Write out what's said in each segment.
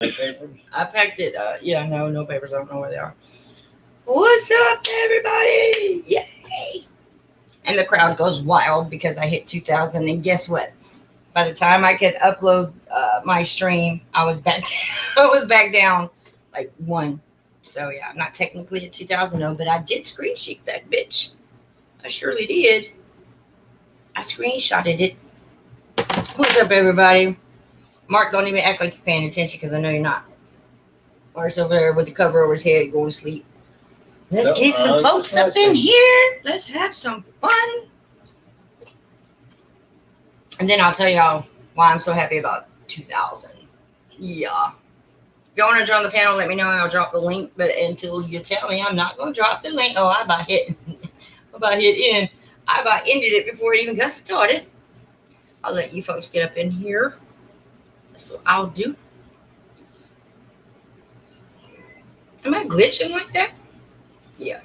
Papers? I packed it. Yeah, no papers. I don't know where they are. What's up, everybody? Yay! And the crowd goes wild because I hit 2,000. And guess what? By the time I could upload my stream, I was back. I was back down like one. So yeah, I'm not technically at 2,000 though, but I did screenshot that bitch. I surely did. I screenshotted it. What's up, everybody? Mark, don't even act like you're paying attention because I know you're not. Mark's over there with the cover over his head, going to sleep. Let's get some folks up in here. Let's have some fun. And then I'll tell y'all why I'm so happy about 2,000. Yeah. If y'all want to join the panel, let me know and I'll drop the link. But until you tell me, I'm not going to drop the link. Oh, I about hit end. I about ended it before it even got started. I'll let you folks get up in here. That's what I'll do. Am I glitching like that? Yeah.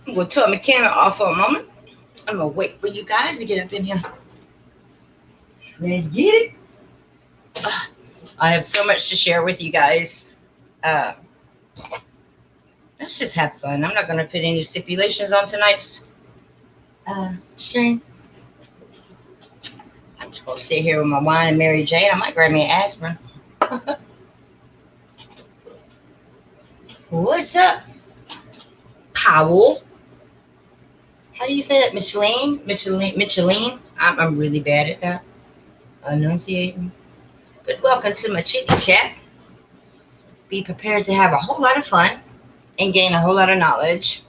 I'm going to turn my camera off for a moment. I'm going to wait for you guys to get up in here. Let's get it. I have so much to share with you guys. Let's just have fun. I'm not going to put any stipulations on tonight's stream. I'm just going to sit here with my wine and Mary Jane. I might grab me an aspirin. What's up, Powell? How do you say that? Micheline? I'm really bad at that. Enunciating. But welcome to my chitty chat. Be prepared to have a whole lot of fun and gain a whole lot of knowledge.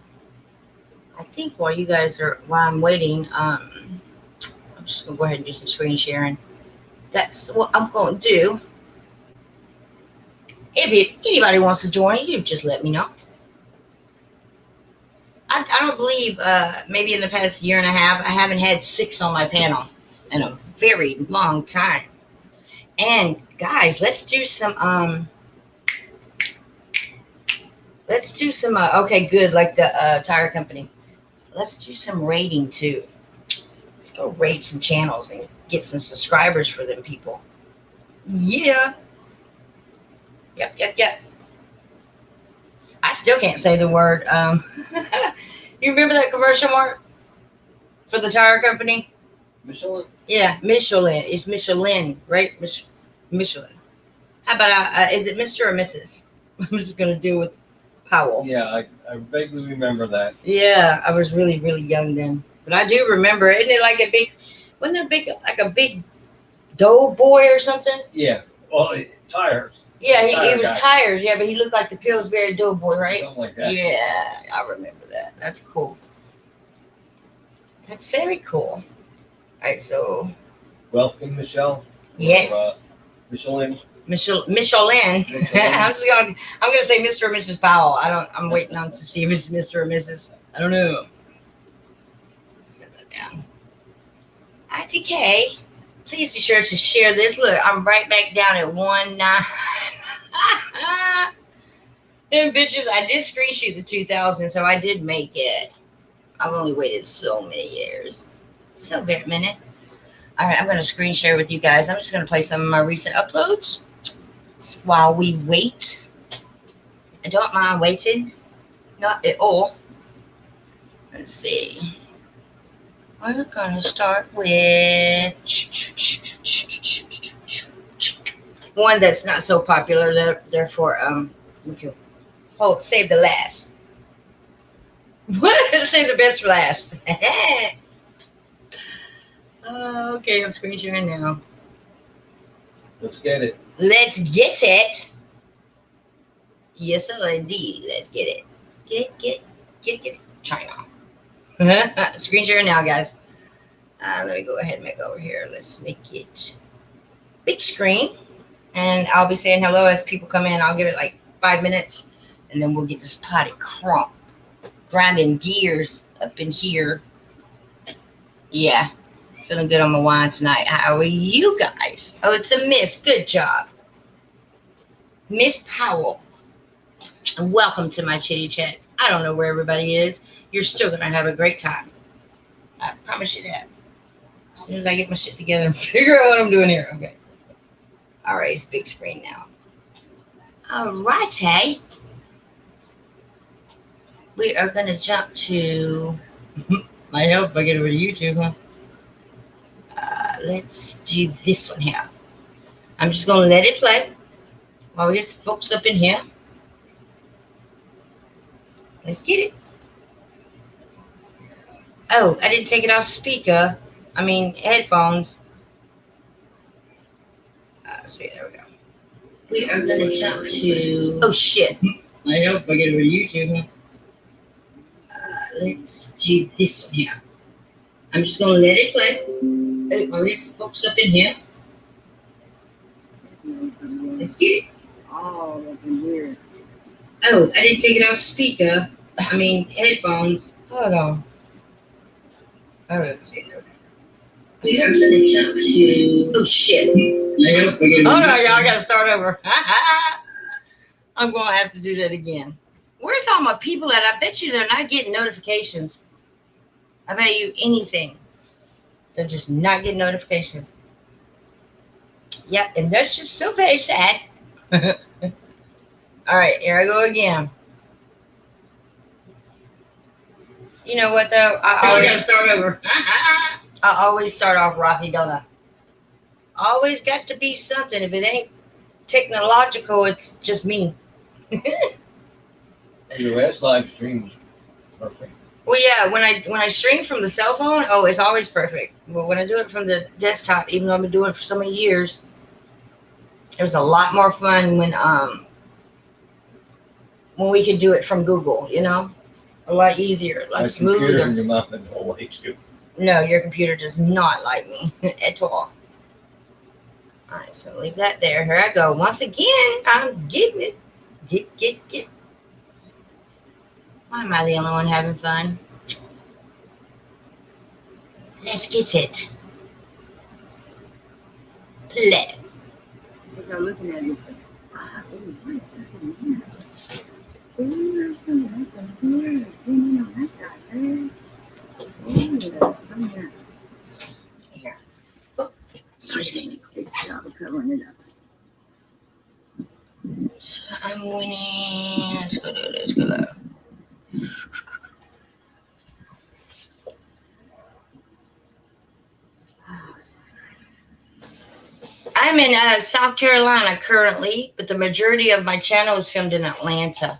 I think while I'm waiting, I'm just gonna go ahead and do some screen sharing. That's what I'm gonna do. If anybody wants to join, you just let me know. I don't believe, maybe in the past year and a half, I haven't had 6 on my panel in a very long time. And guys, let's do some, okay, good, like the tire company. Let's do some rating too. Let's go raid some channels and get some subscribers for them people. Yeah. Yep. I still can't say the word. You remember that commercial, Mark? For the tire company? Michelin? Yeah, Michelin. It's Michelin, right? Michelin. How about, is it Mr. or Mrs.? I'm just going to do with Powell. Yeah, I vaguely remember that. Yeah, I was really, really young then. But I do remember, isn't it like wasn't it like a big Doughboy or something? Yeah, well, tires. Yeah, he was tires. Yeah, but he looked like the Pillsbury Doughboy, right? Something like that. Yeah, I remember that. That's cool. That's very cool. All right, so. Welcome, Michelle. Yes. Michelin. Michelin. I'm gonna say Mr. or Mrs. Powell. I'm waiting on to see if it's Mr. or Mrs. I don't know. Let's get that down. ITK. Please be sure to share this. Look, I'm right back down at 19. And bitches, I did screenshot the 2,000, so I did make it. I've only waited so many years. So very minute. All right, I'm going to screen share with you guys. I'm just going to play some of my recent uploads while we wait. I don't mind waiting. Not at all. Let's see. We're going to start with one that's not so popular. Therefore, we can save the last. Save the best for last. Okay, I'm screen sharing now. Let's get it. Let's get it. Yes, sir, indeed. Let's get it. Get it. China. Screen share now, guys. Let me go ahead and make over here. Let's make it big screen. And I'll be saying hello as people come in. I'll give it like 5 minutes. And then we'll get this potty crump. Grinding gears up in here. Yeah. Feeling good on my wine tonight. How are you guys? Oh, it's a miss. Good job. Miss Powell. And welcome to my chitty chat. I don't know where everybody is. You're still going to have a great time. I promise you that. As soon as I get my shit together and figure out what I'm doing here. Okay. All right, it's big screen now. All right, hey. We are going to jump to... I hope I get over to YouTube, huh? Let's do this one here. I'm just going to let it play while we get some folks up in here. Let's get it. Oh, I didn't take it off speaker. I mean, headphones. Sweet, there we go. We are going to jump to... Oh, shit. I hope I get over to YouTube, huh? Let's do this one here. I'm just going to let it play. While we get some folks up in here. Let's get it. Oh, that's weird. Oh, I didn't take it off speaker. I mean, headphones. Hold on. All right. We are going to jump to... Oh, shit. Hold on, y'all. I got to start over. I'm going to have to do that again. Where's all my people at? I bet you they're not getting notifications. I bet you anything. They're just not getting notifications. Yep, and that's just so very sad. All right, here I go again. You know what, though? I always start over. I always start off rocky, don't I? Always got to be something. If it ain't technological, it's just me. Your last live stream was perfect. Well, yeah, when I stream from the cell phone, oh, it's always perfect. But when I do it from the desktop, even though I've been doing it for so many years, it was a lot more fun when we could do it from Google, you know? A lot easier, a lot My computer smoother. and your mom don't like you. No, your computer does not like me at all. All right, so leave that there. Here I go. Once again, I'm getting it. Get. Why am I the only one having fun? Let's get it. Play. I'm looking at it. Ah, oh, what is happening here? Oh, there's something here. Zoom in on that guy, man. Oh, come here. Here. Oh, sorry, Zane. Good job of covering it up. I'm winning. Let's go. I'm in South Carolina currently, but the majority of my channel is filmed in Atlanta.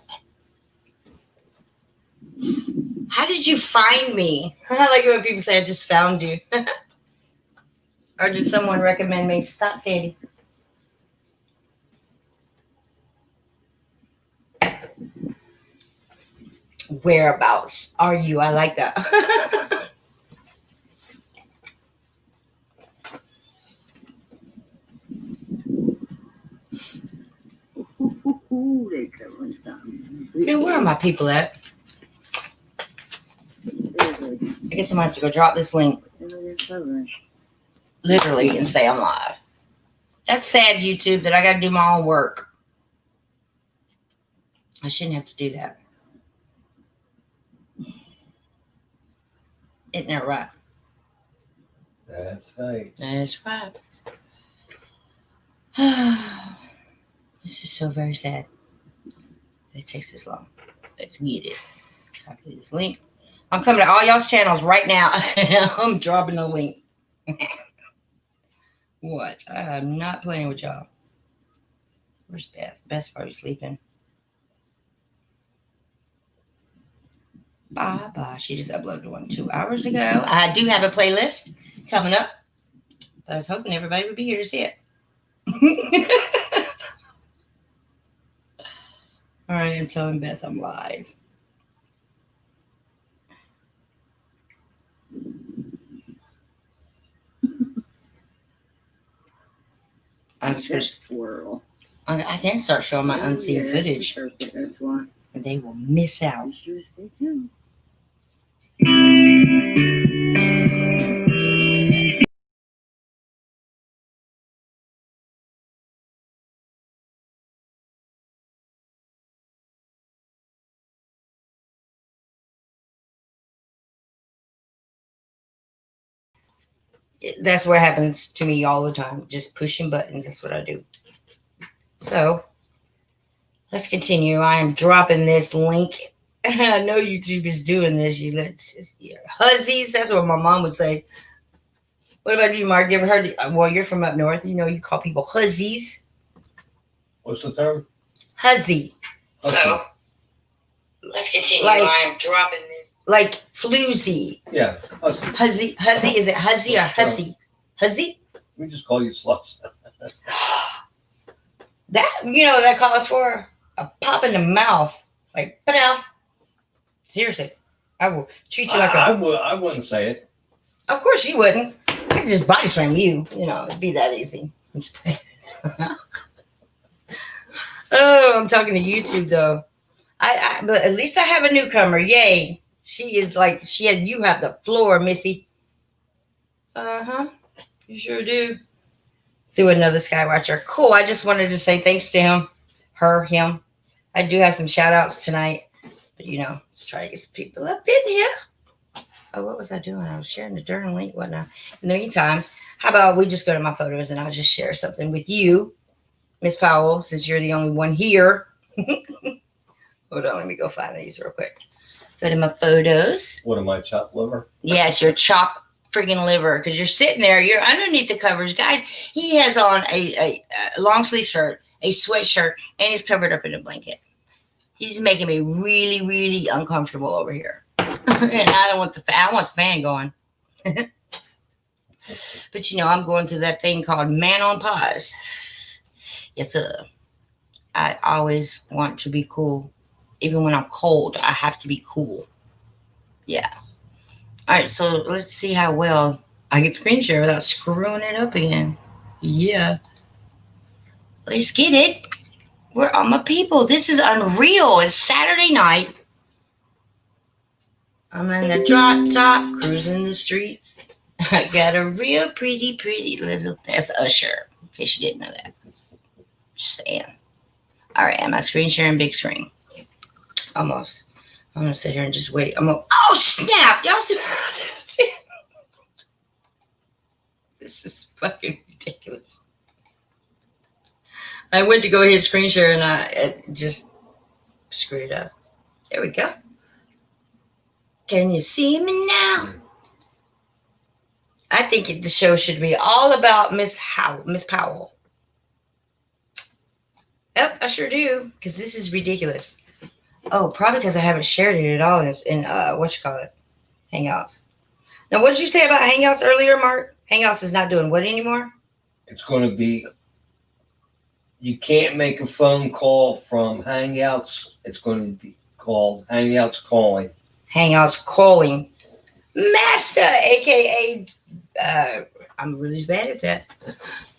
How did you find me? I like it when people say I just found you. Or did someone recommend me? Stop, Sandy. Whereabouts are you? I like that. Ooh, they're covering something. Man, where are my people at? I guess I'm gonna have to go drop this link literally and say I'm live. That's sad, YouTube, that I gotta do my own work. I shouldn't have to do that. Isn't that right? That's right. That's right. This is so very sad. It takes this long. Let's get it. Copy this link. I'm coming to all y'all's channels right now. I'm dropping the link. What? I am not playing with y'all. Where's Beth? Beth's probably sleeping. Bye. She just uploaded one 2 hours ago. I do have a playlist coming up. I was hoping everybody would be here to see it. All right, I'm telling Beth I'm live. I'm just gonna swirl. I can start showing my unseen footage. That's why. And they will miss out. Sure, they do. that's what happens to me all the time. Just pushing buttons. That's what I do. So let's continue. I am dropping this link. I know YouTube is doing this. Huzzies. That's what my mom would say. What about you, Mark? You ever heard? Well, you're from up north. You know, you call people huzzies. What's the term? Huzzy. Okay. So let's continue. I'm dropping this. Like floozy. Yeah. Huzzy. Huzzy. Is it huzzy or hussy? Huzzy? We just call you sluts. That, that calls for a pop in the mouth. Like, but now, seriously, I will treat you like I wouldn't say it. Of course you wouldn't. I could just body slam you. It'd be that easy. Oh, I'm talking to YouTube though. But at least I have a newcomer. Yay. She is like, you have the floor, Missy. Uh-huh. You sure do. Through another skywatcher. Cool. I just wanted to say thanks to him. Him. I do have some shout outs tonight. But let's try to get some people up in here. Oh, what was I doing? I was sharing the darn link, whatnot. In the meantime, how about we just go to my photos and I'll just share something with you, Miss Powell, since you're the only one here. Hold on, let me go find these real quick. Go to my photos. What am I, chopped liver? Yes, your chopped freaking liver, because you're sitting there, you're underneath the covers. Guys, he has on a long sleeve shirt, a sweatshirt, and he's covered up in a blanket. He's making me really, really uncomfortable over here. And I want the fan going. But I'm going through that thing called man on pause. Yes, sir. I always want to be cool. Even when I'm cold, I have to be cool. Yeah. All right, so let's see how well I get screen share without screwing it up again. Yeah. Let's get it. Where are my people? This is unreal. It's Saturday night. I'm in the drop top, cruising the streets. I got a real pretty little... That's Usher, in case you didn't know that. Just saying. All right, am I screen sharing big screen? Almost. I'm going to sit here and just wait. Oh, snap. Y'all see this is fucking ridiculous. I went to go hit screen share and I just screwed it up. There we go. Can you see me now? I think the show should be all about Miss Powell. Yep, I sure do, because this is ridiculous. Oh, probably because I haven't shared it at all in Hangouts. Now, what did you say about Hangouts earlier, Mark? Hangouts is not doing what anymore? It's going to be, you can't make a phone call from Hangouts. It's going to be called Hangouts Calling. Hangouts Calling. Master, a.k.a. I'm really bad at that.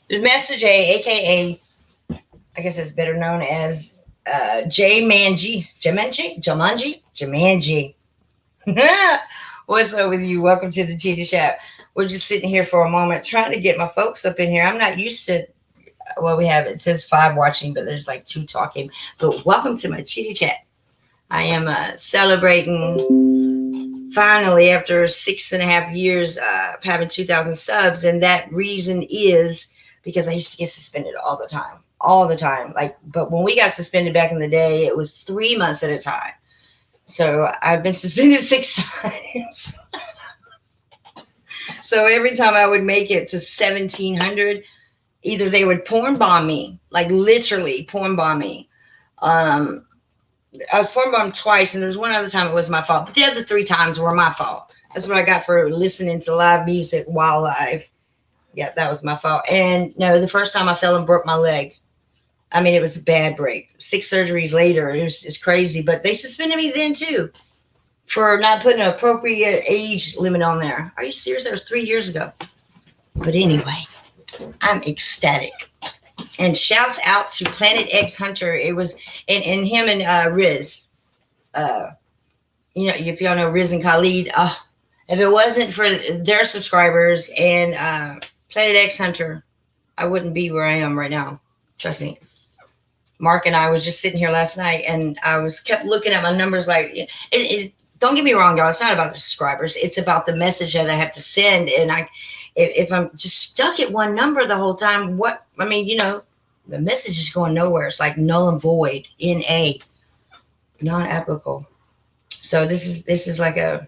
There's Master J, a.k.a. I guess it's better known as Jumanji. What's up with you? Welcome to the Cheetah Chat. We're just sitting here for a moment trying to get my folks up in here. I'm not used to, it says 5 watching, but there's like 2 talking. But welcome to my Cheetah Chat. I am celebrating finally after 6.5 years of having 2,000 subs. And that reason is because I used to get suspended all the time. But when we got suspended back in the day, it was 3 months at a time. So I've been suspended 6 times. So every time I would make it to 1,700, either they would porn bomb me, like literally porn bomb me. I was porn bombed twice, and there was one other time it was my fault. But the other 3 times were my fault. That's what I got for listening to live music while live. Yeah, that was my fault. And no, the first time I fell and broke my leg. I mean, it was a bad break. 6 surgeries later, it's crazy. But they suspended me then, too, for not putting an appropriate age limit on there. Are you serious? That was 3 years ago. But anyway, I'm ecstatic. And shouts out to Planet X Hunter. It was, and him and Riz. If y'all know Riz and Khalid, if it wasn't for their subscribers and Planet X Hunter, I wouldn't be where I am right now. Trust me. Mark and I was just sitting here last night, and I kept looking at my numbers like don't get me wrong, y'all. It's not about the subscribers. It's about the message that I have to send. And if I'm just stuck at one number the whole time, the message is going nowhere. It's like null and void, NA, non-applicable. So this is like a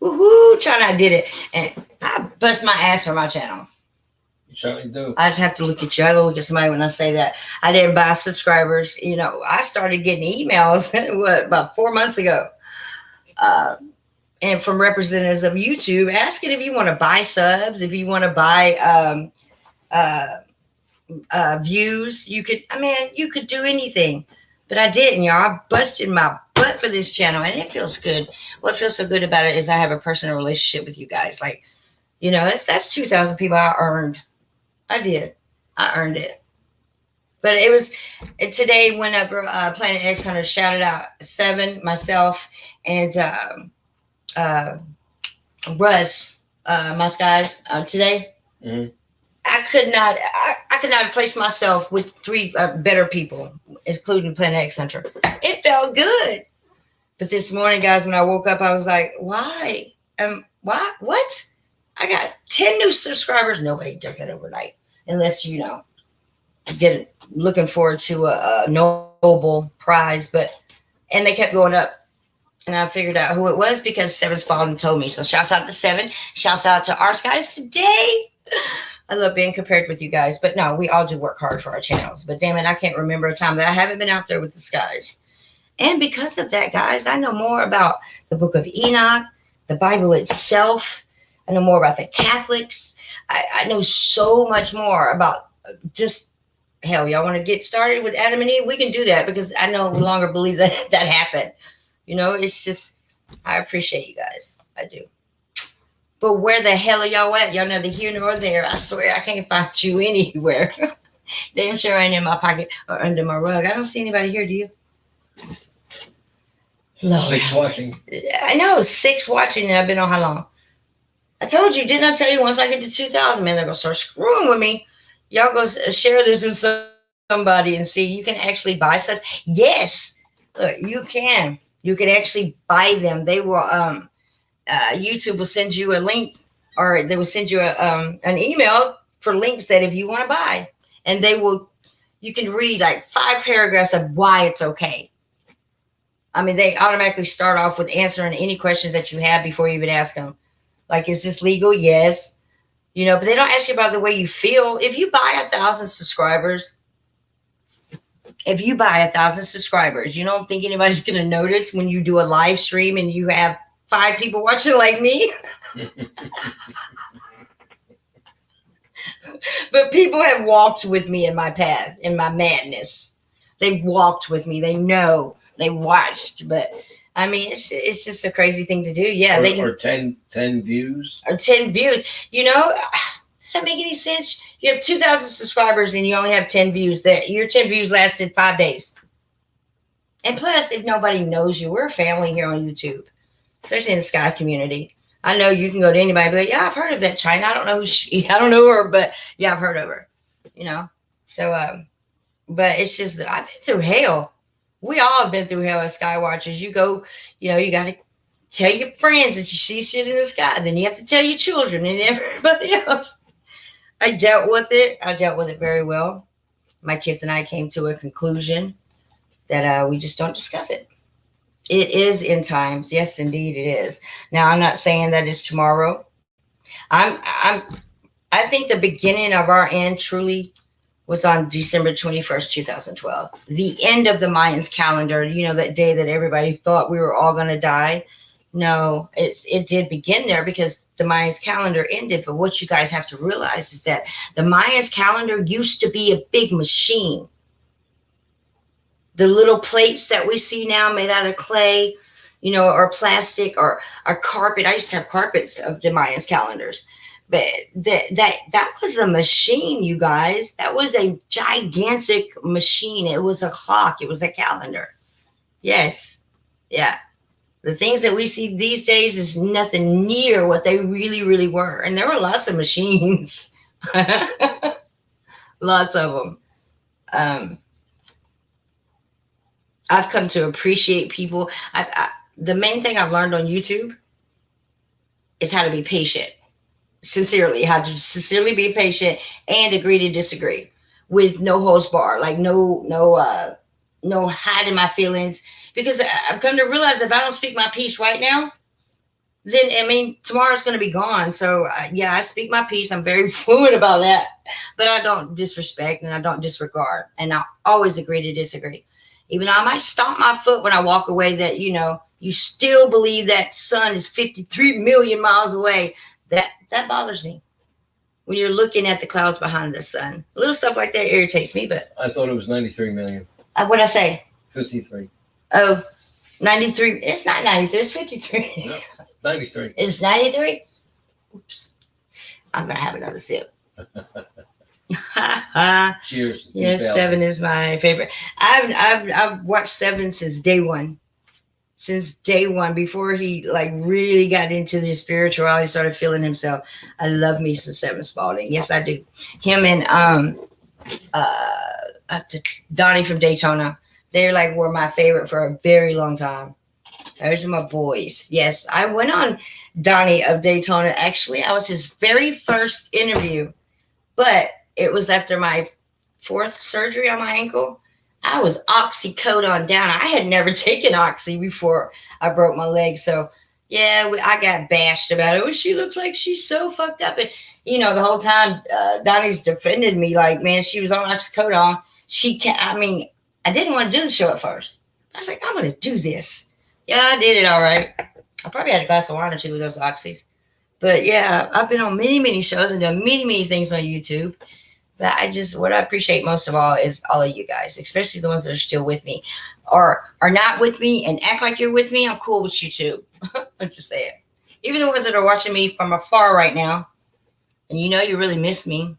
woohoo, China, I did it. And I bust my ass for my channel. You certainly do. I just have to look at you. I look at somebody when I say that. I didn't buy subscribers. I started getting emails about 4 months ago. And from representatives of YouTube asking if you want to buy subs, if you want to buy views. You could do anything. But I didn't, y'all. I busted my butt for this channel, and it feels good. What feels so good about it is I have a personal relationship with you guys. Like, that's 2,000 people I earned. I did. I earned it. But it was today whenever Planet X Hunter shouted out 7, myself, and Russ, my guys, today. Mm-hmm. I could not place myself with 3 better people, including Planet X Hunter. It felt good. But this morning, guys, when I woke up, I was like, why? Why? What? I got 10 new subscribers. Nobody does that overnight unless, get looking forward to a Nobel Prize. And they kept going up. And I figured out who it was because 7 spawned and told me. So shouts out to 7. Shouts out to our guys today. I love being compared with you guys. But no, we all do work hard for our channels. But damn it, I can't remember a time that I haven't been out there with the skies. And because of that, guys, I know more about the book of Enoch, the Bible itself. I know more about the Catholics. I know so much more about just, hell, y'all want to get started with Adam and Eve? We can do that because I no longer believe that happened. It's just, I appreciate you guys. I do. But where the hell are y'all at? Y'all neither here nor there. I swear I can't find you anywhere. Damn sure ain't in my pocket or under my rug. I don't see anybody here, do you? Lord, 6 watching. I know, 6 watching, and I've been on how long? I told you, didn't I tell you once I get to 2,000, man, they're going to start screwing with me. Y'all go share this with somebody and see. You can actually buy stuff. Yes, look, you can. You can actually buy them. They will, YouTube will send you a link, or they will send you an email for links that if you want to buy. And you can read like 5 paragraphs of why it's okay. I mean, they automatically start off with answering any questions that you have before you even ask them. Like, is this legal? Yes. But they don't ask you about the way you feel. If you buy 1,000 subscribers, you don't think anybody's going to notice when you do a live stream and you have 5 people watching like me? But people have walked with me in my path, in my madness. They walked with me. They know. They watched. But I mean, it's just a crazy thing to do. Yeah, or 10 views. Or 10 views. Does that make any sense? You have 2,000 subscribers and you only have 10 views. Your 10 views lasted 5 days. And plus, if nobody knows you, we're a family here on YouTube, especially in the Sky community. I know you can go to anybody and be like, yeah, I've heard of that China. I don't know I don't know her, but yeah, I've heard of her. So, but it's just, I've been through hell. We all have been through hell as skywatchers. You go, you got to tell your friends that you see shit in the sky. Then you have to tell your children and everybody else. I dealt with it. I dealt with it very well. My kids and I came to a conclusion that we just don't discuss it. It is in times. Yes, indeed it is. Now, I'm not saying that it's tomorrow. I think the beginning of our end truly was on December 21st, 2012. The end of the Mayans calendar, that day that everybody thought we were all going to die. No, it did begin there because the Mayans calendar ended. But what you guys have to realize is that the Mayans calendar used to be a big machine. The little plates that we see now made out of clay, or plastic or carpet. I used to have carpets of the Mayans calendars. But that was a machine, you guys. That was a gigantic machine. It was a clock. It was a calendar. Yes. Yeah. The things that we see these days is nothing near what they really, really were. And there were lots of machines. Lots of them. I've come to appreciate people. the main thing I've learned on YouTube is how to be patient. Sincerely, how to sincerely be patient and agree to disagree with no holds bar, like no hiding my feelings. Because I've come to realize if I don't speak my piece right now, then I mean tomorrow's going to be gone. So yeah, I speak my piece. I'm very fluent about that, but I don't disrespect and I don't disregard, and I always agree to disagree. Even though I might stomp my foot when I walk away, that you still believe that sun is 53 million miles away. That bothers me. When you're looking at the clouds behind the sun, little stuff like that irritates me. But I thought it was 93 million. What'd I say? 53. Oh, 93. It's not 93. It's 53. No, 93. It's 93. Oops. I'm gonna have another sip. Cheers. Yes, 7 is my favorite. I've watched 7 since day one. Since day one, before he like really got into the spirituality, started feeling himself. I love me some 7 Spalding. Yes, I do. Him and Donnie from Daytona. They're like were my favorite for a very long time. Those are my boys. Yes, I went on Donnie of Daytona. Actually, I was his very first interview, but it was after my 4th surgery on my ankle. I was oxycodone down. I had never taken oxy before I broke my leg. So, yeah, I got bashed about it. Oh, she looks like she's so fucked up. And, the whole time, Donnie's defended me like, man, she was on oxycodone. I didn't want to do the show at first. I was like, I'm going to do this. Yeah, I did it all right. I probably had a glass of wine or two with those oxys. But, yeah, I've been on many, many shows and done many, many things on YouTube. But what I appreciate most of all is all of you guys, especially the ones that are still with me or are not with me and act like you're with me. I'm cool with you too. I'm just saying. Even the ones that are watching me from afar right now, and you really miss me.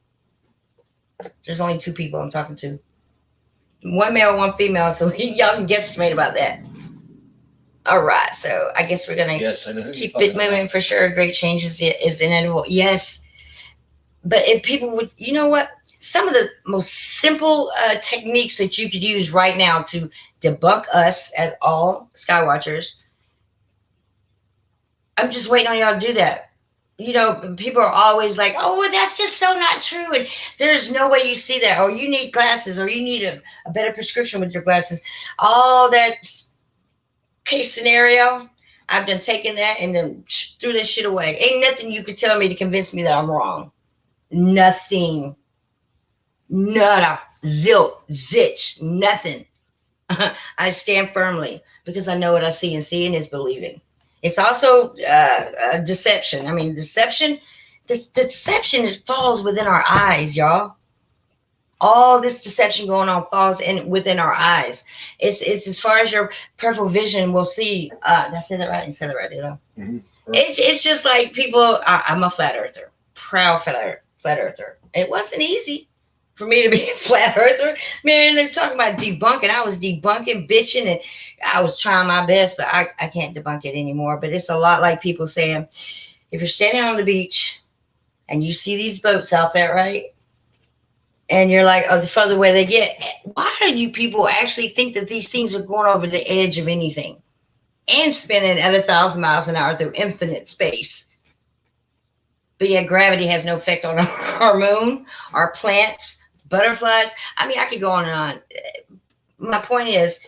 There's only 2 people I'm talking to. 1 male, 1 female, so y'all can guesstimate about that. All right, so I guess we're going to keep it moving for sure. Great change is inevitable. Yes. But if people would, you know what? Some of the most simple techniques that you could use right now to debunk us as all skywatchers. I'm just waiting on y'all to do that. People are always like, oh, that's just so not true. And there's no way you see that. Or you need glasses, or you need a better prescription with your glasses. All that case scenario, I've done taken that and then threw that shit away. Ain't nothing you could tell me to convince me that I'm wrong. Nothing. Nada. Zilch. Zitch. Nothing. I stand firmly because I know what I see, and seeing is believing. It's also deception. I mean, deception falls within our eyes, y'all. All this deception going on falls within our eyes. It's as far as your peripheral vision will see. Did I say that right? You said that right, did I? Mm-hmm. It's just like people. I'm a flat earther, proud flat earther. It wasn't easy for me to be a flat earther. Man, they're talking about debunking. I was debunking, bitching, and I was trying my best, but I can't debunk it anymore. But it's a lot like people saying, if you're standing on the beach and you see these boats out there, right? And you're like, oh, the further away they get, why do you people actually think that these things are going over the edge of anything and spinning at 1,000 miles an hour through infinite space? But yet gravity has no effect on our moon, our plants, butterflies. I mean, I could go on and on. My point is,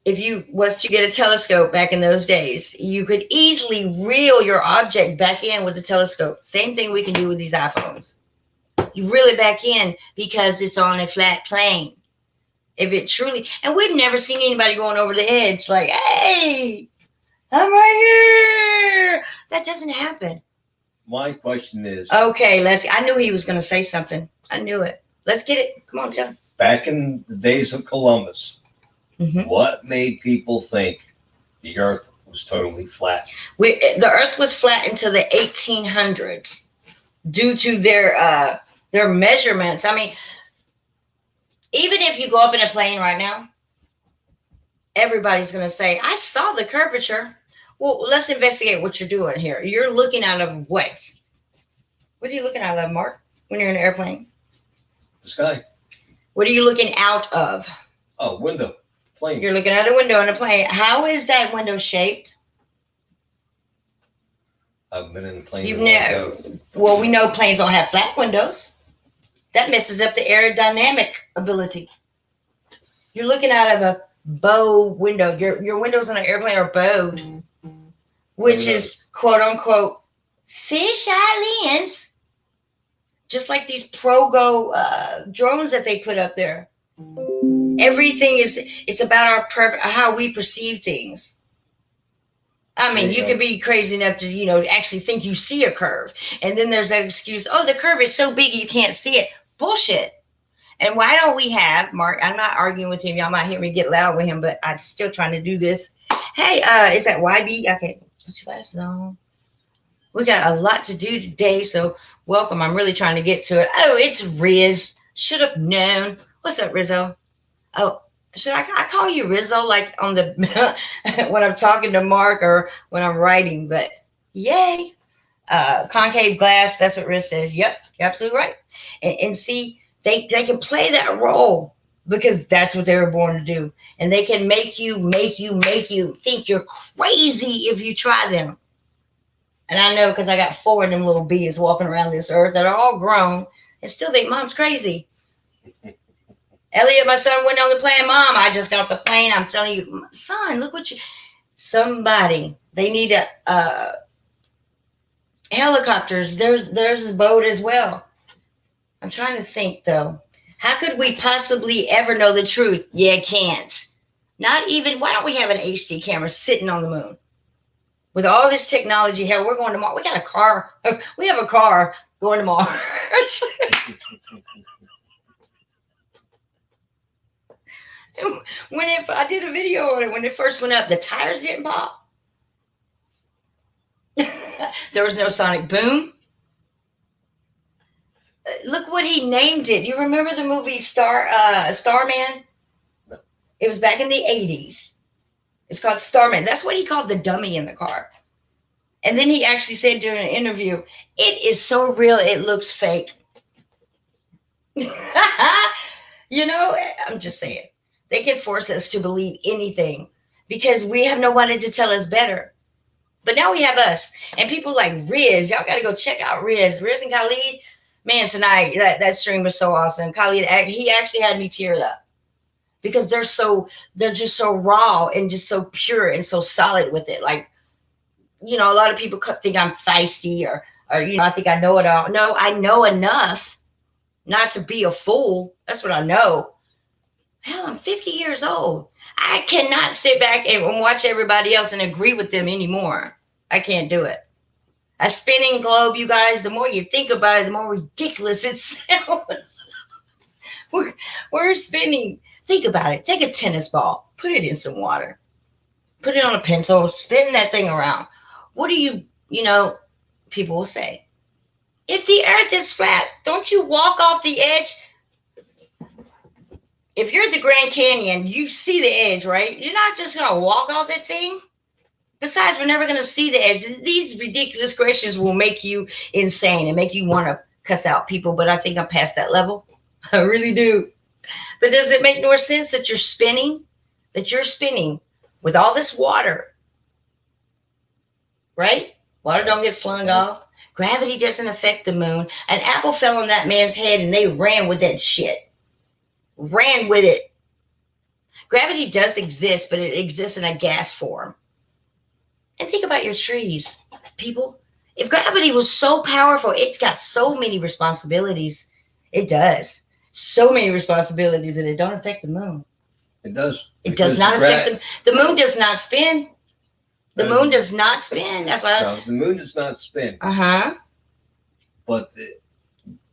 if you was to get a telescope back in those days, you could easily reel your object back in with the telescope. Same thing we can do with these iPhones. You reel it back in because it's on a flat plane. If it truly, and we've never seen anybody going over the edge like, hey, I'm right here. That doesn't happen. My question is, okay, I knew he was going to say something. I knew it. Let's get it. Come on, tell me. Back in the days of Columbus, what made people think the earth was totally flat? The earth was flat until the 1800s due to their measurements. I mean, even if you go up in a plane right now, everybody's going to say, I saw the curvature. Well, let's investigate what you're doing here. You're looking out of what? What are you looking out of, Mark, when you're in an airplane? The sky. What are you looking out of? Oh, window. plane. You're looking at a window on a plane. How is that window shaped? I've been in the plane. You know. Well, we know planes don't have flat windows. That messes up the aerodynamic ability. You're looking out of a bow window. Your windows on an airplane are bowed, which is quote unquote fish-eye lens. Just like these Progo drones that they put up there. Everything it's about our how we perceive things. I mean, you could be crazy enough to, actually think you see a curve. And then there's that excuse, oh, the curve is so big you can't see it. Bullshit. And why don't we have, Mark, I'm not arguing with him. Y'all might hear me get loud with him, but I'm still trying to do this. Hey, is that YB? Okay, put your glasses on. We got a lot to do today, so welcome. I'm really trying to get to it. Oh, it's Riz. Should have known. What's up, Rizzo? Oh, should I call you Rizzo like on the when I'm talking to Mark or when I'm writing? But yay. Concave glass, that's what Riz says. Yep, you're absolutely right. And see, they can play that role because that's what they were born to do. And they can make you think you're crazy if you try them. And I know because I got 4 of them little bees walking around this earth that are all grown and still think mom's crazy. Elliot, my son, went on the plane. Mom, I just got off the plane. I'm telling you, son, look what somebody, they need helicopters. There's a boat as well. I'm trying to think, though. How could we possibly ever know the truth? Yeah, can't. Not even, why don't we have an HD camera sitting on the moon? With all this technology, hell, we're going to Mars. We got a car. We have a car going to Mars. I did a video on it, when it first went up, the tires didn't pop. There was no sonic boom. Look what he named it. You remember the movie Starman? No. It was back in the 80s. It's called Starman. That's what he called the dummy in the car. And then he actually said during an interview, it is so real, it looks fake. I'm just saying. They can force us to believe anything because we have nobody to tell us better. But now we have us. And people like Riz, y'all got to go check out Riz. Riz and Khalid, man, tonight, that stream was so awesome. Khalid, he actually had me teared up. Because they're just so raw and just so pure and so solid with it. Like, a lot of people think I'm feisty or I think I know it all. No, I know enough not to be a fool. That's what I know. Hell, I'm 50 years old. I cannot sit back and watch everybody else and agree with them anymore. I can't do it. A spinning globe, you guys, the more you think about it, the more ridiculous it sounds. We're spinning. Think about it. Take a tennis ball, put it in some water, put it on a pencil, spin that thing around. What do people will say? If the earth is flat, don't you walk off the edge? If you're at the Grand Canyon, you see the edge, right? You're not just going to walk off that thing. Besides, we're never going to see the edge. These ridiculous questions will make you insane and make you want to cuss out people. But I think I'm past that level. I really do. But does it make more sense that you're spinning with all this water, right? Water don't get slung off. Gravity doesn't affect the moon. An apple fell on that man's head and they ran with that shit. Ran with it. Gravity does exist, but it exists in a gas form. And think about your trees, people. If gravity was so powerful, it's got so many responsibilities. It does. So many responsibilities that it don't affect the moon. It does. It does not affect the moon. Does not spin. The moon does not spin. That's why. The moon does not spin. But the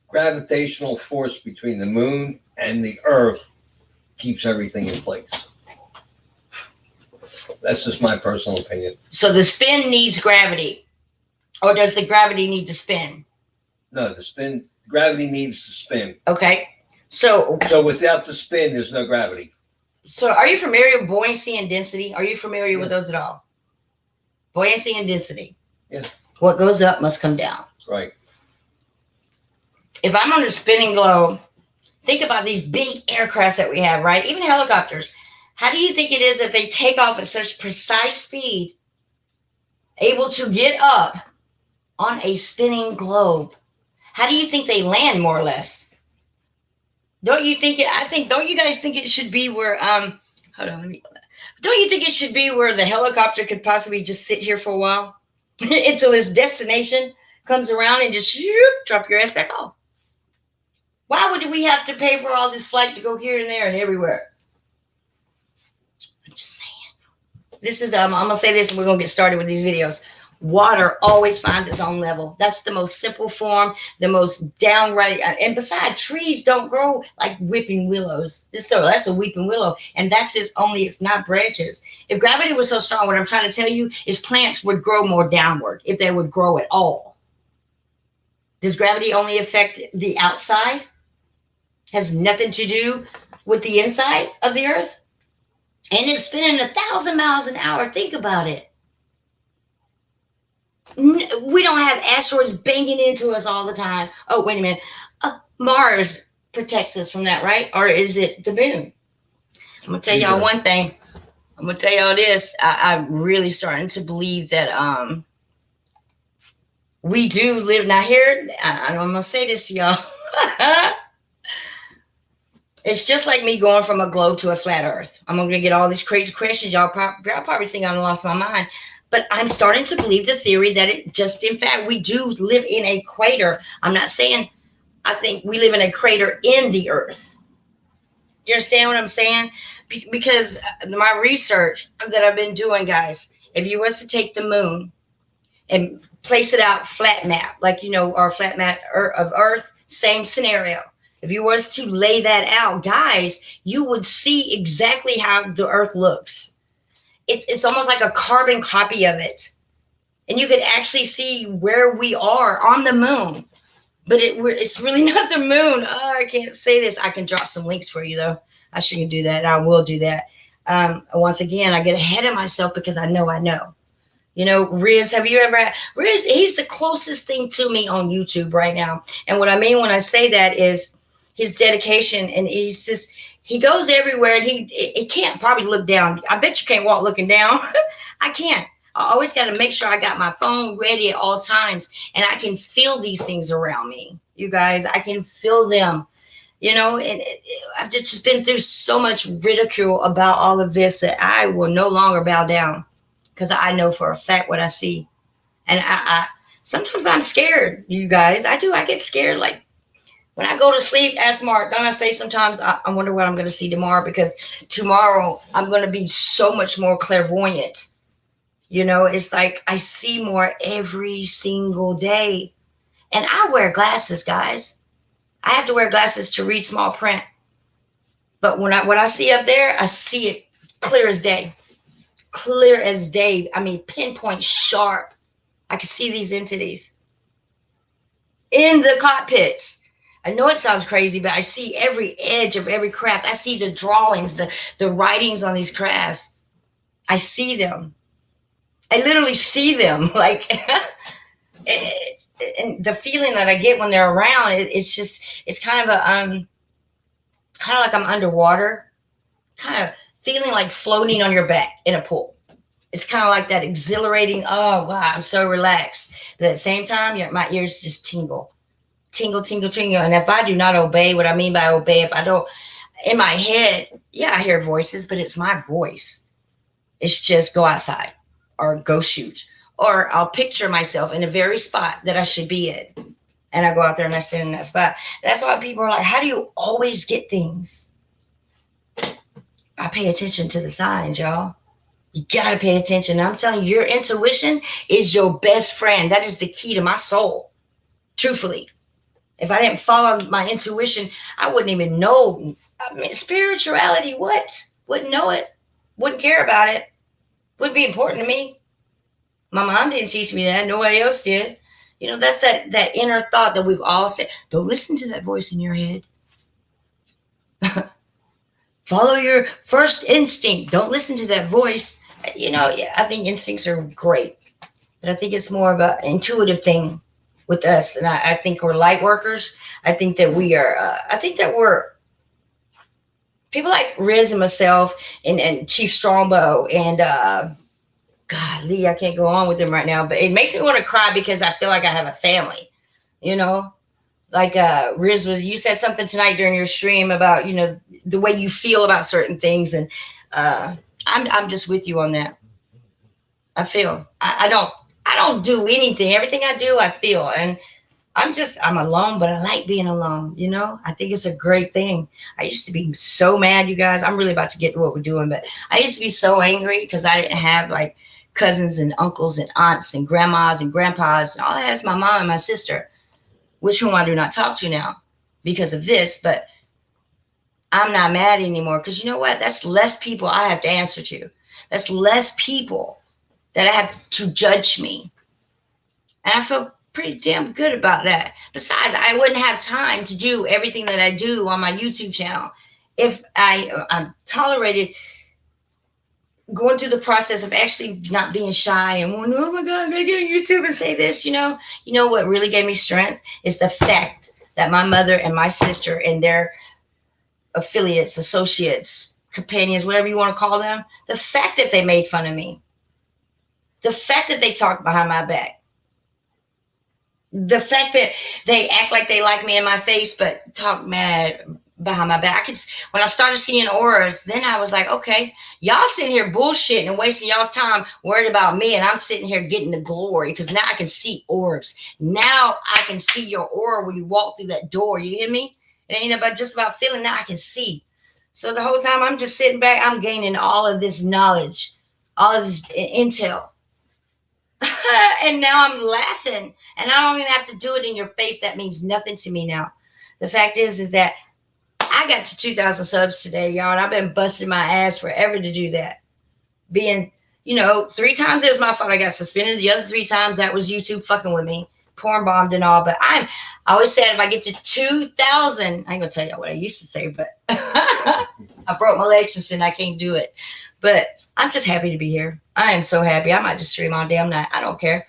gravitational force between the moon and the earth keeps everything in place. That's just my personal opinion. So the spin needs gravity, or does the gravity need to spin? No, gravity needs to spin. Okay. So without the spin, there's no gravity. So are you familiar with buoyancy and density? Are you familiar with those at all? Buoyancy and density. Yeah. What goes up must come down. Right. If I'm on a spinning globe, think about these big aircrafts that we have, right? Even helicopters. How do you think it is that they take off at such precise speed, able to get up on a spinning globe? How do you think they land, more or less? Don't you think don't you guys think it should be where, hold on, don't you think it should be where the helicopter could possibly just sit here for a while until its destination comes around and just drop your ass back off? Why would we have to pay for all this flight to go here and there and everywhere? I'm just saying. This is, I'm going to say this and we're going to get started with these videos. Water always finds its own level. That's the most simple form, the most downright. And besides, trees don't grow like weeping willows. That's a weeping willow. And that's it's not branches. If gravity was so strong, what I'm trying to tell you is plants would grow more downward if they would grow at all. Does gravity only affect the outside? Has nothing to do with the inside of the earth? And it's spinning 1,000 miles an hour. Think about it. We don't have asteroids banging into us all the time. Oh, wait a minute. Mars protects us from that, right? Or is it the moon? I'm going to tell y'all one thing. I'm going to tell y'all this. I'm really starting to believe that we do live. Now here, I'm going to say this to y'all. It's just like me going from a globe to a flat earth. I'm going to get all these crazy questions. Y'all probably think I've lost my mind. But I'm starting to believe the theory that in fact, we do live in a crater. I'm not saying, I think we live in a crater in the earth. Do you understand what I'm saying? Because my research that I've been doing, guys, if you was to take the moon and place it out flat map, like, our flat map of earth, same scenario. If you was to lay that out, guys, you would see exactly how the earth looks. It's almost like a carbon copy of it. And you could actually see where we are on the moon. But it's really not the moon. Oh, I can't say this. I can drop some links for you, though. I shouldn't do that. I will do that. Once again, I get ahead of myself because I know. Riz, have you ever Riz, he's the closest thing to me on YouTube right now. And what I mean when I say that is his dedication, and he goes everywhere, and he can't probably look down. I bet you can't walk looking down. I can't. I always got to make sure I got my phone ready at all times, and I can feel these things around me. You guys, I can feel them, and I've just been through so much ridicule about all of this that I will no longer bow down, because I know for a fact what I see. And I sometimes I'm scared, you guys. I get scared. Like, when I go to sleep, ask Mark, don't I say sometimes I wonder what I'm going to see tomorrow, because tomorrow I'm going to be so much more clairvoyant. It's like I see more every single day. And I wear glasses, guys. I have to wear glasses to read small print. But when I see up there, I see it clear as day. Clear as day. I mean, pinpoint sharp. I can see these entities in the cockpits. I know it sounds crazy, but I see every edge of every craft. I see the drawings, the writings on these crafts. I see them. I literally see them. Like, and the feeling that I get when they're around, it's kind of like I'm underwater, kind of feeling like floating on your back in a pool. It's kind of like that exhilarating. Oh, wow, I'm so relaxed. But at the same time, my ears just tingle. Tingle, tingle, tingle. And if I do not obey, what I mean by obey, if I don't, in my head, I hear voices, but it's my voice. It's just go outside or go shoot. Or I'll picture myself in a very spot that I should be in. And I go out there and I sit in that spot. That's why people are like, how do you always get things? I pay attention to the signs, y'all. You got to pay attention. I'm telling you, your intuition is your best friend. That is the key to my soul. Truthfully. If I didn't follow my intuition, I wouldn't even know. I mean, spirituality, what? Wouldn't know it. Wouldn't care about it. Wouldn't be important to me. My mom didn't teach me that. Nobody else did. That's that inner thought that we've all said. Don't listen to that voice in your head. Follow your first instinct. Don't listen to that voice. I think instincts are great. But I think it's more of an intuitive thing with us. And I think we're light workers. I think that we are, I think that we're people like Riz and myself and Chief Strongbow and golly, I can't go on with them right now, but it makes me want to cry because I feel like I have a family, you know? Like Riz you said something tonight during your stream about, you know, the way you feel about certain things, and I'm just with you on that. I feel I don't do anything. Everything I do, I feel, and I'm alone, but I like being alone. You know, I think it's a great thing. I used to be so mad, you guys. I'm really about to get to what we're doing, but I used to be so angry because I didn't have like cousins and uncles and aunts and grandmas and grandpas. All I had is my mom and my sister, which whom I do not talk to now because of this. But I'm not mad anymore because you know what? That's less people I have to answer to. That's less people that I have to judge me. And I feel pretty damn good about that. Besides, I wouldn't have time to do everything that I do on my YouTube channel if I'm tolerated going through the process of actually not being shy and going, oh my God, I'm going to get on YouTube and say this, you know. You know what really gave me strength is the fact that my mother and my sister and their affiliates, associates, companions, whatever you want to call them, the fact that they made fun of me, the fact that they talked behind my back, the fact that they act like they like me in my face, but talk mad behind my back. When I started seeing auras, then I was like, okay, y'all sitting here bullshitting and wasting y'all's time worried about me, and I'm sitting here getting the glory because now I can see orbs. Now I can see your aura when you walk through that door. You hear me? It ain't about just about feeling. Now I can see. So the whole time I'm just sitting back, I'm gaining all of this knowledge, all of this intel. And now I'm laughing, and I don't even have to do it in your face. That means nothing to me now. The fact is that I got to 2,000 subs today, y'all, and I've been busting my ass forever to do that. Being, 3 times it was my fault I got suspended. The other 3 times that was YouTube fucking with me, porn bombed and all. But I always said if I get to 2,000, I ain't gonna tell y'all what I used to say, but I broke my legs and said I can't do it. But I'm just happy to be here. I am so happy. I might just stream all damn night. I don't care.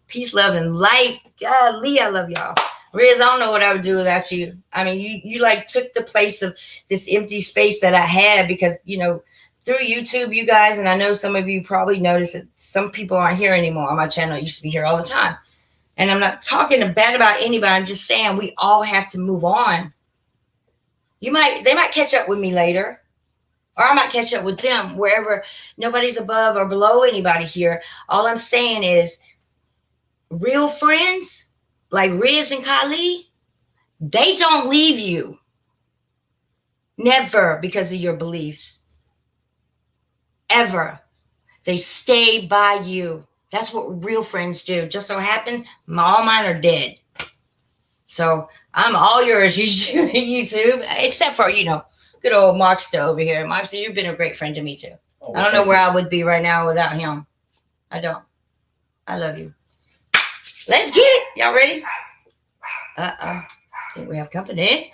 Peace, love, and light. Golly, I love y'all. Riz, I don't know what I would do without you. I mean, you like took the place of this empty space that I had because, through YouTube, you guys, and I know some of you probably noticed that some people aren't here anymore on my channel. I used to be here all the time. And I'm not talking bad about anybody. I'm just saying we all have to move on. They might catch up with me later. Or I might catch up with them wherever. Nobody's above or below anybody here. All I'm saying is real friends like Riz and Kali, they don't leave you. Never because of your beliefs. Ever. They stay by you. That's what real friends do. Just so happen, all mine are dead. So I'm all yours, YouTube, except for, good old Moxta over here. Moxta, you've been a great friend to me too. Oh, I don't know where I would be right now without him. I don't. I love you. Let's get it. Y'all ready? I think we have company.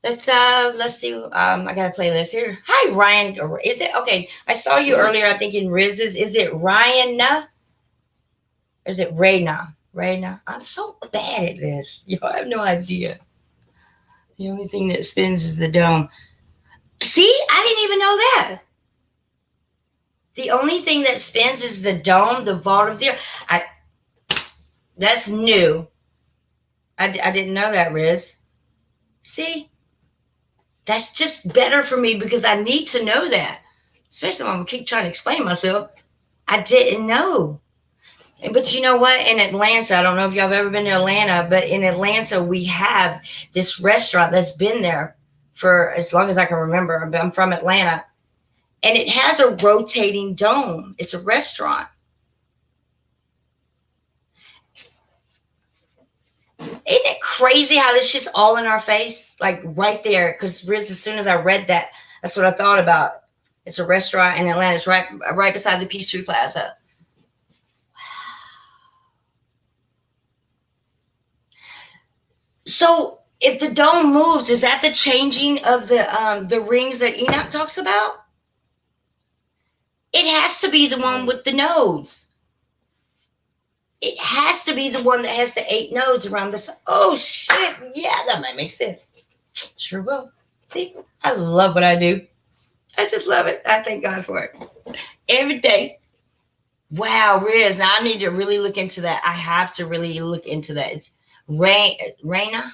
Let's see. I got a playlist here. Hi, Ryan. Is it okay? I saw you earlier, I think in Riz's. Is it Ryan? Or is it Rayna? Rayna. I'm so bad at this. I have no idea. The only thing that spins is the dome. See, I didn't even know that. The only thing that spins is the dome, the vault of the earth. That's new. I didn't know that, Riz. See? That's just better for me because I need to know that. Especially when I keep trying to explain myself. I didn't know. But you know what? In Atlanta, I don't know if y'all have ever been to Atlanta, but in Atlanta, we have this restaurant that's been there for as long as I can remember. I'm from Atlanta. And it has a rotating dome. It's a restaurant. Isn't it crazy how this shit's all in our face? Like right there. Because Riz, as soon as I read that, that's what I thought about. It's a restaurant in Atlanta. It's right beside the Peachtree Plaza. So if the dome moves, is that the changing of the rings that Enoch talks about? It has to be the one with the nodes. It has to be the one that has the 8 nodes around the sun. Oh, shit. Yeah, that might make sense. Sure will. See, I love what I do. I just love it. I thank God for it every day. Wow, Riz. Now I need to really look into that. I have to really look into that. It's Raina.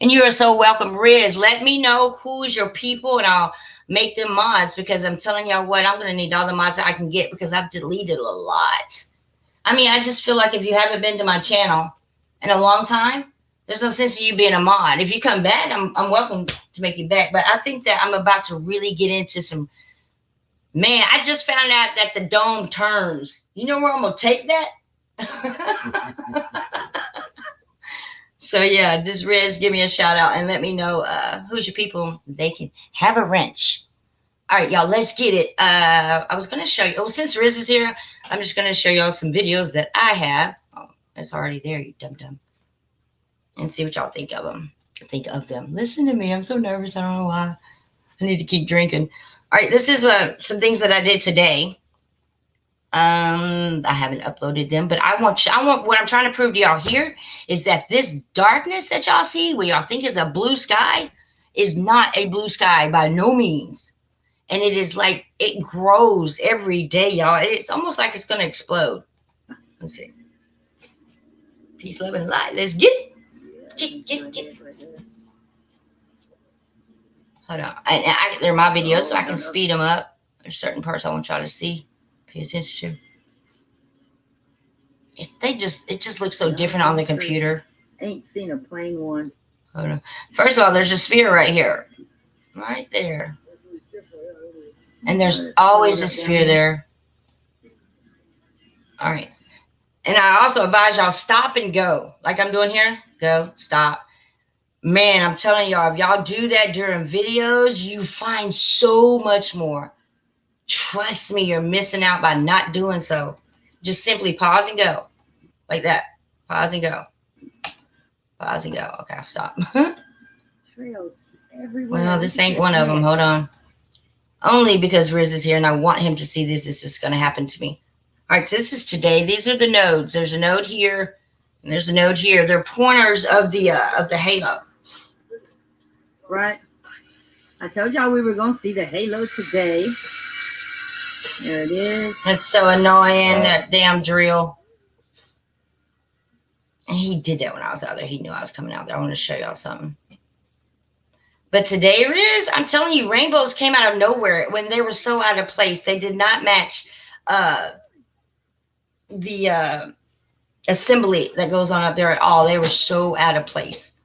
And you are so welcome, Riz. Let me know who is your people, and I'll make them mods, because I'm telling y'all what, I'm going to need all the mods that I can get, because I've deleted a lot. I mean, I just feel like if you haven't been to my channel in a long time, there's no sense of you being a mod. If you come back, I'm welcome to make you back. But I think that I'm about to really get into some. Man, I just found out that the dome turns. You know where I'm going to take that? So, yeah, this Riz, give me a shout out and let me know who's your people. They can have a wrench. All right, y'all, let's get it. I was going to show you. Oh, since Riz is here, I'm just going to show y'all some videos that I have. Oh, it's already there, you dum-dum. And see what y'all think of them. Listen to me. I'm so nervous. I don't know why. I need to keep drinking. All right, this is some things that I did today. I haven't uploaded them, but I want what I'm trying to prove to y'all here is that this darkness that y'all see, what y'all think is a blue sky, is not a blue sky by no means. And it is like, it grows every day, y'all. It's almost like it's going to explode. Let's see. Peace, love, and light. Let's get it. Get it. Hold on. They're my videos, so I can speed them up. There's certain parts I want y'all to see. Pay attention to. It just looks so different on the computer. Ain't seen a plain one. Hold on. First of all, there's a sphere right here. Right there. And there's always a sphere there. All right. And I also advise y'all stop and go. Like I'm doing here. Go, stop. Man, I'm telling y'all, if y'all do that during videos, you find so much more. Trust me, you're missing out by not doing so. Just simply pause and go. Like that. Pause and go. Pause and go. Okay, I'll stop. Trails everywhere. Well, this ain't one of them. Hold on. Only because Riz is here and I want him to see this. This is going to happen to me. All right, so this is today. These are the nodes. There's a node here and there's a node here. They're pointers of the halo. Right. I told y'all we were going to see the halo today. There it is. It's so annoying, that damn drill. And he did that when I was out there. He knew I was coming out there. I want to show y'all something. But today, Riz, I'm telling you, rainbows came out of nowhere when they were so out of place. They did not match the assembly that goes on up there at all. They were so out of place.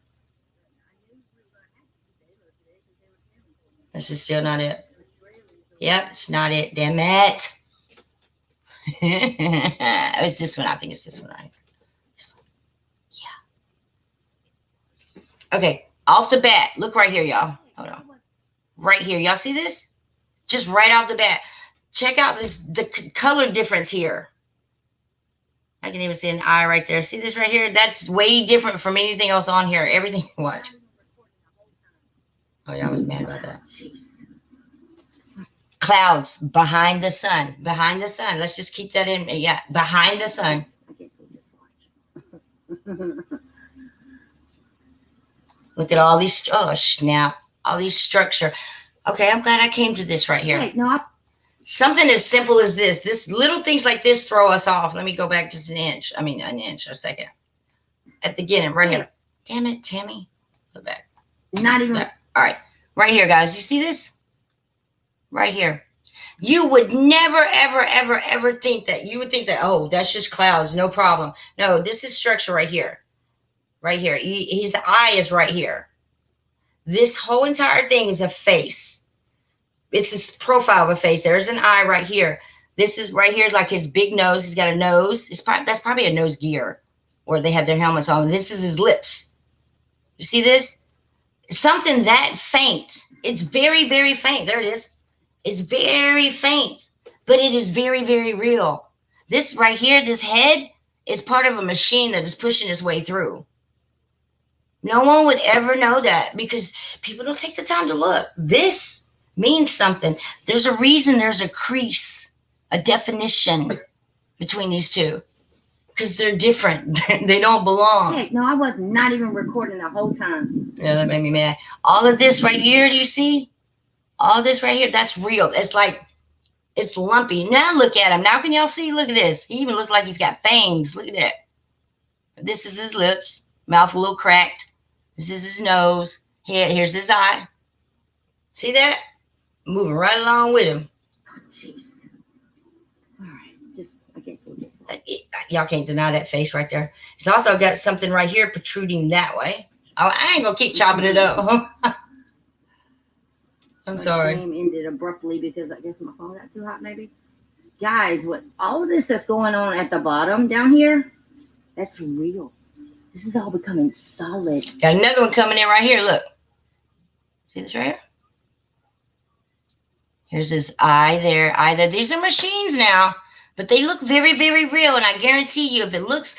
This is still not it. Yep, it's not it. Damn it. It's this one. I think it's this one. Right? This one. Yeah. Okay. Off the bat. Look right here, y'all. Hold on. Right here. Y'all see this? Just right off the bat. Check out the color difference here. I can even see an eye right there. See this right here? That's way different from anything else on here. Everything. Watch. Oh, yeah, I was mad about that. Clouds behind the sun. Behind the sun. Let's just keep that in. Yeah, behind the sun. Look at all these. Oh, snap. All these structure. Okay, I'm glad I came to this right here. Hey, no, Something as simple as this. This little things like this throw us off. Let me go back just an inch. I mean, an inch, a second. At the beginning, right here. Damn it, Tammy. Go back. not even. Yeah. All right. Right here, guys. You see this? Right here. You would never, ever, ever, ever think that. You would think that, oh, that's just clouds. No problem. No, this is structure right here. Right here. His eye is right here. This whole entire thing is a face. It's his profile of a face. There's an eye right here. This is right here, like his big nose. He's got a nose. That's probably a nose gear where they have their helmets on. This is his lips. You see this? Something that faint. It's very, very faint. There it is. It's very faint, but it is very, very real. This right here, this head is part of a machine that is pushing its way through. No one would ever know that because people don't take the time to look. This means something. There's a reason there's a crease, a definition between these two. Because they're different. They don't belong. Heck, no, I was not even recording the whole time. Yeah, that made me mad. All of this right here, do you see? All this right here, that's real. It's like, it's lumpy. Now look at him. Now can y'all see? Look at this. He even looks like he's got fangs. Look at that. This is his lips. Mouth a little cracked. This is his nose. Here's his eye. See that? Moving right along with him. Oh, jeez. All right. Just, I guess we'll just... Y'all can't deny that face right there. He's also got something right here protruding that way. Oh, I ain't gonna keep chopping it up. I'm sorry. My game ended abruptly because I guess my phone got too hot, maybe. Guys, what all of this that's going on at the bottom down here, that's real. This is all becoming solid. Got another one coming in right here. Look. See this right here? Here's his eye there. These are machines now, but they look very, very real. And I guarantee you, if it looks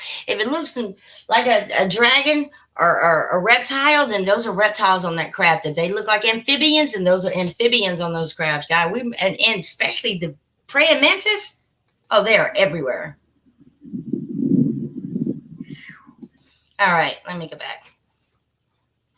like a dragon or a reptile, then those are reptiles on that craft. If they look like amphibians, then those are amphibians on those crafts, guys. And especially the praying mantis. Oh, they are everywhere. All right, let me go back.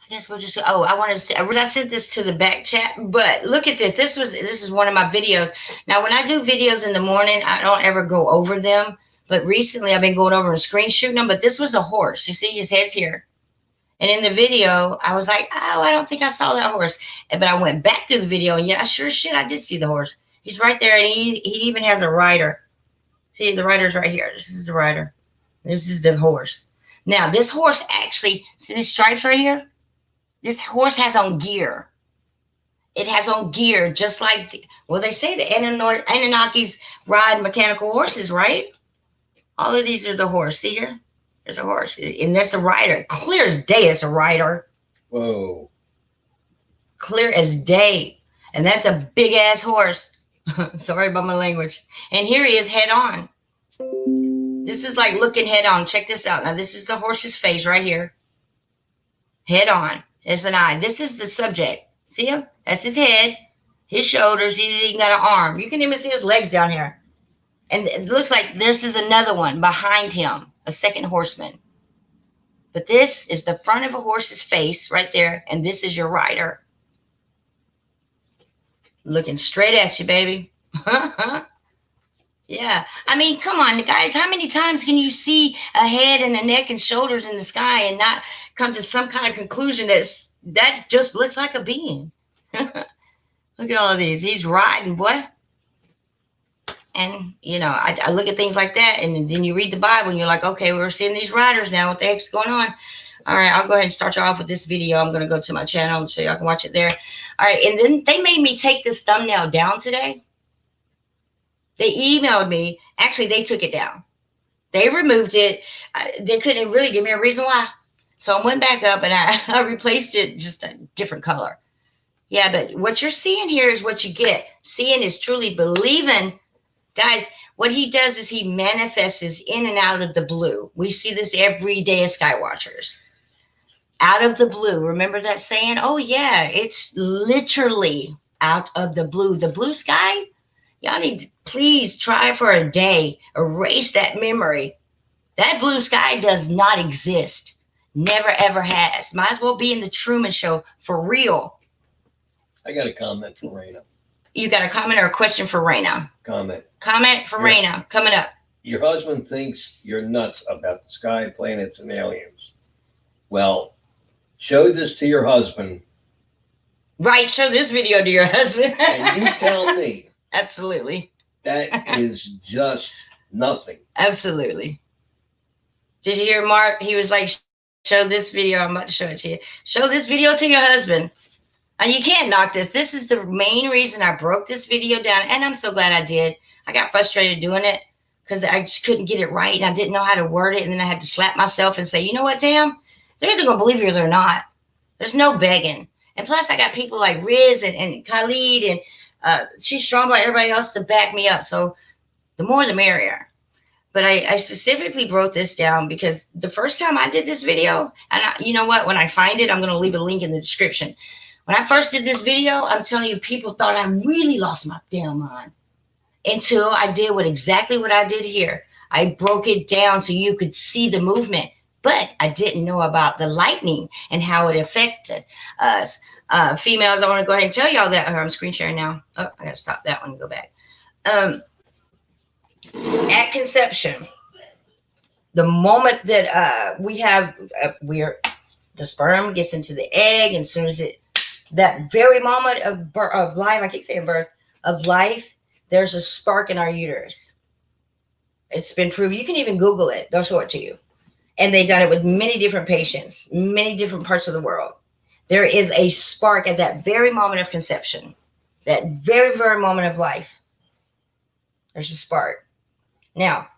I guess we'll just. Oh, I wanted to say. I sent this to the back chat, but look at this. This is one of my videos. Now, when I do videos in the morning, I don't ever go over them. But recently, I've been going over and screen shooting them. But this was a horse. You see, his head's here. And in the video, I was like, oh, I don't think I saw that horse. But I went back to the video, and yeah, sure as shit, I did see the horse. He's right there, and he even has a rider. See, the rider's right here. This is the rider. This is the horse. Now, this horse actually, see these stripes right here? This horse has on gear. It has on gear, just like, they say the Anunnakis ride mechanical horses, right? All of these are the horse. See here? There's a horse. And that's a rider. Clear as day, it's a rider. Whoa. Clear as day. And that's a big-ass horse. Sorry about my language. And here he is head on. This is like looking head on. Check this out. Now, this is the horse's face right here. Head on. There's an eye. This is the subject. See him? That's his head, his shoulders. He's even got an arm. You can even see his legs down here. And it looks like this is another one behind him, a second horseman. But this is the front of a horse's face right there. And this is your rider. Looking straight at you, baby. Yeah. I mean, come on, guys. How many times can you see a head and a neck and shoulders in the sky and not come to some kind of conclusion that just looks like a being? Look at all of these. He's riding, boy. And, you know, I look at things like that, and then you read the Bible, and you're like, okay, we're seeing these riders now. What the heck's going on? All right, I'll go ahead and start you off with this video. I'm going to go to my channel so y'all can watch it there. All right, and then they made me take this thumbnail down today. They emailed me. Actually, they took it down. They removed it. They couldn't really give me a reason why. So I went back up, and I replaced it just a different color. Yeah, but what you're seeing here is what you get. Seeing is truly believing. Guys, what he does is he manifests in and out of the blue. We see this every day as skywatchers. Out of the blue. Remember that saying? Oh, yeah, it's literally out of the blue. The blue sky, y'all need to please try for a day. Erase that memory. That blue sky does not exist. Never, ever has. Might as well be in the Truman Show for real. I got a comment from Raina. You got a comment or a question for Raina? Comment. Comment for Raina coming up. Your husband thinks you're nuts about the sky, planets, and aliens. Well, show this to your husband. Right, show this video to your husband. And you tell me. Absolutely. That is just nothing. Absolutely. Did you hear Mark? He was like, show this video. I'm about to show it to you. Show this video to your husband. And you can't knock this. This is the main reason I broke this video down. And I'm so glad I did. I got frustrated doing it because I just couldn't get it right. And I didn't know how to word it. And then I had to slap myself and say, you know what, Tam? They're either going to believe you or they're not. There's no begging. And plus, I got people like Riz and Khalid and Chief Strongboy, everybody else to back me up. So the more the merrier. But I specifically broke this down because the first time I did this video, and you know what? When I find it, I'm going to leave a link in the description. When I first did this video, I'm telling you, people thought I really lost my damn mind until I did exactly what I did here. I broke it down so you could see the movement, but I didn't know about the lightning and how it affected us. Females, I want to go ahead and tell y'all that. I'm screen sharing now. Oh, I got to stop that one and go back. At conception, the moment that the sperm gets into the egg, and as soon as that very moment of life, I keep saying birth, of life, there's a spark in our uterus. It's been proven. You can even Google it. They'll show it to you. And they've done it with many different patients, many different parts of the world. There is a spark at that very moment of conception, that very, very moment of life. There's a spark. Now,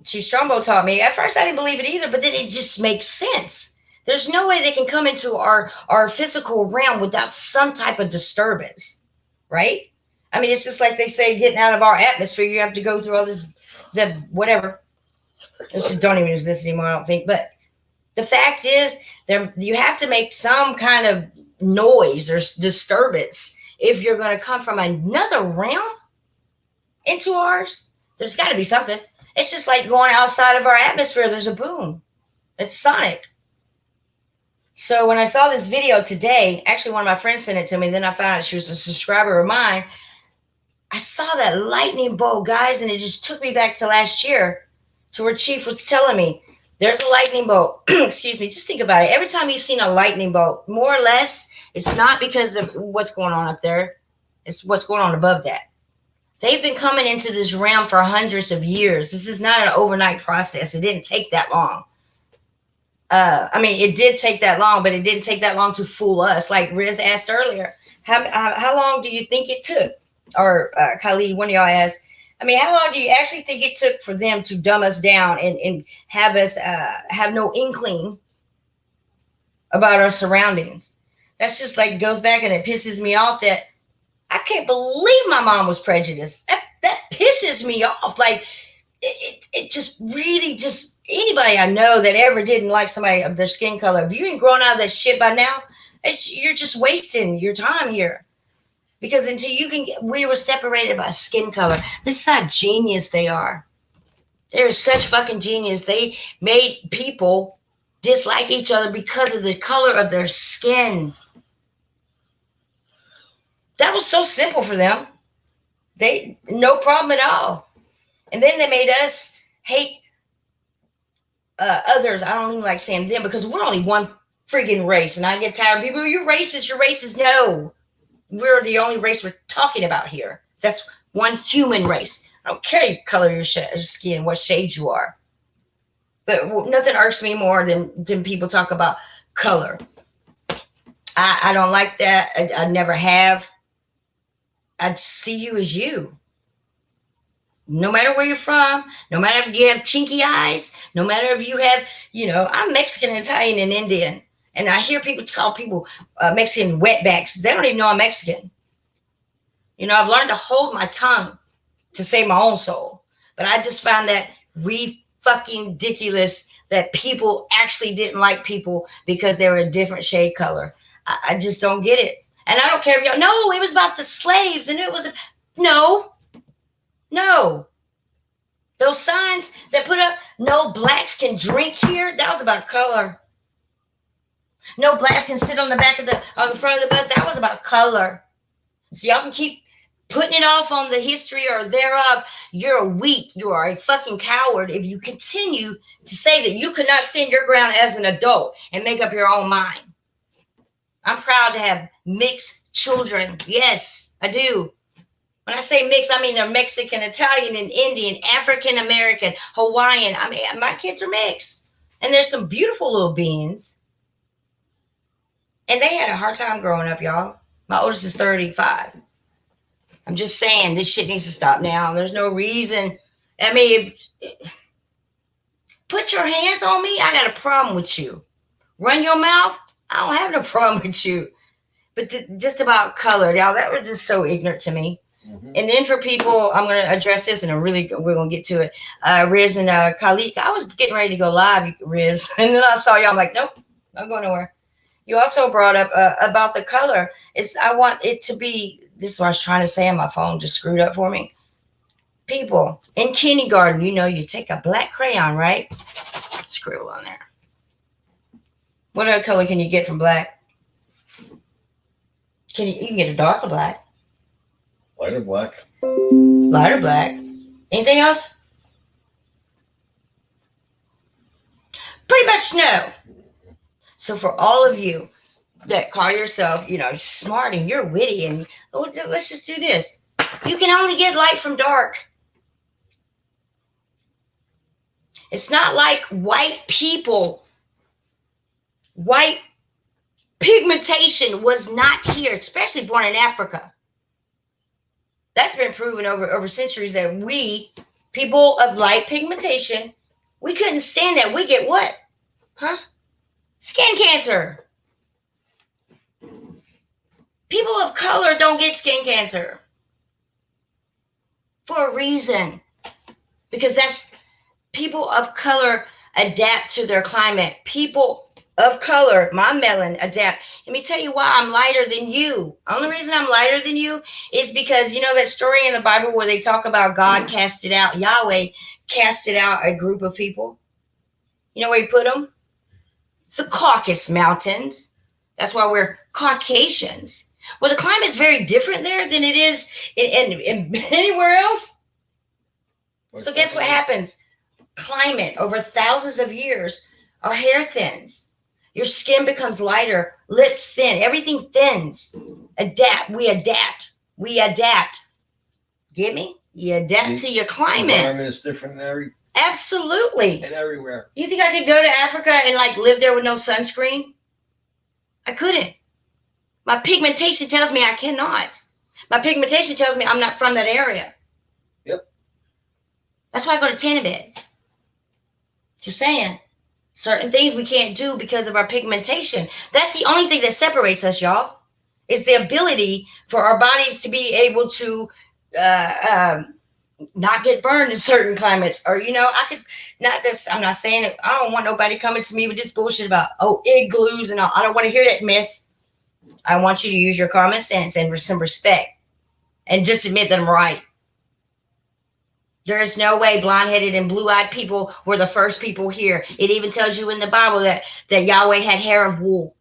Chief Strongbow taught me, at first I didn't believe it either, but then it just makes sense. There's no way they can come into our physical realm without some type of disturbance, right? I mean, it's just like they say, getting out of our atmosphere, you have to go through all this, whatever. It just don't even exist anymore, I don't think. But the fact is, you have to make some kind of noise or disturbance if you're going to come from another realm into ours. There's got to be something. It's just like going outside of our atmosphere. There's a boom. It's sonic. So when I saw this video today, actually one of my friends sent it to me. Then I found out she was a subscriber of mine. I saw that lightning bolt, guys, and it just took me back to last year to where Chief was telling me there's a lightning bolt. Excuse me. Just think about it. Every time you've seen a lightning bolt, more or less, it's not because of what's going on up there. It's what's going on above that. They've been coming into this realm for hundreds of years. This is not an overnight process. It didn't take that long. I mean, it did take that long, but it didn't take that long to fool us. Like Riz asked earlier, how long do you think it took? Or Khalid, one of y'all asked, I mean, how long do you actually think it took for them to dumb us down and have us have no inkling about our surroundings? That's just like goes back, and it pisses me off that I can't believe my mom was prejudiced. That pisses me off. Like it just really just anybody I know that ever didn't like somebody of their skin color. If you ain't grown out of that shit by now, you're just wasting your time here. Because until you can we were separated by skin color. This is how genius they are. They're such fucking genius. They made people dislike each other because of the color of their skin. That was so simple for them. No problem at all. And then they made us hate others. I don't even like saying them because we're only one friggin' race. And I get tired of people, you're racist, you're racist. No. We're the only race we're talking about here. That's one human race. I don't care your color, your skin, what shade you are. But nothing irks me more than people talk about color. I don't like that. I never have. I see you as you. No matter where you're from, no matter if you have chinky eyes, no matter if you have, I'm Mexican, Italian, and Indian. And I hear people call people Mexican wetbacks. They don't even know I'm Mexican. I've learned to hold my tongue to save my own soul. But I just find that fucking ridiculous that people actually didn't like people because they were a different shade color. I just don't get it. And I don't care if y'all, no, it was about the slaves. And it was, no. Those signs that put up, no blacks can drink here. That was about color. No blacks can sit on the front of the bus. That was about color. So y'all can keep putting it off on the history or thereof. You're weak. You are a fucking coward if you continue to say that you could not stand your ground as an adult and make up your own mind. I'm proud to have mixed children. Yes, I do. When I say mixed, I mean they're Mexican, Italian, and Indian, African American, Hawaiian. I mean, my kids are mixed. And there's some beautiful little beings. And they had a hard time growing up, y'all. My oldest is 35. I'm just saying this shit needs to stop now. There's no reason. I mean, put your hands on me. I got a problem with you. Run your mouth. I don't have no problem with you. But just about color, y'all, that was just so ignorant to me. Mm-hmm. And then for people, I'm going to address this and we're going to get to it. Riz and Khalid, I was getting ready to go live, Riz. And then I saw y'all. I'm like, nope, I'm going nowhere. You also brought up about the color. I want it to be, this is what I was trying to say on my phone, just screwed up for me. People in kindergarten, you know, you take a black crayon, right? Scribble on there. What other color can you get from black? You can get a darker black. Lighter black. Lighter black. Anything else? Pretty much no. So for all of you that call yourself, you know, smart and you're witty and let's just do this. You can only get light from dark. It's not like white people. White pigmentation was not here, especially born in Africa. That's been proven over centuries that we, people of light pigmentation, we couldn't stand that. We get what? Huh? Skin cancer. People of color don't get skin cancer. For a reason. Because that's people of color adapt to their climate. People of color, my melon, adapt. Let me tell you why I'm lighter than you. Only reason I'm lighter than you is because, you know, that story in the Bible where they talk about God casted out, Yahweh casted out a group of people. You know where he put them? The Caucasus Mountains. That's why we're Caucasians. Well, the climate's very different there than it is in anywhere else. So guess what happens? Climate over thousands of years, our hair thins. Your skin becomes lighter, lips thin, everything thins. Adapt. We adapt. We adapt. Get me? You adapt to your climate. Environment is different in Absolutely. and everywhere. You think I could go to Africa and like live there with no sunscreen? I couldn't. My pigmentation tells me I cannot. My pigmentation tells me I'm not from that area. Yep. That's why I go to tanning beds. Just saying. Certain things we can't do because of our pigmentation. That's the only thing that separates us, y'all. Is the ability for our bodies to be able to not get burned in certain climates. Or, you know, I could not this. I'm not saying it. I don't want nobody coming to me with this bullshit about, oh, igloos and all. I don't want to hear that, miss. I want you to use your common sense and some respect and just admit that I'm right. There is no way blonde-headed and blue-eyed people were the first people here. It even tells you in the Bible that Yahweh had hair of wool.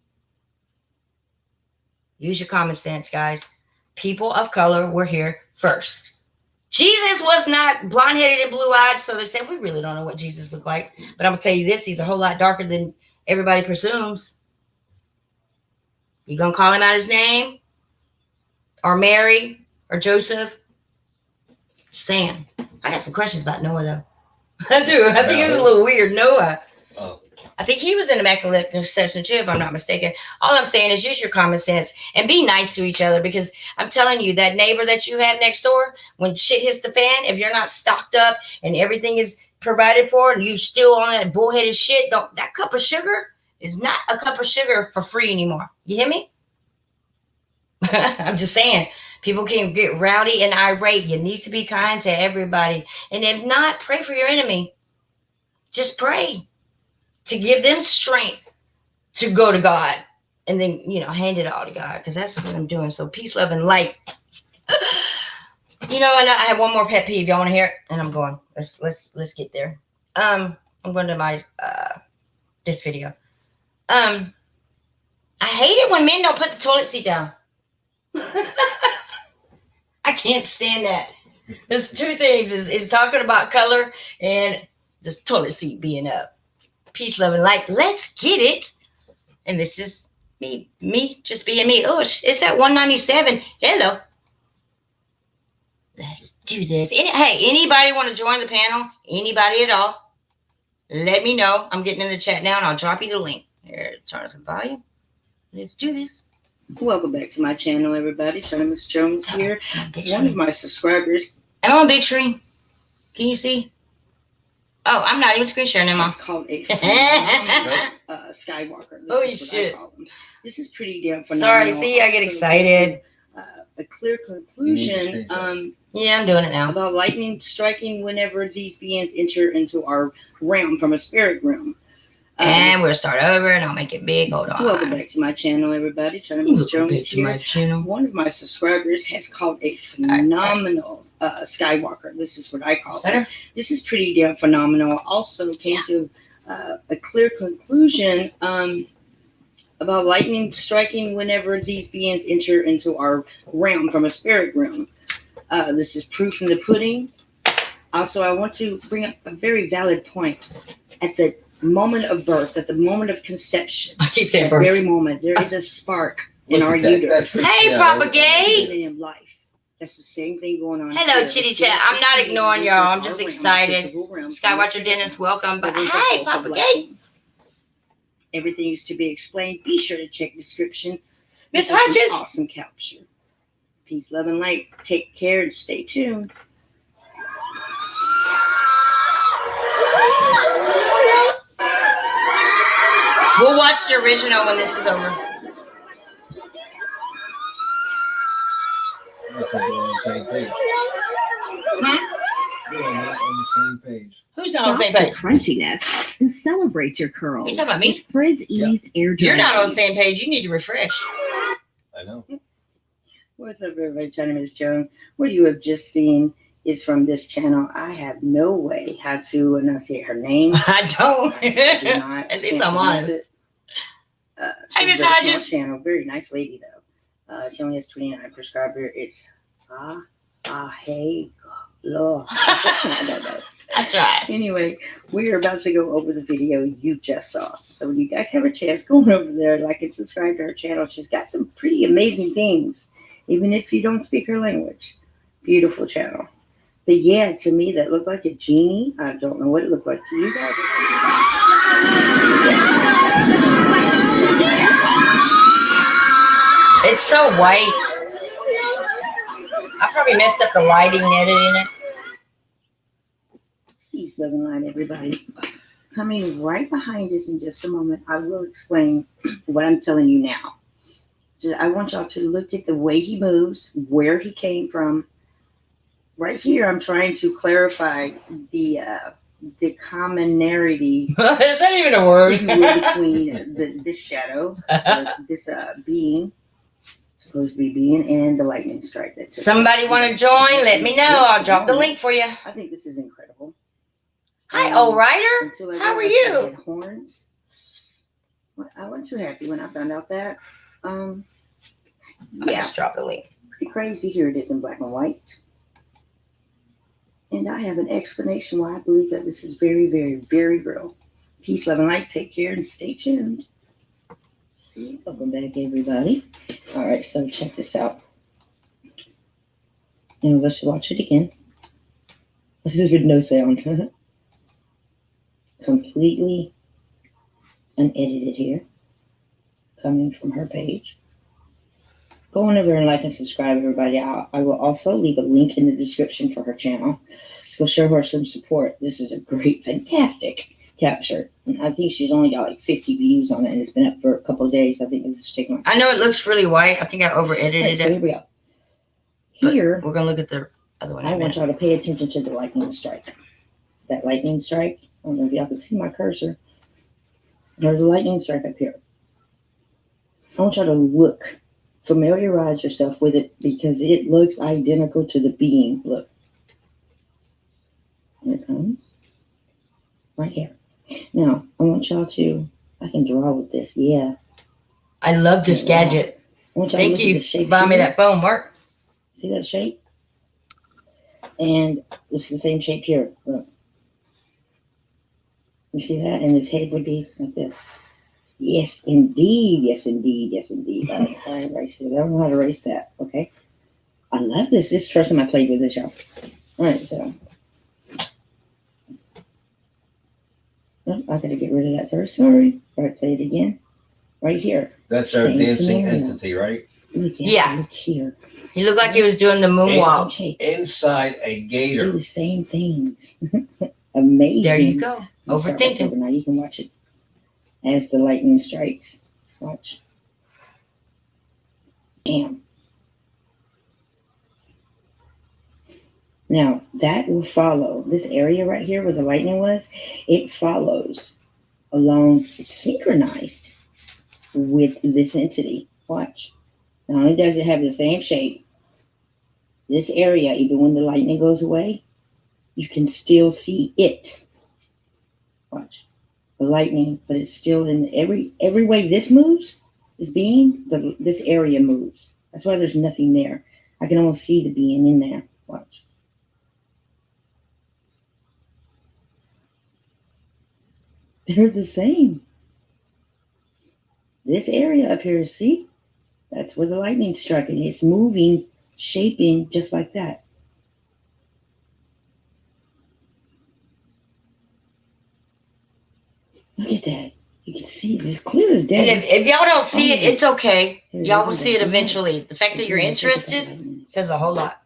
Use your common sense, guys. People of color were here first. Jesus was not blonde-headed and blue-eyed, so they said, we really don't know what Jesus looked like. But I'm going to tell you this, he's a whole lot darker than everybody presumes. You going to call him out his name? Or Mary? Or Joseph? Just saying. I got some questions about Noah, though. I do. I think it was a little weird. Noah. Oh. I think he was in immaculate conception, too, if I'm not mistaken. All I'm saying is use your common sense and be nice to each other, because I'm telling you, that neighbor that you have next door, when shit hits the fan, if you're not stocked up and everything is provided for and you still on that bullheaded shit, that cup of sugar is not a cup of sugar for free anymore. You hear me? I'm just saying. People can get rowdy and irate. You need to be kind to everybody. And if not, pray for your enemy. Just pray to give them strength to go to God. And then, you know, hand it all to God, because that's what I'm doing. So peace, love, and light. You know, and I have one more pet peeve. Y'all want to hear it? And I'm going. Let's get there. I'm going to my this video. I hate it when men don't put the toilet seat down. I can't stand that. There's two things: is talking about color and this toilet seat being up. Peace, love, and light. Let's get it. And this is me just being me. Oh, it's at 197. Hello. Let's do this. Hey, anybody want to join the panel? Anybody at all? Let me know. I'm getting in the chat now, and I'll drop you the link. Here, turn up some volume. Let's do this. Welcome back to my channel, everybody. ChinaMrsJones here. One of my subscribers. I'm on big screen. Can you see? Oh, I'm not even screen sharing them. It's called a skywalker. Holy shit. This is pretty damn phenomenal. Sorry, see, I get excited. A clear conclusion Yeah, I'm doing it now. about lightning striking whenever these beings enter into our realm from a spirit realm. And we'll start over, and I'll make it big. Hold on. Welcome back to my channel, everybody. Welcome ChinaMrsJones back to my here. channel. One of my subscribers has called a phenomenal skywalker. This is what I call it. This is pretty damn phenomenal. Also came to a clear conclusion about lightning striking whenever these beings enter into our realm from a spirit realm. This is proof in the pudding. Also, I want to bring up a very valid point. At the moment of birth, at the moment of conception, I keep saying at birth. the very moment, there is a spark in Look our at that. uterus. Hey, propagate. Beginning of life. That's the same thing going on. Hello, here. Chitty As soon Chat. as I'm this not being ignoring enters y'all. I'm our just realm, excited. physical realm, Skywatcher Dennis, welcome. But there is a hey, pulse of propagate. blessing. Everything is to be explained. Be sure to check description. Miss This is an Hodges. awesome capture. Peace, love, and light. Take care and stay tuned. We'll watch the original when this is over. Looks like we're on the same page. We're not on the same page. Who's not on the same Stop page? the crunchiness and celebrate your curls. You talking about me? with Frizz Ease Air Dry. You're not on the same page. You need to refresh. I know. What's up, everybody? ChinaMrsJones. What you have just seen is from this channel. I have no way how to enunciate her name. I don't. I do not. At least Can't I'm pronounce honest. it. Hey, Miss She's a very small Hodges. channel. Very nice lady, though. She only has 29 subscribers. It's hey, Lord. I don't know. That's right. Anyway, we are about to go over the video you just saw. So when you guys have a chance, go on over there, like and subscribe to her channel. She's got some pretty amazing things, even if you don't speak her language. Beautiful channel. But yeah, to me, that looked like a genie. I don't know what it looked like to you guys. It's so white. I probably messed up the lighting editing it. Peace, love, and light, everybody. Coming right behind us in just a moment, I will explain what I'm telling you now. I want y'all to look at the way he moves, where he came from. Right here, I'm trying to clarify the commonality Is that even a word? between this shadow, this being, supposed to be being, and the lightning strike. Somebody want to join? Let me know. I'll drop the link for you. I think this is incredible. Hi, old writer. Until I How are realized you? I had horns. I wasn't too happy when I found out that. I Yeah, just dropped the link. pretty crazy. Here it is in black and white. And I have an explanation why I believe that this is very, very, very real. Peace, love, and light. Take care and stay tuned. See, welcome back, everybody. All right, so check this out. And let's watch it again. This is with no sound. Completely unedited here. Coming from her page. Go on over and like and subscribe, everybody. I will also leave a link in the description for her channel. So show her some support. This is a great, fantastic capture. And I think she's only got like 50 views on it, and it's been up for a couple of days. I think this is taking. I know it looks really white. I think I over edited Right, so it. here we go. Here, We're gonna look at the other one. I want y'all to pay attention to the lightning strike. That lightning strike. I don't know if y'all can see my cursor. There's a lightning strike up here. I want y'all to look. Familiarize yourself with it because it looks identical to the being. Look. Here it comes. Right here. Now, I want y'all to, I can draw with this. Yeah. I love this gadget. I want y'all to Thank look at you the shape for buying me here. that phone, Mark. See that shape? And it's the same shape here. Look. You see that? And his head would be like this. Yes, indeed. Yes, indeed. Yes, indeed. I erase this. I don't know how to erase that. Okay. I love this. This is the first time I played with this, y'all. All right, so. Oh, I gotta get rid of that first. Sorry. All right, play it again. Right here. That's our Same dancing scenario. entity, right? Look at Yeah. Look here. He looked like he was doing the moonwalk. Shape. Inside a Do gator. the same things. Amazing. There you go. Let's start back Overthinking. over. Now you can watch it as the lightning strikes. Watch. Bam. Now that will follow this area right here where the lightning was. It follows along synchronized with this entity. Watch. Not only does it have the same shape, this area, even when the lightning goes away, you can still see it. Watch. The lightning, but it's still in every way this moves, this area moves. That's why there's nothing there. I can almost see the being in there. Watch. They're the same. This area up here, see? That's where the lightning struck, and it's moving, shaping just like that. Look at that. You can see it as clear as day. And if y'all don't see it, it's okay. Y'all will see it eventually. The fact that you're interested says a whole lot.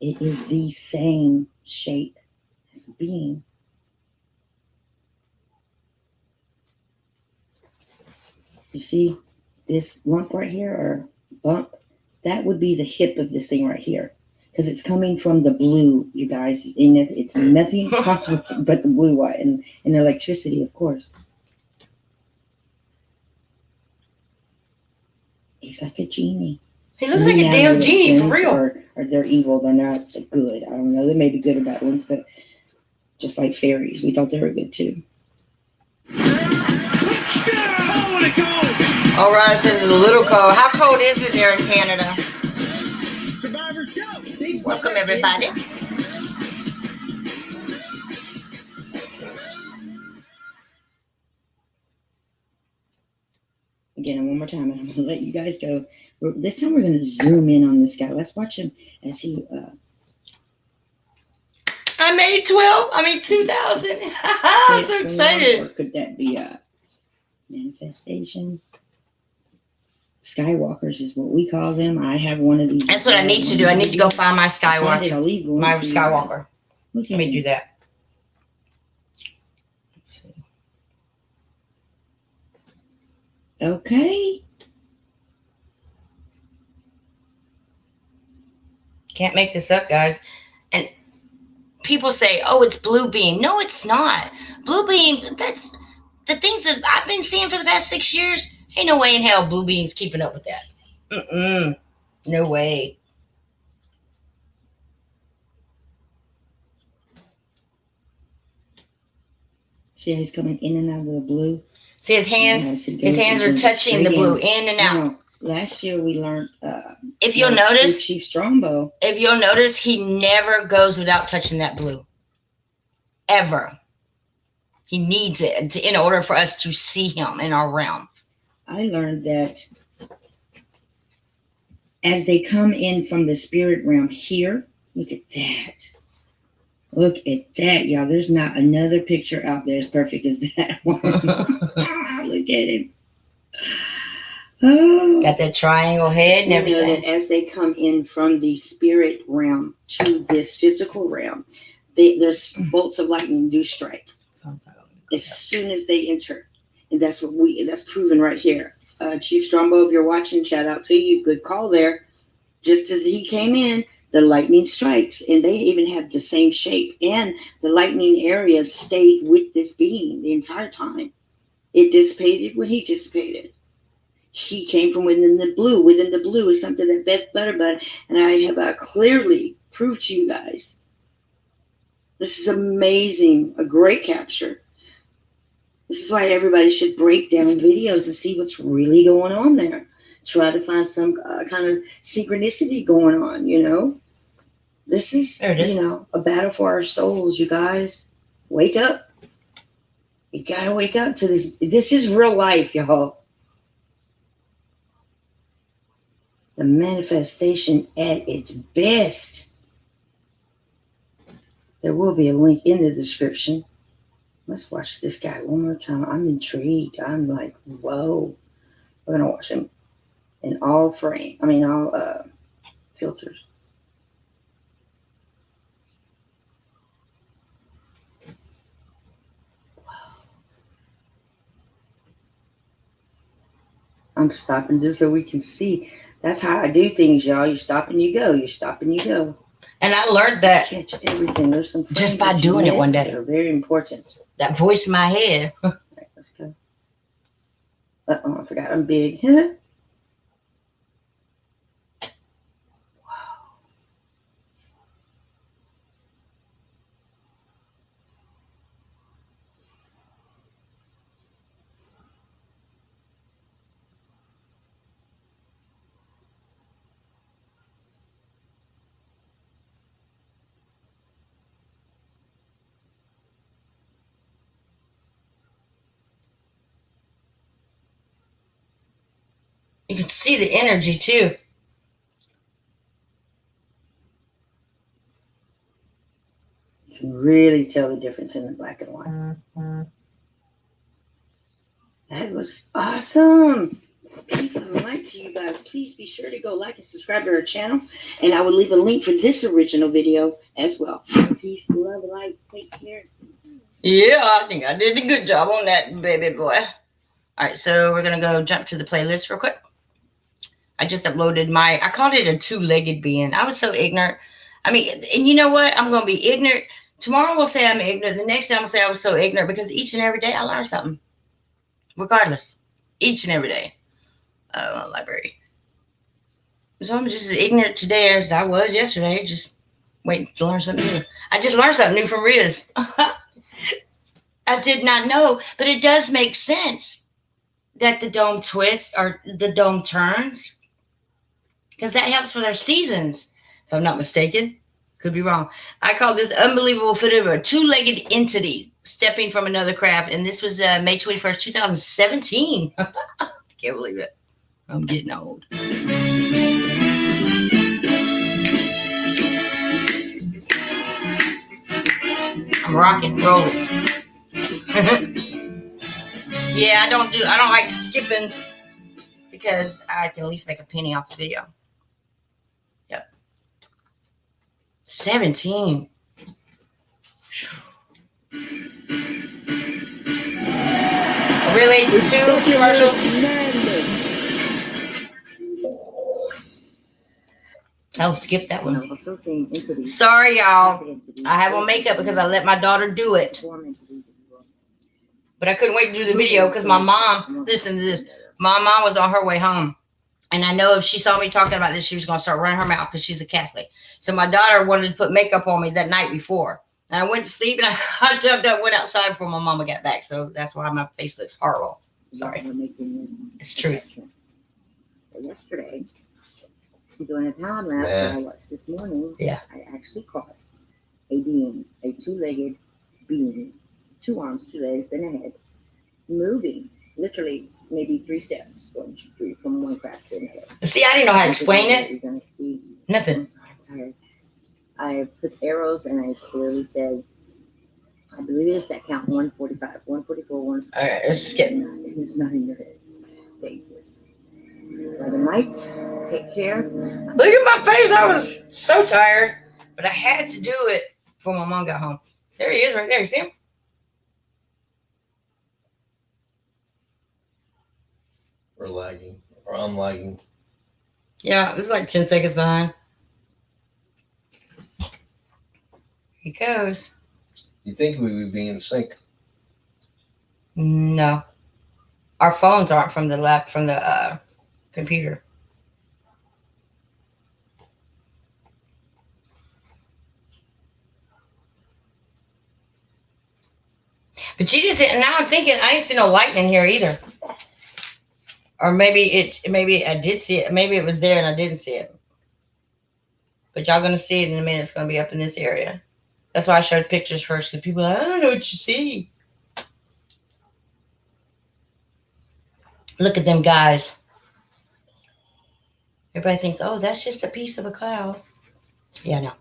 It is the same shape as the being. You see this lump right here, or bump? That would be the hip of this thing right here. Because it's coming from the blue, you guys. And it's nothing but the blue light and electricity, of course. He's like a genie. He looks like a damn genie, for real. Or they're evil. They're not good. I don't know. They may be good or bad ones, but just like fairies, we thought they were good too. Oh, Ryan says it's a little cold. How cold is it there in Canada? Welcome, everybody. Again, one more time, and I'm going to let you guys go. This time we're going to zoom in on this guy. Let's watch him as he... I made 2,000. I'm so excited. Or could that be a manifestation? Skywalkers is what we call them. I have one of these. That's what I need to do. I need to go find my Skywatcher. I'll leave one My for you Skywalker. guys. Let me do that. Let's see. Okay. Can't make this up, guys. And people say, oh, it's blue beam. No, it's not. Blue beam, that's the things that I've been seeing for the past 6 years. Ain't no way in hell blue beam's keeping up with that. No way. See how he's coming in and out of the blue? See his hands? His hands are touching the blue in and out. Now, last year we learned if you'll notice, Chief Strongbow. If you'll notice, he never goes without touching that blue. Ever. He needs it in order for us to see him in our realm. I learned that as they come in from the spirit realm here, look at that. Look at that, y'all. There's not another picture out there as perfect as that one. Look at him. Oh. Got that triangle head and everything. Know that as they come in from the spirit realm to this physical realm, there's bolts of lightning do strike as soon as they enter. And that's proven right here. Chief Strongbow, if you're watching, shout out to you. Good call there. Just as he came in, the lightning strikes, and they even have the same shape. And the lightning areas stayed with this being the entire time. It dissipated when he dissipated. He came from within the blue. Within the blue is something that Beth Butterbud and I have clearly proved to you guys. This is amazing. A great capture. This is why everybody should break down videos and see what's really going on there. Try to find some kind of synchronicity going on, you know. This is, a battle for our souls, you guys. Wake up. You got to wake up to this. This is real life, y'all. The manifestation at its best. There will be a link in the description. Let's watch this guy one more time. I'm intrigued. I'm like, whoa. We're going to watch him in all filters. Wow. I'm stopping just so we can see. That's how I do things, y'all. You stop and you go. You stop and you go. And I learned that catch everything. There's some just by doing it one day. They're very important. That voice in my head. I forgot. I'm big. You can see the energy too. You can really tell the difference in the black and white. That was awesome. Peace and light to you guys. Please be sure to go like and subscribe to our channel. And I will leave a link for this original video as well. Peace, love, light. Take care. Yeah, I think I did a good job on that, baby boy. All right, so we're going to go jump to the playlist real quick. I just uploaded I called it a two-legged being. I was so ignorant. I mean, and you know what? I'm going to be ignorant. Tomorrow we'll say I'm ignorant. The next day I'm going to say I was so ignorant because each and every day I learn something. Regardless. Each and every day. Library. So I'm just as ignorant today as I was yesterday. Just waiting to learn something new. I just learned something new from Riz. I did not know, but it does make sense that the dome twists or the dome turns because that helps with our seasons. If I'm not mistaken, could be wrong. I call this unbelievable fit of a two-legged entity stepping from another craft, and this was May 21st, 2017. I can't believe it. I'm getting old. I'm rocking, rolling. Yeah, I don't like skipping because I can at least make a penny off the video. Yep. 17. Really? 2 commercials? Oh, skip that one. Sorry, y'all. I have on makeup because I let my daughter do it. But I couldn't wait to do the video because my mom, listen to this. My mom was on her way home. And I know if she saw me talking about this, she was going to start running her mouth because she's a Catholic. So my daughter wanted to put makeup on me that night before. And I went to sleep and I jumped up, went outside before my mama got back. So that's why my face looks horrible. Sorry. It's true. Yesterday, doing a time lapse that I watched this morning, I actually caught a being, a two-legged being, 2 arms, 2 legs, and a head, moving, literally maybe 3 steps, going from one craft to another. See, I didn't know how to explain it. You're gonna see. Nothing. I'm sorry, I'm tired. I put arrows and I clearly said, I believe it's that count 145, 144, 145. All right, let's skip. It's not in your head. They exist. Love and light. Take care. Look at my face. I was so tired, but I had to do it before my mom got home. There he is right there. You see him? We're lagging. Or I'm lagging. Yeah, it's like 10 seconds behind. Here he goes. You think we would be in sync? No. Our phones aren't from the computer. But you just now I'm thinking I didn't see no lightning here either. Or maybe I did see it. Maybe it was there and I didn't see it. But y'all gonna see it in a minute. It's gonna be up in this area. That's why I showed pictures first, because people are like, I don't know what you see. Look at them guys. Everybody thinks, oh, that's just a piece of a cloud. Yeah, no.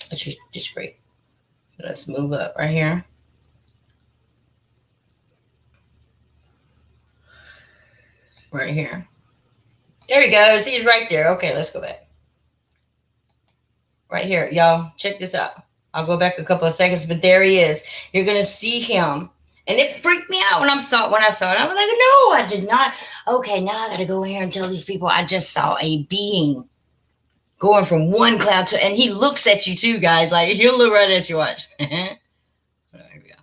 It's just great. Let's move up right here. Right here. There he goes. He's right there. Okay, let's go back. Right here. Y'all, check this out. I'll go back a couple of seconds, but there he is. You're going to see him. And it freaked me out when I saw it. I was like, no, I did not. Okay, now I got to go in here and tell these people I just saw a being going from one cloud to, and he looks at you too, guys. Like, he'll look right at you. Watch. Here we go.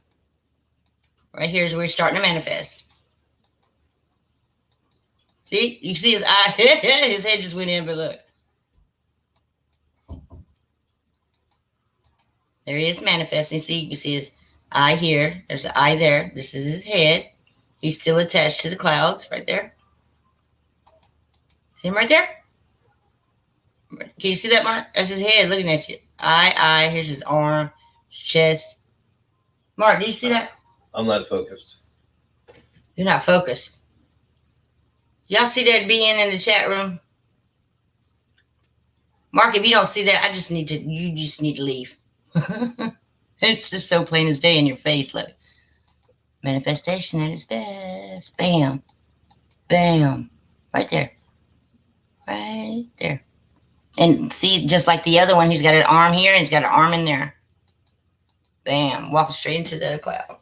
Right here is where we're starting to manifest. See? You see his eye? His head just went in, but look. There he is manifesting. See, you can see his eye here. There's an eye there. This is his head. He's still attached to the clouds right there. See him right there? Can you see that, Mark? That's his head looking at you. Eye. Here's his arm, his chest. Mark, do you see that? I'm not focused. You're not focused. Y'all see that being in the chat room? Mark, if you don't see that, you just need to leave. It's just so plain as day in your face. Look. Manifestation at its best. Bam. Bam. Right there. Right there. And see, just like the other one, he's got an arm here and he's got an arm in there. Bam. Walking straight into the cloud.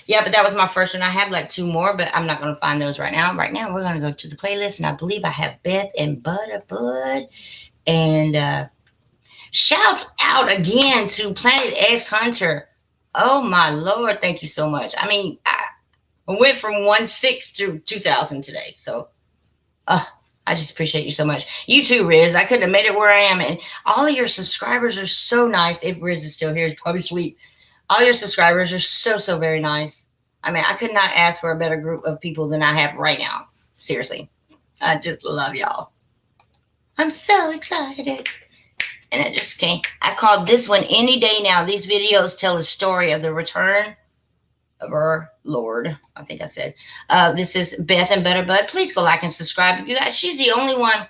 Yeah, but that was my first one. I have like 2 more, but I'm not going to find those right now. Right now, we're going to go to the playlist, and I believe I have Beth and Bud. And shouts out again to Planet X Hunter. Oh, my Lord. Thank you so much. I mean, I went from 1.6 to 2,000 today. So, I just appreciate you so much. You too, Riz. I couldn't have made it where I am. And all of your subscribers are so nice. If Riz is still here, he's probably asleep. All your subscribers are so very nice. I mean, I could not ask for a better group of people than I have right now. Seriously. I just love y'all. I'm so excited. And I just can't. I called this one any day now. These videos tell a story of the return of our Lord. I think I said. This is Beth and Better Bud. Please go like and subscribe. You guys, she's the only one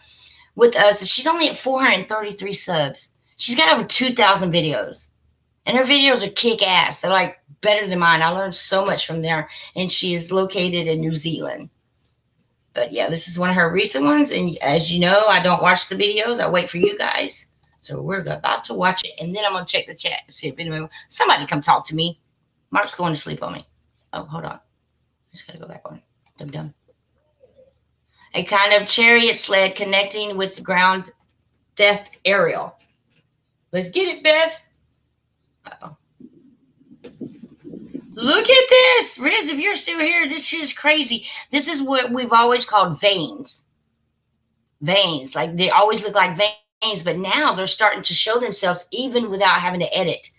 with us. She's only at 433 subs. She's got over 2,000 videos. And her videos are kick-ass. They're like better than mine. I learned so much from there. And she is located in New Zealand. But yeah, this is one of her recent ones. And as you know, I don't watch the videos. I wait for you guys. So we're about to watch it. And then I'm going to check the chat to see if anybody, somebody come talk to me. Mark's going to sleep on me. Oh, hold on. I just got to go back on. I'm done. A kind of chariot sled connecting with the ground death aerial. Let's get it, Beth. Uh-oh. Look at this. Riz, if you're still here, this shit is crazy. This is what we've always called veins. Veins. Like they always look like veins, but now they're starting to show themselves even without having to edit.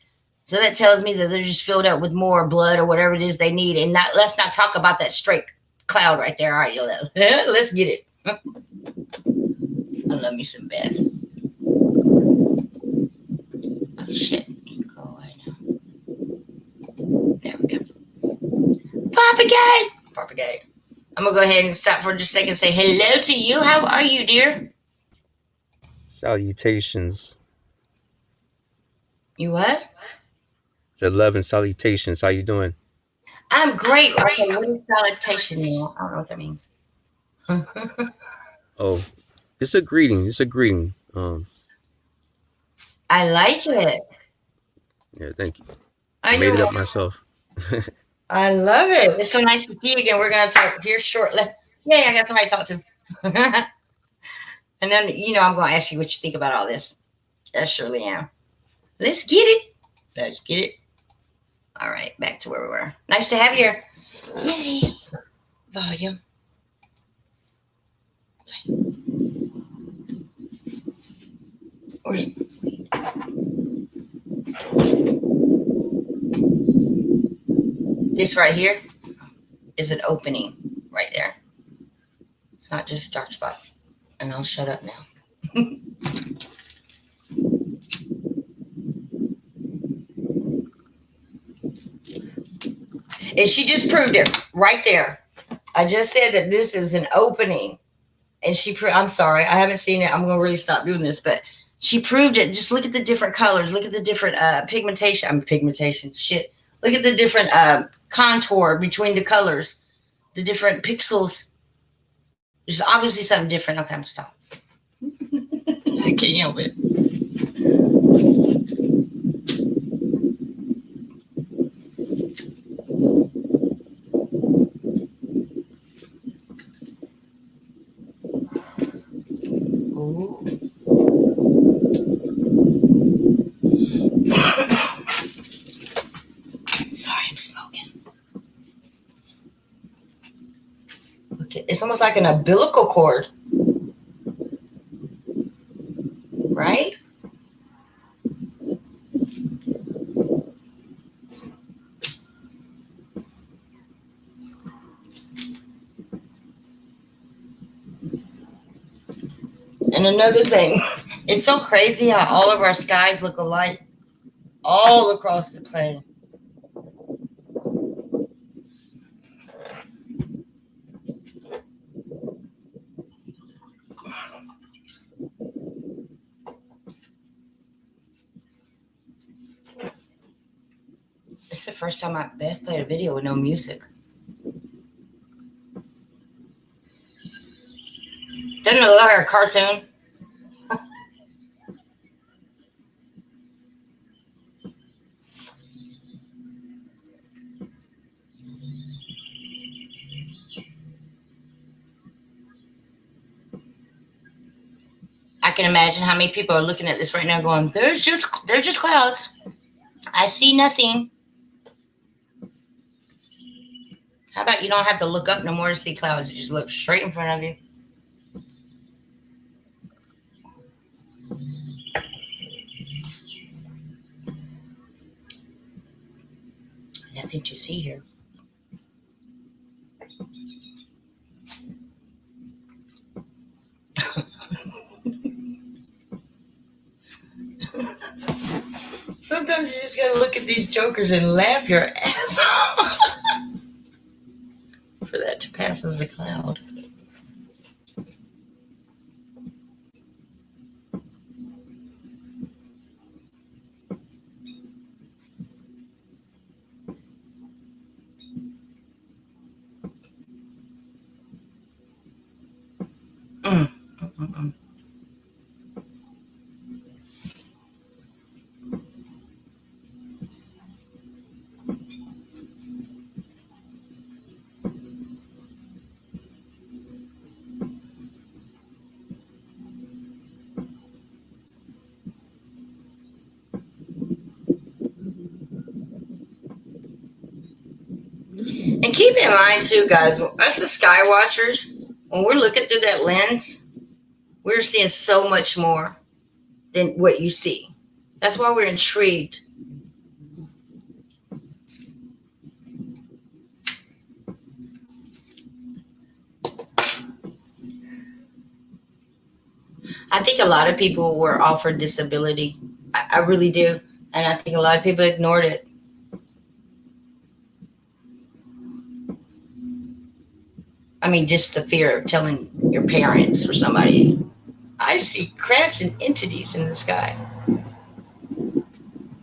So that tells me that they're just filled up with more blood or whatever it is they need. And let's not talk about that straight cloud right there. All right, let's get it. I love me some Beth. Oh, shit. Go away now. There we go. Propagate. I'm going to go ahead and stop for just a second and say hello to you. How are you, dear? Salutations. You what? It's 11 salutations. How you doing? I'm great. Okay, what is salutation now? I don't know what that means. Oh, it's a greeting. I like it. Yeah, thank you. I made it up myself. I love it. It's so nice to see you again. We're going to talk here shortly. Yay, I got somebody to talk to. And then, I'm going to ask you what you think about all this. I surely am. Let's get it. All right, back to where we were. Nice to have you here. Yay. Volume. Where's this right here is an opening right there. It's not just a dark spot. And I'll shut up now. And she just proved it right there. I just said that this is an opening. And I'm sorry, I haven't seen it. I'm going to really stop doing this. But she proved it. Just look at the different colors. Look at the different pigmentation. Shit. Look at the different contour between the colors. The different pixels. There's obviously something different. Okay, I'm stop. I can't help it. Sorry, I'm smoking. Okay, it's almost like an umbilical cord. Right? And another thing, it's so crazy how all of our skies look alike all across the planet. It's the first time Beth played a video with no music. Doesn't it look like a cartoon? I can imagine how many people are looking at this right now going, they're just clouds. I see nothing. How about you don't have to look up no more to see clouds? You just look straight in front of you. Nothing to see here. Sometimes you just gotta look at these jokers and laugh your ass off for that to pass as a cloud. And keep in mind, too, guys, us the skywatchers, when we're looking through that lens, we're seeing so much more than what you see. That's why we're intrigued. I think a lot of people were offered this ability. I really do. And I think a lot of people ignored it. I mean, just the fear of telling your parents or somebody, I see crafts and entities in the sky.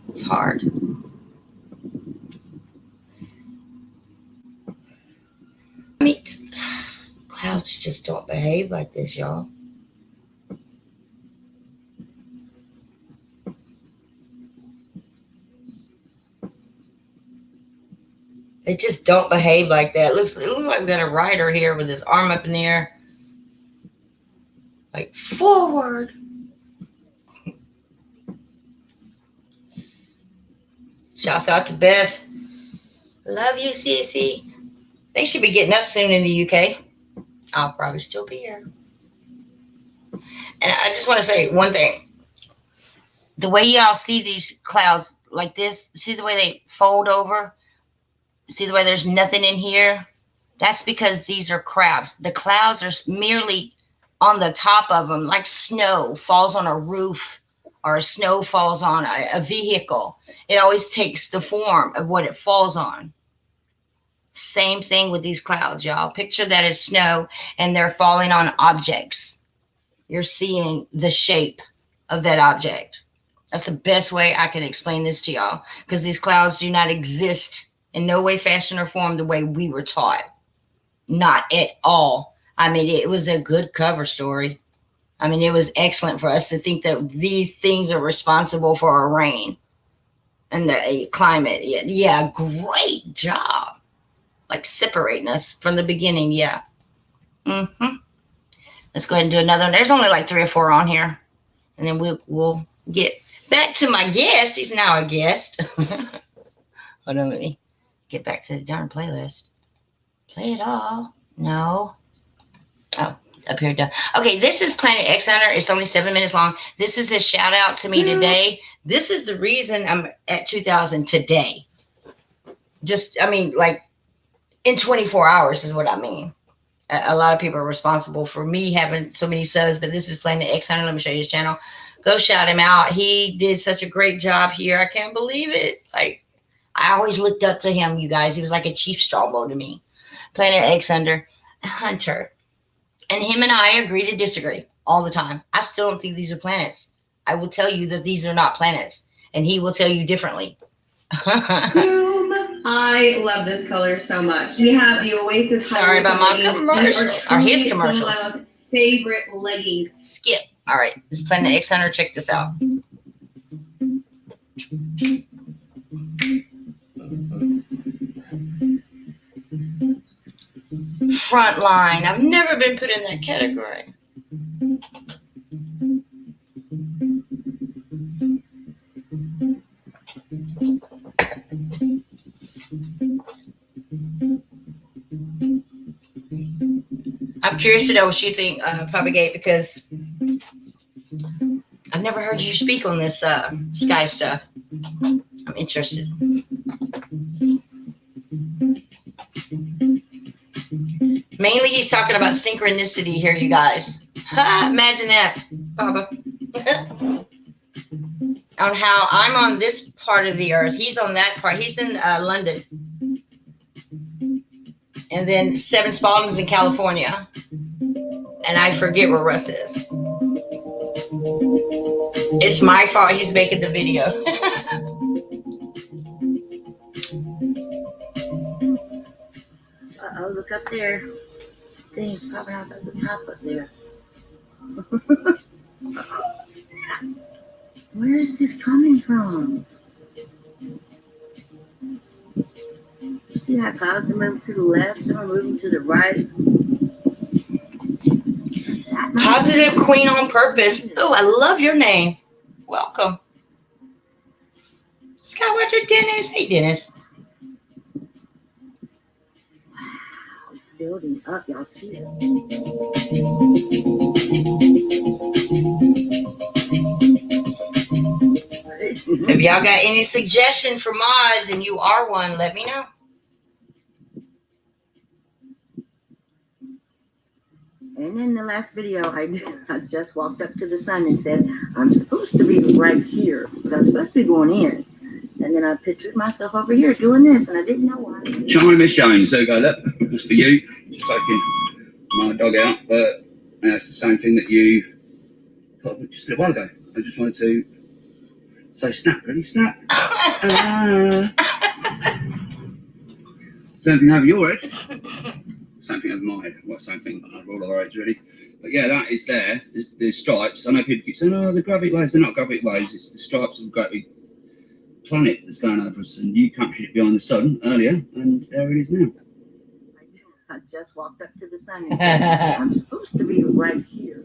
It's hard. I mean, clouds just don't behave like this, y'all. They just don't behave like that. It looks like we got a rider here with his arm up in the air. Like, forward. Shouts out to Beth. Love you, Sissy. They should be getting up soon in the UK. I'll probably still be here. And I just want to say one thing. The way y'all see these clouds like this, see the way they fold over? See the way there's nothing in here? That's because these are crabs. The clouds are merely on the top of them, like snow falls on a roof or snow falls on a vehicle. It always takes the form of what it falls on. Same thing with these clouds, y'all. Picture that as snow and they're falling on objects. You're seeing the shape of that object. That's the best way I can explain this to y'all, because these clouds do not exist in no way, fashion, or form the way we were taught. Not at all. I mean, it was a good cover story. I mean, it was excellent for us to think that these things are responsible for our rain and the climate. Yeah, great job. Like separating us from the beginning, yeah. Let's go ahead and do another one. There's only like 3 or 4 on here. And then we'll get back to my guest. He's now a guest. Hold on, let me get back to the darn playlist. Play it all. No. Oh, appeared done. Okay, this is Planet X Hunter. It's only 7 minutes long. This is a shout out to me today. This is the reason I'm at 2,000 today. Just, I mean, like in 24 hours is what I mean. A lot of people are responsible for me having so many subs, but this is Planet X Hunter. Let me show you his channel. Go shout him out. He did such a great job here. I can't believe it. Like, I always looked up to him, you guys. He was like a chief Strongbow to me. Planet X Hunter. And him and I agree to disagree all the time. I still don't think these are planets. I will tell you that these are not planets, and he will tell you differently. I love this color so much. You have the Oasis. Sorry about my commercial. Or his commercials. Some of my most favorite leggings. Skip. All right. This Planet X Hunter. Check this out. Frontline. I've never been put in that category. I'm curious to know what you think, Propagate, because I've never heard you speak on this sky stuff. I'm interested. Mainly, he's talking about synchronicity here, you guys. Imagine that, Baba. On how I'm on this part of the earth. He's on that part. He's in London. And then Seven Spalding's in California. And I forget where Russ is. It's my fault he's making the video. Uh-oh, look up there. Things popping out at the top up there. Where is this coming from? See how clouds are moving to the left, some are moving to the right. Positive Queen on Purpose. Oh, I love your name. Welcome. Skywatcher Dennis. Hey, Dennis. Wow, it's building up. Y'all see it? If y'all got any suggestion for mods and you are one, let me know. And in the last video, I just walked up to the sun and said, I'm supposed to be right here, but I'm supposed to be going in. And then I pictured myself over here doing this, and I didn't know why. ChinaMrsJones, there we go, look, that's for you. Just taking my dog out, but that's the same thing that you put just a little while ago. I just wanted to say snap, ready, snap. Same thing over your head. Same thing over my head. Well, same thing over all our heads, really. But yeah, that is there. There's stripes. I know people keep saying, oh, the gravity waves. They're not gravity waves. It's the stripes of the gravity planet that's going over us. And you captured it behind the sun earlier, and there it is now. I just walked up to the sun and said, I'm supposed to be right here.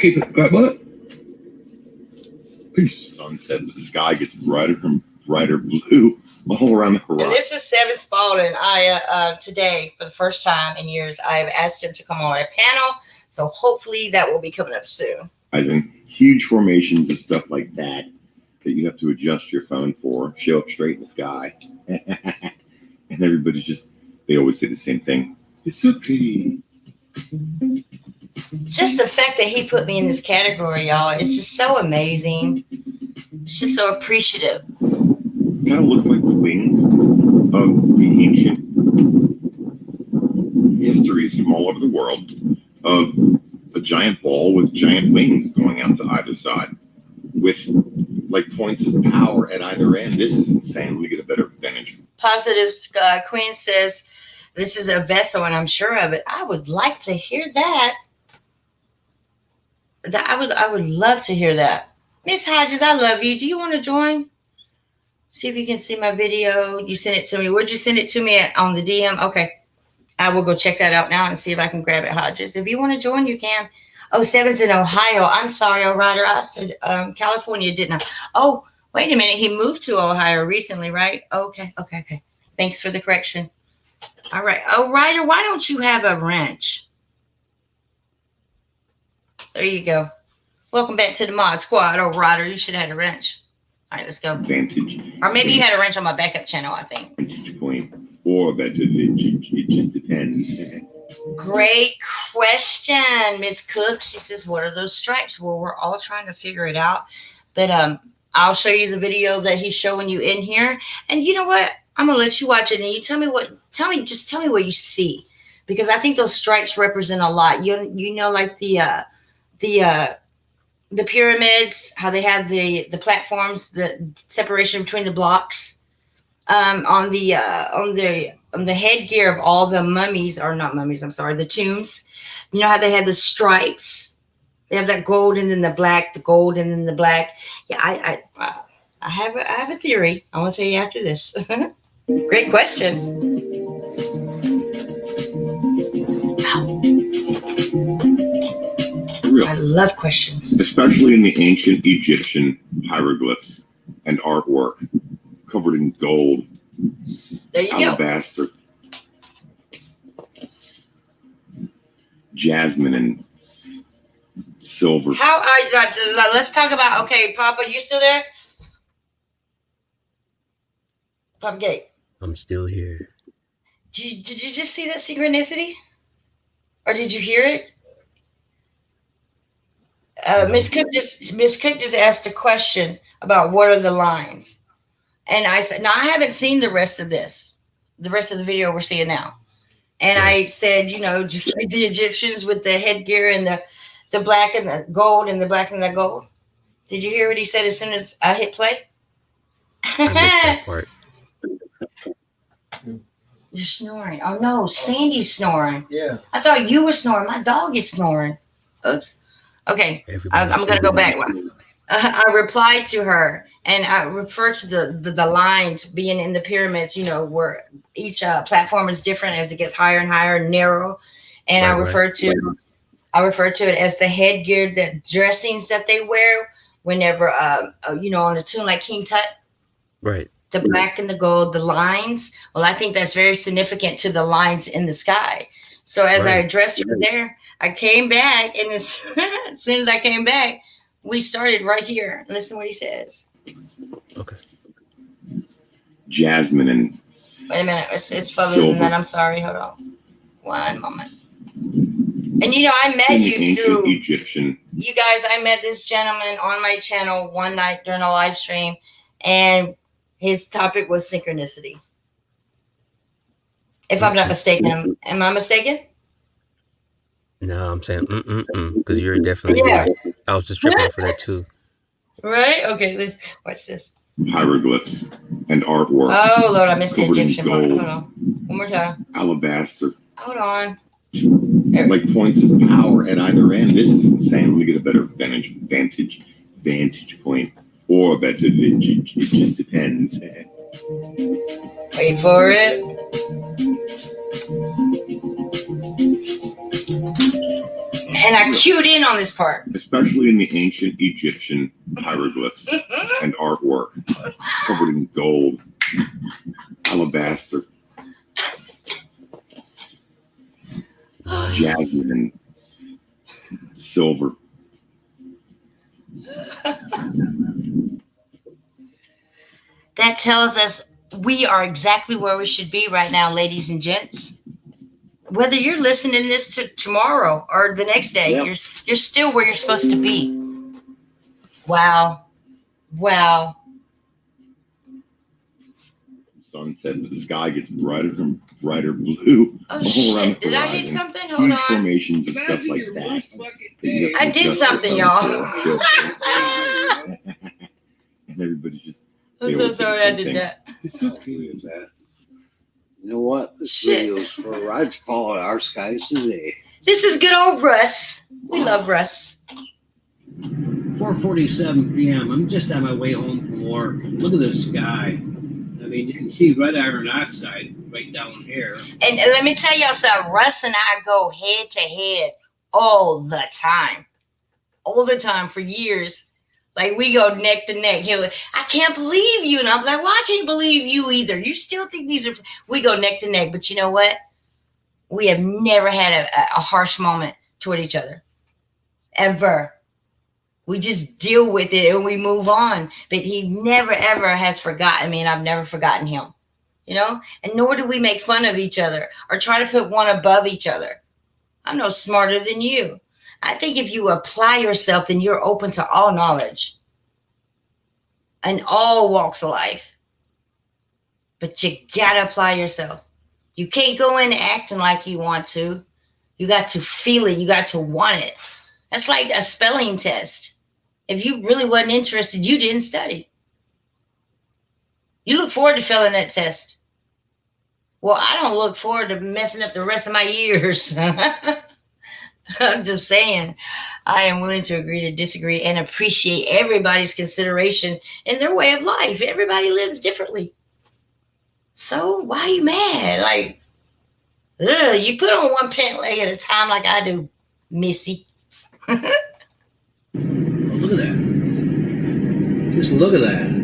Keep it. Great work. Peace. Sunset, the sky gets brighter and brighter blue all around the horizon. And this is Seven Spalding. I today, for the first time in years, I've asked him to come on my panel. So hopefully that will be coming up soon. As in huge formations of stuff like that you have to adjust your phone for, show up straight in the sky. And everybody's just, they always say the same thing. It's okay. Just the fact that he put me in this category, y'all, it's just so amazing. It's just so appreciative. Kind of look like the wings of the ancient histories from all over the world of a giant ball with giant wings going out to either side with like points of power at either end. This is insane. Let me get a better vantage. Positive Queen says, this is a vessel and I'm sure of it. I would like to hear that. I would love to hear that. Miss Hodges, I love you. Do you want to join? See if you can see my video. You sent it to me. Where'd you send it to me on the DM? Okay. I will go check that out now and see if I can grab it, Hodges. If you want to join, you can. Oh, Seven's in Ohio. I'm sorry, O'Rider. I said California, didn't I? Oh, wait a minute. He moved to Ohio recently, right? Okay. Thanks for the correction. All right. O'Rider, why don't you have a wrench? There you go. Welcome back to the Mod Squad. Oh, Ryder, you should have had a wrench. All right, let's go. Vantage. Or maybe you had a wrench on my backup channel, I think. Vantage point. Or that it just depends. Great question, Miss Cook. She says, what are those stripes? Well, we're all trying to figure it out. But I'll show you the video that he's showing you in here. And you know what? I'm going to let you watch it. And you tell me what you see. Because I think those stripes represent a lot. You know, like the pyramids, how they have the platforms, the separation between the blocks. On the headgear of all the mummies, or not mummies, I'm sorry, the tombs. You know how they had the stripes? They have that gold and then the black, the gold and then the black. Yeah, I have a theory. I want to tell you after this. Great question. Real. I love questions. Especially in the ancient Egyptian hieroglyphs and artwork covered in gold, There you go. alabaster, jasmine, and silver. How are you? Let's talk about, okay, Papa, you still there? Papa Gate. I'm still here. Did you just see that synchronicity? Or did you hear it? Miss Cook just asked a question about what are the lines. And I said, now I haven't seen the rest of the video we're seeing now. And I said, you know, just like the Egyptians with the headgear and the black and the gold and the black and the gold. Did you hear what he said as soon as I hit play? I missed that part. You're snoring. Oh no, Sandy's snoring. Yeah. I thought you were snoring. My dog is snoring. Oops. Okay, I'm going to go back. I replied to her, and I referred to the lines being in the pyramids, you know, where each platform is different as it gets higher and higher and narrow. And I referred to it as the headgear, the dressings that they wear whenever, you know, on a tune like King Tut. Right. The black and the gold, the lines. Well, I think that's very significant to the lines in the sky. So as I addressed her there, I came back, and as soon as I came back, we started right here. Listen what he says. Okay. Jasmine and wait a minute. It's further than that. I'm sorry. Hold on. One moment. And you know, I met you through Egyptian. You guys. I met this gentleman on my channel one night during a live stream, and his topic was synchronicity. If I'm not mistaken, am I mistaken? No, I'm saying because you're definitely right. I was just tripping for that too. Right? Okay, let's watch this. Hieroglyphs and artwork. Oh Lord, I missed the Egyptian part. Gold, hold on. One more time. Alabaster. Hold on. Like points of power at either end. This is insane. Let me get a better vantage point. Or that it just depends. Wait for it. And I cued in on this part. Especially in the ancient Egyptian hieroglyphs and artwork covered in gold, alabaster, jasmine, and silver. That tells us we are exactly where we should be right now, ladies and gents. Whether you're listening this to tomorrow or the next day, you're still where you're supposed to be. Wow. Wow. Sunset, but the sky gets brighter and brighter blue. Oh shit! Did I hit something? Hold on. Formations and stuff like that. I did something, y'all. And everybody's just. I'm so sorry I did that. It's okay with that. You know what? This video's for Raj Paul at Our Skies Today. This is good old Russ. We love Russ. 4:47 p.m. I'm just on my way home from work. Look at the sky. I mean, you can see red iron oxide right down here. And let me tell y'all something. Russ and I go head to head all the time. All the time for years. Like, we go neck to neck. He'll, I can't believe you. And I'm like, well, I can't believe you either. You still think these are... We go neck to neck. But you know what? We have never had a harsh moment toward each other. ever. We just deal with it and we move on. But he never, ever has forgotten me, and I've never forgotten him. You know? And nor do we make fun of each other or try to put one above each other. I'm no smarter than you. I think if you apply yourself, then you're open to all knowledge and all walks of life. But you got to apply yourself. You can't go in acting like you want to. You got to feel it. You got to want it. That's like a spelling test. If you really wasn't interested, you didn't study. You look forward to failing that test. Well, I don't look forward to messing up the rest of my years. I'm just saying, I am willing to agree to disagree and appreciate everybody's consideration in their way of life. Everybody lives differently. So why are you mad? Like, you put on one pant leg at a time like I do, Missy. Oh, look at that. Just look at that.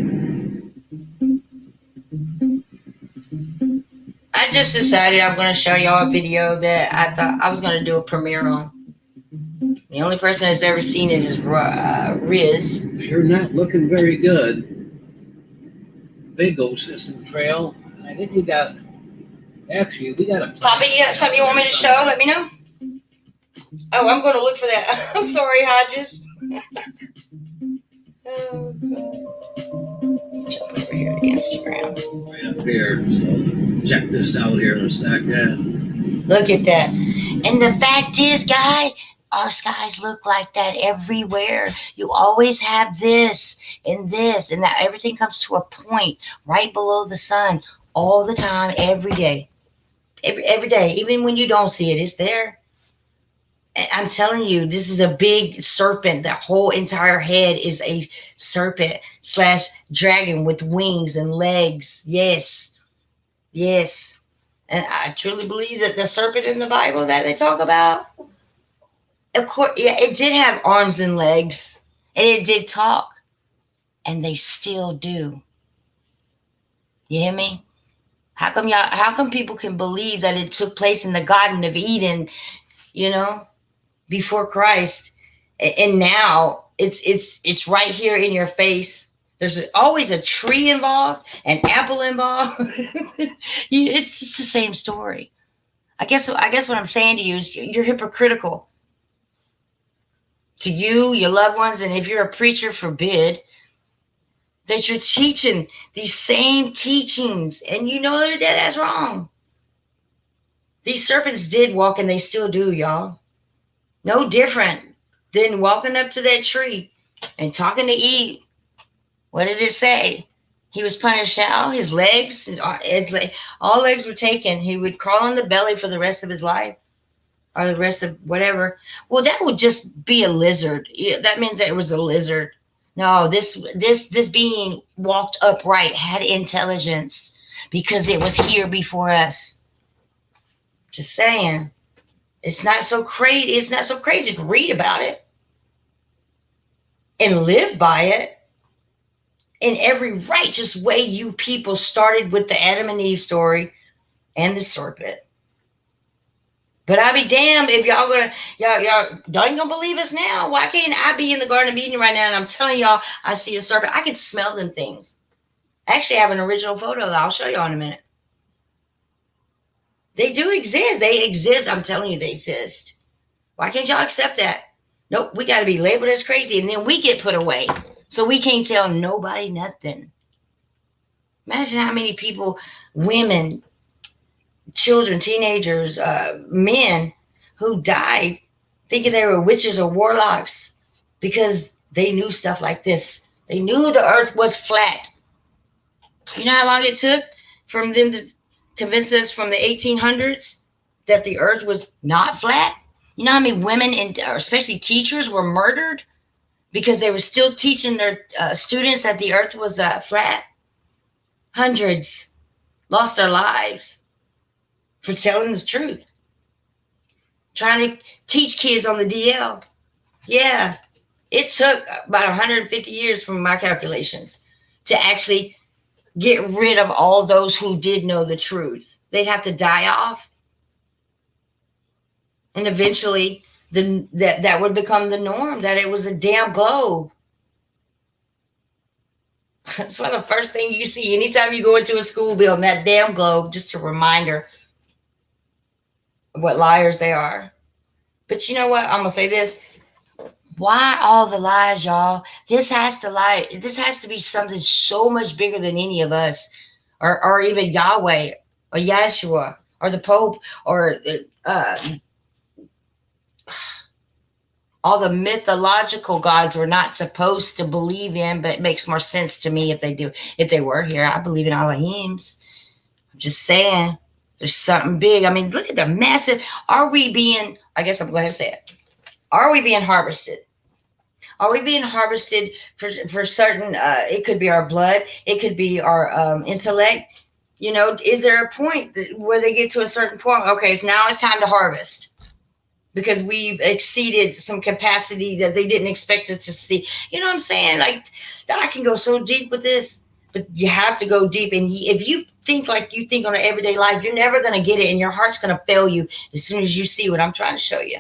I just decided I'm going to show y'all a video that I thought I was going to do a premiere on. The only person that's ever seen it is Riz. Sure not looking very good. Big old system trail. I think we got a... Papa, you got something you want me to show? Let me know. Oh, I'm going to look for that. I'm sorry, Hodges. Oh, God. Jump over here to Instagram. Right up here. So check this out here in a second. Look at that. And the fact is, guy, our skies look like that everywhere. You always have this, and that everything comes to a point right below the sun all the time, every day. Every day, even when you don't see it, it's there. I'm telling you, this is a big serpent. The whole entire head is a serpent / dragon with wings and legs. Yes. And I truly believe that the serpent in the Bible that they talk about, of course, yeah, it did have arms and legs, and it did talk, and they still do. You hear me? How come people can believe that it took place in the Garden of Eden, before Christ, and now it's right here in your face? There's always a tree involved, an apple involved. It's just the same story. I guess what I'm saying to you is you're hypocritical. To you, your loved ones, and if you're a preacher, forbid, that you're teaching these same teachings, and you know they're dead ass wrong. These serpents did walk, and they still do, y'all. No different than walking up to that tree and talking to Eve. What did it say? He was punished how? His legs, all legs were taken. He would crawl on the belly for the rest of his life, or the rest of whatever. Well, that would just be a lizard. That means that it was a lizard. No, this being walked upright, had intelligence, because it was here before us. Just saying. It's not so crazy. It's not so crazy to read about it and live by it. In every righteous way, you people started with the Adam and Eve story and the serpent. But I'll be damned if y'all ain't gonna believe us now. Why can't I be in the Garden of Eden right now and I'm telling y'all I see a serpent? I can smell them things. I actually have an original photo that I'll show y'all in a minute. They do exist. They exist. I'm telling you, they exist. Why can't y'all accept that? Nope, we got to be labeled as crazy, and then we get put away. So we can't tell nobody nothing. Imagine how many people, women, children, teenagers, men who died thinking they were witches or warlocks because they knew stuff like this. They knew the earth was flat. You know how long it took from them to convince us from the 1800s that the earth was not flat? You know how many women, especially teachers, were murdered because they were still teaching their students that the earth was flat? Hundreds lost their lives for telling the truth. Trying to teach kids on the DL. Yeah, it took about 150 years from my calculations to actually get rid of all those who did know the truth. They'd have to die off. And eventually that would become the norm, that it was a damn globe. That's one of the first thing you see anytime you go into a school building, that damn globe, just a reminder of what liars they are. But you know what? I'm going to say this. Why all the lies, y'all? This has to be something so much bigger than any of us, or even Yahweh, or Yeshua, or the Pope, or all the mythological gods we're not supposed to believe in, but it makes more sense to me if they do. If they were here, I believe in Elohims. I'm just saying, there's something big. I mean, look at the massive. Are we being? I guess I'm going to say it. Are we being harvested? Are we being harvested for certain? It could be our blood. It could be our intellect. You know, is there a point where they get to a certain point? Okay, so now it's time to harvest because we've exceeded some capacity that they didn't expect us to see. You know what I'm saying? Like, I can go so deep with this, but you have to go deep. And if you think like you think on an everyday life, you're never going to get it, and your heart's going to fail you as soon as you see what I'm trying to show you.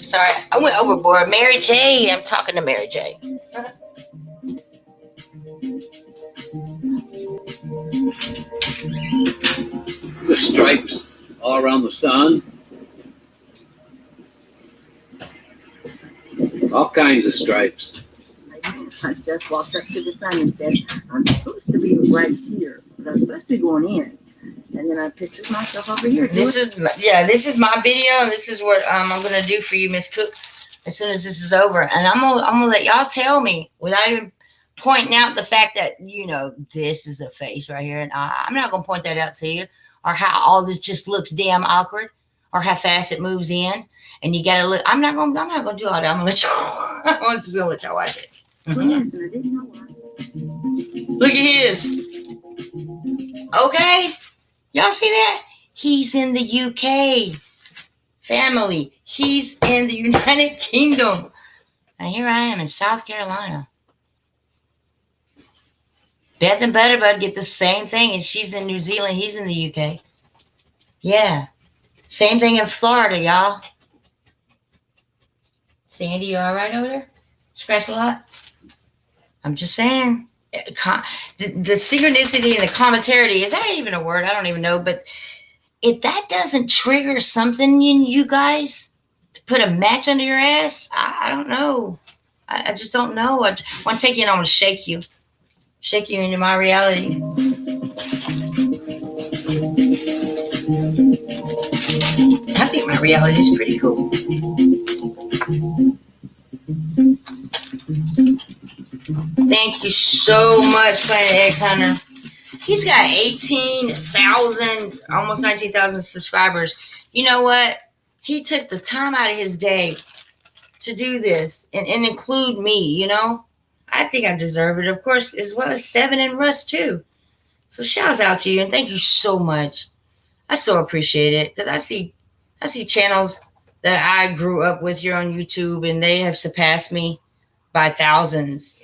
Sorry, I went overboard. Mary J. I'm talking to Mary J. The stripes all around the sun. All kinds of stripes. I just walked up to the sun and said, I'm supposed to be right here, but I'm supposed to be going in. And then I pictured myself over here. This is my video, and this is what I'm gonna do for you, Miss Cook, as soon as this is over. And I'm gonna let y'all tell me without even pointing out the fact that, you know, this is a face right here, and I'm not gonna point that out to you, or how all this just looks damn awkward, or how fast it moves in, and you gotta look. I'm not gonna do all that. I'm gonna let y'all. I'm just gonna let y'all watch it. Yes, and I didn't know why. Look at his. Okay. Y'all see that? He's in the UK. Family. He's in the United Kingdom. And here I am in South Carolina. Beth and Butterbud get the same thing, and she's in New Zealand. He's in the UK. Yeah. Same thing in Florida, y'all. Sandy, you all right over there? Scratch a lot? I'm just saying. The synchronicity and the commentary, is that even a word? I don't even know. But if that doesn't trigger something in you guys to put a match under your ass, I don't know. I just don't know. I want to take you and I want to shake you into my reality. I think my reality is pretty cool. Thank you so much, Planet X Hunter. He's got 18,000, almost 19,000 subscribers. You know what? He took the time out of his day to do this and include me, you know? I think I deserve it, of course, as well as Seven and Russ, too. So shouts out to you, and thank you so much. I so appreciate it, because I see channels that I grew up with here on YouTube, and they have surpassed me by thousands.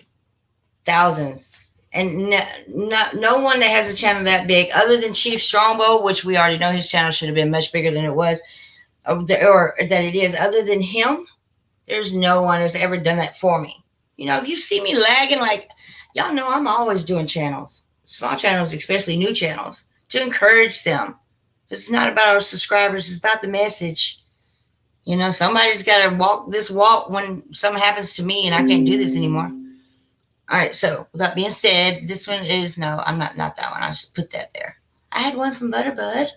And no one that has a channel that big, other than Chief Strongbow, which we already know his channel should have been much bigger than it was, or that it is. Other than him, there's no one that's ever done that for me. You know, if you see me lagging, like, y'all know I'm always doing channels, small channels, especially new channels, to encourage them. It's not about our subscribers. It's about the message. You know, somebody's got to walk this walk when something happens to me and I can't do this anymore. All right, so with that being said, this one is, no, I'm not that one. I'll just put that there. I had one from Butterbud.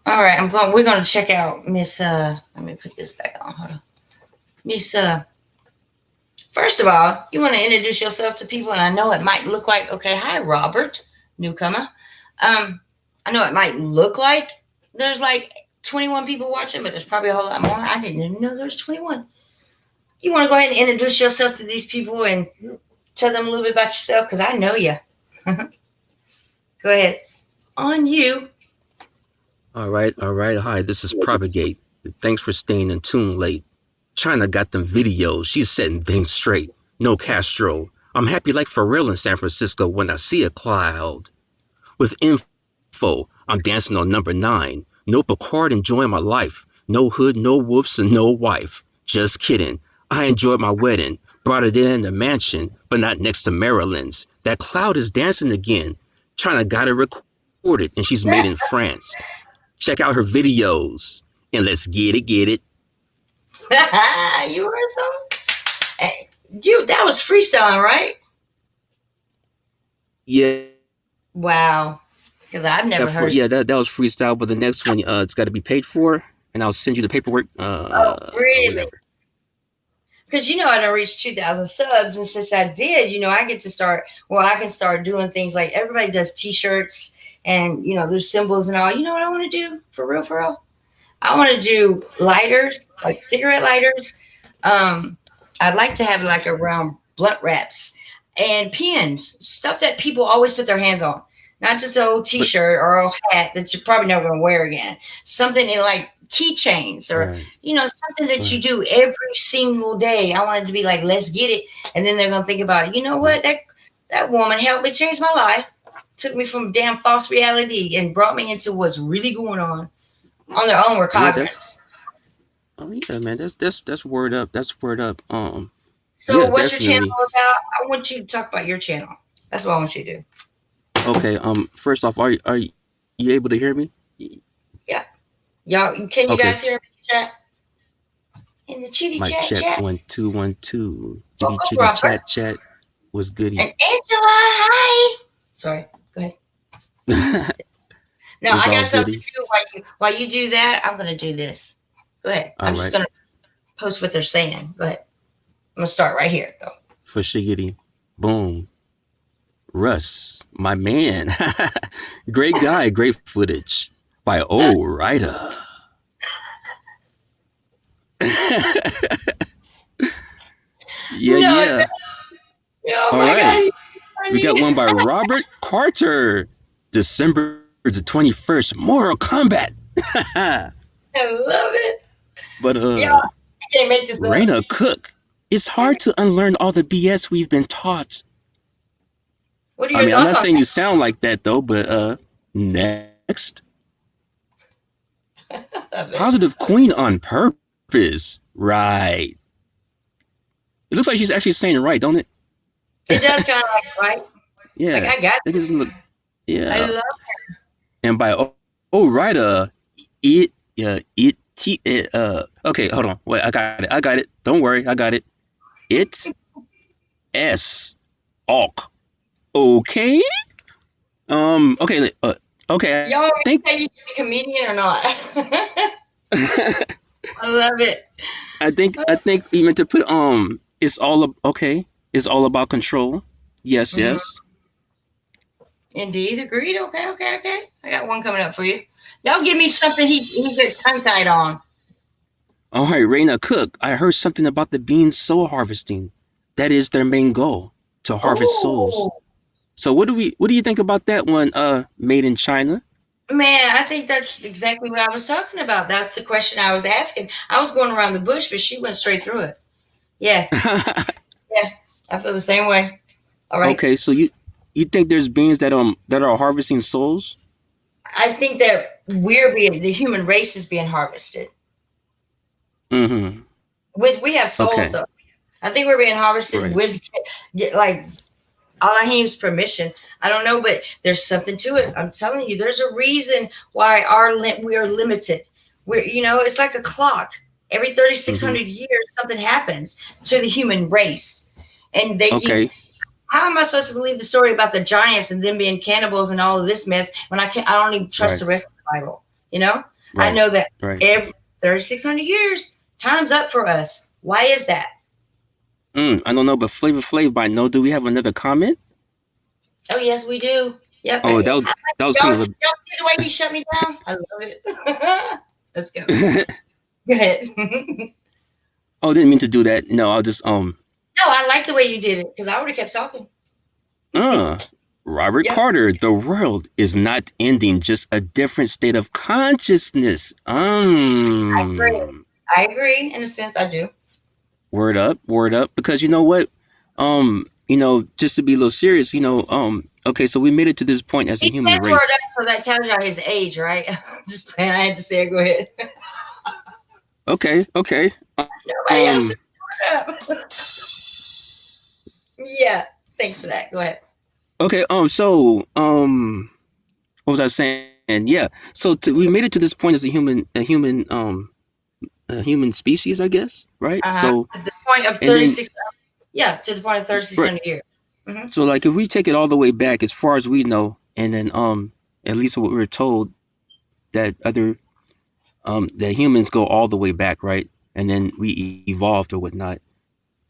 All right, we're going to check out Miss, let me put this back on. Hold on. Miss, first of all, you want to introduce yourself to people, and I know it might look like, okay, hi, Robert, newcomer. I know it might look like there's like 21 people watching, but there's probably a whole lot more. I didn't even know there was 21. You want to go ahead and introduce yourself to these people and tell them a little bit about yourself, because I know you. Go ahead. On you. All right. Hi, this is Propagate. Thanks for staying in tune late. China got them videos. She's setting things straight. No Castro. I'm happy like for real in San Francisco when I see a cloud. With info, I'm dancing on number 9. No Picard, enjoying my life. No hood, no wolves, and no wife. Just kidding. I enjoyed my wedding. Brought it in the mansion, but not next to Maryland's. That cloud is dancing again. China got it recorded, and she's made in France. Check out her videos, and let's get it, get it. You heard something? Hey, that was freestyling, right? Yeah. Wow. Because I've never heard. Yeah, that was freestyle, but the next one, it's got to be paid for, and I'll send you the paperwork. Really? Because I don't reach 2,000 subs, and since I did, I get to start. Well, I can start doing things like everybody does T-shirts and there's symbols and all. You know what I want to do for real? For real, I want to do lighters, like cigarette lighters. I'd like to have like around blunt wraps and pins, stuff that people always put their hands on. Not just an old T-shirt or old hat that you're probably never going to wear again. Something in like keychains or, something that you do every single day. I want it to be like, let's get it. And then they're going to think about, you know what? That woman helped me change my life. Took me from damn false reality and brought me into what's really going on their own recognizance. Yeah, man. That's word up. That's word up. So what's your channel about? I want you to talk about your channel. That's what I want you to do. Okay. First off, are you able to hear me? Yeah. Y'all, can you guys hear me in the chat? In the chitty chat. Chat. 1 2 1 2. Chitty chat was goody. And Angela, hi. Sorry. Go ahead. No, I got something to do while you do that. I'm gonna do this. Go ahead. I'm just gonna post what they're saying. Go ahead. I'm gonna start right here though. For shiggity. Boom. Russ, my man. Great guy, great footage by O Ryder. Yeah. Oh all my right. God. We got one by Robert Carter. December the 21st, Mortal Kombat. I love it. But I can't make this up. Raina Cook. It's hard to unlearn all the BS we've been taught. What are your thoughts I'm not saying that? you sound like that though, but next. Positive Queen on purpose. Right. It looks like she's actually saying it right, don't it? It does kind of like right. Yeah. Like I got it. It doesn't look. Yeah. I love her. And by right, okay, hold on. Wait, I got it. Don't worry, I got it. Alk. Okay. Okay. Okay. Y'all think that you're a comedian or not? I love it. I think you meant to put it's all okay. It's all about control. Yes, yes. Indeed, agreed. Okay. I got one coming up for you. Y'all give me something he get tongue tied on. All right, Raina Cook. I heard something about the bean soul harvesting. That is their main goal, to harvest souls. So what do you think about that one? Made in China. Man, I think that's exactly what I was talking about. That's the question I was asking. I was going around the bush, but she went straight through it. Yeah. Yeah, I feel the same way. All right. Okay, so you think there's beings that are harvesting souls? I think that the human race is being harvested. Mm-hmm. We have souls though. I think we're being harvested with like Allahim's permission. I don't know, but there's something to it. I'm telling you, there's a reason why we are limited. It's like a clock. Every 3,600 years, something happens to the human race, and how am I supposed to believe the story about the giants and them being cannibals and all of this mess when I don't even trust the rest of the Bible? I know that every 3,600 years, time's up for us. Why is that? I don't know, but Flavor Flav by No. Do we have another comment? Oh yes, we do. Yep. Oh, that was kind of y'all see the way he shut me down? I love it. Let's go. Go ahead. Oh, didn't mean to do that. No, I'll just No, I like the way you did it because I would have kept talking. Robert Carter, the world is not ending, just a different state of consciousness. I agree. In a sense, I do. Word up. Because you know what? just to be a little serious, okay, so we made it to this point as a He human says race. word up, so that tells you his age, right? Just playing. I had to say it. Go ahead. Okay. Nobody else said word up. Yeah. Thanks for that. Go ahead. Okay. So, what was I saying? Yeah. So we made it to this point as a human species, I guess, right? So to the point of 36. Yeah, to the point of 3600 years. Mm-hmm. So like if we take it all the way back as far as we know, and then at least what we were told that that humans go all the way back, right? And then we evolved or whatnot.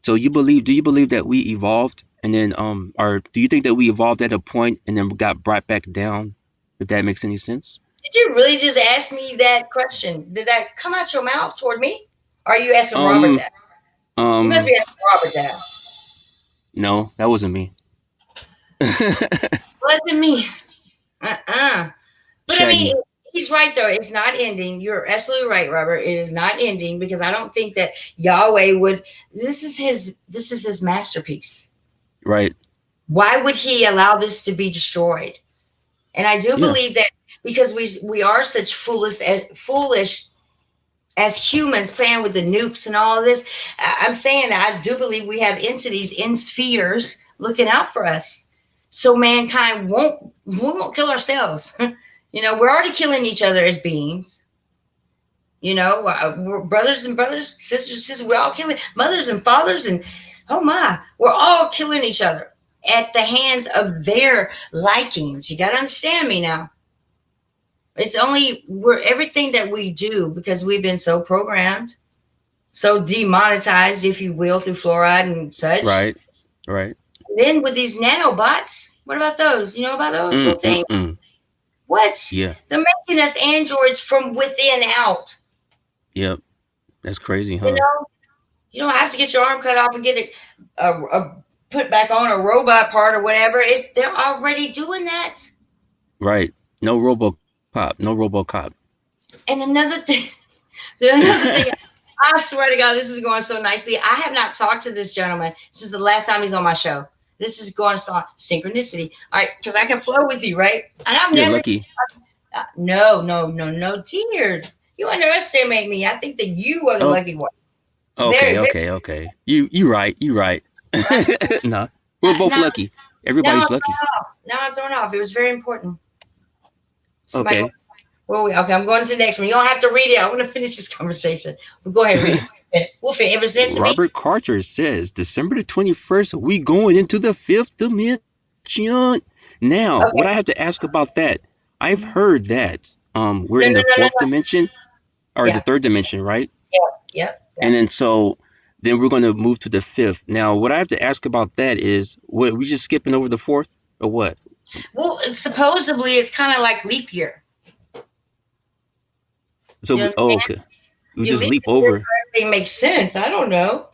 So do you believe that we evolved and then or do you think that we evolved at a point and then got brought back down? If that makes any sense. Did you really just ask me that question? Did that come out your mouth toward me? Or are you asking Robert that? You must be asking Robert that. No, that wasn't me. Wasn't me. But Shaggy. I mean, he's right though. It's not ending. You're absolutely right, Robert. It is not ending because I don't think that Yahweh would. This is his masterpiece. Right. Why would he allow this to be destroyed? And I do believe that because we are such foolish as humans playing with the nukes and all of this. I'm saying that I do believe we have entities in spheres looking out for us. So mankind we won't kill ourselves. We're already killing each other as beings. We're brothers, sisters, we're all killing mothers and fathers. And oh my, we're all killing each other at the hands of their likings. You got to understand me now. It's everything that we do because we've been so programmed, so demonetized, if you will, through fluoride and such. Right. Then with these nanobots, what about those? You know about those little things? What? Yeah. They're making us androids from within out. Yep. That's crazy, huh? You don't have to get your arm cut off and get it put back on a robot part or whatever. They're already doing that. Right. No RoboCop. And another thing, I swear to God, this is going so nicely. I have not talked to this gentleman since the last time he's on my show. This is going to synchronicity. All right, because I can flow with you, right? And I've You're never lucky. No, dear. You underestimate me. I think that you are the lucky one. Okay. You right. Nah, we're both lucky. Everybody's lucky. Now I'm thrown off. It was very important. Okay. Okay, I'm going to the next one. You don't have to read it. I want to finish this conversation. But go ahead, read it. We'll finish. It was sent to me. Robert Carter says December the 21st, we going into the fifth dimension. Now, what I have to ask about that, I've heard that we're in the fourth dimension or the third dimension, right? Yeah. And then we're going to move to the fifth. Now, what I have to ask about that is, what, are we just skipping over the fourth or what? Well, supposedly it's kind of like leap year. So, okay. We just leap over. Everything makes sense. I don't know.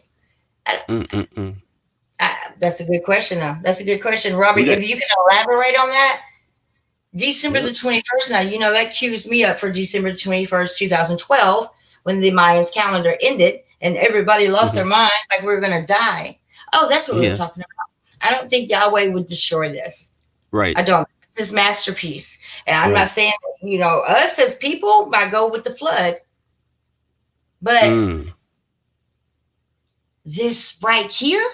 That's a good question, though. That's a good question. Robert, if you can elaborate on that. December the 21st. Now, that cues me up for December 21st, 2012, when the Mayans calendar ended and everybody lost their mind like we were going to die. Oh, that's what we were talking about. I don't think Yahweh would destroy this. Right. I don't. It's his masterpiece. And I'm not saying, us as people might go with the flood. But this right here,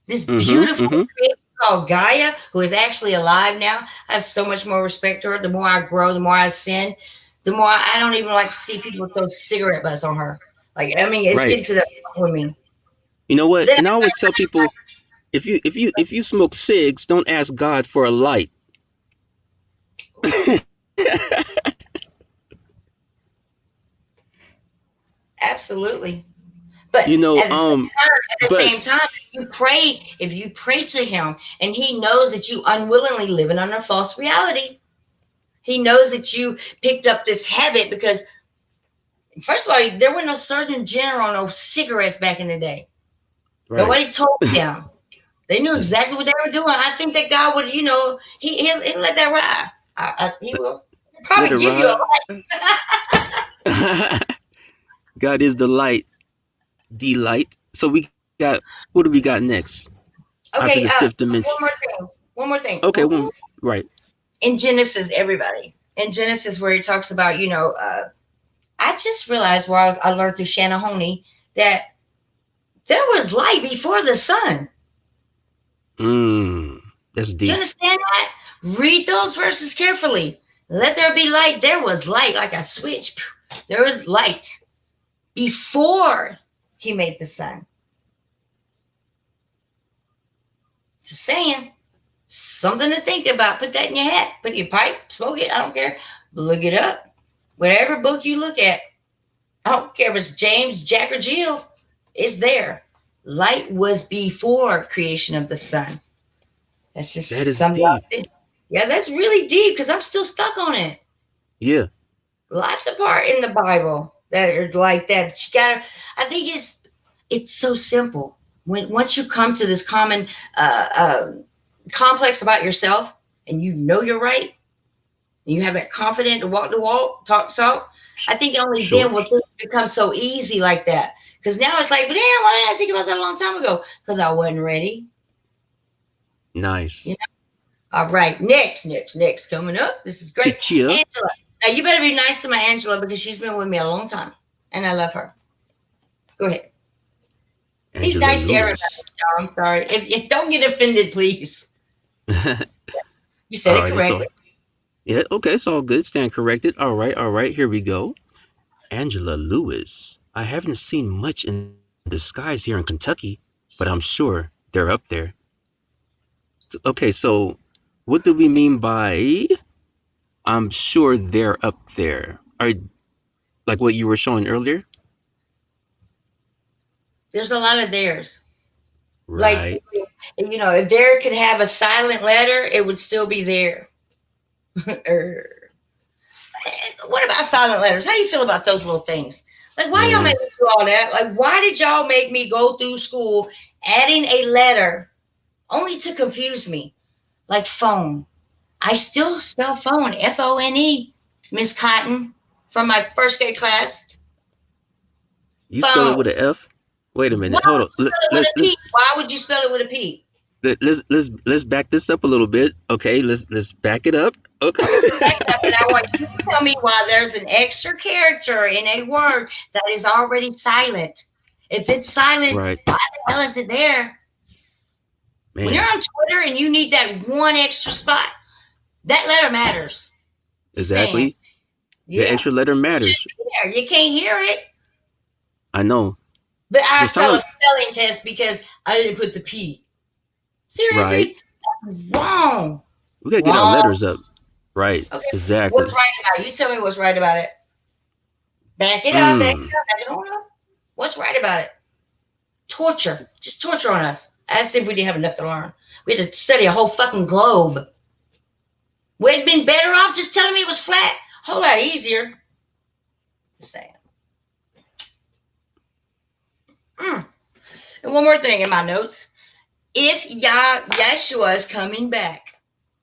this beautiful creation called Gaia, who is actually alive now, I have so much more respect for her. The more I grow, the more I sin, the more I don't even like to see people throw cigarette butts on her. It's getting to the point with me. You know what? And I always tell people, if you smoke cigs, don't ask God for a light. Absolutely. But at the same time, if you pray to him and he knows that you unwillingly living under false reality, he knows that you picked up this habit because, first of all, there were no Surgeon General, no cigarettes back in the day. Right. Nobody told them. They knew exactly what they were doing. I think that God would, he'll let that ride. He will probably give you a light. God is the light. So we got, what do we got next? after Okay, the fifth dimension. one more thing. One more thing. Okay, well, right. In Genesis, everybody. In Genesis, where he talks about, I just realized where I learned through Shanahoney that there was light before the sun. That's Do you deep. understand that? Read those verses carefully. Let there be light. There was light, like a switch. There was light before he made the sun. Just saying. Something to think about. Put that in your hat. Put your pipe. Smoke it. I don't care. Look it up. Whatever book you look at. I don't care if it's James, Jack, or Jill. It's there. Light was before creation of the sun. That's just That is something. deep. Yeah, that's really deep because I'm still stuck on it. Yeah. Lots of part in the Bible that are like that. But you gotta. I think it's so simple. Once you come to this common complex about yourself, and you know you're right, and you have that confidence to walk the walk, talk the talk. I think only then will things become so easy like that. Because now it's like, but damn, why didn't I think about that a long time ago? Because I wasn't ready. Nice. You know? All right, next coming up. This is great. Angela. Now you better be nice to my Angela because she's been with me a long time, and I love her. Go ahead. He's Angela nice to everybody. No, I'm sorry. If don't get offended, please. You said it correctly. Yeah, okay, it's all good. Stand corrected. All right. Here we go. Angela Lewis. I haven't seen much in the skies here in Kentucky, but I'm sure they're up there. Okay, so what do we mean by I'm sure they're up there? Like what you were showing earlier? There's a lot of theirs. Right. Like, if there could have a silent letter, it would still be there. What about silent letters? How you feel about those little things? Like, why y'all make me do all that? Like, why did y'all make me go through school adding a letter only to confuse me? Like phone. I still spell phone, Phone, Miss Cotton, from my first grade class. You spell it with an F? Wait a minute. Hold on. Why would you spell it with a P? Let's back this up a little bit. Okay, let's back it up. Okay. And I want you to tell me why there's an extra character in a word that is already silent. If it's silent, why the hell is it there? Man. When you're on Twitter and you need that one extra spot, that letter matters. Exactly. The extra letter matters. You can't hear it. I know. But I failed a spelling test because I didn't put the P. Seriously? Right. That's wrong. We gotta get our letters up. Right. Okay. Exactly. What's right about it? You tell me what's right about it. Back it up, back it up. What's right about it? Torture. Just torture on us. As if we didn't have enough to learn. We had to study a whole fucking globe. We'd been better off just telling me it was flat. A whole lot easier. Just saying. And one more thing in my notes. If Yeshua is coming back,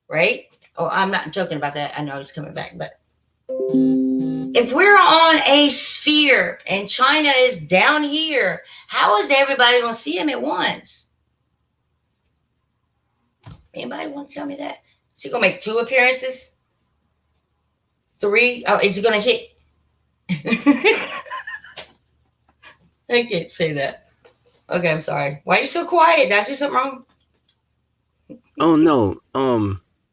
right? Oh, I'm not joking about that. I know he's coming back, but if we're on a sphere and China is down here, how is everybody going to see him at once? Anybody want to tell me that? Is he going to make 2 appearances? 3? Oh, is he going to hit? I can't say that. Okay, I'm sorry. Why are you so quiet? Did I do something wrong? Oh, no.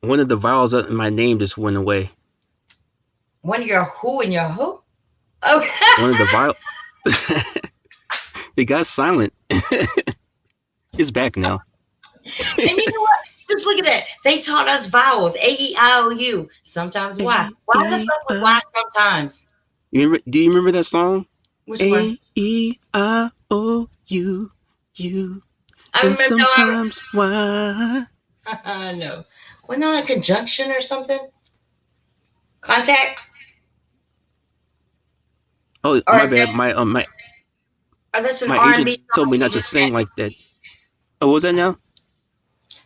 One of the vowels in my name just went away. One of your who and your who? Okay. One of the vowels. It got silent. It's back now. And you know what? Just look at that. They taught us vowels. A-E-I-O-U. Sometimes Y. Why the fuck was Y sometimes? Do you remember that song? Which one? A-E-I-O-U. I remember sometimes Y. No. Wasn't that a conjunction or something? Contact? Oh, or my bad. My that's an my R&B agent told me not to sing like that. Oh, what was that now?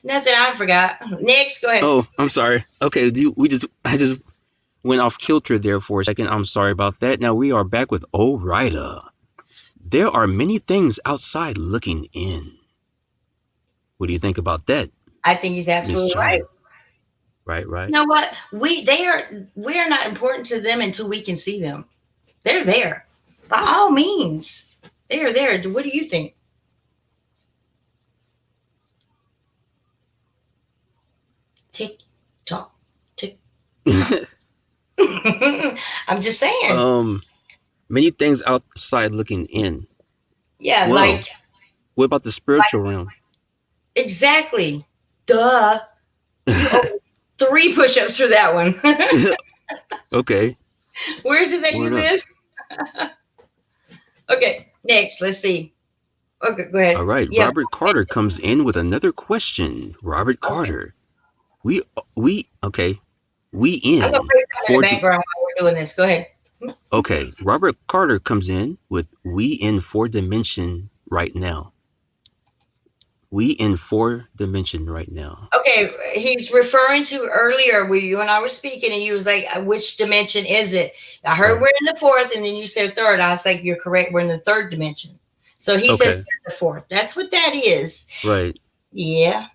Nothing. I forgot. Next, go ahead. Oh, I'm sorry. Okay, I just went off kilter there for a second. I'm sorry about that. Now we are back with O'Rida. There are many things outside looking in. What do you think about that, I think he's Miss absolutely China? right. Right. You know what? We are not important to them until we can see them. They're there. By all means. They are there. What do you think? Tick tock. Tick. I'm just saying. Many things outside looking in. Yeah, Well, what about the spiritual realm? exactly. Duh. You owe 3 push-ups for that one. Okay. Where is it that you Word up. live? Okay, next. Let's see. Okay, go ahead. All right. Yeah. Robert Carter comes in with another question. Robert Carter. We okay. We I'm gonna in play something in four. the background while we're doing this. Go ahead. Okay. Robert Carter comes in with we in 4-dimension right now. We in 4-dimension right now. Okay, he's referring to earlier where you and I were speaking, and you was like, "Which dimension is it?" I heard Right. we're in the 4th, and then you said 3rd. I was like, "You're correct. We're in the 3rd dimension." So he says Okay. the 4th. That's what that is. Right. Yeah.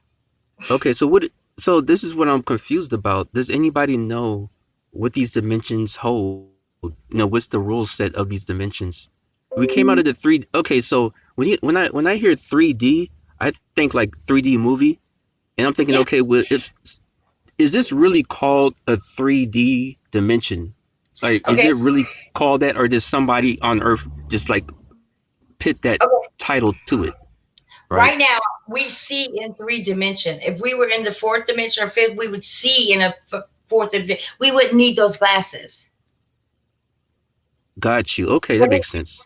Okay. So this is what I'm confused about. Does anybody know what these dimensions hold? What's the rule set of these dimensions? We came out of the 3. Okay, so when I hear 3D, I think like 3D movie, and I'm thinking, Yeah. okay, well, is this really called a 3D dimension? Like, is Okay. it really called that, or does somebody on Earth just like put that Okay. title to it? Right now, we see in 3 dimension. If we were in the 4th dimension or 5th, we would see in a 4th dimension. We wouldn't need those glasses. Got you. Okay, that makes sense.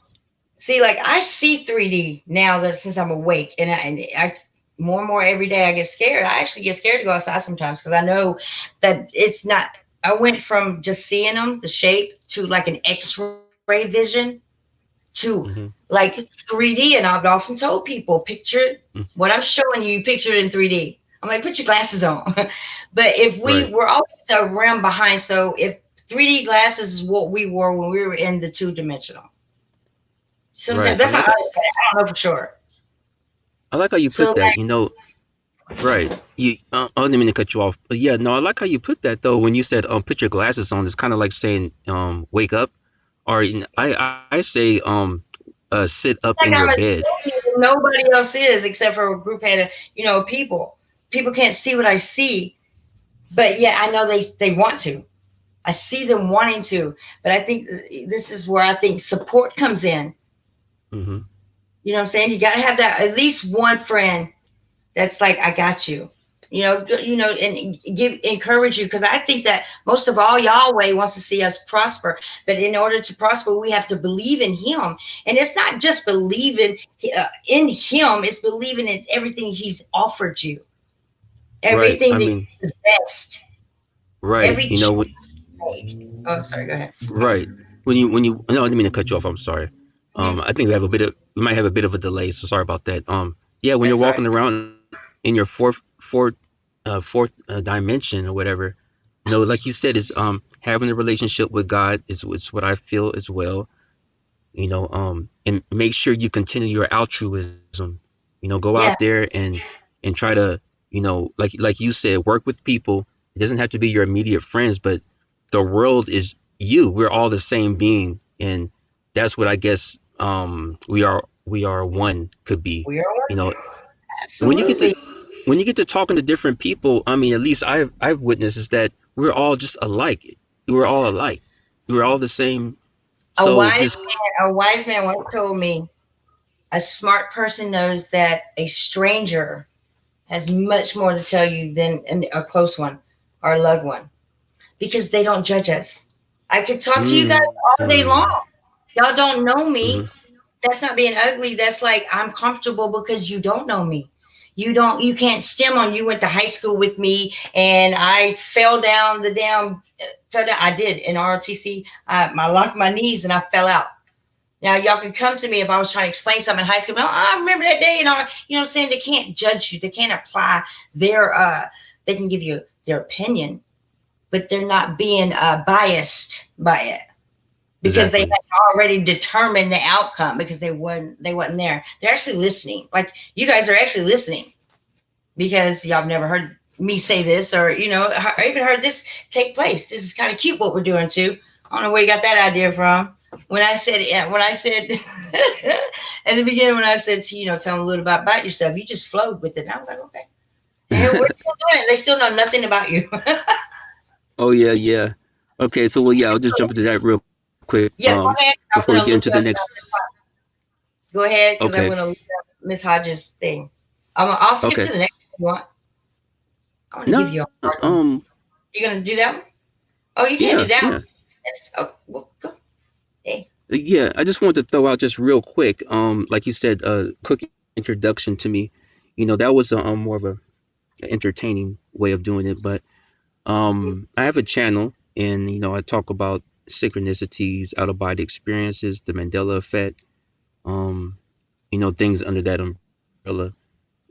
See, like I see 3D now that since I'm awake, and I more and more every day I get scared. I actually get scared to go outside sometimes because I know that it's not. I went from just seeing them, the shape, to like an X-ray vision, to like 3D. And I've often told people, picture what I'm showing you, picture it in 3D. I'm like, put your glasses on. But if we're always around behind, so if 3D glasses is what we wore when we were in the 2-dimensional. So that's how I don't know for sure. I like how you put that. Right. I didn't mean to cut you off. But yeah, no, I like how you put that though. When you said put your glasses on, it's kind of like saying wake up, or I say sit up in your bed. Nobody else is except for a group head of people. People can't see what I see, but yeah, I know they want to. I see them wanting to, but I think this is where I think support comes in. Mm-hmm. You know what I'm saying? You got to have that at least one friend that's like, I got you. And encourage you, because I think that most of all, Yahweh wants to see us prosper. But in order to prosper, we have to believe in Him, and it's not just believing in Him; it's believing in everything He's offered you, everything that is best. Right. Every oh, sorry. Go ahead. Right. When you no, I didn't mean to cut you off. I'm sorry. I think we might have a bit of a delay, so sorry about that. Yeah, when you're walking around in your fourth dimension or whatever, like you said, is having a relationship with God is what I feel as well. And make sure you continue your altruism. Go out there and try to, like you said, work with people. It doesn't have to be your immediate friends, but the world is you. We're all the same being, and that's what I guess we are one could be. We are one. Absolutely. Absolutely. When you get to talking to different people, I mean, at least I've witnessed is that we're all just alike. We're all alike. We're all the same. A wise man once told me, a smart person knows that a stranger has much more to tell you than a close one or a loved one, because they don't judge us. I could talk to you guys all day long. Y'all don't know me. Mm-hmm. That's not being ugly. That's like, I'm comfortable because you don't know me. You can't stem on, you went to high school with me and I fell down. I did in ROTC. I locked my knees and I fell out. Now y'all can come to me if I was trying to explain something in high school. But, I remember that day, and you know what I'm saying? They can't judge you. They can't apply they can give you their opinion, but they're not being biased by it. Because they had already determined the outcome, because they weren't there. They're actually listening. Like, you guys are actually listening. because y'all have never heard me say this, or or even heard this take place. This is kind of cute what we're doing too. I don't know where you got that idea from. When I said at the beginning, when I said to tell them a little about yourself, you just flowed with it. And I was like, okay, and we're still doing it. They still know nothing about you. Oh yeah. Okay, so I'll just jump into that real quick. Yeah, go ahead. Before we get into the next. Go ahead, because Okay. I'm going to look up Miss Hodges' thing. I'll skip to the next one if you want. I want to give you a hard one. You going to do that one? Oh, you can't do that one. Well, go. Hey. Yeah, I just wanted to throw out just real quick. Like you said, quick introduction to me. That was more of an entertaining way of doing it. But I have a channel, and I talk about synchronicities, out of body experiences, the Mandela effect. Things under that umbrella.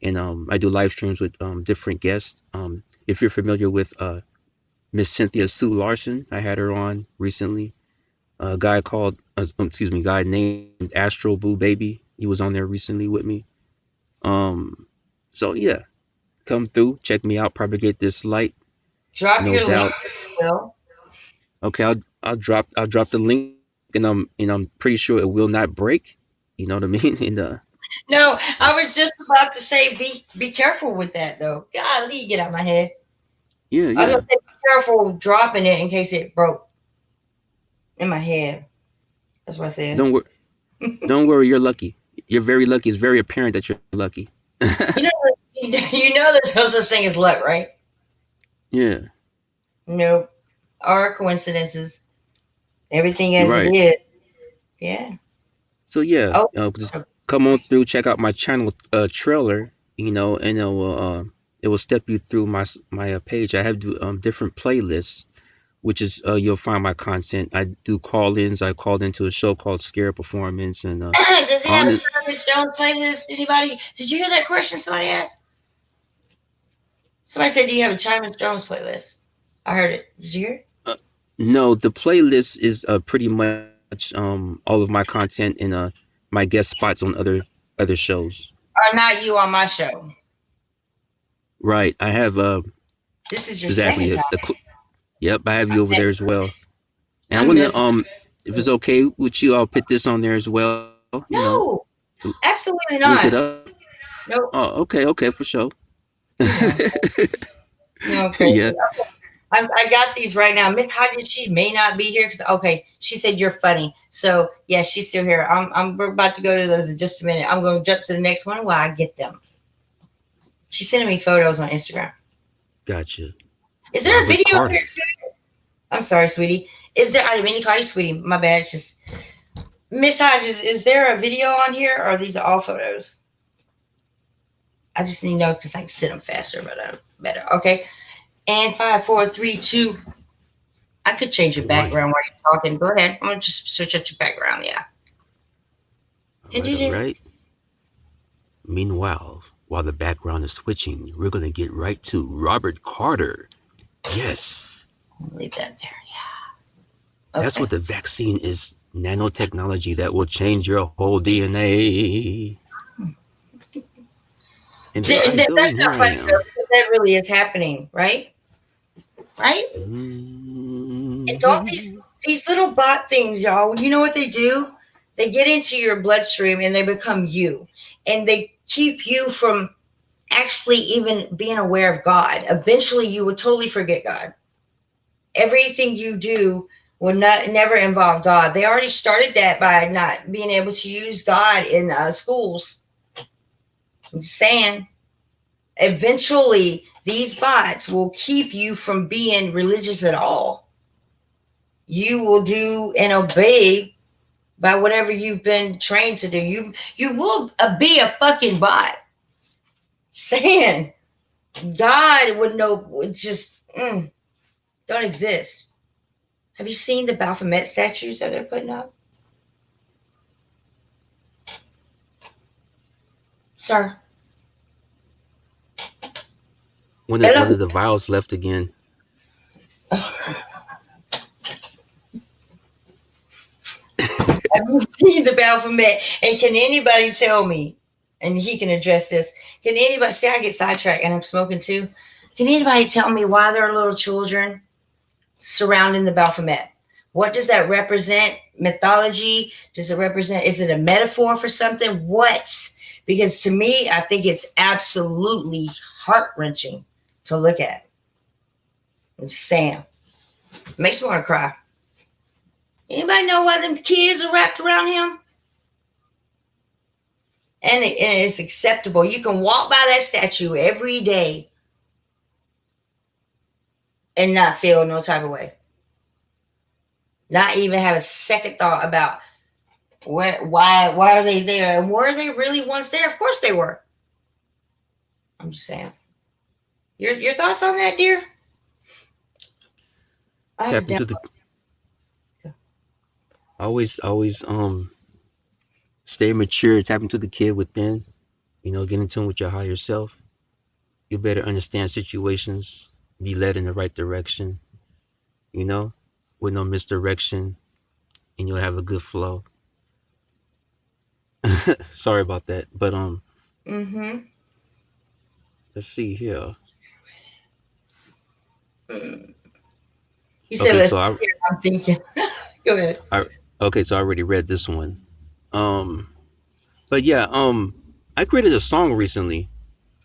And I do live streams with different guests. If you're familiar with Miss Cynthia Sue Larson, I had her on recently. A guy named Astro Boo Baby. He was on there recently with me. So yeah, come through, check me out, propagate this light. Drop your link, Will. Okay, I'll drop the link, and I'm pretty sure it will not break. You know what I mean? And no, I was just about to say be careful with that though. Golly, get out of my head. Yeah. I was gonna say be careful dropping it in case it broke in my head. That's what I said. Don't worry, you're lucky. You're very lucky. It's very apparent that you're lucky. There's no such thing as luck, right? Yeah. Nope. Or coincidences. Everything as it is. Yeah. So yeah, just come on through, check out my channel trailer, and it will step you through my page. I have different playlists, which is you'll find my content. I do call-ins. I called into a show called Scare Performance, and does he have a ChinaMrsJones playlist? Anybody? Did you hear that question somebody asked? Somebody said, "Do you have a ChinaMrsJones playlist?" I heard it. Did you hear it? No, the playlist is pretty much all of my content and my guest spots on other shows. Or not you on my show. Right. I have this is your exactly second time. Yep, I have you over there as well. And I want to if it's okay with you, I'll put this on there as well. No, absolutely not. Link it up. Nope. Oh, okay, for sure. No, okay. Yeah. I got these right now. Miss Hodges, she may not be here because she said you're funny. So yeah, she's still here. We're about to go to those in just a minute. I'm going to jump to the next one while I get them. She's sending me photos on Instagram. Gotcha. Is there a video on here too? I'm sorry, sweetie. I didn't mean to call you sweetie. My bad. It's just Miss Hodges. Is there a video on here, or are these all photos? I just need to know because I can sit them faster, but better. Okay. And 5, 4, 3, 2. I could change your background while you're talking. Go ahead. I'm gonna just switch up your background. Yeah. All right. Meanwhile, while the background is switching, we're gonna get right to Robert Carter. Yes. Leave that there. Yeah. That's what the vaccine is. Nanotechnology that will change your whole DNA. And that's not funny though, because that really is happening, right? Right? Mm-hmm. And don't these little bot things, y'all, you know what they do? They get into your bloodstream and they become you. And they keep you from actually even being aware of God. Eventually you will totally forget God. Everything you do will never involve God. They already started that by not being able to use God in schools. I'm just saying, eventually these bots will keep you from being religious at all. You will do and obey by whatever you've been trained to do. You will be a fucking bot. Saying God would just don't exist. Have you seen the Baphomet statues that they're putting up? Sir. One of the vials left again. Have you seen the Baphomet? And can anybody tell me? and he can address this. Can anybody see? I get sidetracked, and I'm smoking too. Can anybody tell me why there are little children surrounding the Baphomet? What does that represent? Mythology? Does it represent? Is it a metaphor for something? What? Because to me, I think it's absolutely heart-wrenching to look at. I'm just saying. It makes me want to cry. Anybody know why them kids are wrapped around him? And it's acceptable. You can walk by that statue every day and not feel no type of way. Not even have a second thought about why are they there? And were they really once there? Of course they were. I'm just saying. Your thoughts on that, dear? Tap into the always stay mature, tap into the kid within, get in tune with your higher self. You better understand situations, be led in the right direction, with no misdirection, and you'll have a good flow. Sorry about that, but let's see here. You said, okay, I'm thinking. Go ahead. So I already read this one. But yeah, I created a song recently.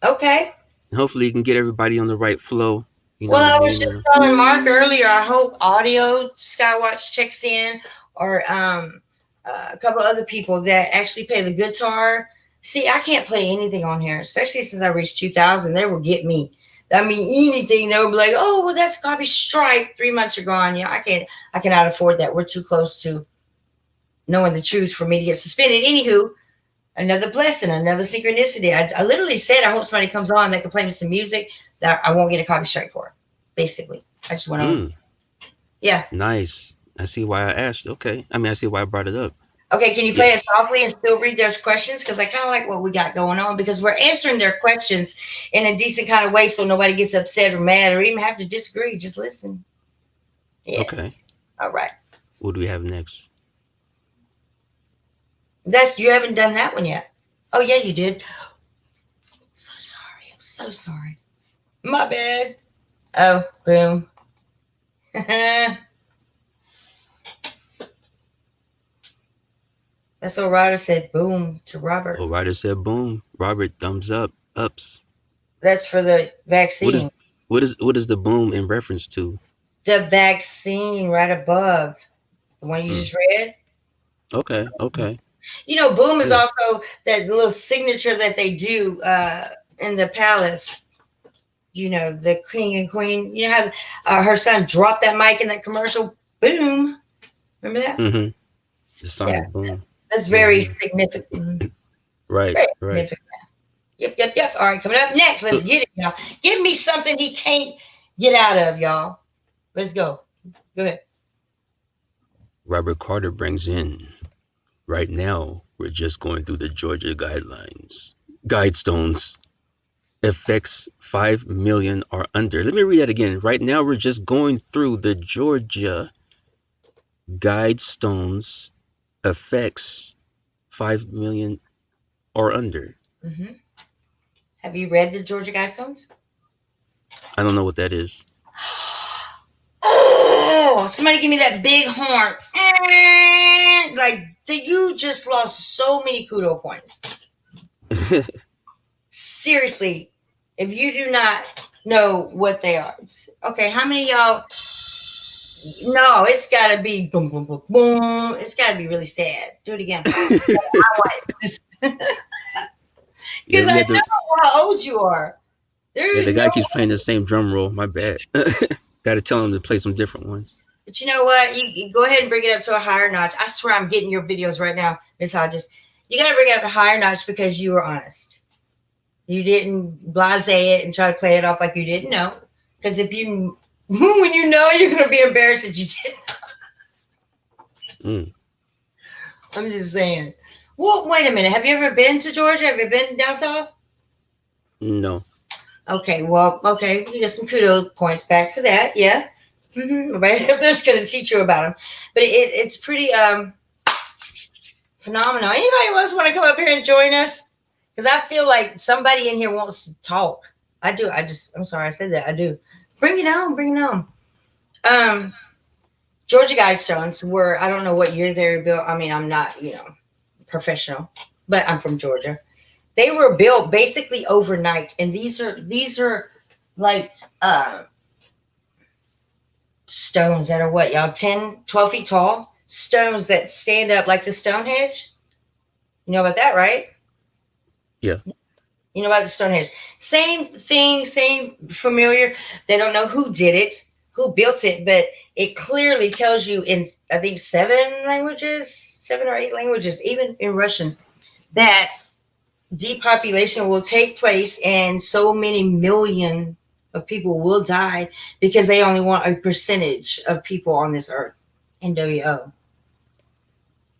Okay. Hopefully you can get everybody on the right flow. Well, I was just telling Mark earlier, I hope Audio Skywatch checks in, or a couple other people that actually play the guitar. See, I can't play anything on here, especially since I reached 2,000. They will get me. I mean, anything, they will be like, oh, well, that's a copy strike. 3 months are gone. I cannot afford that. We're too close to knowing the truth for me to get suspended. Anywho, another blessing, another synchronicity. I literally said, I hope somebody comes on that can play me some music that I won't get a copy strike for. Basically, I just went on. Yeah. Nice. I see why I asked. Okay. I see why I brought it up. Okay, can you play it softly and still read their questions? Because I kind of like what we got going on, because we're answering their questions in a decent kind of way so nobody gets upset or mad or even have to disagree. Just listen. Yeah. Okay. All right. What do we have next? You haven't done that one yet. Oh, yeah, you did. So sorry. I'm so sorry. My bad. Oh, boom. That's what Ryder said, boom, to Robert. Oh, Ryder said boom. Robert, thumbs up, ups. That's for the vaccine. What is the boom in reference to? The vaccine right above. The one you just read? Okay. Boom is also that little signature that they do in the palace. The king and queen. You know how her son dropped that mic in that commercial? Boom. Remember that? Mm-hmm. The sonic boom. That's very significant. Right. Very significant. Yep. All right, coming up next. Let's get it, y'all. Give me something he can't get out of, y'all. Let's go. Go ahead. Robert Carter brings in, right now, we're just going through the Georgia Guidestones. Effects 5 million or under. Let me read that again. Right now, we're just going through the Georgia Guidestones. Effects 5 million or under. Mm-hmm. Have you read the Georgia Guidestones? I don't know what that is. Oh, somebody give me that big horn. You just lost so many kudo points. Seriously, if you do not know what they are. Okay, how many of y'all? No, it's got to be boom, boom, boom, boom. It's got to be really sad. Do it again. Because I know how old you are. The guy keeps playing the same drum roll. My bad. Got to tell him to play some different ones. But you know what? You go ahead and bring it up to a higher notch. I swear I'm getting your videos right now, Miss Hodges. You got to bring it up to a higher notch because you were honest. You didn't blasé it and try to play it off like you didn't know. Because when you know, you're going to be embarrassed that you didn't. I'm just saying. Well, wait a minute. Have you ever been to Georgia? Have you been down south? No. Okay. Well, okay. You get some kudo points back for that. Yeah. Right. They're just going to teach you about them. But it's pretty phenomenal. Anybody else want to come up here and join us? Because I feel like somebody in here wants to talk. I do. I'm sorry I said that. I do. Bring it on. Bring it on. Georgia Guidestones were, I don't know what year they were built. I mean, I'm not, professional, but I'm from Georgia. They were built basically overnight. And these are like stones that are what, y'all, 10, 12 feet tall? Stones that stand up like the Stonehenge. You know about that, right? Yeah. You know about the Stonehenge. Same thing, same familiar. They don't know who did it, who built it, but it clearly tells you in, I think, 7 or 8 languages, even in Russian, that depopulation will take place and so many million of people will die because they only want a percentage of people on this earth. NWO.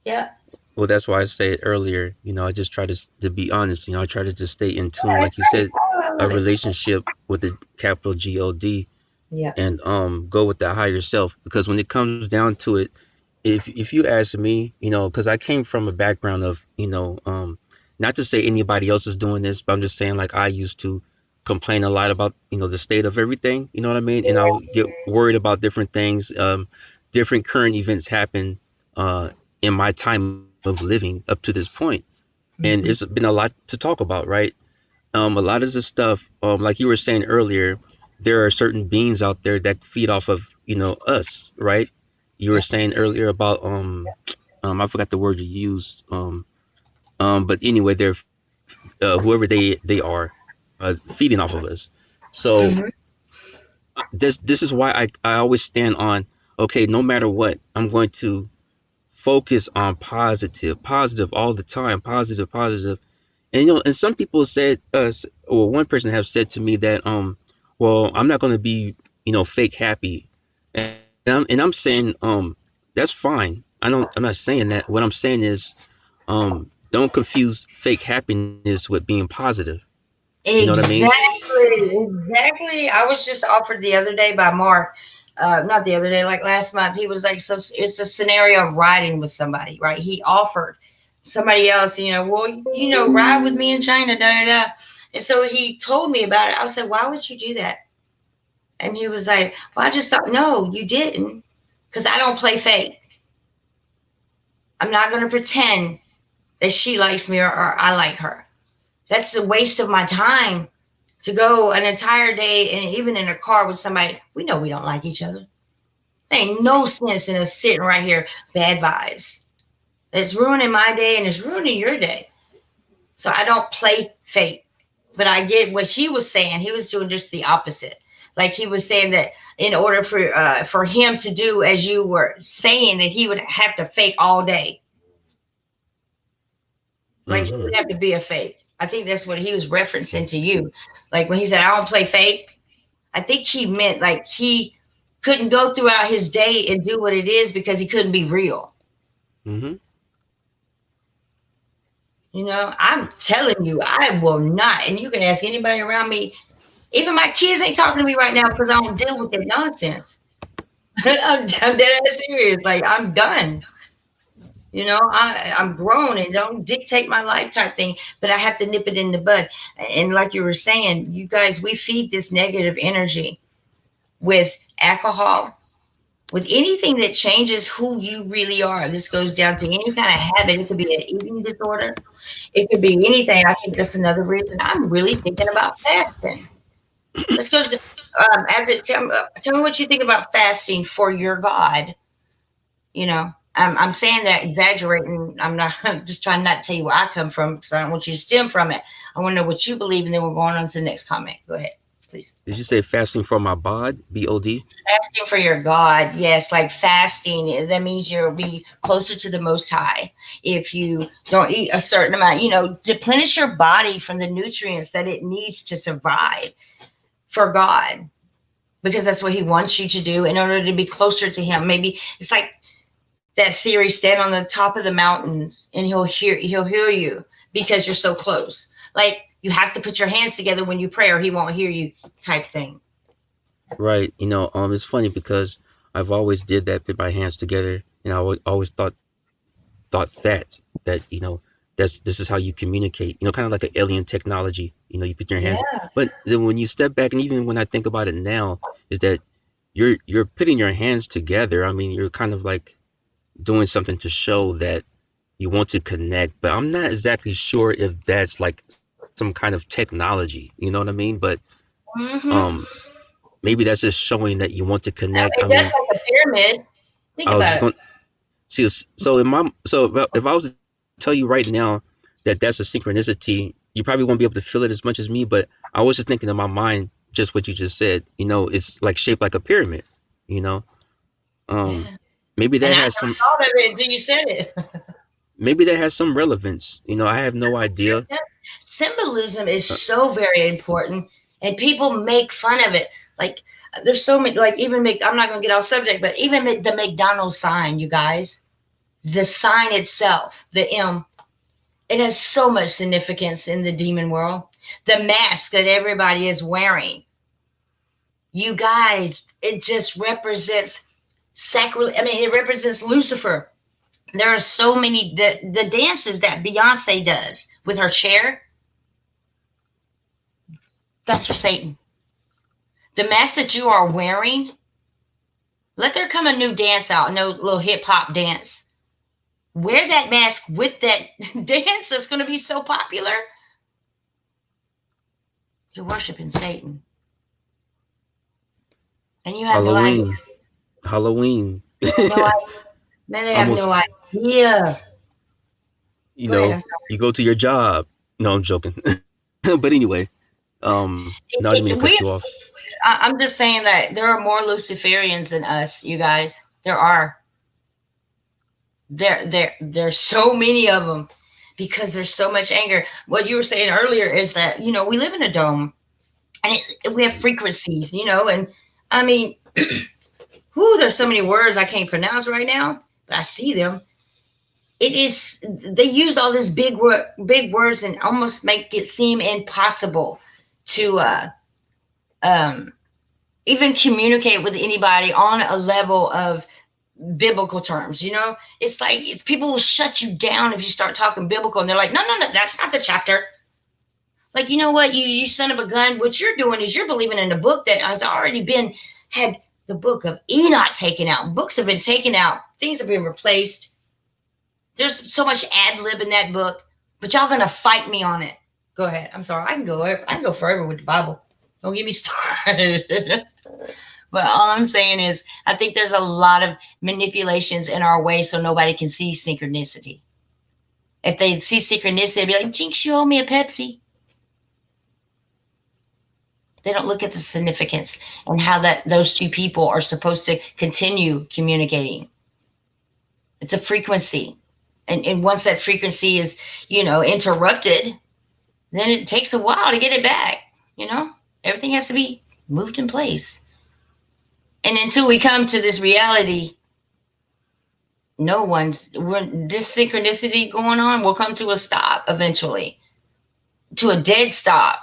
Yeah. Well, that's why I said earlier, I just try to be honest, I try to just stay in tune, like you said, a relationship with the capital God. Yeah. And go with that higher self, because when it comes down to it, if you ask me, because I came from a background of, not to say anybody else is doing this, but I'm just saying, like, I used to complain a lot about, the state of everything, you know what I mean? And I'll get worried about different things. Different current events happen in my time of living up to this point. And there's been a lot to talk about, right? A lot of the stuff, like you were saying earlier, there are certain beings out there that feed off of, us, right? You were saying earlier about, I forgot the word you used. But anyway, they're, whoever they are, feeding off of us. So this is why I always stand on, okay, no matter what, I'm going to focus on positive all the time, positive. And and some people said, or one person have said to me that, well, I'm not going to be, fake happy, and I'm saying, that's fine. I'm not saying that. What I'm saying is, don't confuse fake happiness with being positive. You know what I mean? Exactly. I was just offered the other day by Mark, not the other day, like last month. He was like, so it's a scenario of riding with somebody, right? He offered somebody else, well, ride with me in China, da da da. And so he told me about it. I said, why would you do that? And he was like, well, I just thought, no, you didn't, because I don't play fake. I'm not going to pretend that she likes me or I like her. That's a waste of my time to go an entire day and even in a car with somebody. We know we don't like each other. There ain't no sense in us sitting right here, bad vibes. It's ruining my day and it's ruining your day. So I don't play fake. But I get what he was saying. He was doing just the opposite. Like he was saying that in order for him to do as you were saying, that he would have to fake all day. Like he would have to be a fake. I think that's what he was referencing to you. Like when he said, I don't play fake, I think he meant like he couldn't go throughout his day and do what it is because he couldn't be real. Mm-hmm. I'm telling you, I will not. And you can ask anybody around me. Even my kids ain't talking to me right now because I don't deal with that nonsense. I'm dead ass serious. Like I'm done. I'm grown and don't dictate my life type thing, but I have to nip it in the bud. And like you were saying, you guys, we feed this negative energy with alcohol, with anything that changes who you really are. This goes down to any kind of habit. It could be an eating disorder. It could be anything. I think that's another reason I'm really thinking about fasting. Let's go to tell me what you think about fasting for your God. I'm saying that exaggerating. I'm not I'm just trying not to tell you where I come from because I don't want you to stem from it. I want to know what you believe, and then we're going on to the next comment. Go ahead, please. Did you say fasting for my bod? B-O-D? Fasting for your God. Yes, like fasting. That means you'll be closer to the Most High. If you don't eat a certain amount, deplenish your body from the nutrients that it needs to survive for God, because that's what He wants you to do in order to be closer to Him. Maybe it's like that theory, stand on the top of the mountains and he'll hear you because you're so close. Like you have to put your hands together when you pray or he won't hear you type thing. Right. It's funny because I've always did that, put my hands together, and I always thought that this is how you communicate. You know, kind of like an alien technology. You know, you put your hands. Yeah. But then when you step back, and even when I think about it now, is that you're putting your hands together. I mean, you're kind of like doing something to show that you want to connect. But I'm not exactly sure if that's like some kind of technology. You know what I mean? But Mm-hmm. maybe that's just showing that you want to connect. I That's mean, like a pyramid. Think I was about just it. going to see. So if I was to tell you right now that that's a synchronicity, you probably won't be able to feel it as much as me. But I was just thinking in my mind, just what you just said. You know, it's like shaped like a pyramid. You know, Yeah. maybe And that I never has some. thought of it until you said it. Maybe that has some relevance. You know, I have no idea. Symbolism is Uh, so very important, and people make fun of it. Like there's so many, like even I'm not going to get off subject, but even the McDonald's sign, you guys, the sign itself, the M, it has so much significance in the demon world. The mask that everybody is wearing, you guys, it just represents sacral. I mean, it represents Lucifer. There are so many the dances that Beyonce does with her chair. That's for Satan. The mask that you are wearing, let there come a new dance out, no little hip hop dance. Wear that mask with that dance that's going to be so popular. You're worshiping Satan. And you have no idea. Halloween. No idea. Man, they have Almost, no idea. you Go ahead. know, I'm sorry. you go to your job. No, I'm joking. But anyway, no, I didn't mean to cut you off. I'm just saying that there are more Luciferians than us, you guys. There are. There's so many of them because there's so much anger. What you were saying earlier is that, you know, we live in a dome and we have frequencies, you know, and I mean, there's so many words I can't pronounce right now, but I see them. They use all these big words and almost make it seem impossible to even communicate with anybody on a level of biblical terms. You know, it's like people will shut you down if you start talking biblical, and they're like, no, that's not the chapter. Like, you know what, you son of a gun, what you're doing is you're believing in a book that has already had the book of Enoch taken out. Books have been taken out. Things have been replaced. There's so much ad lib in that book, but y'all gonna fight me on it. Go ahead. I'm sorry. I can go forever with the Bible. Don't get me started. But all I'm saying is, I think there's a lot of manipulations in our way so nobody can see synchronicity. If they see synchronicity, they'd be like, Jinx, you owe me a Pepsi. They don't look at the significance and how those two people are supposed to continue communicating. It's a frequency. And once that frequency is, you know, interrupted, then it takes a while to get it back. You know, everything has to be moved in place. And until we come to this reality, this synchronicity going on will come to a stop eventually, to a dead stop.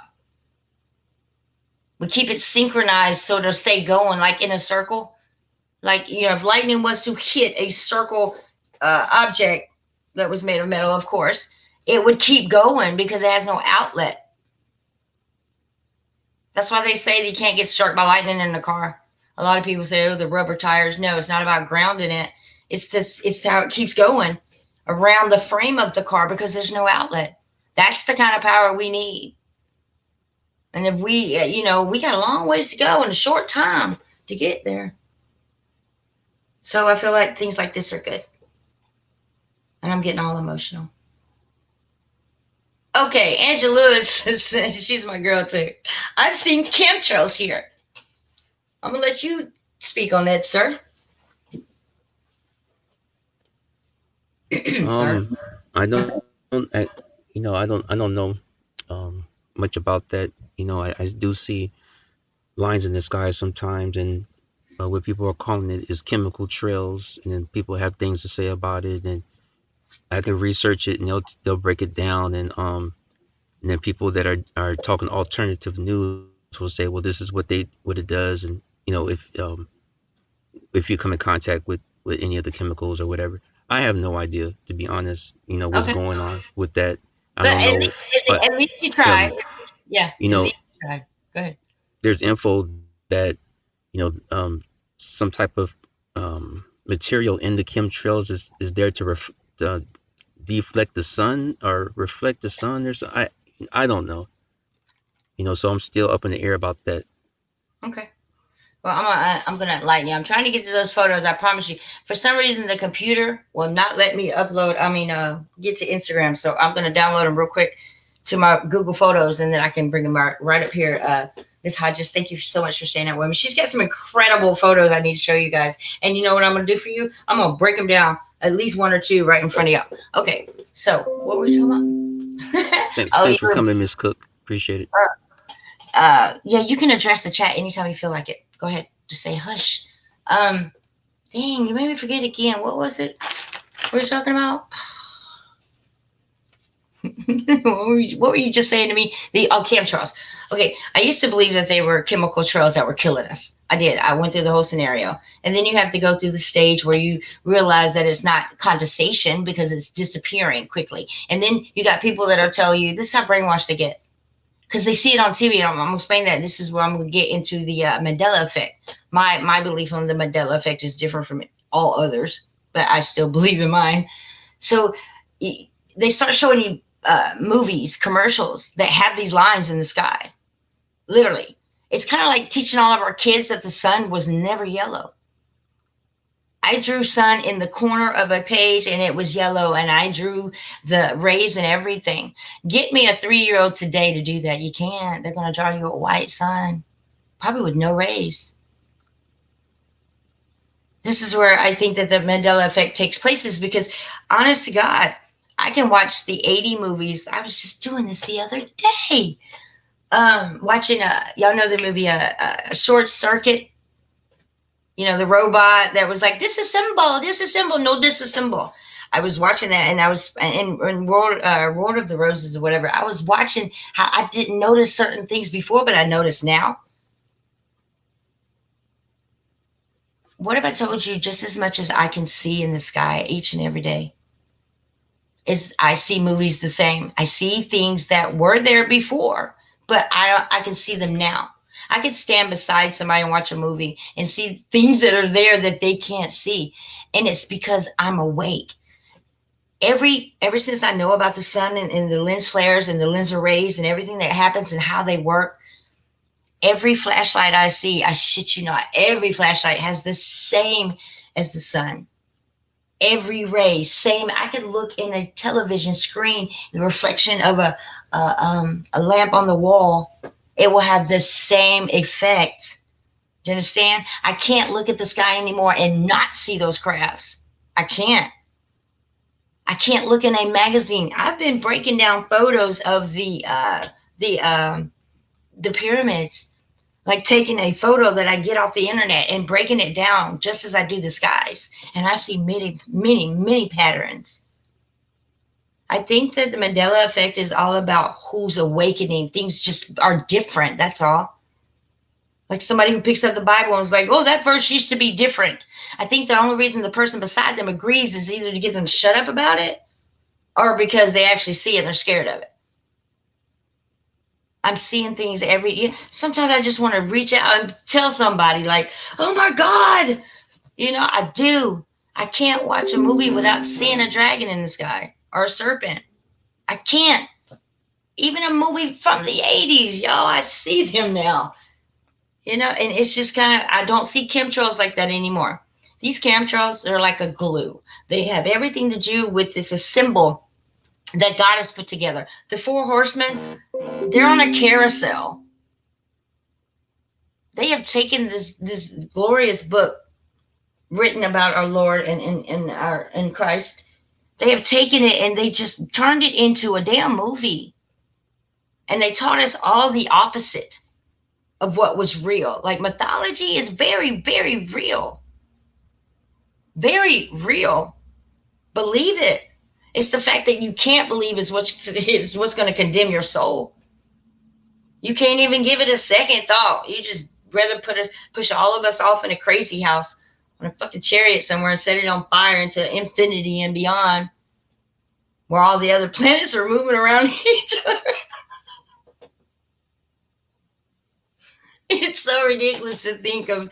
We keep it synchronized so it'll stay going, like in a circle. Like, you know, if lightning was to hit a circle object that was made of metal, of course, it would keep going because it has no outlet. That's why they say that you can't get struck by lightning in a car. A lot of people say, oh, the rubber tires. No, it's not about grounding it. It's how it keeps going around the frame of the car because there's no outlet. That's the kind of power we need. And if we, you know, we got a long ways to go in a short time to get there. So I feel like things like this are good. And I'm getting all emotional. Okay, Angela Lewis, she's my girl too. I've seen chemtrails here. I'm gonna let you speak on that, sir. Sir? I don't know much about that. You know, I do see lines in the sky sometimes, and what people are calling it is chemical trails, and then people have things to say about it, and I can research it, and they'll break it down, and then people that are talking alternative news will say, well, this is what it does, and you know, if you come in contact with any of the chemicals or whatever. I have no idea, to be honest. What's Okay. going on with that. I But don't at know. least, But at least you tried. Yeah. you At know, least you tried. Go ahead. there's info that some type of material in the chemtrails is there to deflect the sun or reflect the sun. I don't know. So I'm still up in the air about that. Okay. Well, I'm gonna enlighten you. I'm trying to get to those photos. I promise you. For some reason, the computer will not let me upload. Get to Instagram. So I'm gonna download them real quick to my Google Photos, and then I can bring them right up here. Miss Hodges, thank you so much for saying that with me. She's got some incredible photos I need to show you guys. And you know what I'm gonna do for you? I'm gonna break them down, at least one or two, right in front of y'all. Okay. So what were we talking about? Thanks for coming, Miss Cook. Appreciate it. Yeah, you can address the chat anytime you feel like it. Go ahead. Just say hush. Dang, you made me forget again. What was it? What were you talking about? What were you just saying to me? Chemtrails. Okay, I used to believe that they were chemical trails that were killing us. I did. I went through the whole scenario. And then you have to go through the stage where you realize that it's not condensation because it's disappearing quickly. And then you got people that'll tell you, this is how brainwashed they get. Because they see it on TV. I'm going to explain that. This is where I'm going to get into the Mandela effect. My belief on the Mandela effect is different from all others, but I still believe in mine. So they start showing you movies, commercials that have these lines in the sky. Literally. It's kind of like teaching all of our kids that the sun was never yellow. I drew sun in the corner of a page and it was yellow, and I drew the rays and everything. Get me a 3-year-old today to do that. You can't. They're going to draw you a white sun, probably with no rays. This is where I think that the Mandela effect takes place, is because, honest to God, I can watch the 80 movies. I was just doing this the other day. Watching, y'all know the movie a Short Circuit? The robot that was like, disassemble, no, disassemble. I was watching that, and I was in World of the Roses or whatever. I was watching how I didn't notice certain things before, but I notice now. What if I told you just as much as I can see in the sky each and every day is I see movies the same. I see things that were there before, but I can see them now. I could stand beside somebody and watch a movie and see things that are there that they can't see. And it's because I'm awake. Ever since I know about the sun and the lens flares and the lens arrays and everything that happens and how they work, every flashlight I see, I shit you not, every flashlight has the same as the sun. Every ray, same. I could look in a television screen, the reflection of a lamp on the wall. It will have the same effect. Do you understand? I can't look at the sky anymore and not see those crafts. I can't look in a magazine. I've been breaking down photos of the pyramids, like taking a photo that I get off the internet and breaking it down just as I do the skies. And I see many, many, many patterns. I think that the Mandela effect is all about who's awakening. Things just are different. That's all. Like somebody who picks up the Bible and is like, oh, that verse used to be different. I think the only reason the person beside them agrees is either to get them to shut up about it or because they actually see it and they're scared of it. I'm seeing things every year. Sometimes I just want to reach out and tell somebody like, oh my God. I do. I can't watch a movie without seeing a dragon in the sky. Or a serpent. I can't. Even a movie from the 80s, y'all, I see them now. And it's just kind of, I don't see chemtrails like that anymore. These chemtrails, they're like a glue. They have everything to do with this symbol that God has put together. The 4 horsemen, they're on a carousel. They have taken this glorious book written about our Lord and Christ. They have taken it and they just turned it into a damn movie. And they taught us all the opposite of what was real. Like mythology is very, very real. Very real. Believe it. It's the fact that you can't believe is what's going to condemn your soul. You can't even give it a second thought. You just rather push all of us off in a crazy house on a fucking chariot somewhere and set it on fire into infinity and beyond, where all the other planets are moving around each other. It's so ridiculous to think of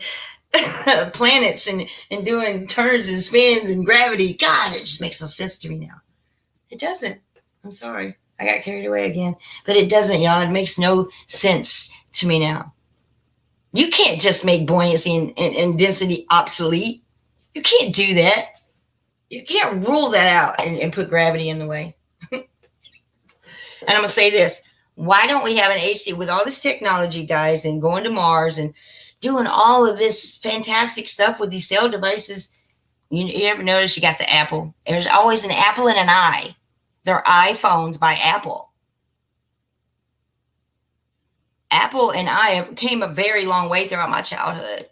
planets and doing turns and spins and gravity. God, it just makes no sense to me now. It doesn't. I'm sorry. I got carried away again. But it doesn't, y'all. It makes no sense to me now. You can't just make buoyancy and density obsolete. You can't do that. You can't rule that out and put gravity in the way. And I'm going to say this. Why don't we have an HD with all this technology, guys, and going to Mars and doing all of this fantastic stuff with these cell devices? You ever notice you got the Apple? There's always an Apple and an I. They're iPhones by Apple. Apple and I came a very long way throughout my childhood.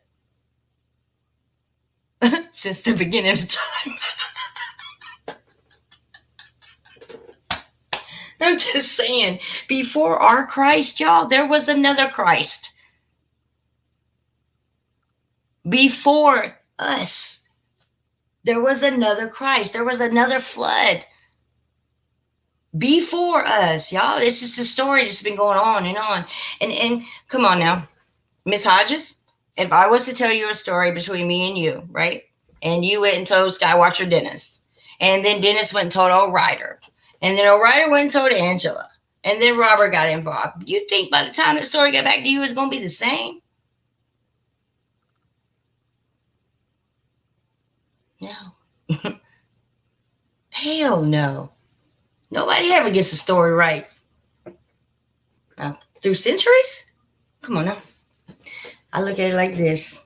Since the beginning of time. I'm just saying, before our Christ, y'all, there was another Christ. Before us, there was another Christ. There was another flood. Before us, y'all. It's just a story that's been going on and on. And come on now, Miss Hodges, if I was to tell you a story between me and you, right? And you went and told Skywatcher Dennis. And then Dennis went and told old Ryder. And then O'Reilly went and told Angela. And then Robert got involved. You think by the time the story got back to you, it's going to be the same? No. Hell no. Nobody ever gets the story right. Now, through centuries? Come on now. I look at it like this.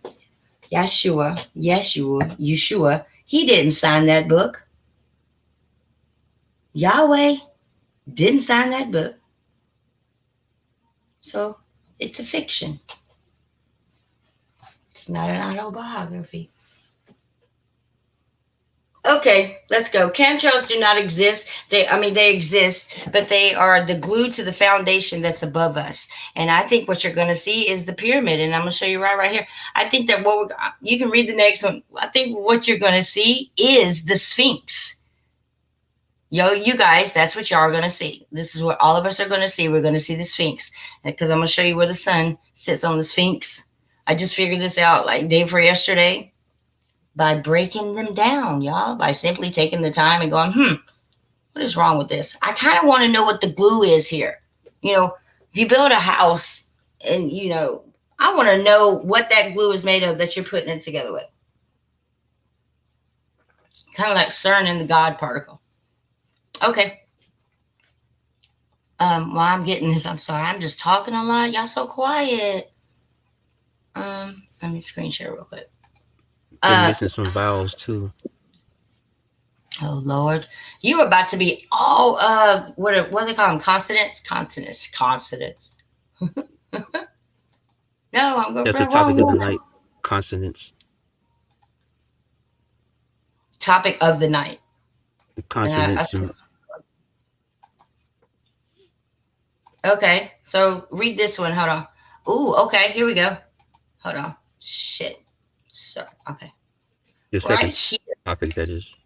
Yeshua, he didn't sign that book. Yahweh didn't sign that book. So it's a fiction. It's not an autobiography. Okay, let's go. Chemtrails do not exist. They exist, but they are the glue to the foundation that's above us. And I think what you're going to see is the pyramid. And I'm going to show you right here. I think that you can read the next one. I think what you're going to see is the Sphinx. Yo, you guys, that's what y'all are going to see. This is what all of us are going to see. We're going to see the Sphinx. Because I'm going to show you where the sun sits on the Sphinx. I just figured this out like day before yesterday. By breaking them down, y'all. By simply taking the time and going, what is wrong with this? I kind of want to know what the glue is here. You know, if you build a house and, you know, I want to know what that glue is made of that you're putting it together with. Kind of like CERN and the God particle. Okay. While I'm getting this, I'm sorry. I'm just talking a lot. Y'all so quiet. Let me screen share real quick. They're missing some vowels too. Oh Lord, you were about to be all what do they call them? Consonants. No, I'm going. That's the topic of the night. Consonants. Topic of the night. Consonants. Okay, so read this one. Hold on. Ooh, okay, here we go. Hold on. Shit. So, okay. The second topic, that is.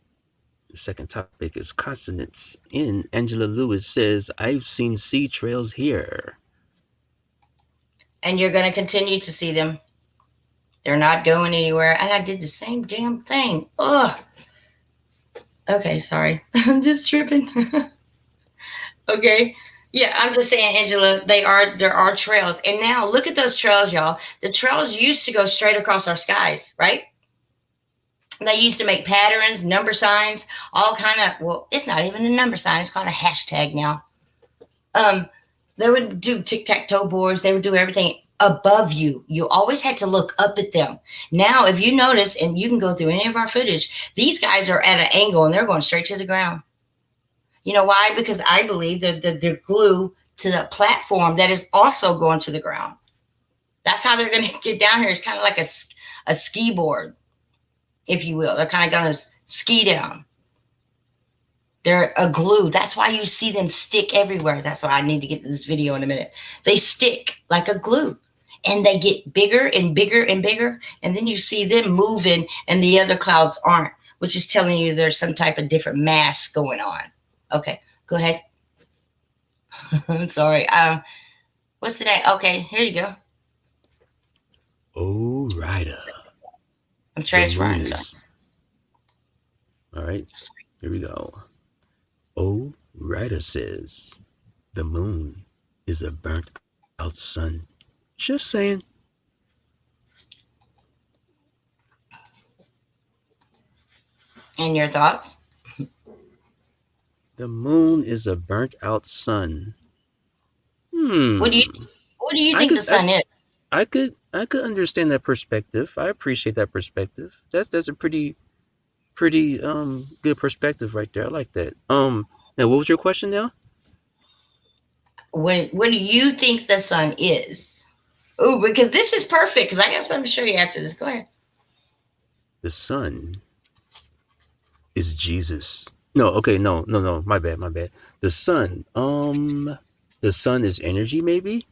The second topic is consonants. In Angela Lewis says, I've seen sea trails here. And you're going to continue to see them. They're not going anywhere. And I did the same damn thing. Ugh. Okay, sorry. I'm just tripping. Okay. Yeah, I'm just saying, Angela, there are trails. And now look at those trails, y'all. The trails used to go straight across our skies, right? They used to make patterns, number signs, all kind of, well, it's not even a number sign. It's called a hashtag now. They would do tic-tac-toe boards. They would do everything above you. You always had to look up at them. Now, if you notice, and you can go through any of our footage, these guys are at an angle and they're going straight to the ground. You know why? Because I believe they're glue to the platform that is also going to the ground. That's how they're going to get down here. It's kind of like a ski board, if you will. They're kind of going to ski down. They're a glue. That's why you see them stick everywhere. That's why I need to get to this video in a minute. They stick like a glue. and they get bigger and bigger and bigger. And then you see them moving and the other clouds aren't, which is telling you there's some type of different mass going on. Okay, go ahead. I'm sorry. What's the name? Okay, here you go. Oh, righter. I'm transferring. All right, here we go. Oh, righter says the moon is a burnt out sun. Just saying. And your thoughts? The moon is a burnt out sun. What do you think the sun is? I could understand that perspective. I appreciate that perspective. That's a pretty good perspective right there. I like that. Now what was your question now? What do you think the sun is? Oh, because this is perfect, because I got something to show you after this. Go ahead. The sun is Jesus. No, my bad. The sun is energy, maybe.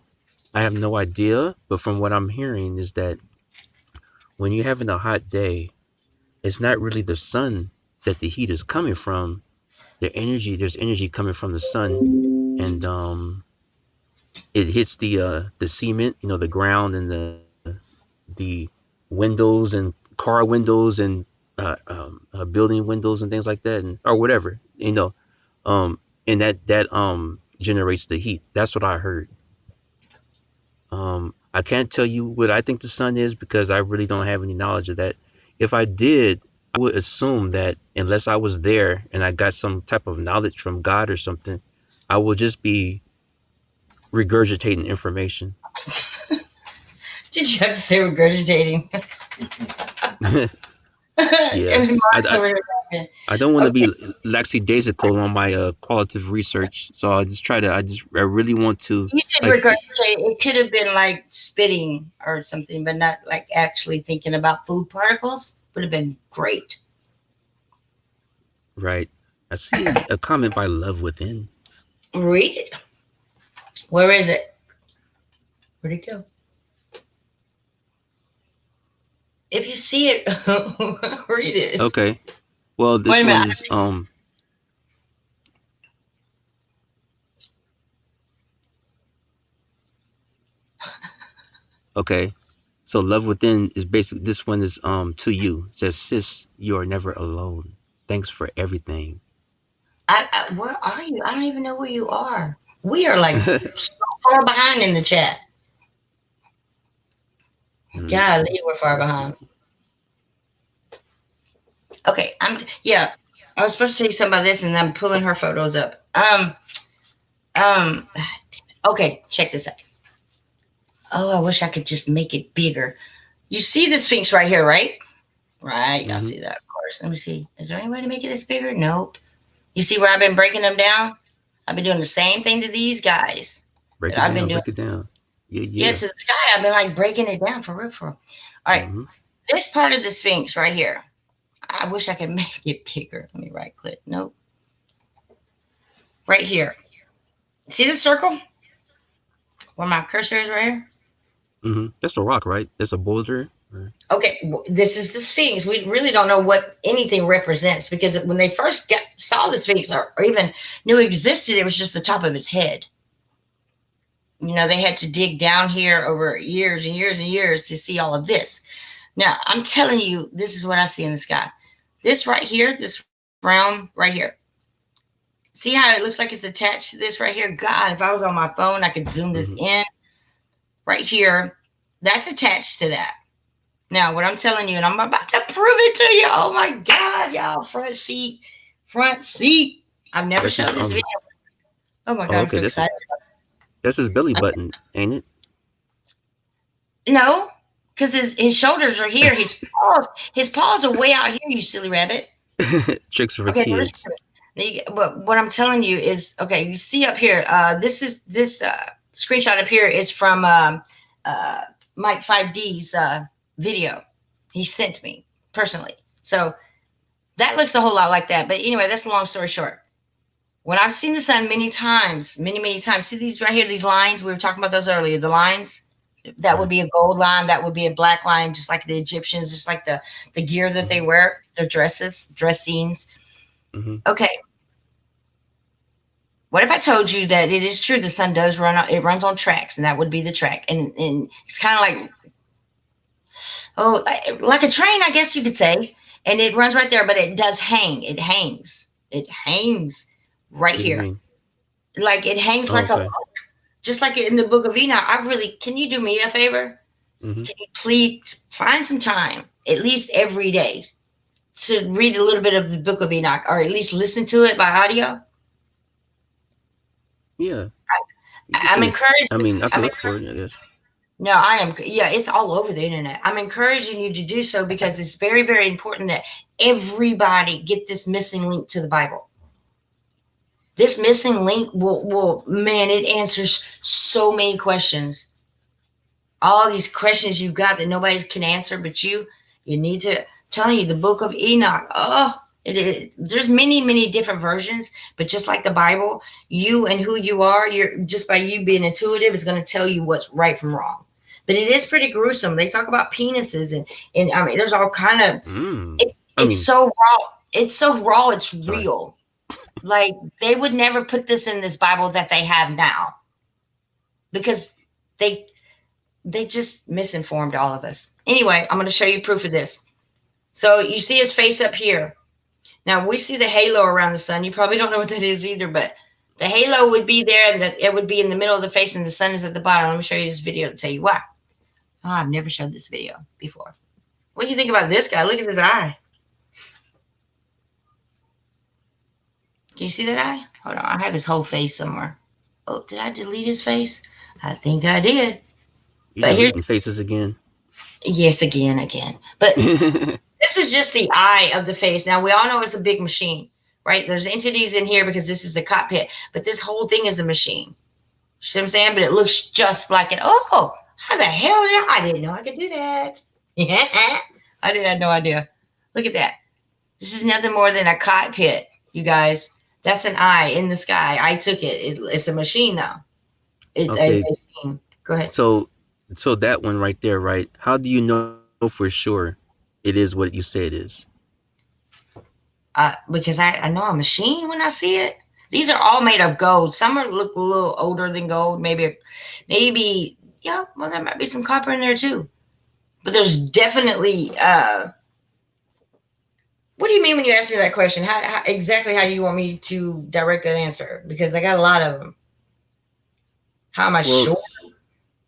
I have no idea, but from what I'm hearing is that when you're having a hot day, it's not really the sun that the heat is coming from. There's energy coming from the sun, and it hits the cement, the ground, and the windows and car windows and building windows and things like that, or whatever, and that generates the heat. That's what I heard. I can't tell you what I think the sun is because I really don't have any knowledge of that. If I did, I would assume that unless I was there and I got some type of knowledge from God or something, I will just be regurgitating information. Did you have to say regurgitating? Yeah, I don't want to be lackadaisical on my qualitative research, so I really want to. You said regurgitate. It could have been like spitting or something, but not like actually thinking about food particles. Would have been great. Right. I see a comment by Love Within. Read it. Where is it? Where'd it go? If you see it, read it. Okay. Well, this one is okay. So Love Within is basically, this one is to you. It says, sis, you are never alone. Thanks for everything. Where are you? I don't even know where you are. We are like so far behind in the chat. Golly, we're far behind. Okay, I was supposed to say something about this, and I'm pulling her photos up. Okay, check this out. Oh, I wish I could just make it bigger. You see the Sphinx right here, right? Right, y'all see that, of course. Let me see. Is there any way to make it this bigger? Nope. You see where I've been breaking them down? I've been doing the same thing to these guys. Break it down. Yeah, to the sky. I've been like breaking it down for real. All right. This part of the Sphinx right here. I wish I could make it bigger. Let me right click. Nope. Right here. See the circle? Where my cursor is right here? That's a rock, right? That's a boulder. Okay, this is the Sphinx. We really don't know what anything represents because when they first saw the Sphinx or even knew it existed, it was just the top of its head. They had to dig down here over years and years and years to see all of this. Now, I'm telling you, this is what I see in the sky. This right here, this round right here. See how it looks like it's attached to this right here? God, if I was on my phone, I could zoom this in. Right here, that's attached to that. Now, what I'm telling you, and I'm about to prove it to you. Oh, my God, y'all. Front seat. I've never showed this video. Oh, my God, I'm so excited. That's his belly button, ain't it? No, because his shoulders are here. His paws are way out here, you silly rabbit. Tricks for kids. But what I'm telling you is, okay, you see up here, this screenshot up here is from Mike 5D's video he sent me personally. So that looks a whole lot like that. But anyway, that's a long story short. When I've seen the sun many times, many times, see these right here, these lines, we were talking about those earlier, the lines, That would be a gold line. That would be a black line, just like the Egyptians, just like the gear that they wear, their dressings. Okay. What if I told you that it is true the sun does it runs on tracks, and that would be the track. And it's kind of like, like a train, I guess you could say. And it runs right there, but it does hang. It hangs right here. Like it hangs like a book. Just like in the book of Enoch. Can you do me a favor? Can you please find some time, at least every day, to read a little bit of the book of Enoch, or at least listen to it by audio? Yeah. I'm encouraged. I mean, I can look for it, I guess. No, I am. Yeah, it's all over the internet. I'm encouraging you to do so because it's very, very important that everybody get this missing link to the Bible. This missing link it answers so many questions. All these questions you've got that nobody can answer but you need to, telling you, the book of Enoch. Oh, it is. There's many, many different versions, but just like the Bible, you and who you are, you're just by you being intuitive is going to tell you what's right from wrong. But it is pretty gruesome. They talk about penises and I mean, there's all kind of, it's so raw. It's so raw. It's real. Like they would never put this in this Bible that they have now because they just misinformed all of us. Anyway, I'm going to show you proof of this. So you see his face up here. Now we see the halo around the sun. You probably don't know what that is either, but the halo would be there and it would be in the middle of the face and the sun is at the bottom. Let me show you this video to tell you why. Oh, I've never showed this video before. What do you think about this guy? Look at this eye. Can you see that eye? Hold on. I have his whole face somewhere. Oh, did I delete his face? I think I did. But here's faces again. Yes, again. But this is just the eye of the face. Now, we all know it's a big machine, right? There's entities in here because this is a cockpit. But this whole thing is a machine. You see what I'm saying? But it looks just like it. Oh, how the hell I didn't know I could do that. Yeah, I had no idea. Look at that. This is nothing more than a cockpit, you guys. That's an eye in the sky. I took it. It's a machine, though. It's a machine. Go ahead. So that one right there, right? How do you know for sure it is what you say it is? Because I know a machine when I see it. These are all made of gold. Some look a little older than gold. Maybe, yeah. Well, there might be some copper in there too. But there's definitely. What do you mean when you ask me that question? How exactly how do you want me to direct that answer? Because I got a lot of them. How am I sure?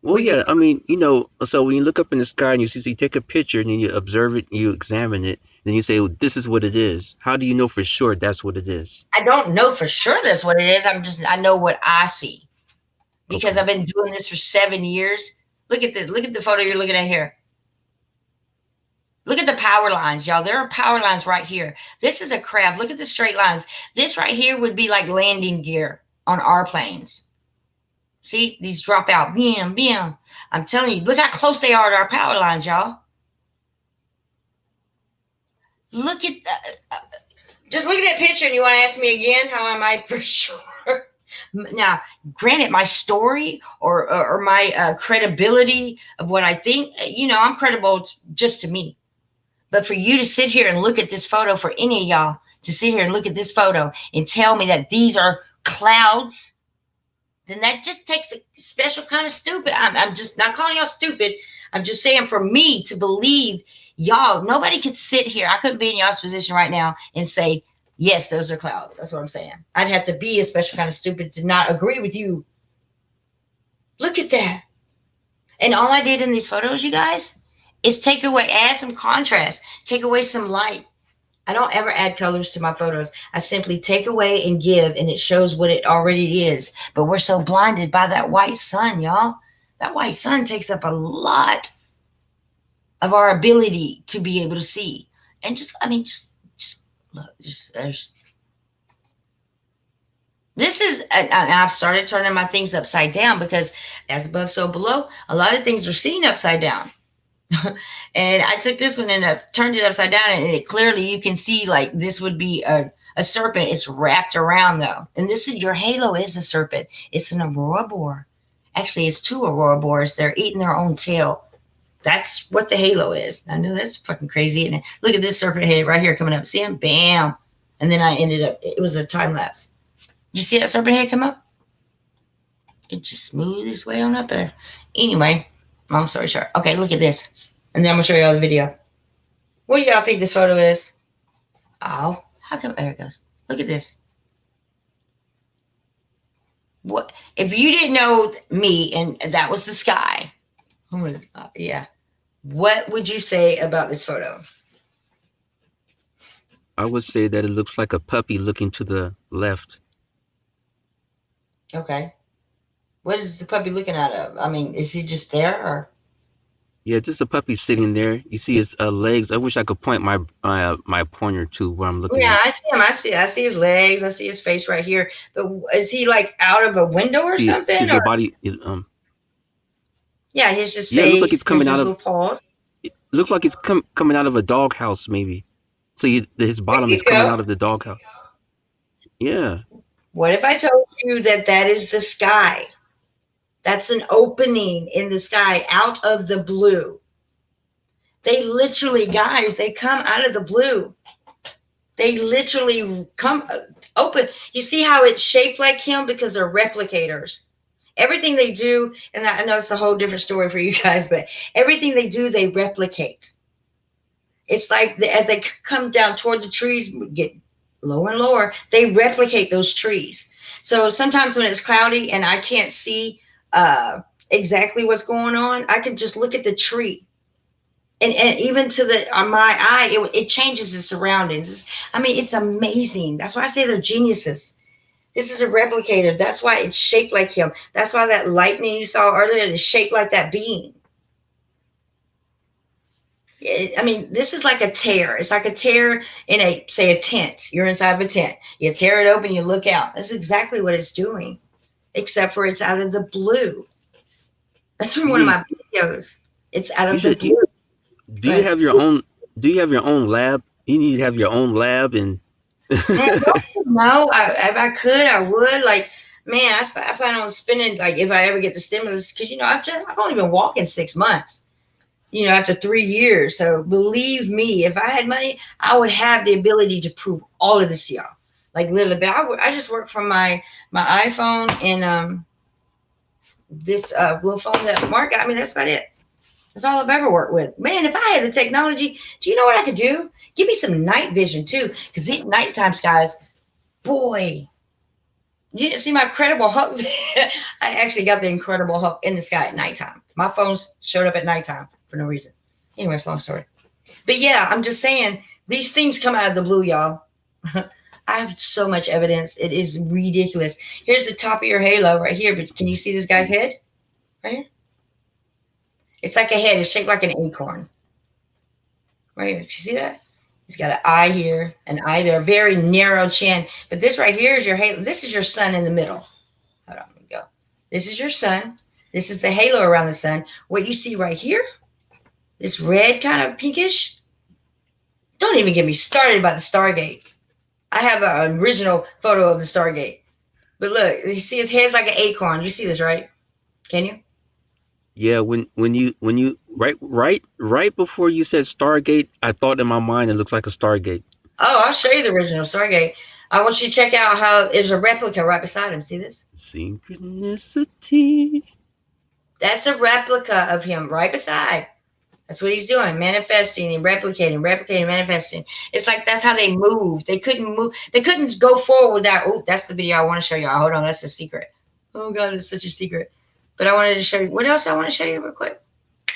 Well, yeah. I mean, so when you look up in the sky and you take a picture and then you observe it, you examine it, and you say, well, this is what it is. How do you know for sure that's what it is? I don't know for sure that's what it is. I know what I see because I've been doing this for 7 years. Look at this. Look at the photo you're looking at here. Look at the power lines, y'all. There are power lines right here. This is a craft. Look at the straight lines. This right here would be like landing gear on our planes. See, these drop out. Bam, bam. I'm telling you, look how close they are to our power lines, y'all. Look at just look at that picture and you want to ask me again, how am I for sure? Now, granted, my story or my credibility of what I think, I'm credible just to me. But for you to sit here and look at this photo, for any of y'all to sit here and look at this photo and tell me that these are clouds, then that just takes a special kind of stupid. I'm just not calling y'all stupid. I'm just saying for me to believe y'all, nobody could sit here. I couldn't be in y'all's position right now and say, yes, those are clouds. That's what I'm saying. I'd have to be a special kind of stupid to not agree with you. Look at that. And all I did in these photos, you guys, is add some contrast, take away some light. I don't ever add colors to my photos. I simply take away and give, and it shows what it already is. But we're so blinded by that white sun, y'all. That white sun takes up a lot of our ability to be able to see. And look, this is, I've started turning my things upside down because as above, so below, a lot of things are seen upside down. And I took this one and turned it upside down, and it clearly you can see like this would be a serpent. It's wrapped around though. And this is your halo is a serpent. It's an aurora boar. Actually, it's 2 aurora boreas. They're eating their own tail. That's what the halo is. I know that's fucking crazy. And look at this serpent head right here coming up. See him? Bam. And then I ended up, it was a time lapse. Did you see that serpent head come up? It just moved its way on up there. Anyway, long story short. Okay, look at this. And then I'm going to show you all the video. What do y'all think this photo is? Oh, how come? There it goes. Look at this. What if you didn't know me and that was the sky? Yeah. What would you say about this photo? I would say that it looks like a puppy looking to the left. Okay. What is the puppy looking out of? I mean, is he just there or? Yeah, just a puppy sitting there. You see his legs. I wish I could point my my pointer to where I'm looking. Yeah, at. I see him. I see his legs. I see his face right here. But is he like out of a window or something? See, the body is Yeah, he's just. Yeah, face. it looks like it's coming out of. Paws. It looks like it's coming out of a doghouse, maybe. So his bottom is coming out of the doghouse. Yeah. What if I told you that is the sky? That's an opening in the sky out of the blue. They literally, guys, they come out of the blue. They literally come open. You see how it's shaped like him? Because they're replicators. Everything they do, and I know it's a whole different story for you guys, but everything they do, they replicate. It's like as they come down toward the trees, get lower and lower, they replicate those trees. So sometimes when it's cloudy and I can't see exactly what's going on, I can just look at the tree. And even to my eye, it changes the surroundings. I mean, it's amazing. That's why I say they're geniuses. This is a replicator. That's why it's shaped like him. That's why that lightning you saw earlier is shaped like that being. I mean, this is like a tear. It's like a tear in a tent. You're inside of a tent. You tear it open, you look out. That's exactly what it's doing, except for it's out of the blue. That's from one of my videos. It's out of the blue. Do you have your own? Do you have your own lab? You need to have your own lab and. No, if I could, I would. Like, man, I plan on spending, like, if I ever get the stimulus, because I've only been walking 6 months. After 3 years. So believe me, if I had money, I would have the ability to prove all of this to y'all. Like literally, but I just work from my iPhone and this little phone that Mark got me. That's about it. That's all I've ever worked with. Man, if I had the technology, do you know what I could do? Give me some night vision too, because these nighttime skies, boy. You didn't see my Incredible Hulk? I actually got the Incredible Hulk in the sky at nighttime. My phone showed up at nighttime for no reason. Anyway, it's a long story. But yeah, I'm just saying, these things come out of the blue, y'all. I have so much evidence. It is ridiculous. Here's the top of your halo right here. But can you see this guy's head? Right here? It's like a head. It's shaped like an acorn. Right here. Did you see that? He's got an eye here, an eye there, very narrow chin. But this right here is your halo. This is your sun in the middle. Hold on, let me go. This is your sun. This is the halo around the sun. What you see right here, this red kind of pinkish. Don't even get me started about the Stargate. I have an original photo of the Stargate. But look, you see his head's like an acorn. You see this, right? Can you? Yeah, when you right before you said Stargate, I thought in my mind it looks like a Stargate. Oh, I'll show you the original Stargate. I want you to check out how there's a replica right beside him. See this? Synchronicity. That's a replica of him right beside. That's what he's doing, manifesting and replicating, manifesting. It's like that's how they moved. They couldn't move. They couldn't go forward without. Oh, that's the video I want to show y'all. Hold on, that's a secret. Oh God, it's such a secret. But I wanted to show you. What else I want to show you real quick?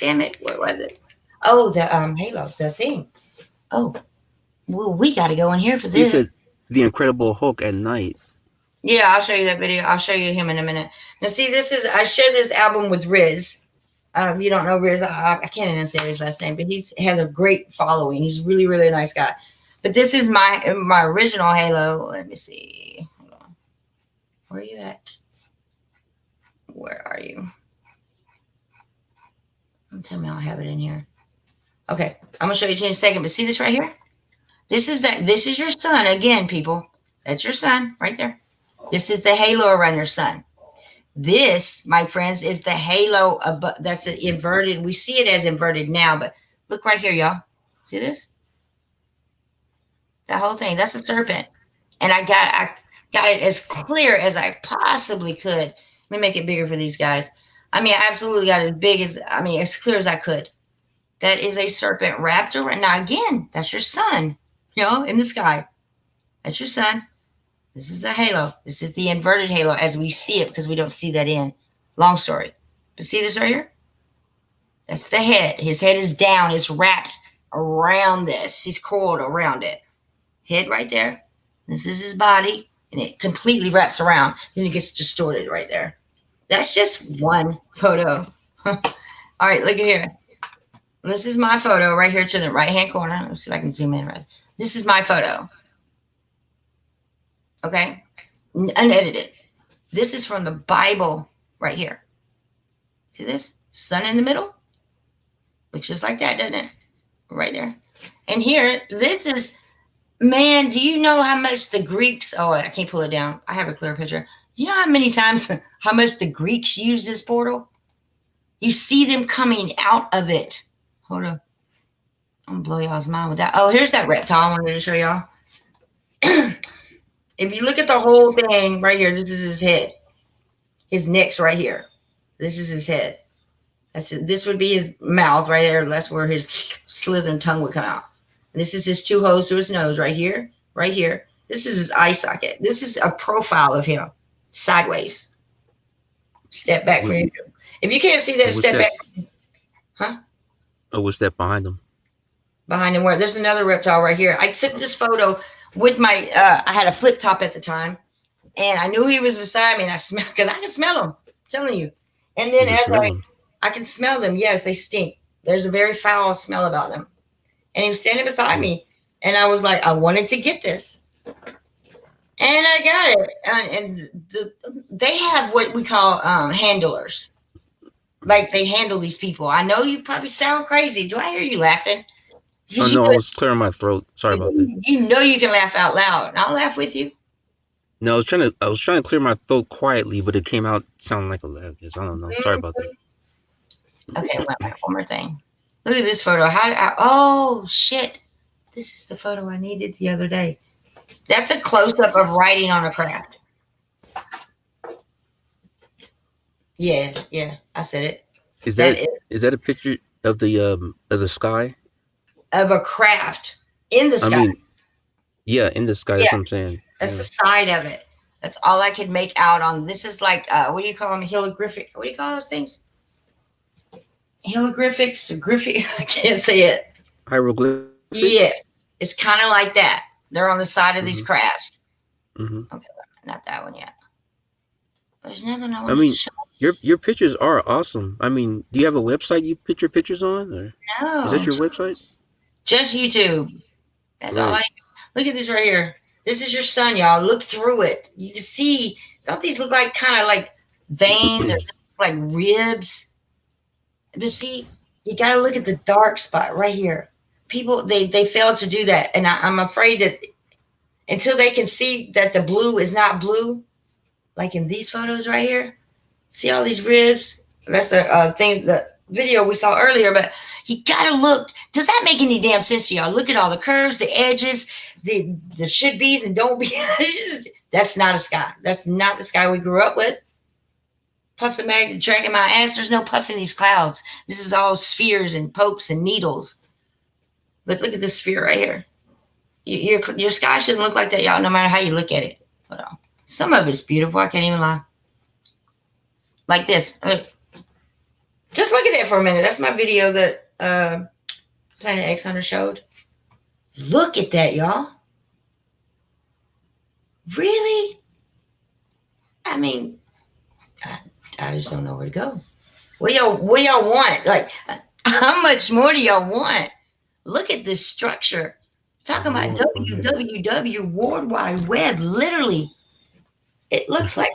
Damn it, what was it? Oh, the halo, the thing. Oh, well, we got to go in here for this. You said the Incredible Hulk at night. Yeah, I'll show you that video. I'll show you him in a minute. Now, see, I shared this album with Riz. You don't know Riz. I can't even say his last name, but he has a great following. He's really, really a nice guy. But this is my original halo. Let me see. Hold on. Where are you at? Where are you? Don't tell me I don't have it in here. Okay, I'm gonna show you in a second. But see this right here? This is your sun again, people. That's your sun right there. This is the halo around your sun. This, my friends, is the halo above. That's inverted. We see it as inverted now, but look right here, y'all. See this? That whole thing. That's a serpent. And I got it as clear as I possibly could. Let me make it bigger for these guys. I mean, I absolutely got it as clear as I could. That is a serpent wrapped around. Now, again, that's your sun, in the sky. That's your sun. This is the halo. This is the inverted halo as we see it, because we don't see that in. Long story. But see this right here? That's the head. His head is down. It's wrapped around this. He's coiled around it. Head right there. This is his body, and it completely wraps around. Then it gets distorted right there. That's just one photo. All right, look at here. This is my photo right here to the right-hand corner. Let's see if I can zoom in. Right. This is my photo. Okay? Unedited. This is from the Bible right here. See this? Sun in the middle? Looks just like that, doesn't it? Right there. And here, this is, man, do you know how much the Greeks, I can't pull it down. I have a clear picture. You know how much the Greeks use this portal? You see them coming out of it. Hold on. I'm going to blow y'all's mind with that. Oh, here's that reptile I wanted to show y'all. If you look at the whole thing right here, this is his head. His neck's right here. This is his head. This would be his mouth right there. That's where his slithering tongue would come out. And this is his two holes to his nose right here, right here. This is his eye socket. This is a profile of him, sideways. Step back for you. If you can't see that, step back. Huh? Oh, what's that behind him? Behind him, where there's another reptile right here. I took this photo with my, I had a flip top at the time, and I knew he was beside me, and because I can smell him, I'm telling you. And then I can smell them. Yes, they stink. There's a very foul smell about them. And he was standing beside me, and I was like, I wanted to get this. And I got it. They have what we call handlers. Like, they handle these people. I know you probably sound crazy. Do I hear you laughing? Oh, no, I was clearing my throat. Sorry about that. You know you can laugh out loud. I'll laugh with you. No, I was trying to clear my throat quietly, but it came out sounding like a laugh. I don't know. Sorry about that. Okay, one more thing. Look at this photo. Oh, shit. This is the photo I needed the other day. That's a close-up of writing on a craft. Yeah, I said it. Is that a picture of the sky? Of a craft in the sky. I mean, yeah, in the sky. That's what I'm saying. That's the side of it. That's all I could make out on. This is like, what do you call them? Hieroglyphic. What do you call those things? Hieroglyphics. I can't say it. Hieroglyphics? Yes. It's kind of like that. They're on the side of these crafts. Mm-hmm. Okay, not that one yet. There's another one. I mean, your pictures are awesome. I mean, do you have a website you put your pictures on? Or no. Is that your website? Just YouTube. That's all I do. Look at this right here. This is your sun, y'all. Look through it. You can see, don't these look like kind of like veins or like ribs? But see, you got to look at the dark spot right here. People, they fail to do that. And I'm afraid that until they can see that the blue is not blue, like in these photos right here, see all these ribs? That's the the video we saw earlier, but you got to look. Does that make any damn sense to y'all? Look at all the curves, the edges, the should be's and don't be. That's not a sky. That's not the sky we grew up with. Puff the magnet dragging my ass. There's no puff in these clouds. This is all spheres and pokes and needles. But look at this sphere right here. Your sky shouldn't look like that, y'all, no matter how you look at it. Hold on. Some of it's beautiful. I can't even lie. Like this. Look. Just look at that for a minute. That's my video that Planet X Hunter showed. Look at that, y'all. Really? I mean, I just don't know where to go. What do y'all want? Like, how much more do y'all want? Look at this structure. Talking about www, World Wide Web. Literally, it looks like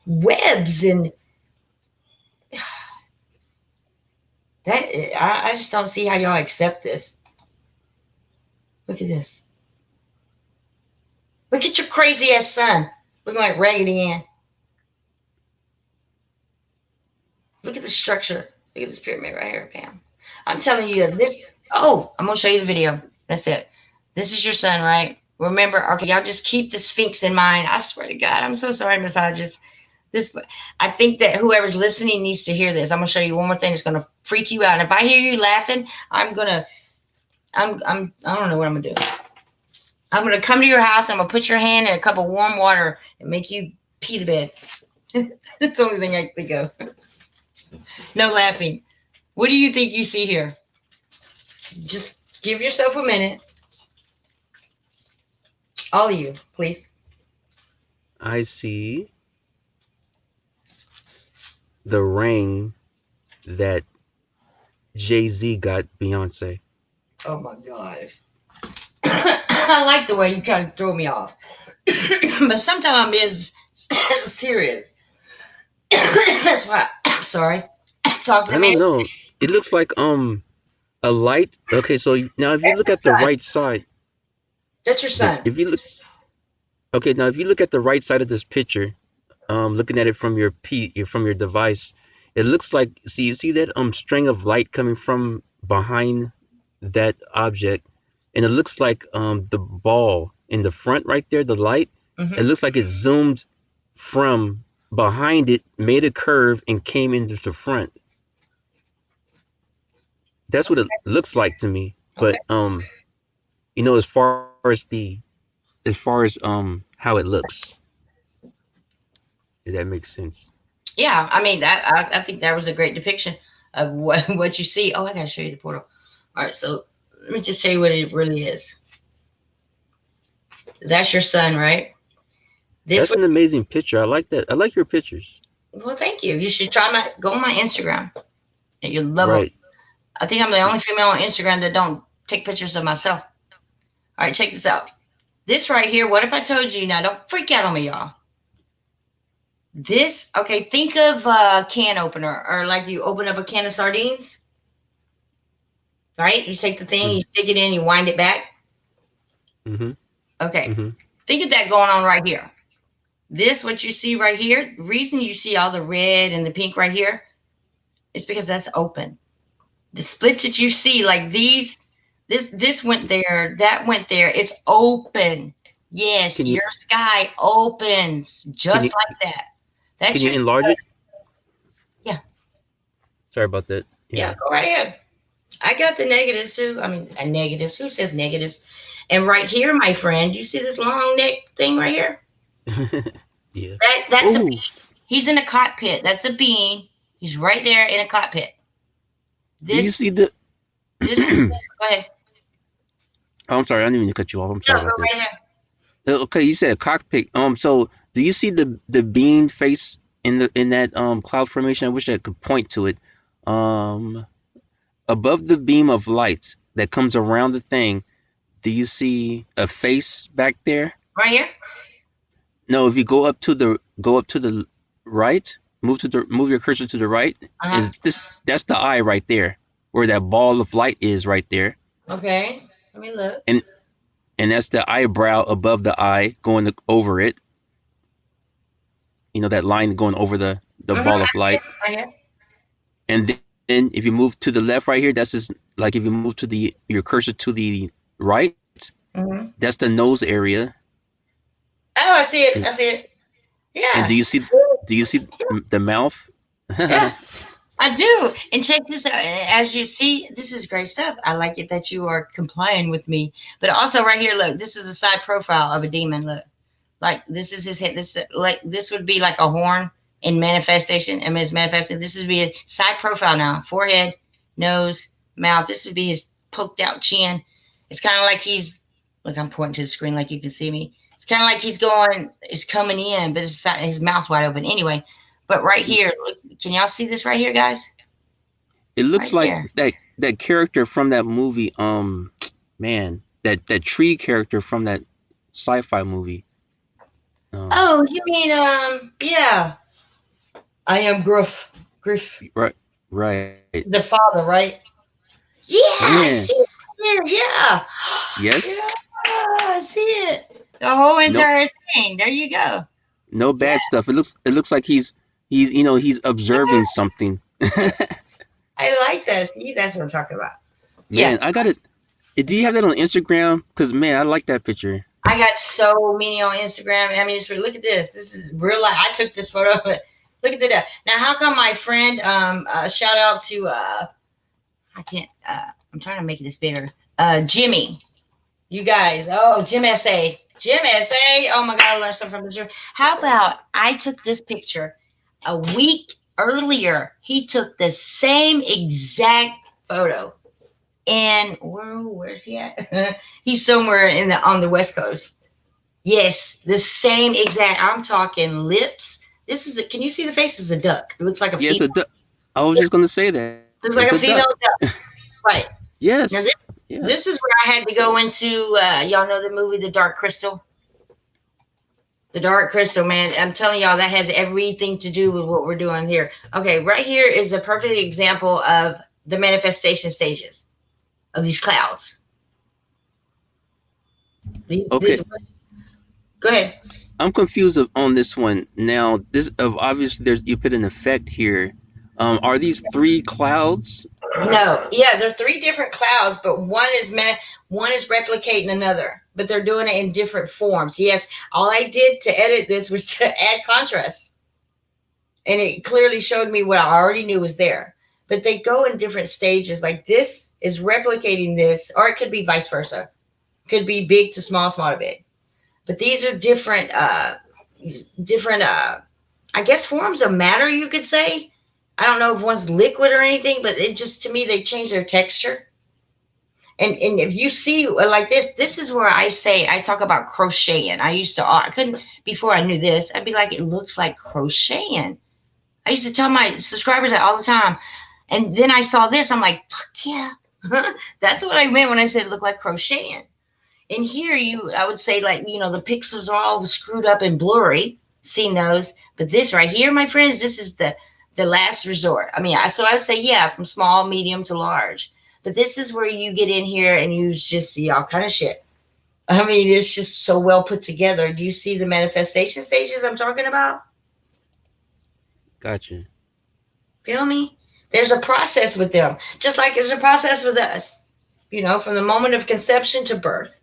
webs and that. I just don't see how y'all accept this. Look at this. Look at your crazy ass son looking like Raggedy Ann. Look at the structure. Look at this pyramid right here, Pam. I'm telling you this. Oh, I'm gonna show you the video. That's it. This is your son, right? Remember, okay, y'all just keep the Sphinx in mind. I swear to God, I'm so sorry, misogynist. This, I think that whoever's listening needs to hear this. I'm gonna show you one more thing that's gonna freak you out. And if I hear you laughing, I don't know what I'm gonna do. I'm gonna come to your house. I'm gonna put your hand in a cup of warm water and make you pee the bed. That's the only thing I can think of. No laughing. What do you think you see here? Just give yourself a minute. All of you, please. I see the ring that Jay-Z got Beyonce. Oh my God. I like the way you kind of throw me off. But sometimes I'm being serious. That's why I'm sorry. Talk to I me. don't know. It looks like a light. Okay, so now if you look at the right side, that's your son. If you look, okay, now if you look at the right side of this picture, looking at it from your device, it looks like, you see that string of light coming from behind that object, and it looks like the ball in the front right there, the light. Mm-hmm. It looks like it zoomed from behind it, made a curve, and came into the front. That's what it looks like to me. But you know, as far as how it looks, if that makes sense. Yeah, I mean that. I think that was a great depiction of what you see. Oh, I gotta show you the portal. All right, so let me just tell you what it really is. That's your son, right? That's an amazing picture. I like that. I like your pictures. Well, thank you. You should go on my Instagram, and you'll love it. I think I'm the only female on Instagram that don't take pictures of myself. All right, check this out. This right here. What if I told you? Now, don't freak out on me, y'all. This, okay, think of a can opener, or like you open up a can of sardines, right? You take the thing, you stick it in, you wind it back. Mm-hmm. Okay. Mm-hmm. Think of that going on right here. This, what you see right here, the reason you see all the red and the pink right here is because that's open. The splits that you see, like these, this went there, that went there. It's open. Yes, your sky opens just like that. That's can you enlarge it? Yeah. Sorry about that. Yeah, go right ahead. I got the negatives too. I mean, negatives. Who says negatives? And right here, my friend, you see this long neck thing right here? Yeah. That's a bean. He's in a cockpit. That's a bean. He's right there in a cockpit. Do you see the? This. Go ahead. Oh, I'm sorry. I didn't mean to cut you off. I'm sorry about go that. Right ahead. Okay, you said a cockpit. So do you see the bean face in that cloud formation? I wish I could point to it. Above the beam of light that comes around the thing, do you see a face back there? Right here? No, if you go up to the right, move your cursor to the right. That's the eye right there, where that ball of light is right there. Okay, let me look. And that's the eyebrow above the eye going over it. You know, that line going over the ball of light. Right here. And then if you move to the left right here, that's just like if you move your cursor to the right, that's the nose area. Oh, I see it. I see it. Yeah. And do you see the mouth? Yeah, I do. And check this out. As you see, this is great stuff. I like it that you are complying with me. But also right here, look, this is a side profile of a demon. Look, like this is his head. This would be like a horn in manifestation. I mean, it's manifested. This would be a side profile now. Forehead, nose, mouth. This would be his poked out chin. It's kind of like look, I'm pointing to the screen like you can see me. It's kind of like he's coming in, but his mouth's wide open. Anyway, but right here, look, can y'all see this right here, guys? It looks right like that character from that movie. Man, that tree character from that sci-fi movie. Oh, you mean yeah. I am Griff. Right. The father, right? Yeah, I see it here. Yeah. Yes. Yeah, I see it. The whole entire thing. There you go. No bad stuff. It looks like he's he's observing something. I like that. See, that's what I'm talking about. Man, Yeah. I got it. Do you have that on Instagram? Because man, I like that picture. I got so many on Instagram. I mean, look at this. This is real life. I took this photo, but look at that. Now, how come my friend, shout out to, I can't, I'm trying to make this bigger. Jimmy, you guys. Oh, Jim SA. Oh my God, I learned something from this room. How about I took this picture a week earlier? He took the same exact photo. And where's he at? He's somewhere on the West Coast. Yes, the same exact. I'm talking lips. Can you see the face? Is a duck. It looks like a Yes, female. a duck. I was just gonna say that. Looks like a female duck. Right. Yes. Now this is where I had to go into. Y'all know the movie The Dark Crystal. The Dark Crystal, man. I'm telling y'all that has everything to do with what we're doing here. Okay, right here is a perfect example of the manifestation stages of these clouds. Okay. Go ahead. I'm confused on this one. Now, obviously you put an effect here. Are these 3 clouds? No, yeah, they're 3 different clouds, but one is replicating another, but they're doing it in different forms. Yes, all I did to edit this was to add contrast, and it clearly showed me what I already knew was there. But they go in different stages. Like this is replicating this, or it could be vice versa. Could be big to small, small to big. But these are different, I guess, forms of matter, you could say. I don't know if one's liquid or anything, but it just, to me, they change their texture. And if you see like this is where I talk about crocheting. I couldn't, before I knew this, I'd be like, it looks like crocheting. I used to tell my subscribers that all the time. And then I saw this, I'm like, fuck yeah. That's what I meant when I said it looked like crocheting. And here I would say, like, the pixels are all screwed up and blurry, seen those. But this right here, my friends, this is the last resort. I mean, so I say, yeah, from small, medium to large. But this is where you get in here and you just see all kind of shit. I mean, it's just so well put together. Do you see the manifestation stages I'm talking about? Gotcha. Feel me? There's a process with them, just like there's a process with us, from the moment of conception to birth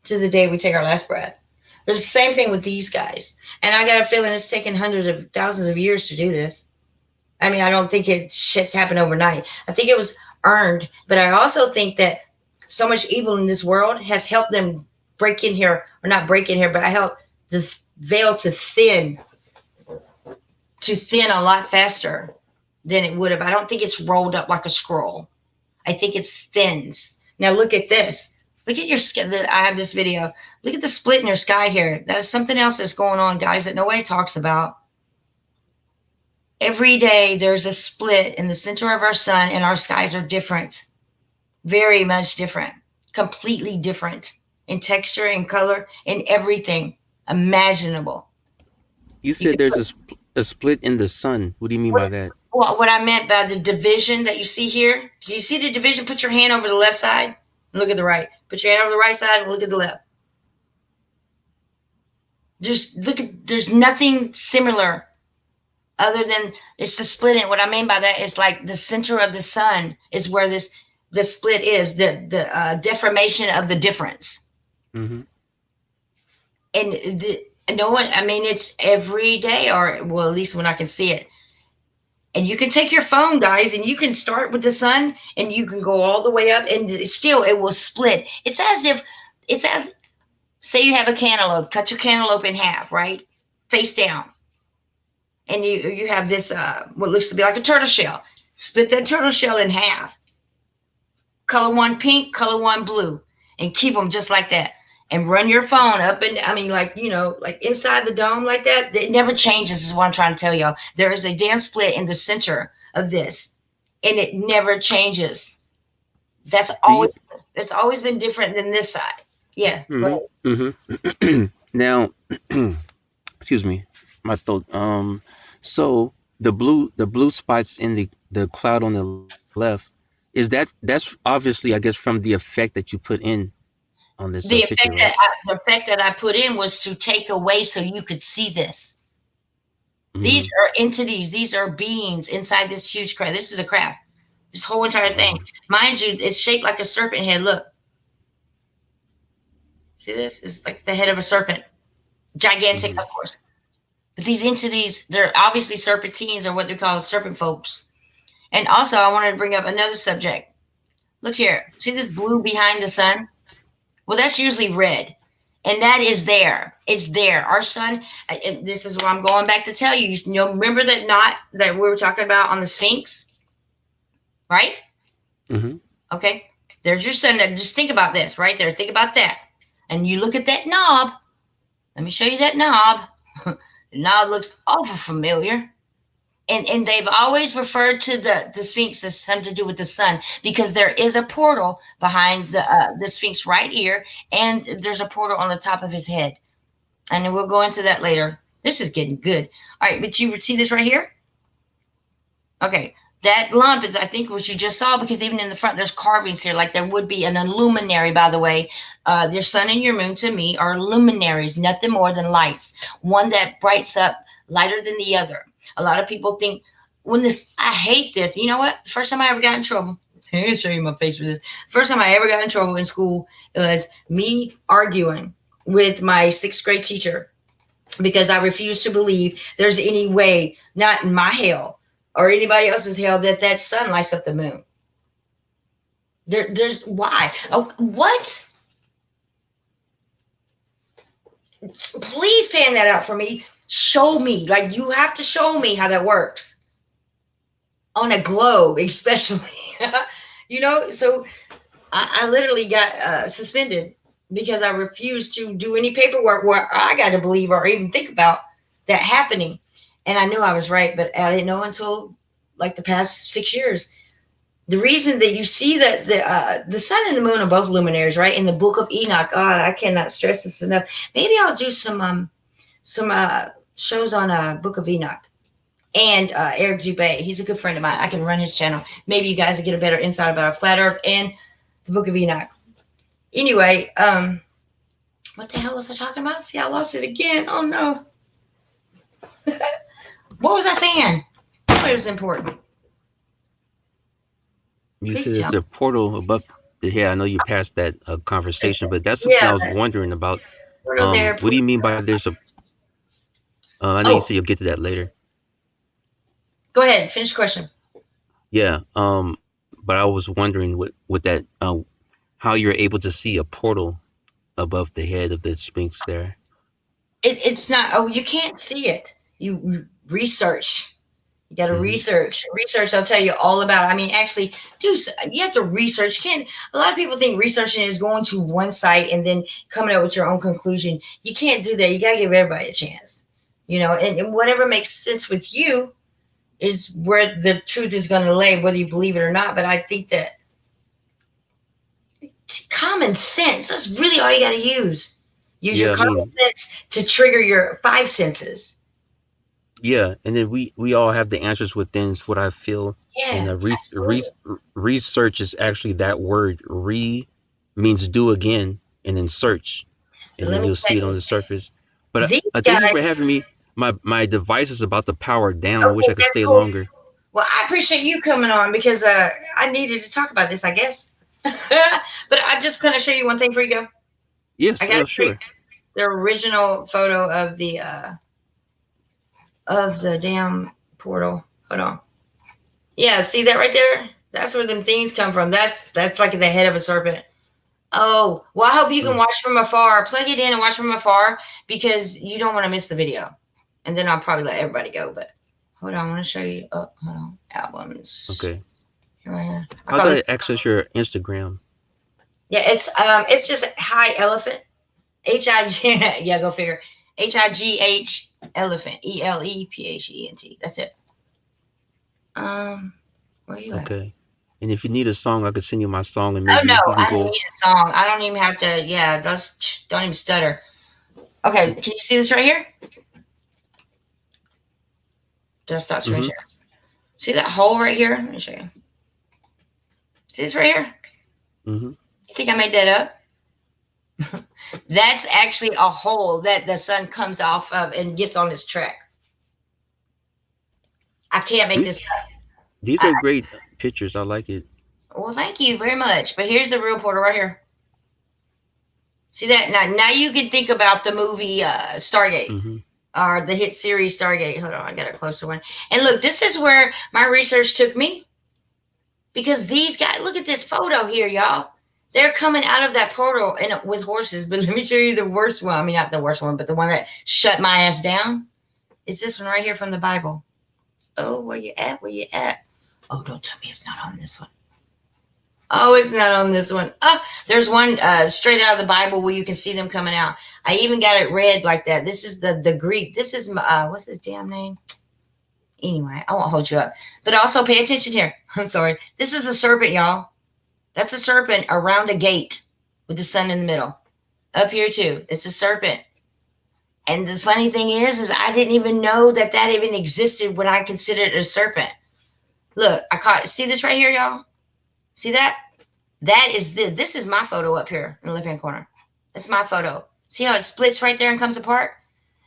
to the day we take our last breath. There's the same thing with these guys. And I got a feeling it's taken hundreds of thousands of years to do this. I mean, I don't think shit's happened overnight. I think it was earned, but I also think that so much evil in this world has helped them break in here, or not break in here, but I helped the veil to thin a lot faster than it would have. I don't think it's rolled up like a scroll. I think it's thins. Now look at this. Look at your skin. I have this video. Look at the split in your sky here. That's something else that's going on, guys, that nobody talks about. Every day there's a split in the center of our sun, and our skies are different. Very much different. Completely different in texture and color and everything imaginable. You said there's a split in the sun. What do you mean by that? Well, what I meant by the division that you see here. Do you see the division? Put your hand over the left side and look at the right. Put your hand over the right side and look at the left. There's nothing similar other than it's the split. And what I mean by that is like the center of the sun is where the split is, the deformation of the difference. Mm-hmm. And no one, I mean, it's every day, or well, at least when I can see it. And you can take your phone, guys, and you can start with the sun and you can go all the way up, and still it will split. It's as say you have a cantaloupe, cut your cantaloupe in half, right? Face down. And you have this, what looks to be like a turtle shell. Split that turtle shell in half. Color one pink, color one blue, and keep them just like that. And run your phone up and, I mean, like, like inside the dome like that. It never changes is what I'm trying to tell y'all. There is a damn split in the center of this, and it never changes. That's always been different than this side. Yeah. Mm-hmm. Mm-hmm. Now, excuse me, my throat. So the blue spots in the cloud on the left, that's obviously, I guess, from the effect that you put in on this the picture, right? effect that I put in was to take away so you could see this. These are entities. These are beings inside this huge craft. This is a craft. This whole entire thing. Mind you, it's shaped like a serpent head. Look. See this? It's like the head of a serpent. Gigantic, of course. But these entities, they're obviously serpentines, or what they call serpent folks. And also, I wanted to bring up another subject. Look here. See this blue behind the sun? Well, that's usually red. And that is there. It's there. Our sun, this is what I'm going back to tell you. You know, remember that knot that we were talking about on the Sphinx? Right? Okay. There's your sun. Just think about this right there. Think about that. And you look at that knob. Let me show you that knob. The knob looks awful familiar. And they've always referred to the Sphinx as something to do with the sun, because there is a portal behind the Sphinx right here, and there's a portal on the top of his head. And we'll go into that later. This is getting good. All right, but you see this right here? Okay, that lump is, I think, what you just saw, because even in the front, there's carvings here, like there would be an luminary, by the way. Your sun and your moon, to me, are luminaries, nothing more than lights. One that brights up lighter than the other. A lot of people think I hate this. You know what? First time I ever got in trouble. I'm going to show you my face for this. First time I ever got in trouble in school, it was me arguing with my 6th grade teacher, because I refused to believe there's any way, not in my hell or anybody else's hell, that sun lights up the moon. There's why? Oh, what? Please pan that out for me. Show me, like, you have to show me how that works on a globe, especially. You know, so I literally got suspended because I refused to do any paperwork where I got to believe or even think about that happening. And I knew I was right, but I didn't know until like the past 6 years. The reason that you see that the sun and the moon are both luminaries, right? In the book of Enoch. God, I cannot stress this enough. Maybe I'll do some shows on Book of Enoch and Eric Dubé. He's a good friend of mine. I can run his channel. Maybe you guys will get a better insight about Flat Earth and the Book of Enoch. Anyway, what the hell was I talking about? See, I lost it again. Oh no. What was I saying? It was important. You Please said there's tell a portal above the head. I know you passed that conversation, but that's something I was wondering about. What do you mean by there's a? I know you said you'll get to that later. Go ahead. Finish the question. Yeah. But I was wondering with that, how you're able to see a portal above the head of the Sphinx there. It's not. Oh, you can't see it. You research. You got to research. I'll tell you all about it. I mean, actually, you have to research. A lot of people think researching is going to one site and then coming up with your own conclusion. You can't do that. You got to give everybody a chance. You know, and whatever makes sense with you is where the truth is going to lay, whether you believe it or not. But I think that common sense, that's really all you got to use. Use your common sense to trigger your 5 senses. Yeah, and then we all have the answers within what I feel. Yeah, and research is actually that word. Means do again, and then search, and then you'll see it on the surface. But thank you for having me. My device is about to power down. I wish I could stay longer. Well, I appreciate you coming on because I needed to talk about this, I guess. But I'm just going to show you one thing before you go. Yes, sure. The original photo of the damn portal. Hold on. Yeah, see that right there? That's where them things come from. That's like the head of a serpent. Oh, well, I hope you can watch from afar. Plug it in and watch from afar because you don't want to miss the video. And then I'll probably let everybody go. But hold on, I want to show you. Oh, hold on. Albums. Okay. Here. How do I access your Instagram? Yeah, it's just High Elephant. H-I-G. Yeah, go figure. H-I-G-H Elephant. E-L-E-P-H-E-N-T. That's it. Where are you at? Okay. And if you need a song, I could send you my song. And maybe I don't need a song. I don't even have to. Yeah, don't even stutter. Okay, can you see this right here? Did I stop screen share? See that hole right here? Let me show you. See this right here? You think I made that up? That's actually a hole that the sun comes off of and gets on its track. I can't make this up. These are great pictures. I like it. Well, thank you very much. But here's the real portal right here. See that? Now you can think about the movie Stargate or the hit series Stargate. Hold on, I got a closer one. And look, this is where my research took me. Because these guys, look at this photo here, y'all. They're coming out of that portal and with horses. But let me show you the worst one. I mean, not the worst one, but the one that shut my ass down. It's this one right here from the Bible. Oh, where you at? Where you at? Oh, don't tell me it's not on this one. Oh, it's not on this one. Oh, there's one straight out of the Bible where you can see them coming out. I even got it read like that. This is the Greek. This is, what's his damn name? Anyway, I won't hold you up. But also pay attention here. I'm sorry. This is a serpent, y'all. That's a serpent around a gate with the sun in the middle. Up here, too. It's a serpent. And the funny thing is I didn't even know that even existed when I considered it a serpent. Look, I caught, see this right here, y'all? See that? That is this is my photo up here in the left-hand corner. That's my photo. See how it splits right there and comes apart?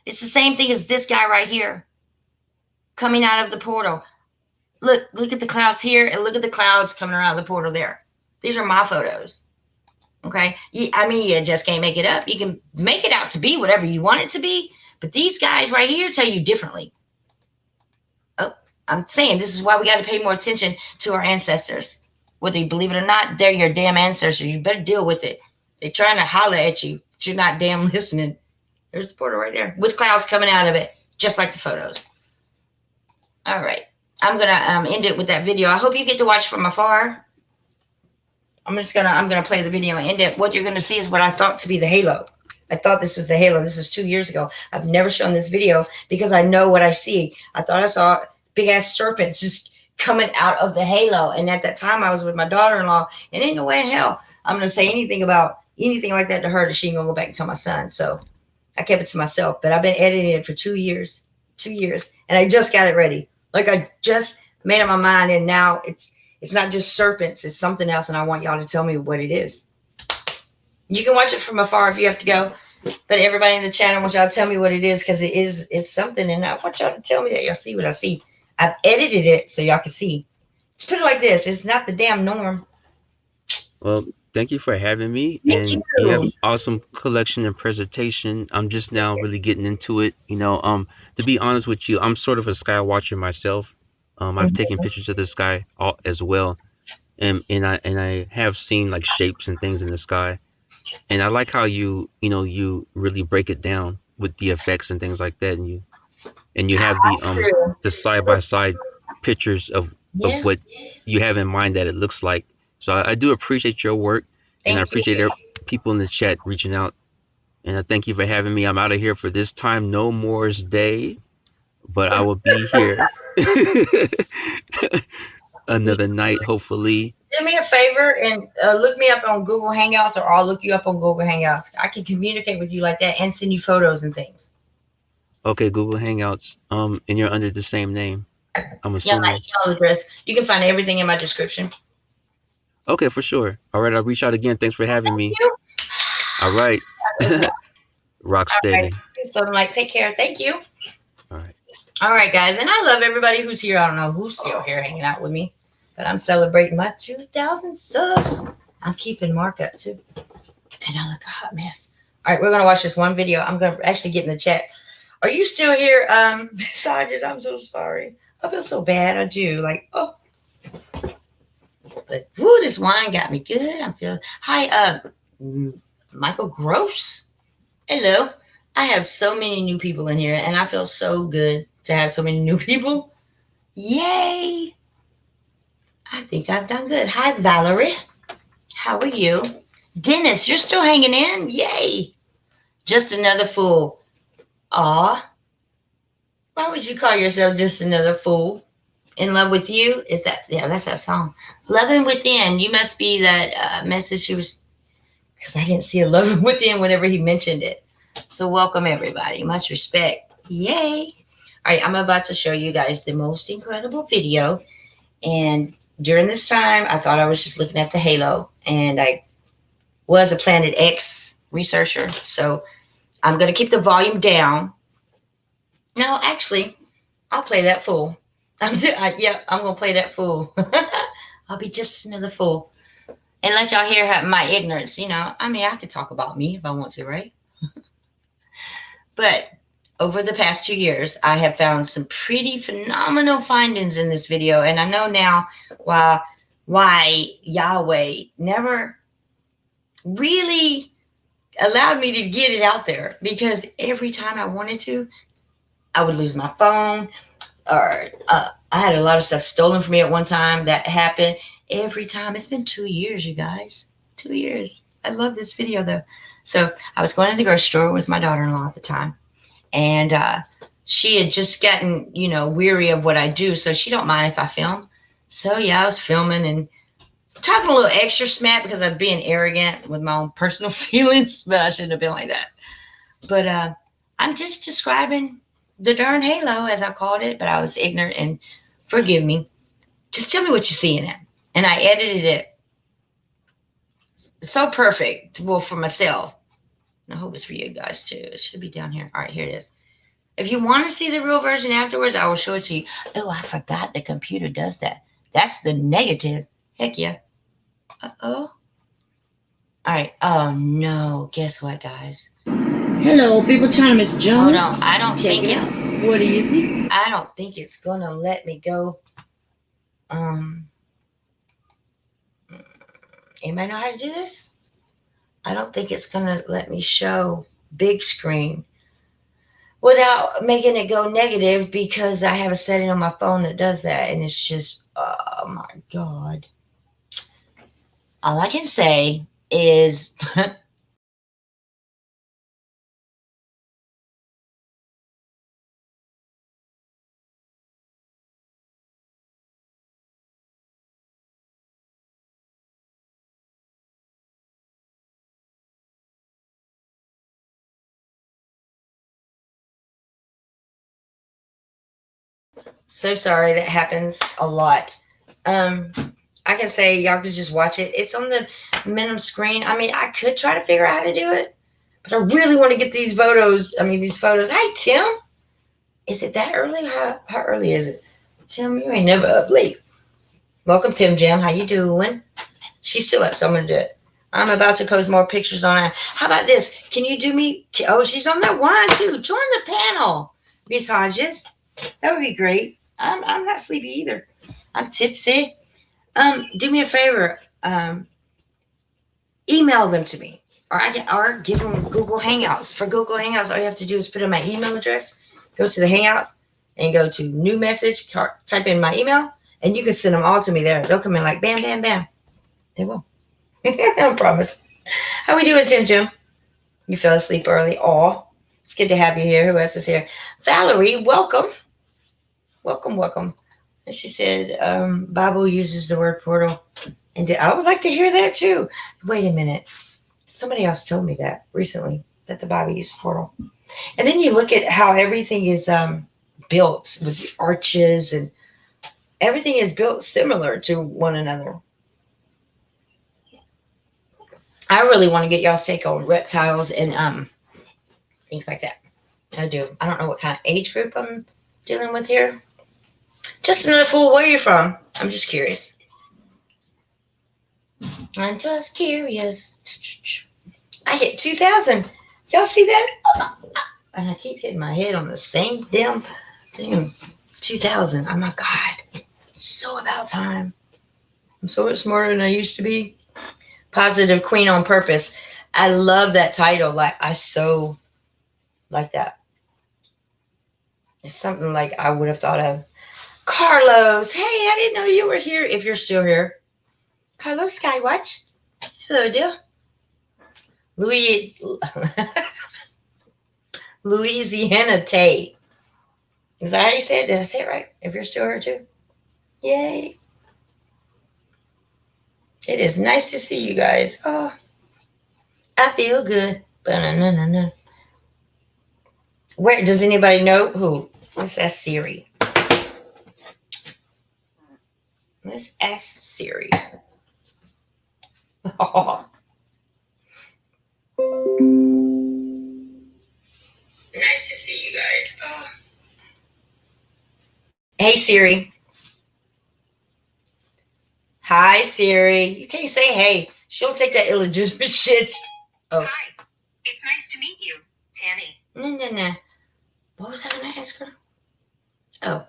It's the same thing as this guy right here coming out of the portal. Look at the clouds here and look at the clouds coming around the portal there. These are my photos. Okay? I mean, you just can't make it up. You can make it out to be whatever you want it to be, but these guys right here tell you differently. Oh, I'm saying this is why we got to pay more attention to our ancestors. Whether you believe it or not, they're your damn ancestors. You better deal with it. They're trying to holler at you, but you're not damn listening. There's the portal right there with clouds coming out of it, just like the photos. All right. I'm going to end it with that video. I hope you get to watch from afar. I'm going to play the video and end it. What you're going to see is what I thought to be the halo. I thought this was the halo. This was 2 years ago. I've never shown this video because I know what I see. I thought I saw big ass serpents just coming out of the halo. And at that time I was with my daughter-in-law and ain't no way in hell I'm going to say anything about anything like that to her that she ain't going to go back and tell my son. So I kept it to myself, but I've been editing it for 2 years, and I just got it ready. Like I just made up my mind. And now it's not just serpents. It's something else. And I want y'all to tell me what it is. You can watch it from afar if you have to go, but everybody in the channel, I want y'all to tell me what it is. Because it's something. And I want y'all to tell me that y'all see what I see. I've edited it so y'all can see. Just put it like this. It's not the damn norm. Well, thank you for having me. Thank and you have an awesome collection and presentation. I'm just now really getting into it. You know, to be honest with you, I'm sort of a sky watcher myself. I've taken pictures of the sky as well. And I have seen like shapes and things in the sky. And I like how you really break it down with the effects and things like that. And you have the side-by-side pictures of what you have in mind that it looks like. So I do appreciate your work, and I appreciate people in the chat reaching out. And I thank you for having me. I'm out of here for this time. No more's day, but I will be here another night, hopefully. Do me a favor and look me up on Google Hangouts, or I'll look you up on Google Hangouts. I can communicate with you like that and send you photos and things. Okay, Google Hangouts. And you're under the same name, I'm assuming. Yeah, my email address. You can find everything in my description. Okay, for sure. All right, I'll reach out again. Thanks for having me. All right. Rock steady. So like, take care. Thank you. All right. All right, guys. And I love everybody who's here. I don't know who's still here hanging out with me, but I'm celebrating my 2,000 subs. I'm keeping Mark up too. And I look a hot mess. All right, we're going to watch this one video. I'm going to actually get in the chat. Are you still here? Massages, I'm so sorry. I feel so bad. I do. Like, oh. But, woo, this wine got me good. I feel. Hi, Michael Gross. Hello. I have so many new people in here, and I feel so good to have so many new people. Yay. I think I've done good. Hi, Valerie. How are you? Dennis, you're still hanging in? Yay. Just another fool. Aw. Why would you call yourself just another fool? In love with you? Is that, yeah, that's that song. Loving Within. You must be that message she was, because I didn't see a Loving Within whenever he mentioned it. So welcome everybody. Much respect. Yay. All right, I'm about to show you guys the most incredible video. And during this time, I thought I was just looking at the halo. And I was a Planet X researcher. So I'm going to keep the volume down. No, actually, I'll play that fool. I'm gonna play that fool. I'll be just another fool, and let y'all hear my ignorance. I mean, I could talk about me if I want to, right? But over the past 2 years, I have found some pretty phenomenal findings in this video, and I know now why Yahweh never really allowed me to get it out there, because every time I wanted to, I would lose my phone, or I had a lot of stuff stolen from me at one time. That happened every time. It's been 2 years, you guys. 2 years. I love this video though. So I was going to the grocery store with my daughter-in-law at the time, and she had just gotten, weary of what I do, so she don't mind if I film. So yeah, I was filming and talking a little extra smack because I'm being arrogant with my own personal feelings, but I shouldn't have been like that. But I'm just describing the darn halo, as I called it, but I was ignorant, and forgive me. Just tell me what you see in it. And I edited it so perfect, well, for myself. And I hope it's for you guys too. It should be down here. All right, here it is. If you want to see the real version afterwards, I will show it to you. Oh, I forgot the computer does that. That's the negative. Heck yeah. Uh-oh. All right. Oh, no. Guess what, guys? Hello, people. ChinaMrsJones. Hold on. I don't Check think it out. What do you see? I don't think it's going to let me go. Anybody know how to do this? I don't think it's going to let me show big screen without making it go negative, because I have a setting on my phone that does that, and it's just, oh my God. All I can say is so sorry. That happens a lot. I can say y'all could just watch it. It's on the minimum screen. I mean, I could try to figure out how to do it, but I really want to get these photos. Hi, Tim. Is it that early? How early is it? Tim, you ain't never up late. Welcome, Tim Jim. How you doing? She's still up, so I'm going to do it. I'm about to post more pictures on her. How about this? Can you do me? Oh, she's on that one, too. Join the panel, Miss Hodges. That would be great. I'm not sleepy either. I'm tipsy. Do me a favor. Email them to me, or give them Google Hangouts. For Google Hangouts, all you have to do is put in my email address, go to the Hangouts, and go to new message, type in my email, and you can send them all to me there. They'll come in like bam, bam, bam. They will. I promise. How we doing, Tim Jim? You fell asleep early. Oh, it's good to have you here. Who else is here? Valerie, welcome. Welcome. And she said, Bible uses the word portal. And I would like to hear that too. Wait a minute. Somebody else told me that recently, that the Bible uses portal. And then you look at how everything is built with the arches, and everything is built similar to one another. I really want to get y'all's take on reptiles and things like that. I do. I don't know what kind of age group I'm dealing with here. Just another fool. Where are you from? I'm just curious. I'm just curious. I hit 2,000. Y'all see that? And I keep hitting my head on the same damn thing. 2,000. Oh my God. It's so about time. I'm so much smarter than I used to be. Positive Queen on Purpose. I love that title. Like, I so like that. It's something like I would have thought of. Carlos. Hey, I didn't know you were here. If you're still here. Carlos Skywatch. Hello, dear. Louisiana Tate. Is that how you say it? Did I say it right? If you're still here too. Yay. It is nice to see you guys. Oh, I feel good. Ba-na-na-na-na. Where does anybody know who? Let's ask Siri. Let's ask Siri. Oh. Nice to see you guys. Oh. Hey Siri. Hi, Siri. You can't say hey. She don't take that illegitimate shit. Oh. Hi. It's nice to meet you, Tammy. No. What was I going to ask her? Oh.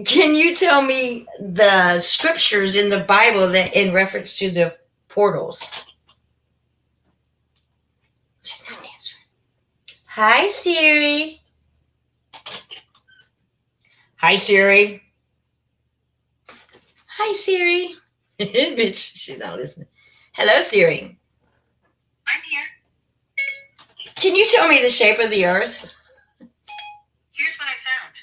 Can you tell me the scriptures in the Bible that in reference to the portals? She's not answering. Hi, Siri. Hi, Siri. Hi, Siri. Bitch, she's not listening. Hello, Siri. I'm here. Can you tell me the shape of the earth? Here's what I found.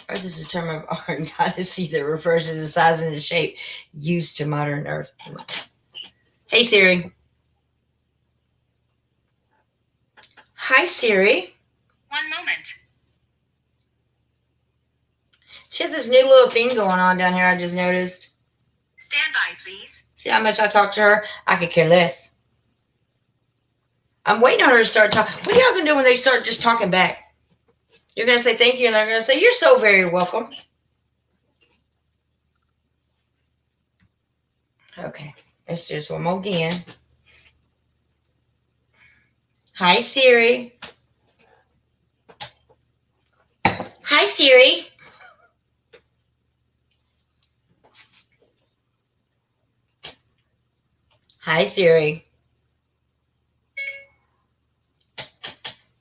Earth is a term of art and goddessy that refers to the size and the shape used to modern earth. Hey, Siri. Hi, Siri. One moment. She has this new little thing going on down here, I just noticed. Stand by, please. See how much I talk to her? I could care less. I'm waiting on her to start talking. What are y'all going to do when they start just talking back? You're going to say thank you, and they're going to say, you're so very welcome. Okay, let's do this one more again. Hi, Siri. Hi, Siri. Hi, Siri.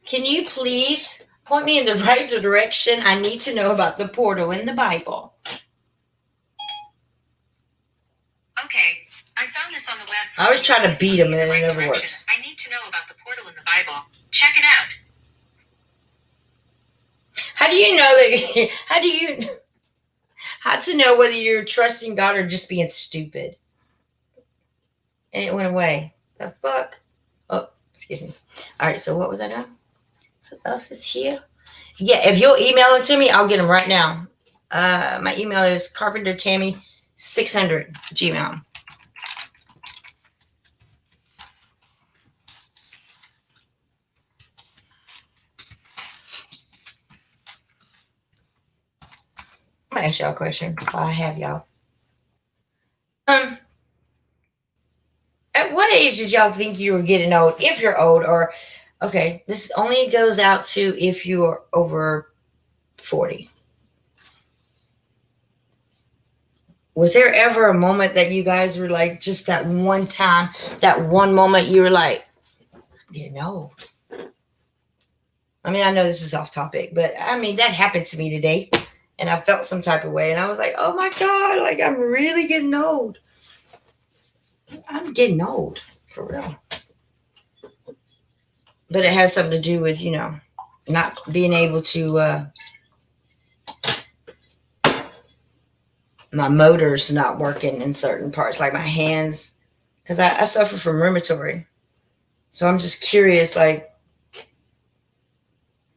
Can you please point me in the right direction? I need to know about the portal in the Bible. Okay, I found this on the web. I always try to beat him and it never works. I need to know about the portal in the Bible. Check it out. How do you know that? How to know whether you're trusting God or just being stupid? And it went away. The fuck? Oh, excuse me. All right, so what was I doing? Who else is here? Yeah, if you'll email it to me, I'll get them right now. My email is carpentertammy600 gmail. I'm gonna ask y'all a question while I have y'all. At what age did y'all think you were getting old? If you're old, or okay, this only goes out to if you are over 40. Was there ever a moment that you guys were like, just that one time, that one moment you were like, I'm getting old? I mean, I know this is off topic, but I mean, that happened to me today. And I felt some type of way. And I was like, oh my God, like I'm really getting old. I'm getting old, for real. But it has something to do with, not being able to, my motor's not working in certain parts, like my hands, because I suffer from rheumatoid. So I'm just curious, like,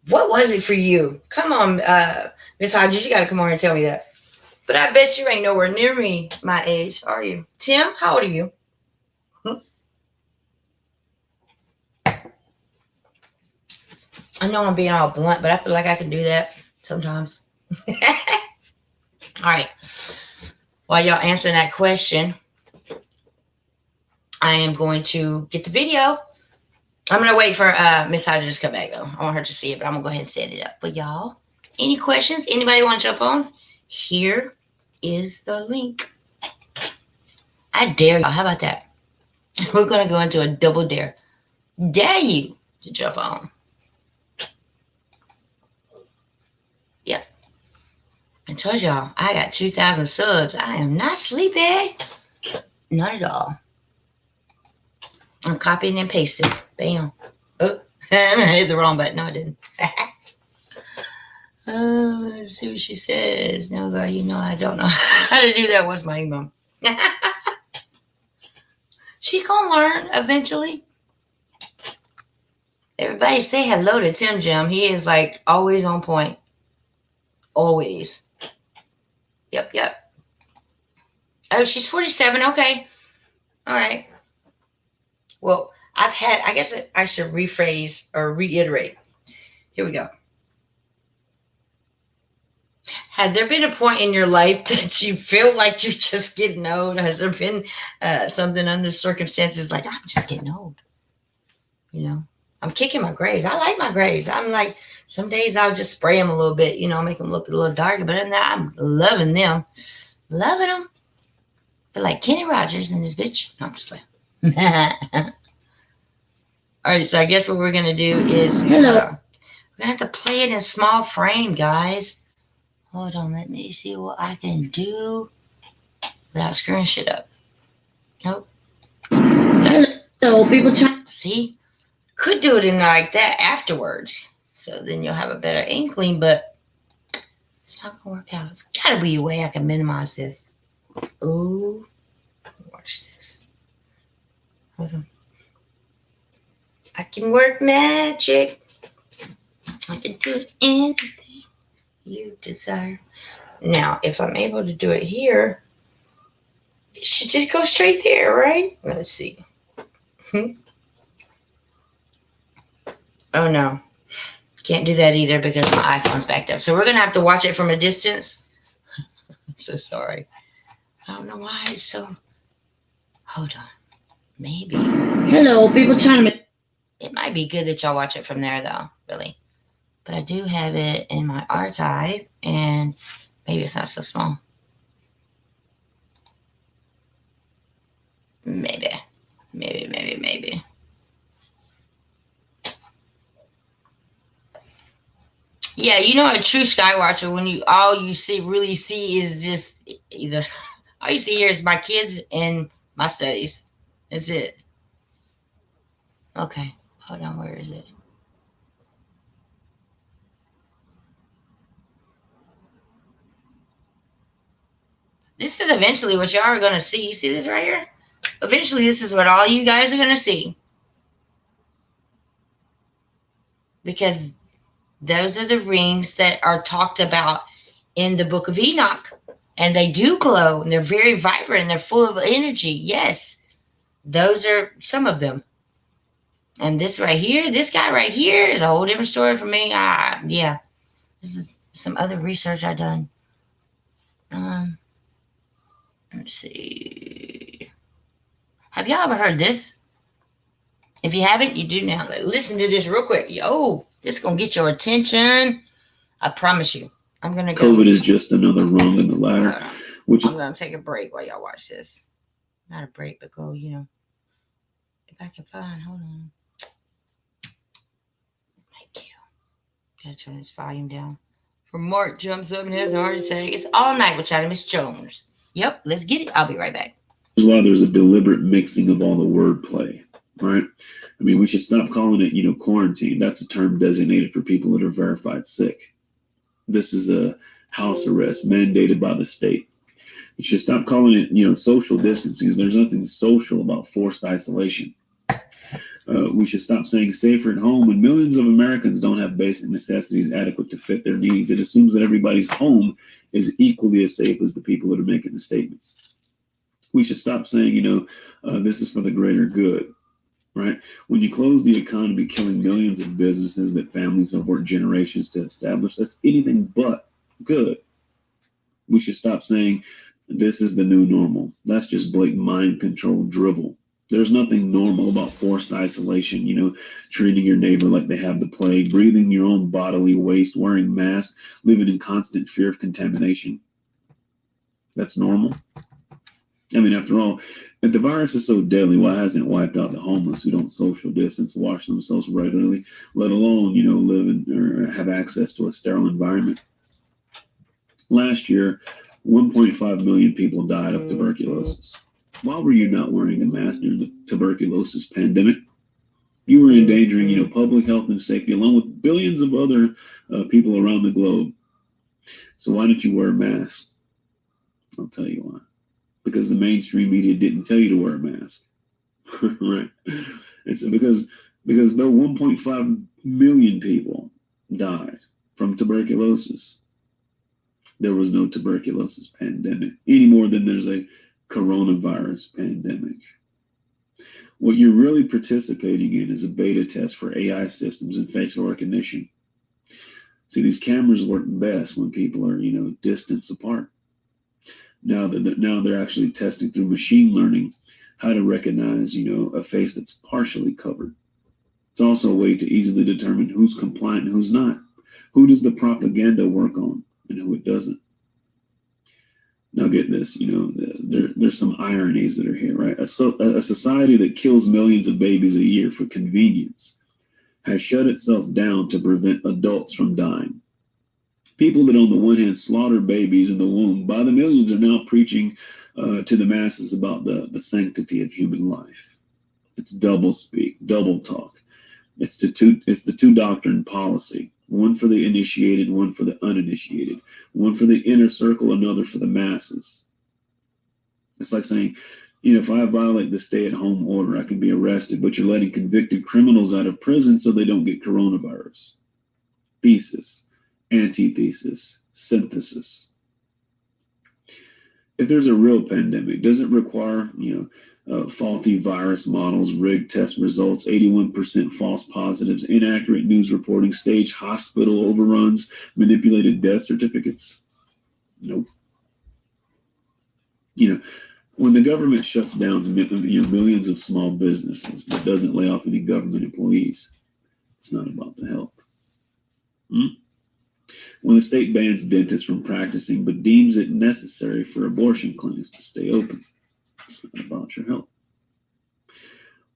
what was it for you? Come on, Miss Hodges, you got to come on and tell me that. But I bet you ain't nowhere near me, my age, are you? Tim, how old are you? I know I'm being all blunt, but I feel like I can do that sometimes. All right. While y'all answering that question, I am going to get the video. I'm going to wait for Miss Hodges to come back, though. I want her to see it, but I'm going to go ahead and set it up for y'all. Any questions? Anybody want to jump on? Here is the link. I dare y'all. How about that? We're going to go into a double dare. Dare you to jump on. Yep. I told y'all, I got 2,000 subs. I am not sleepy. Not at all. I'm copying and pasting. Bam. Oh, I hit the wrong button. No, I didn't. Oh, let's see what she says. No, girl, I don't know how to do that. What's my email? She gonna learn eventually. Everybody say hello to Tim Jim. He is like always on point. Always. Yep. Oh, she's 47. Okay. All right. Well, I guess I should rephrase or reiterate. Here we go. Had there been a point in your life that you feel like you're just getting old? Has there been something under circumstances like I'm just getting old? You know, I'm kicking my grays. I like my grays. I'm like, some days I'll just spray them a little bit, you know, make them look a little darker. But other than that, I'm loving them. Loving them. But like Kenny Rogers and this bitch. No, I'm just playing. All right, so I guess what we're going to do is... Hello. We're going to have to play it in small frame, guys. Hold on, let me see what I can do without screwing shit up. Nope. Hello, people try. See? Could do it in like that afterwards. So then you'll have a better inkling, but it's not going to work out. It's got to be a way I can minimize this. Ooh. Watch this. Hold on. I can work magic. I can do anything you desire. Now, if I'm able to do it here, it should just go straight there, right? Let's see. Oh, no. Can't do that either because my iPhone's backed up. So we're going to have to watch it from a distance. I'm so sorry. I don't know why it's so... Hold on. Maybe. Hello, people trying to. It might be good that y'all watch it from there, though, really. But I do have it in my archive, and maybe it's not so small. Maybe. Yeah, you know, a true skywatcher, when you all you really see is just either all you see here is my kids and my studies. That's it. Okay, hold on, where is it? This is eventually what y'all are going to see. You see this right here? Eventually, this is what all you guys are going to see. Because those are the rings that are talked about in the book of Enoch. And they do glow, and they're very vibrant, and they're full of energy. Yes, those are some of them. And this right here, this guy right here is a whole different story for me. Yeah, this is some other research I done. Let's see. Have y'all ever heard this? If you haven't, you do now. Listen to this real quick. Yo, this is going to get your attention. I promise you. I'm going to go. COVID is just another rung in the ladder. I'm going to take a break while y'all watch this. Not a break, but go, you know. If I can find, hold on. Thank you. Gotta turn this volume down. For Mark jumps up and has a heart attack. It's all night with ChinaMrsJones. Yep, let's get it. I'll be right back. This is why there's a deliberate mixing of all the wordplay, right? I mean, we should stop calling it, quarantine. That's a term designated for people that are verified sick. This is a house arrest mandated by the state. You should stop calling it, social distancing. There's nothing social about forced isolation. We should stop saying safer at home when millions of Americans don't have basic necessities adequate to fit their needs. It assumes that everybody's home is equally as safe as the people that are making the statements. We should stop saying, this is for the greater good, right? When you close the economy, killing millions of businesses that families have worked generations to establish, that's anything but good. We should stop saying this is the new normal. That's just blatant mind control drivel. There's nothing normal about forced isolation, treating your neighbor like they have the plague, breathing your own bodily waste, wearing masks, living in constant fear of contamination. That's normal. I mean, after all, if the virus is so deadly, why hasn't it wiped out the homeless who don't social distance, wash themselves regularly, let alone, live in or have access to a sterile environment? Last year, 1.5 million people died of tuberculosis. Why were you not wearing a mask during the tuberculosis pandemic? You were endangering, public health and safety along with billions of other people around the globe. So why didn't you wear a mask? I'll tell you why. Because the mainstream media didn't tell you to wear a mask. Right? It's because though 1.5 million people died from tuberculosis, there was no tuberculosis pandemic any more than there's a coronavirus pandemic. What you're really participating in is a beta test for AI systems and facial recognition. See, these cameras work best when people are, distance apart. Now they're actually testing through machine learning how to recognize, a face that's partially covered. It's also a way to easily determine who's compliant and who's not. Who does the propaganda work on and who it doesn't? Now get this, there's some ironies that are here, right? A society that kills millions of babies a year for convenience has shut itself down to prevent adults from dying. People that on the one hand slaughter babies in the womb by the millions are now preaching to the masses about the sanctity of human life. It's double speak, double talk. It's the two doctrine policy, one for the initiated, one for the uninitiated, one for the inner circle, another for the masses. It's like saying, if I violate the stay-at-home order, I can be arrested, but you're letting convicted criminals out of prison so they don't get coronavirus. Thesis, antithesis, synthesis. If there's a real pandemic, does it require, faulty virus models, rigged test results, 81% false positives, inaccurate news reporting, staged hospital overruns, manipulated death certificates? Nope. When the government shuts down millions of small businesses but doesn't lay off any government employees, it's not about the health. When the state bans dentists from practicing but deems it necessary for abortion clinics to stay open, it's not about your health.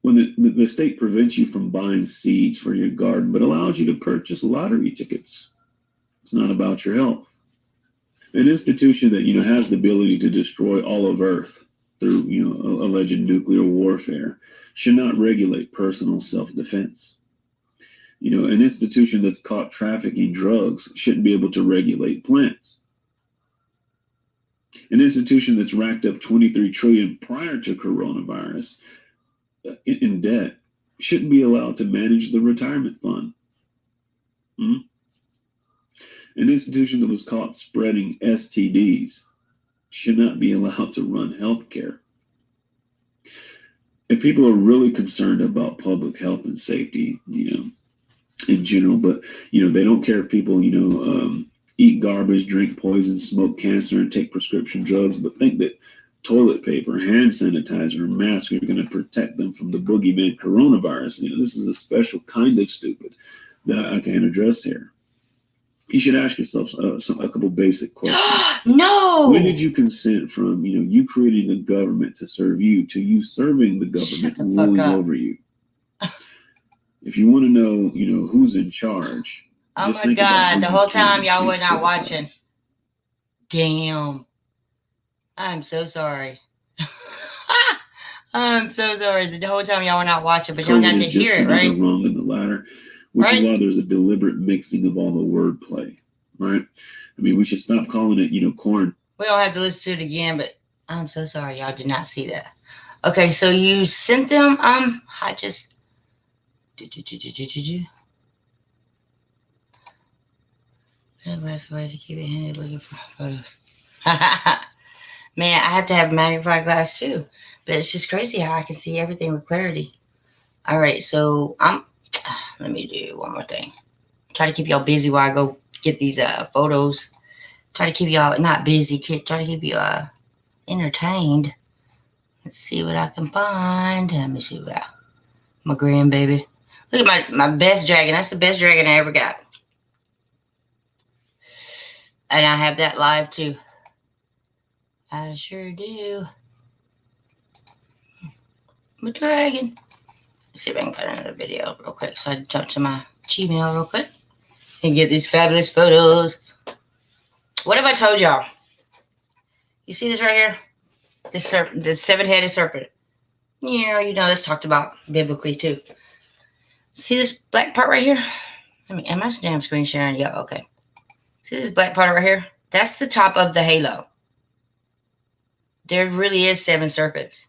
When the state prevents you from buying seeds for your garden but allows you to purchase lottery tickets, it's not about your health. An institution that has the ability to destroy all of Earth through alleged nuclear warfare should not regulate personal self-defense. An institution that's caught trafficking drugs shouldn't be able to regulate plants. An institution that's racked up $23 trillion prior to coronavirus in debt shouldn't be allowed to manage the retirement fund. An institution that was caught spreading STDs should not be allowed to run healthcare. If people are really concerned about public health and safety, in general, but they don't care if people eat garbage, drink poison, smoke cancer, and take prescription drugs, but think that toilet paper, hand sanitizer, and masks are going to protect them from the boogeyman coronavirus. This is a special kind of stupid that I can't address here. You should ask yourself a couple basic questions. No! When did you consent from you creating the government to serve you to you serving the government ruling over you? If you want to know, who's in charge. Oh my God, the whole time y'all were not watching. Damn. I'm so sorry. I'm so sorry. The whole time y'all were not watching, but y'all got to hear it, right? Wrong in the latter, which is why there's a deliberate mixing of all the wordplay, right? I mean, we should stop calling it, corn. We don't have to listen to it again, but I'm so sorry y'all did not see that. Okay, so you sent them, I just... Last way to keep it handy looking for photos. Man, I have to have a magnifying glass too. But it's just crazy how I can see everything with clarity. All right, so let me do one more thing. Try to keep y'all busy while I go get these photos. Try to keep y'all not busy. Try to keep you entertained. Let's see what I can find. Let me see what my grandbaby. Look at my best dragon. That's the best dragon I ever got. And I have that live too. I sure do. My dragon. Let's see if I can find another video real quick. So I jump to my Gmail real quick and get these fabulous photos. What have I told y'all? You see this right here? This seven-headed serpent. You know this talked about biblically too. See this black part right here? I mean, am I damn screen sharing? Yeah, okay. See this black part right here? That's the top of the halo. There really is 7 serpents.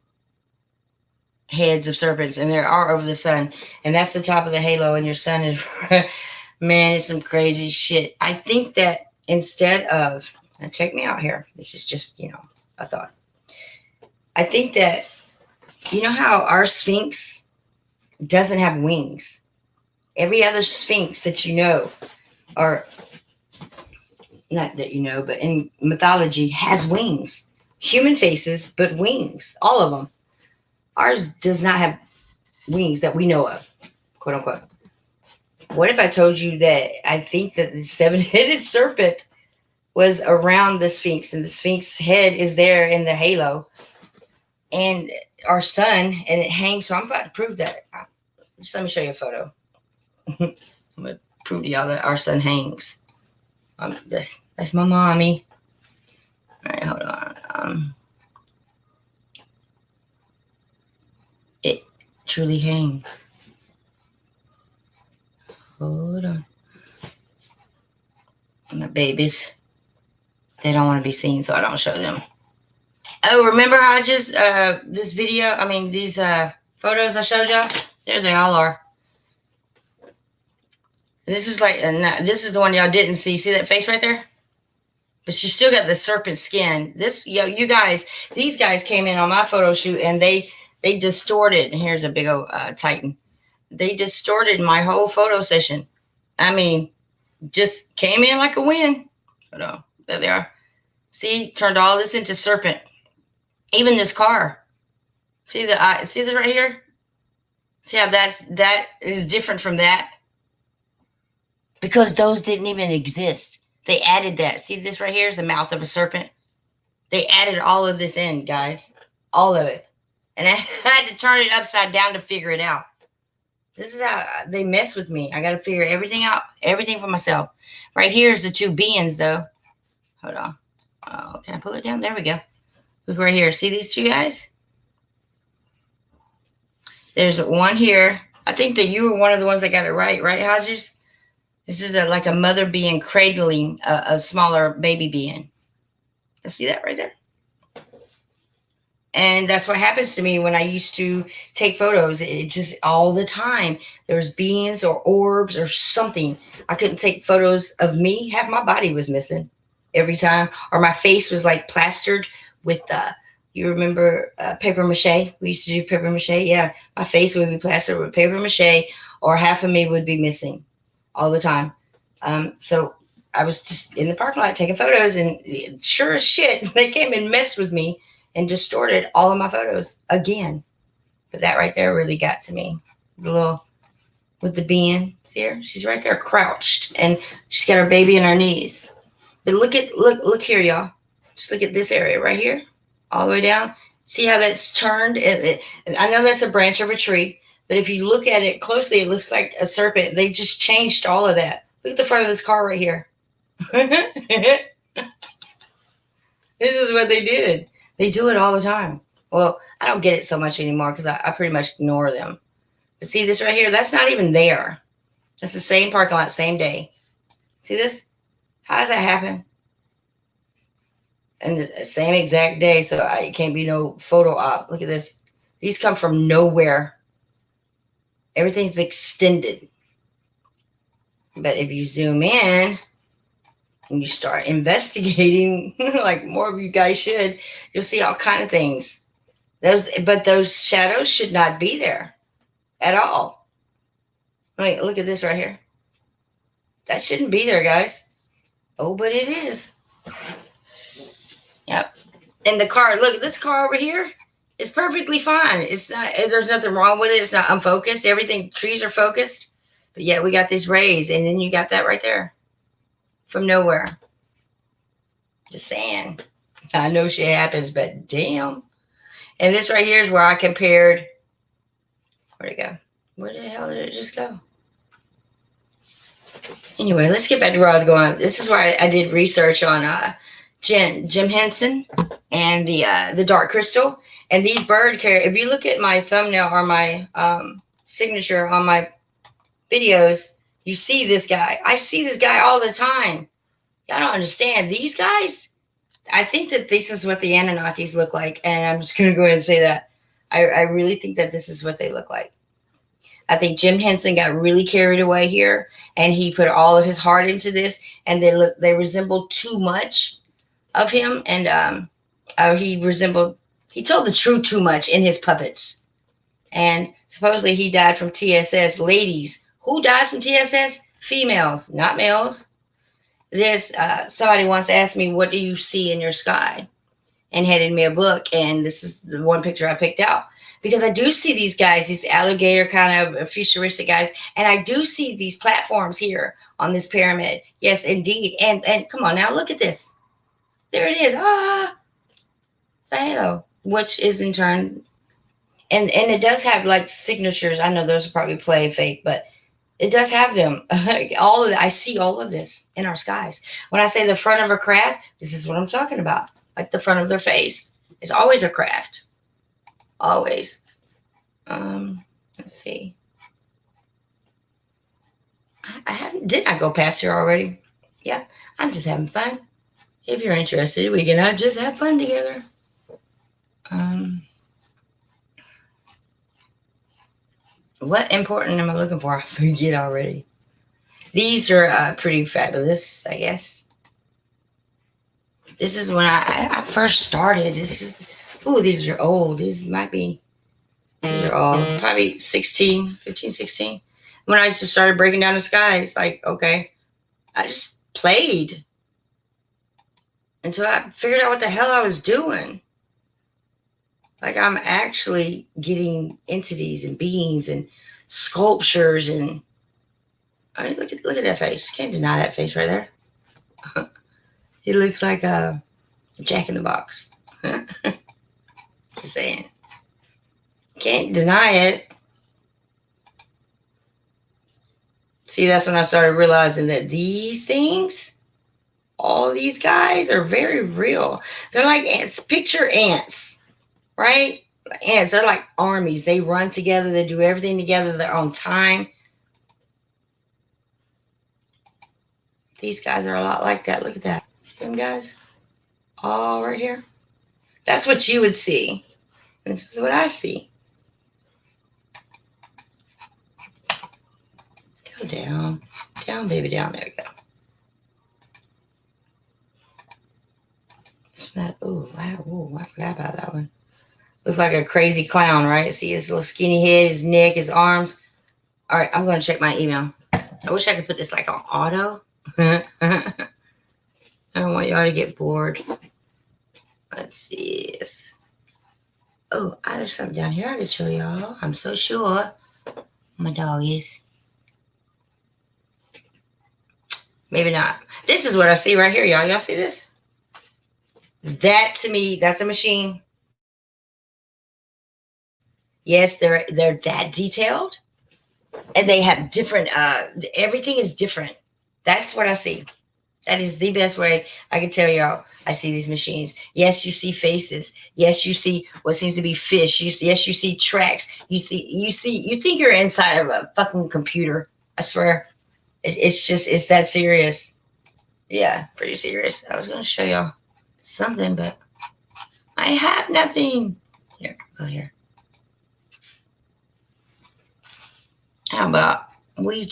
Heads of serpents, and they are over the sun. And that's the top of the halo, and your sun is... Man, it's some crazy shit. I think that instead of... Now check me out here. This is just, a thought. I think that... You know how our Sphinx doesn't have wings? Every other Sphinx that you know are not that you know, but in mythology, has wings. Human faces, but wings. All of them. Ours does not have wings that we know of, quote unquote. What if I told you that I think that the 7-headed serpent was around the Sphinx, and the Sphinx head is there in the halo, and our sun, and it hangs. So I'm about to prove that. Just let me show you a photo. I'm gonna prove to y'all that our sun hangs. That's my mommy. All right, hold on. It truly hangs. Hold on. My babies, they don't want to be seen, so I don't show them. Oh, remember how I just these photos I showed y'all? There they all are. This is like this is the one y'all didn't see. See that face right there? But you still got the serpent skin. You guys, these guys came in on my photo shoot and they distorted. And here's a big old Titan. They distorted my whole photo session. I mean, just came in like a wind. Hold on, there they are. See, turned all this into serpent. Even this car. See this right here? See how that is different from that? Because those didn't even exist. They added that. See this right here is the mouth of a serpent. They added all of this in, guys. All of it. And I had to turn it upside down to figure it out. This is how they mess with me. I got to figure everything out, everything for myself. Right here is the two beings, though. Hold on. Oh, can I pull it down? There we go. Look right here. See these two guys? There's one here. I think that you were one of the ones that got it right, Hazers? This is like a mother being cradling a smaller baby being. You see that right there? And that's what happens to me when I used to take photos. It just all the time. There was beings or orbs or something. I couldn't take photos of me. Half my body was missing every time. Or my face was like plastered with, you remember paper mache? We used to do paper mache. Yeah, my face would be plastered with paper mache or half of me would be missing all the time. So I was just in the parking lot taking photos and sure as shit, they came and messed with me and distorted all of my photos again. But that right there really got to me. The little, with the being, see her? She's right there crouched and she's got her baby in her knees. But look here, y'all. Just look at this area right here, all the way down. See how that's turned? I know that's a branch of a tree, but if you look at it closely, it looks like a serpent. They just changed all of that. Look at the front of this car right here. This is what they did. They do it all the time. Well, I don't get it so much anymore because I pretty much ignore them. But see this right here? That's not even there. That's the same parking lot, same day. See this? How does that happen? And the same exact day, so it can't be no photo op. Look at this. These come from nowhere. Everything's extended. But if you zoom in and you start investigating, like more of you guys should, you'll see all kinds of things. But those shadows should not be there at all. Like, look at this right here. That shouldn't be there, guys. Oh, but it is. Yep. And the car, look, this car over here is perfectly fine. It's not, there's nothing wrong with it. It's not unfocused. Everything, trees are focused. But yet we got these rays, and then you got that right there. From nowhere. Just saying. I know shit happens, but damn. And this right here is where I compared. Where'd it go? Where the hell did it just go? Anyway, let's get back to where I was going. This is where I did research on Jim Henson and the dark crystal. And these bird carriers, if you look at my thumbnail or my signature on my videos, you see this guy. I see this guy all the time. Y'all don't understand. These guys, I think that this is what the Anunnakis look like. And I'm just going to go ahead and say that. I really think that this is what they look like. I think Jim Henson got really carried away here. And he put all of his heart into this. And they resembled too much of him. And he told the truth too much in his puppets. And supposedly he died from TSS. Ladies, who dies from TSS? Females, not males. somebody once asked me, what do you see in your sky? And handed me a book. And this is the one picture I picked out. Because I do see these guys, these alligator kind of futuristic guys. And I do see these platforms here on this pyramid. Yes, indeed. And come on now, look at this. There it is. Ah, the halo, which is in turn. And it does have like signatures. I know those are probably play fake, but it does have them. All of I see all of this in our skies. When I say the front of a craft, this is what I'm talking about. Like the front of their face. It's always a craft. Always. Let's see. I haven't. Did I go past here already? Yeah. I'm just having fun. If you're interested, we can just have fun together. What important am I looking for? I forget already. These are pretty fabulous, I guess. This is when I first started. These are old. These are all probably 15, 16. When I just started breaking down the skies, like, okay, I just played until I figured out what the hell I was doing. Like, I'm actually getting entities and beings and sculptures and I mean, look at that face. You can't deny that face right there. It looks like a Jack in the Box. Just saying. Can't deny it. See, that's when I started realizing that these things, all these guys are very real. They're like ants. Picture ants, right? Ants, they're like armies. They run together. They do everything together. They're on time. These guys are a lot like that. Look at that. See them guys? All right here. That's what you would see. This is what I see. Go down. Down, baby, down. There we go. Oh, wow. Oh, I forgot about that one. Looks like a crazy clown, right? See his little skinny head, his neck, his arms. All right, I'm going to check my email. I wish I could put this like on auto. I don't want y'all to get bored. Let's see this. Oh, there's something down here I can show y'all. I'm so sure. My dog is. Maybe not. This is what I see right here, y'all. Y'all see this? That to me, that's a machine. Yes, they're that detailed. And they have different, everything is different. That's what I see. That is the best way I can tell y'all I see these machines. Yes, you see faces. Yes, you see what seems to be fish. Yes, you see tracks. You think you're inside of a fucking computer. I swear. It's that serious. Yeah, pretty serious. I was going to show y'all something, but I have nothing. Here, go here. How about we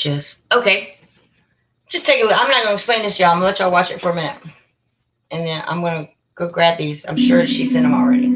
okay. Just take a look. I'm not going to explain this, y'all. I'm going to let y'all watch it for a minute. And then I'm going to go grab these. I'm sure she sent them already.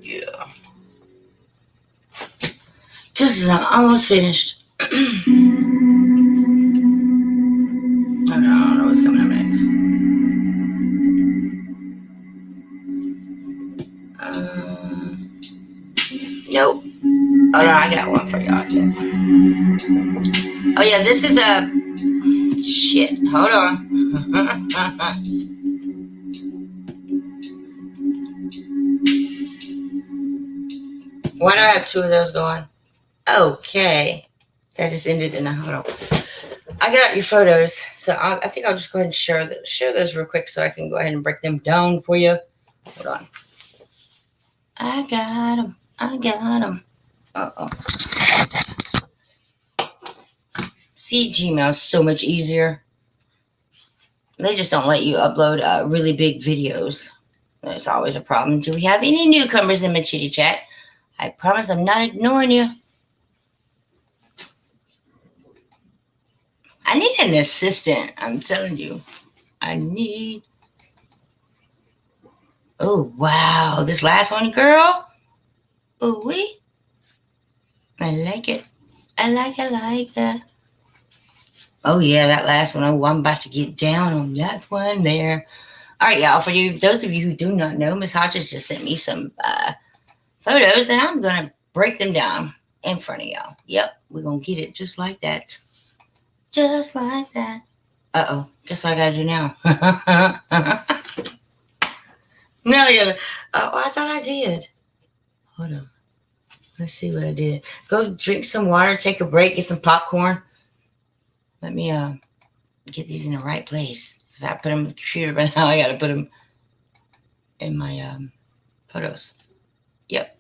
Yeah. Just as I'm almost finished. I don't know what's coming up next. Nope. Oh no, I got one for y'all. Oh yeah, this is a shit. Hold on. Why do I have two of those going? Okay. That just ended in a hold on. I got your photos, so I think I'll just go ahead and share those real quick so I can go ahead and break them down for you. Hold on. I got them. I got them. Uh-oh. See, Gmail's so much easier. They just don't let you upload really big videos. That's always a problem. Do we have any newcomers in my chitty chat? I promise I'm not ignoring you. I need an assistant. I'm telling you. I need. Oh, wow. This last one, girl. Oh, wee. I like it. I like that. Oh, yeah, that last one. Oh, I'm about to get down on that one there. All right, y'all. For those of you who do not know, Miss Hodges just sent me some photos, and I'm going to break them down in front of y'all. Yep, we're going to get it just like that. Just like that. Uh-oh. Guess what I got to do now? No, I got to. Oh, I thought I did. Hold on. Let's see what I did. Go drink some water, take a break, get some popcorn. Let me get these in the right place. Because I put them in the computer, but now I got to put them in my photos. Yep.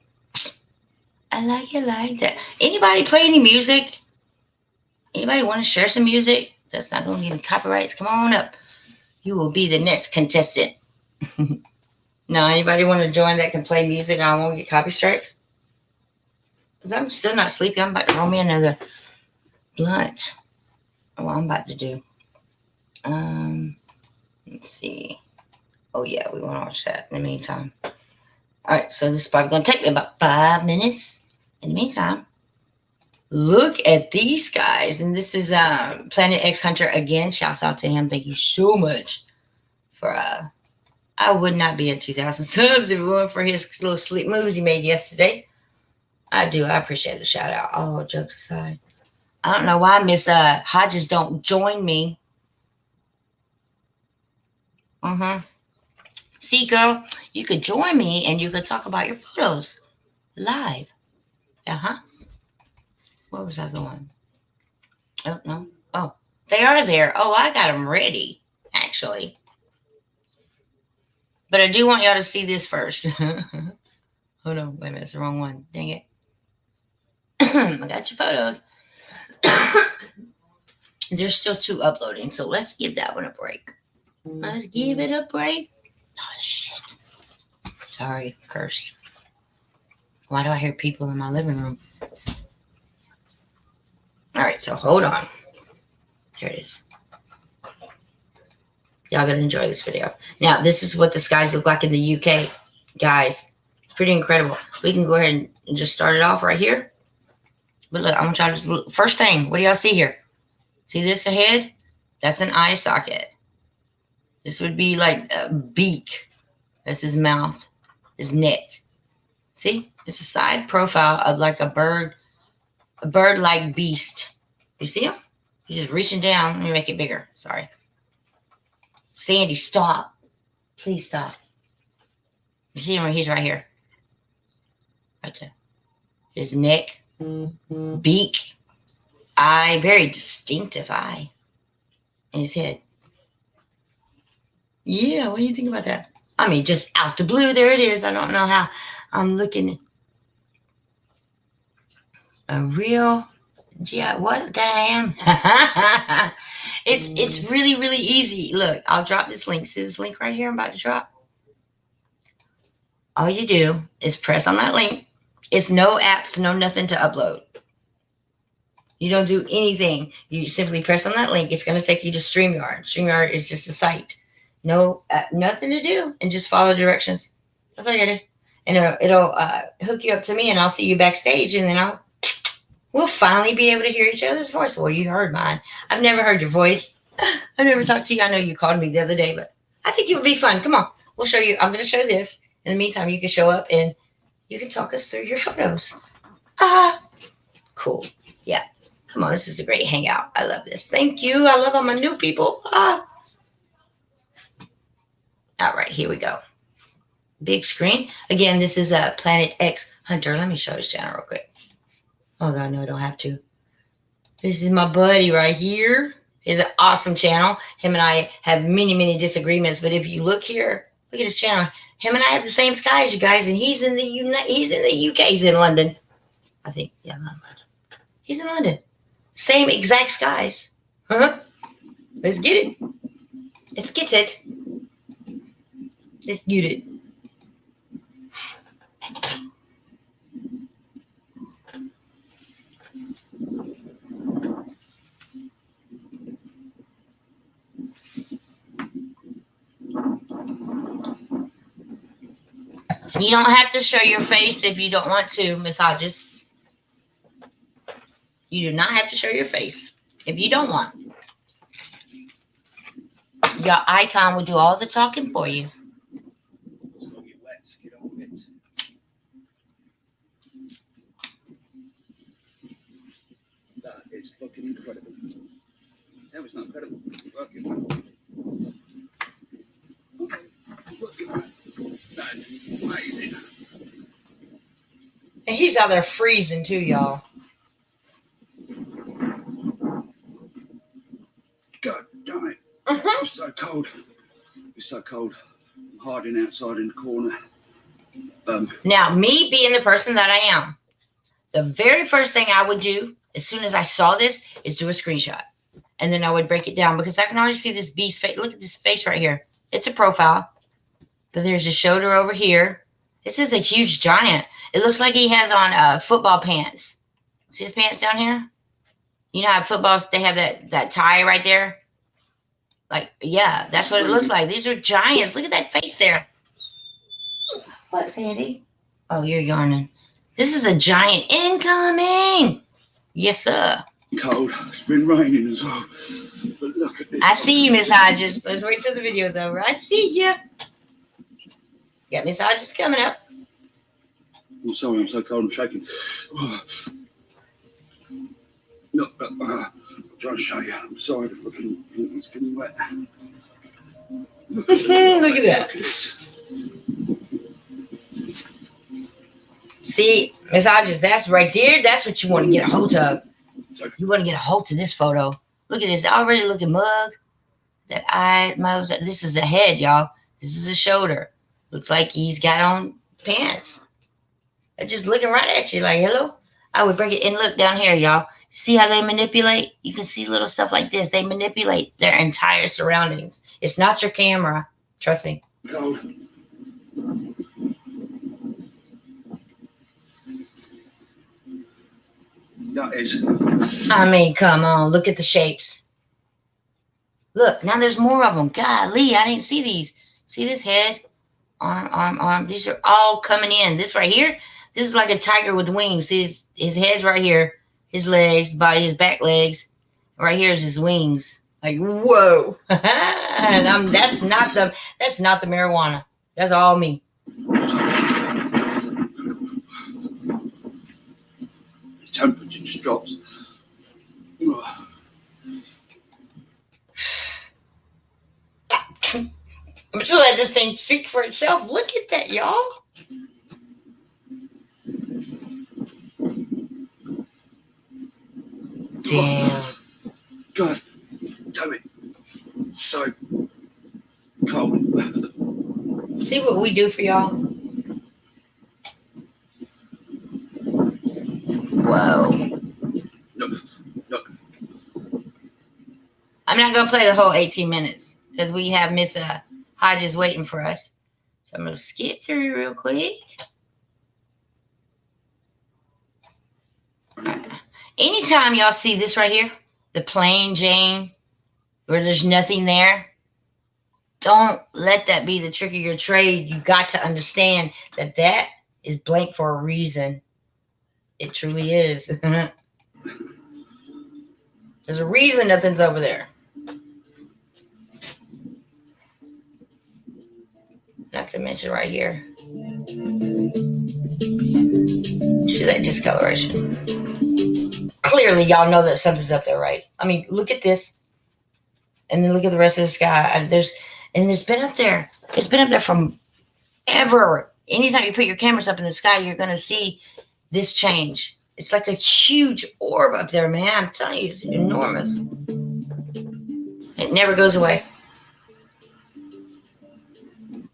I like it like that. Anybody play any music? Anybody want to share some music? That's not going to give me copyrights. Come on up. You will be the next contestant. No, anybody want to join that can play music? I won't get copy strikes. Because I'm still not sleepy. I'm about to roll me another blunt. Oh, I'm about to do. Let's see. Oh, yeah, we want to watch that in the meantime. All right, so this is probably going to take me about 5 minutes. In the meantime, look at these guys. And this is Planet X Hunter again. Shouts out to him. Thank you so much for I would not be at 2,000 subs if it weren't for his little sleep moves he made yesterday. I do. I appreciate the shout out. All jokes aside. I don't know why Miss Hodges don't join me. See, girl, you could join me and you could talk about your photos live. Where was I going? Oh, no. Oh, they are there. Oh, I got them ready, actually. But I do want y'all to see this first. Hold on. Wait a minute. It's the wrong one. Dang it. I got your photos. There's still 2 uploading, so let's give that one a break. Let's give it a break. Oh, shit. Sorry, cursed. Why do I hear people in my living room? All right, so hold on. Here it is. Y'all gonna enjoy this video. Now, this is what the skies look like in the UK. Guys, it's pretty incredible. We can go ahead and just start it off right here. But look, I want y'all to look. First thing, what do y'all see here? See this ahead? That's an eye socket. This would be like a beak. That's his mouth, his neck. See? It's a side profile of like a bird-like beast. You see him? He's just reaching down. Let me make it bigger. Sorry. Sandy, stop. Please stop. You see him? He's right here. Right there. His neck, beak, eye, very distinctive eye. in his head. Yeah, what do you think about that? I mean, just out the blue, there it is. I don't know how I'm looking. A real, yeah, what that I am. It's really, really easy. Look, I'll drop this link. See this link right here I'm about to drop? All you do is press on that link. It's no apps, no nothing to upload. You don't do anything. You simply press on that link. It's going to take you to StreamYard. StreamYard is just a site. No, nothing to do, and just follow directions. That's all you gotta do. And it'll hook you up to me, and I'll see you backstage, and then we'll finally be able to hear each other's voice. Well, you heard mine. I've never heard your voice. I've never talked to you. I know you called me the other day, but I think it would be fun. Come on, we'll show you. I'm going to show this. In the meantime, you can show up, and you can talk us through your photos. Cool. Yeah. Come on, this is a great hangout. I love this. Thank you. I love all my new people. All right, here we go. Big screen. Again, this is a Planet X Hunter. Let me show his channel real quick. Although I know I don't have to. This is my buddy right here. He's an awesome channel. Him and I have many, many disagreements. But if you look here, look at his channel. Him and I have the same sky as you guys, and he's in the UK. He's in London, I think. Yeah, not London. He's in London. Same exact skies. Huh? Let's get it. Let's get it. Let's get it. You don't have to show your face if you don't want to, Miss Hodges. You do not have to show your face if you don't want. Your icon will do all the talking for you. That is fucking incredible. Tell me it's not incredible. Working. That is amazing. And he's out there freezing too, y'all. God damn it. It's so cold. It's so cold. I'm hiding outside in the corner. Now, me being the person that I am, the very first thing I would do as soon as I saw this is do a screenshot. And then I would break it down because I can already see this beast face. Look at this face right here. It's a profile. But there's a shoulder over here. This is a huge giant. It looks like he has on football pants. See his pants down here? You know how footballs, they have that tie right there? Like, yeah, that's what it looks like. These are giants. Look at that face there. What, Sandy? Oh, you're yarning. This is a giant incoming. Yes, sir. Cold. It's been raining as well. But look at this. I see you, Miss Hodges. Let's wait till the video's over. I see you. Got Miss Hodges coming up. I'm sorry, I'm so cold. I'm shaking. Look, I'm trying to show you. I'm sorry, the fucking it's getting wet. Look at that. Look at this. See, Miss Hodges, that's right there. That's what you want to get a hold of. You want to get a hold of this photo. Look at this already looking mug. That eye, this is the head, y'all. This is the shoulder. Looks like he's got on pants. They're just looking right at you like, hello. I would break it. And look down here, y'all. See how they manipulate? You can see little stuff like this. They manipulate their entire surroundings. It's not your camera. Trust me. Cold. That is. I mean, come on. Look at the shapes. Look, now there's more of them. Golly, I didn't see these. See this head? Arm. These are all coming in. This right here, this is like a tiger with wings. See his head's right here. His legs, body, his back legs. Right here is his wings. Like, whoa. And that's not the marijuana. That's all me. The temperature just drops. I'm just let this thing speak for itself. Look at that, y'all. Damn. God damn it. so cold. See what we do for y'all? Whoa. Look. I'm not going to play the whole 18 minutes because we have Miss Hodges waiting for us. So I'm going to skip through real quick. Anytime y'all see this right here, the plain Jane, where there's nothing there, don't let that be the trick of your trade. You got to understand that that is blank for a reason. It truly is. There's a reason nothing's over there. Not to mention right here. See that discoloration? Clearly, y'all know that something's up there, right? I mean, look at this. And then look at the rest of the sky. And it's been up there. It's been up there from ever. Anytime you put your cameras up in the sky, you're going to see this change. It's like a huge orb up there, man. I'm telling you, it's enormous. It never goes away.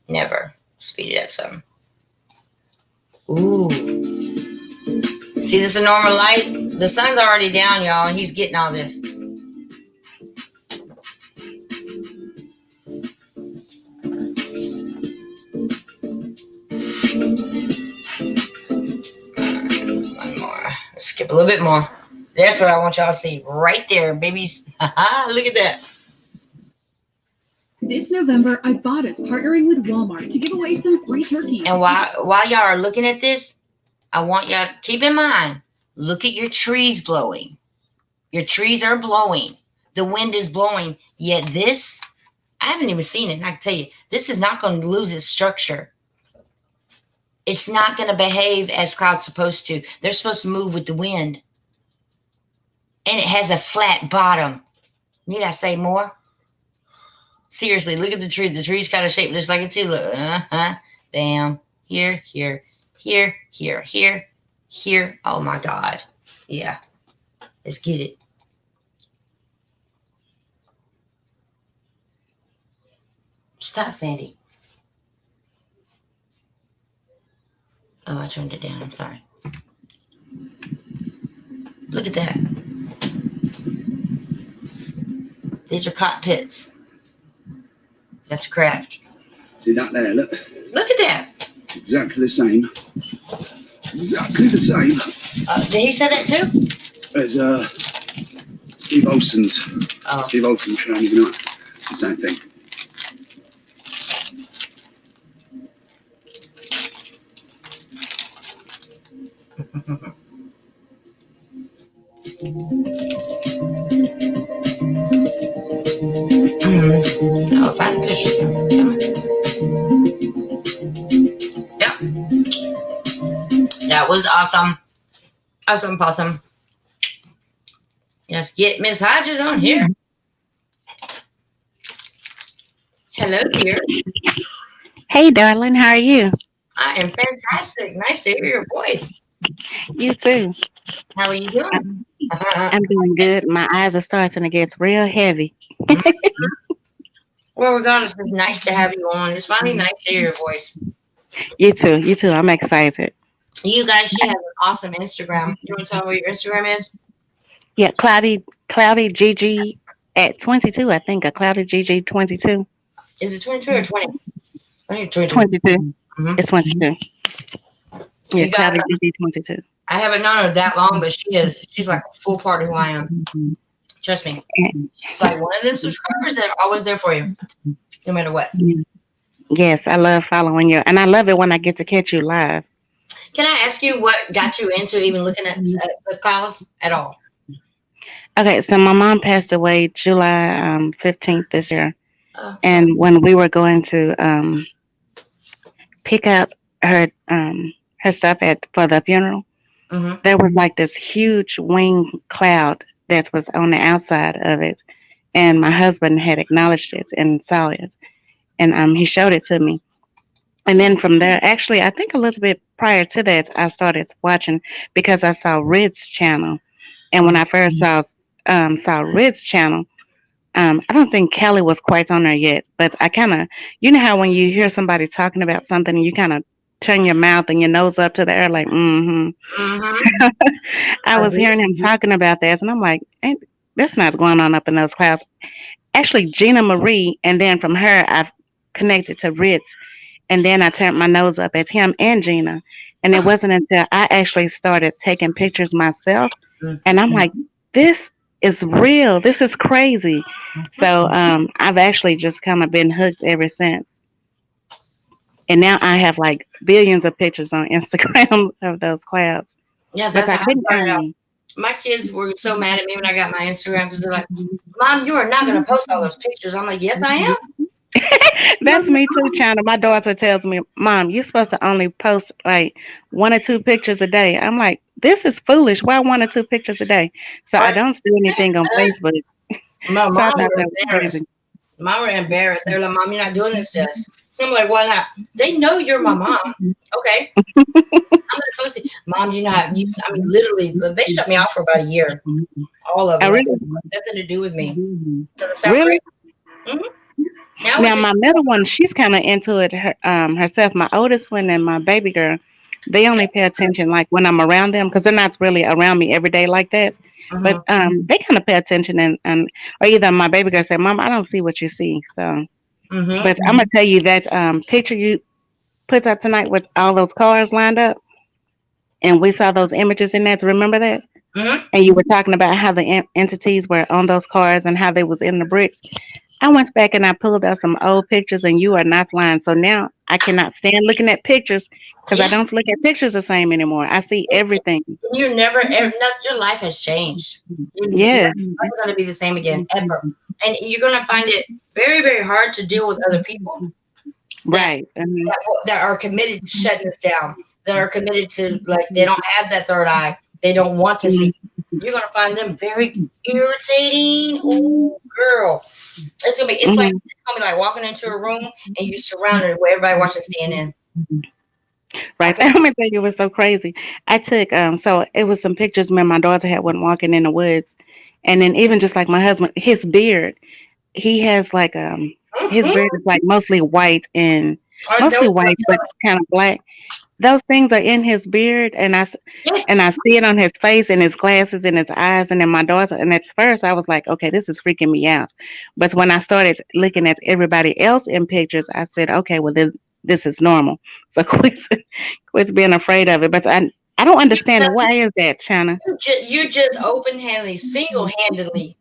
Never. Speed it up some. Ooh. See this normal light? The sun's already down, y'all, and he's getting all this. One more. Let's skip a little bit more. That's what I want y'all to see. Right there, babies. Look at that. This November, Ibotta is partnering with Walmart to give away some free turkeys. And while y'all are looking at this, I want y'all to keep in mind, look at your trees blowing. Your trees are blowing. The wind is blowing. Yet this, I haven't even seen it. And I can tell you, this is not going to lose its structure. It's not going to behave as clouds supposed to. They're supposed to move with the wind. And it has a flat bottom. Need I say more? Seriously, look at the tree. The tree's kind of shaped just like a tulip. Bam. Here, here, here, here, here, here. Oh my God. Yeah. Let's get it. Stop, Sandy. Oh, I turned it down. I'm sorry. Look at that. These are cockpits. That's a craft. See that there? Look. Look at that. Exactly the same. Exactly the same. Did he say that too? As Steve Olsen's. Oh. Steve Olsen's showing you know the same thing. No, find a picture. Yep. That was awesome. Awesome possum. Let's get Miss Hodges on here. Hello, dear. Hey, darling. How are you? I am fantastic. Nice to hear your voice. You too. How are you doing? I'm doing good. My eyes are starting to get real heavy. Well, regardless, it's nice to have you on. It's finally nice to hear your voice. You too. You too. I'm excited. You guys, she has an awesome Instagram. You want to tell me what your Instagram is? Yeah, Cloudy GG at 22. I think a Cloudy GG 22. Is it 22 or 20? I think 22. 22. Mm-hmm. It's 22. Yeah, Cloudy GG 22. I haven't known her that long, but she's like a full part of who I am. Trust me. She's like one of them subscribers that are always there for you, no matter what. Yes, I love following you. And I love it when I get to catch you live. Can I ask you what got you into even looking at the clouds at all? Okay, so my mom passed away July 15th this year. And when we were going to pick out her stuff for the funeral, there was like this huge wing cloud that was on the outside of it. And my husband had acknowledged it and saw it. And he showed it to me. And then from there, actually, I think a little bit prior to that, I started watching because I saw Red's channel. And when I first saw Red's channel, I don't think Kelly was quite on there yet, but I kind of, you know how when you hear somebody talking about something and you kind of turn your mouth and your nose up to the air like, mm-hmm. I was hearing him talking about this, and I'm like, ain't, that's not going on up in those clouds. Actually, Gina Marie, and then from her, I've connected to Ritz, and then I turned my nose up at him and Gina. And it wasn't until I actually started taking pictures myself, and I'm like, this is real. This is crazy. So I've actually just kind of been hooked ever since. And now I have like billions of pictures on Instagram of those clouds. Yeah, that's how I started out. My kids were so mad at me when I got my Instagram because they're like, Mom, you are not going to post all those pictures. I'm like, yes, I am. That's me too, China. My daughter tells me, Mom, you're supposed to only post like 1 or 2 pictures a day. I'm like, this is foolish. Why 1 or 2 pictures a day? So I don't do anything on Facebook. My So mom were embarrassed. Mom were embarrassed. They're like, Mom, you're not doing this, sis. I'm like, why not? They know you're my mom. Okay. I'm gonna post it. Mom, you're not. I mean, literally, they shut me off for about a year. All of them. Really? Nothing to do with me. Really? Now my middle one, she's kind of into it herself. My oldest one and my baby girl, they only pay attention like when I'm around them because they're not really around me every day like that. But they kind of pay attention and or either my baby girl say, Mom, I don't see what you see. So, but I'm gonna tell you that picture you put up tonight with all those cars lined up, and we saw those images in that. Remember that? And you were talking about how the entities were on those cars and how they was in the bricks. I went back and I pulled out some old pictures, and you are not lying. So now I cannot stand looking at pictures because I don't look at pictures the same anymore. I see everything. You're never, your life has changed. Yes. You're never going to be the same again, ever. And you're going to find it very, very hard to deal with other people. Right. That are committed to shutting us down, that are committed to, like, they don't have that third eye. They don't want to see. You're going to find them very irritating. Oh, girl. It's gonna be like walking into a room and you're surrounded where everybody watches CNN. Right. I'm gonna tell you, it was so crazy. I took so it was some pictures me and my daughter had when walking in the woods, and then even just like my husband, his beard, he has like his beard is like mostly white and mostly white, but it's kind of black. Those things are in his beard, and I see it on his face and his glasses and his eyes, and then my daughter. And at first, I was like, okay, this is freaking me out. But when I started looking at everybody else in pictures, I said, okay, well, this is normal. So quit being afraid of it. But I don't understand it. Why is that, China? You just open-handedly, single-handedly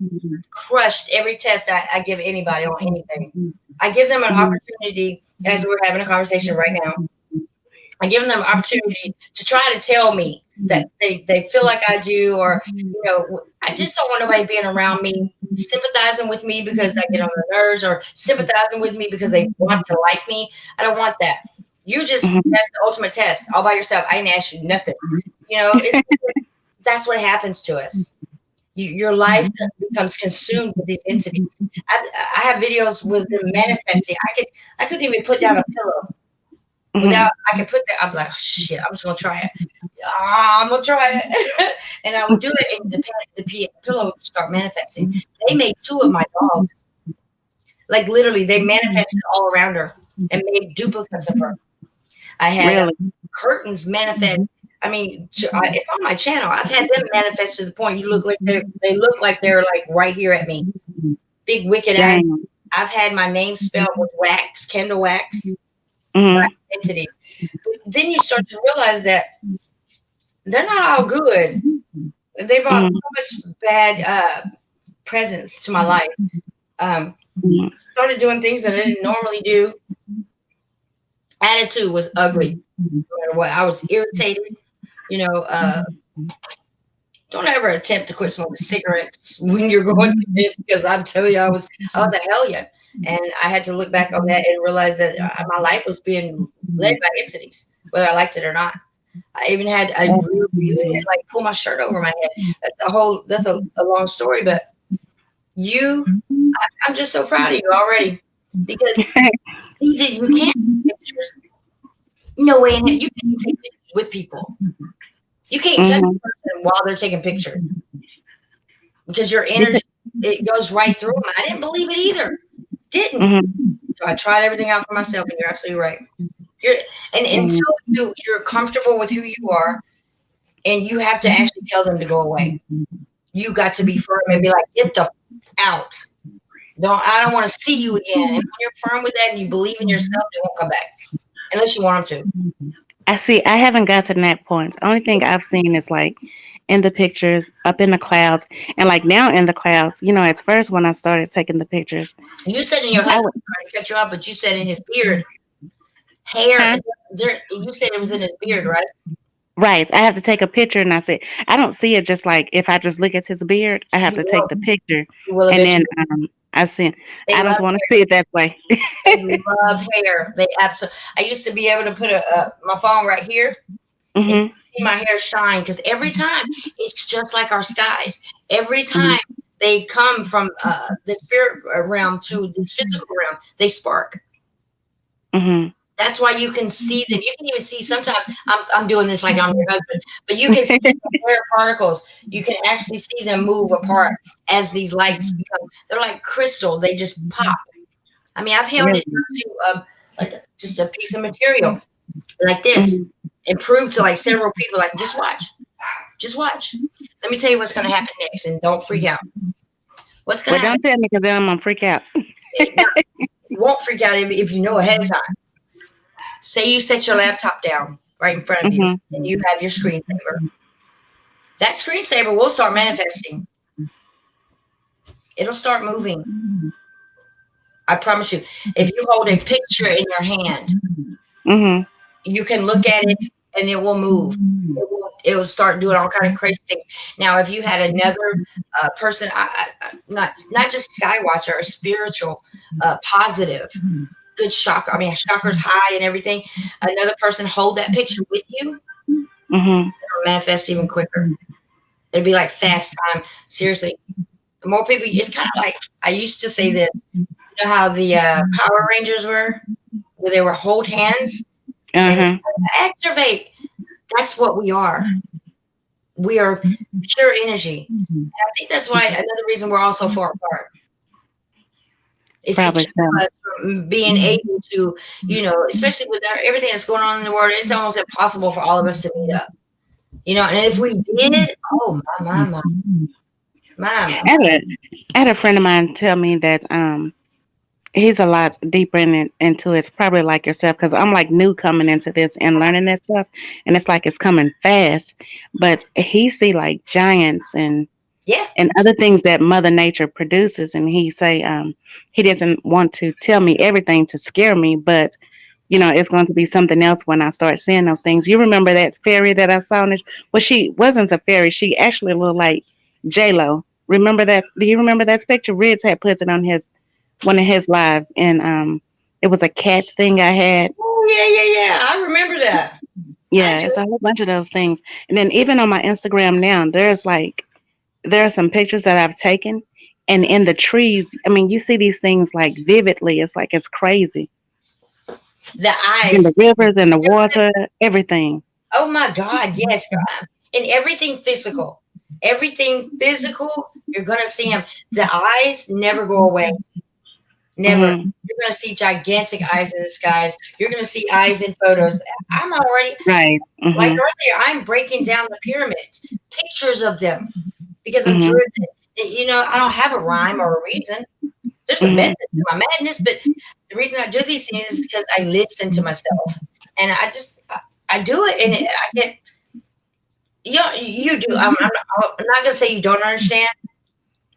crushed every test I give anybody on anything. I give them an opportunity, as we're having a conversation right now. I give them an opportunity to try to tell me that they feel like I do, or, I just don't want nobody being around me, sympathizing with me because I get on their nerves, or sympathizing with me because they want to like me. I don't want that. You just, that's the ultimate test all by yourself. I didn't ask you nothing. That's what happens to us. Your life becomes consumed with these entities. I have videos with them manifesting. I couldn't even put down a pillow. Without, I could put that, I'm like, oh, shit, I'm just going to try it. I'm going to try it. And I would do it, and the pillow would start manifesting. They made 2 of my dogs. Like, literally, they manifested all around her and made duplicates of her. I had curtains manifest. I mean, it's on my channel. I've had them manifest to the point they look like they're like right here at me. Big wicked eyes. I've had my name spelled with wax, candle wax. Entity. Then you start to realize that they're not all good. They brought so much bad presence to my life. Started doing things that I didn't normally do. Attitude was ugly. No matter what, I was irritated. Don't ever attempt to quit smoking cigarettes when you're going through this, because I'm telling you, I was a hellion. And I had to look back on that and realize that my life was being led by entities, whether I liked it or not. I even had like pull my shirt over my head. That's a long story, but I'm just so proud of you already, because see that you can't take pictures. No way in hell you can't take pictures with people. You can't touch a person while they're taking pictures, because your energy it goes right through them. I didn't believe it either. Didn't. Mm-hmm. So I tried everything out for myself, and you're absolutely right. And until you're comfortable with who you are, and you have to actually tell them to go away. You got to be firm and be like, get the out. I don't want to see you again. And when you're firm with that and you believe in yourself, they won't come back unless you want them to. I haven't got to that point. The only thing I've seen is like in the pictures, up in the clouds, and like now in the clouds. You know, at first when I started taking the pictures, you said in your husband, trying to cut you off, but you said in his beard, hair. Huh? You said it was in his beard, right? Right. I have to take a picture, and I said I don't see it. Just like if I just look at his beard, I have to take the picture, and then I see. I don't want to see it that way. They love hair. They absolutely. I used to be able to put my phone right here. Mm-hmm. And see my hair shine because every time it's just like our skies. Every time they come from the spirit realm to this physical realm, they spark. Mm-hmm. That's why you can see them. You can even see sometimes. I'm doing this like I'm your husband, but you can see the hair particles. You can actually see them move apart as these lights become. They're like crystal. They just pop. I mean, I've held it to like just a piece of material like this. And prove to like several people, like, just watch. Let me tell you what's going to happen next, and don't freak out. What's going to happen? Don't tell me because then I'm going to freak out. You won't freak out if you know ahead of time. Say you set your laptop down right in front of you, and you have your screensaver. That screensaver will start manifesting. It'll start moving. I promise you. If you hold a picture in your hand, you can look at it and it will move. It will start doing all kind of crazy things. Now, if you had another person, not just skywatcher, a spiritual, positive, good shocker. I mean, chakras high and everything. Another person hold that picture with you. It'll manifest even quicker. It'll be like fast time. Seriously, the more people, it's kind of like I used to say this. You know how the Power Rangers were, where they were hold hands. And activate. That's what we are. We are pure energy. And I think that's why another reason we're all so far apart. It's to keep us from being able to, you know, especially with everything that's going on in the world, it's almost impossible for all of us to meet up. You know, and if we did, oh my. I had a friend of mine tell me that he's a lot deeper into it. It's probably like yourself, because I'm like new coming into this and learning this stuff, and it's like it's coming fast. But he see like giants and other things that Mother Nature produces, and he say he doesn't want to tell me everything to scare me, but you know it's going to be something else when I start seeing those things. You remember that fairy that I saw? Well, she wasn't a fairy. She actually looked like J-Lo. Remember that? Do you remember that picture? Rids had put it on one of his lives, and it was a cat thing I had. Oh yeah. I remember that. Yeah, it's a whole bunch of those things. And then even on my Instagram now, there are some pictures that I've taken, and in the trees, I mean, you see these things like vividly. It's like it's crazy. The eyes, and the rivers, and the water, everything. Oh my God, yes, God. And everything physical, you're gonna see them. The eyes never go away. Never. You're going to see gigantic eyes in the skies. You're going to see eyes in photos. I'm already, like earlier, I'm breaking down the pyramids, pictures of them, because I'm driven. You know, I don't have a rhyme or a reason. There's a method to my madness, but the reason I do these things is because I listen to myself. And I do it, and I get, you do. I'm not going to say you don't understand,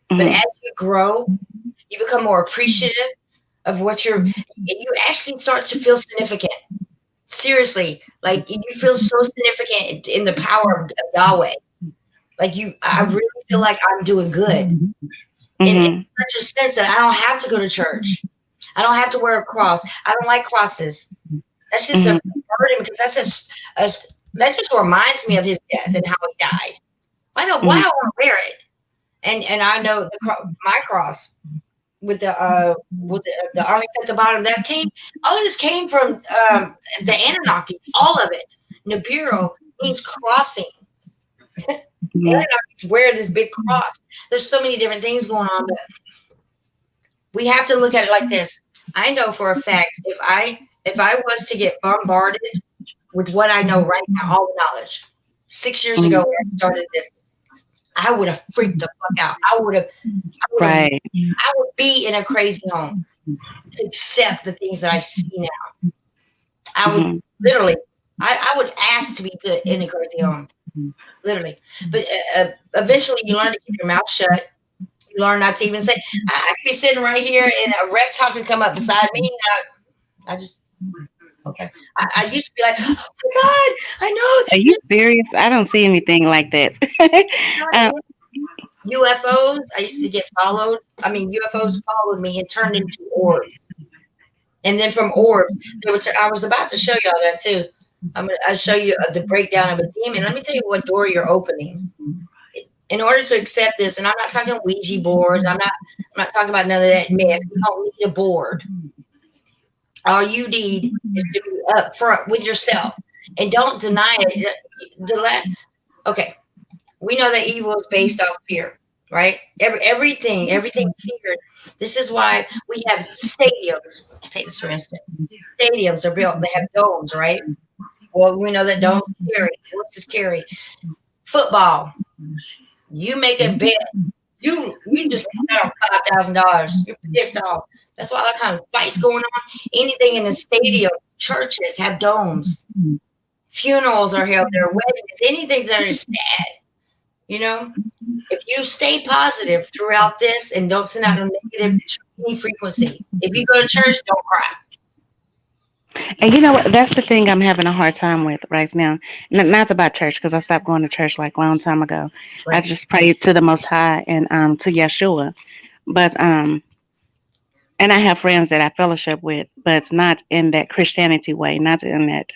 but as you grow, you become more appreciative of what you actually start to feel significant. Seriously, like you feel so significant in the power of Yahweh. Like I really feel like I'm doing good. In such a sense that I don't have to go to church. I don't have to wear a cross. I don't like crosses. That's just a burden, because that just reminds me of his death and how he died. Why do I want to wear it? And I know my cross with the onyx at the bottom, all of this came from the Anunnakis, all of it. Nibiru means crossing. Anunnakis wear this big cross. There's so many different things going on, but we have to look at it like this. I know for a fact if I was to get bombarded with what I know right now, all the knowledge, 6 years ago when I started this, I would have freaked the fuck out. I would be in a crazy home to accept the things that I see now. I would literally, I would ask to be put in a crazy home, literally. But eventually, you learn to keep your mouth shut. You learn not to even say. I could be sitting right here, and a reptile could come up beside me. I just okay. I used to be like, oh my God, I know. Are you serious? I don't see anything like that. UFOs, I used to get followed. I mean, UFOs followed me and turned into orbs. And then from orbs, I was about to show y'all that too. I'll show you the breakdown of a demon. Let me tell you what door you're opening. In order to accept this, and I'm not talking Ouija boards. I'm not talking about none of that mess. You don't need a board. All you need is to be upfront with yourself and don't deny it. Okay, we know that evil is based off fear, right? Everything feared. This is why we have stadiums. Take this for instance. Stadiums are built. They have domes, right? Well, we know that domes carry. What's this carry? Football. You make a bet. You just got on $5,000. You're pissed off. That's why all kind of fights going on. Anything in the stadium, churches have domes. Funerals are held there, weddings, anything that is sad. You know, if you stay positive throughout this and don't send out a negative frequency. If you go to church, don't cry. And you know what? That's the thing I'm having a hard time with right now. Not about church, because I stopped going to church like a long time ago. Right. I just pray to the Most High and to Yeshua. But and I have friends that I fellowship with, but it's not in that Christianity way, not in that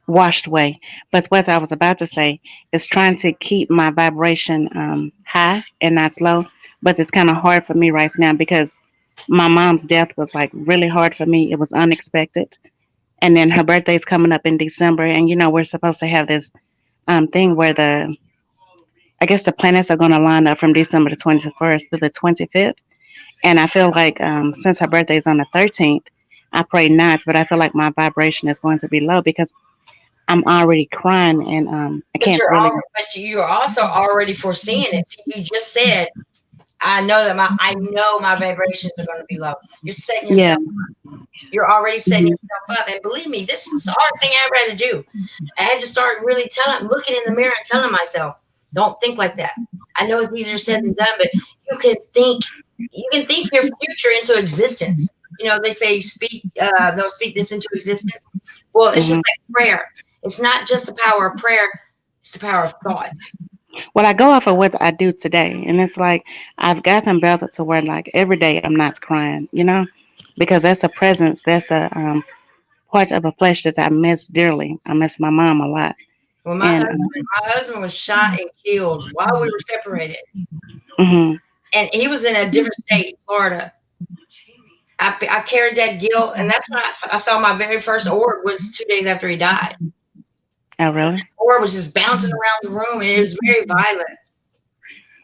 washed way. But what I was about to say is trying to keep my vibration high and not low. But it's kind of hard for me right now because my mom's death was like really hard for me. It was unexpected. And then her birthday's coming up in December. And, you know, we're supposed to have this thing where I guess the planets are going to line up from December the 21st to the 25th. And I feel like since her birthday's on the 13th, I pray not, but I feel like my vibration is going to be low because I'm already crying and I can't really. But you're also already foreseeing it. See, you just said, I know my vibrations are going to be low. You're setting yourself up. You're already setting yourself up. And believe me, this is the hard thing I had to do. I had to start really looking in the mirror and telling myself, don't think like that. I know it's easier said than done, but you can think your future into existence. You know, they say they'll speak this into existence. Well, it's just like prayer. It's not just the power of prayer, it's the power of thought. Well, I go off of what I do today, and it's like I've gotten better to where like every day I'm not crying, you know, because that's a presence, that's a part of a flesh that I miss dearly. I miss my mom a lot. Well, my husband was shot and killed while we were separated, and he was in a different state, Florida. I carried that guilt, and that's when I saw my very first orb was 2 days after he died. Oh, really? The orb was just bouncing around the room, and it was very violent.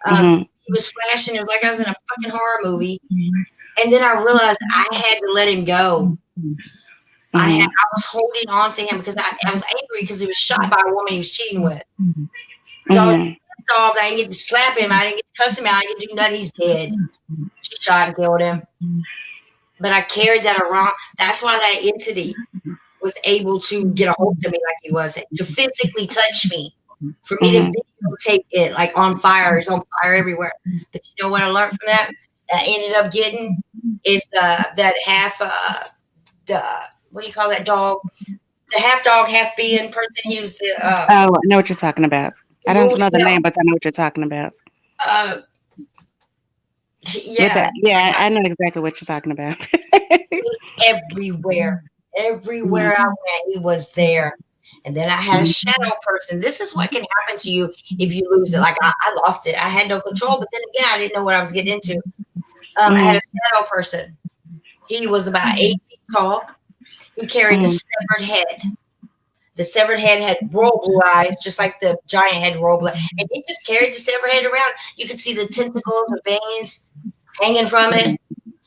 He was flashing. It was like I was in a fucking horror movie. And then I realized I had to let him go. I was holding on to him because I was angry because he was shot by a woman he was cheating with. So I was pissed off. I didn't get to slap him. I didn't get to cuss him out. I didn't get to do nothing. He's dead. She shot and killed him. But I carried that around. That's why that entity was able to get a hold of me like he was, to physically touch me, for me to videotape it like on fire. It's on fire everywhere. But you know what I learned from that? I ended up getting is that half what do you call that dog? The half dog, half being person. He was the I know what you're talking about. I don't know the name, but I know what you're talking about. Yeah, I know exactly what you're talking about. Everywhere I went, he was there. And then I had a shadow person. This is what can happen to you if you lose it. Like I lost it. I had no control, but then again, I didn't know what I was getting into. I had a shadow person. He was about 8 feet tall. He carried a severed head. The severed head had royal blue eyes, just like the giant had royal blue. And he just carried the severed head around. You could see the tentacles and veins hanging from it.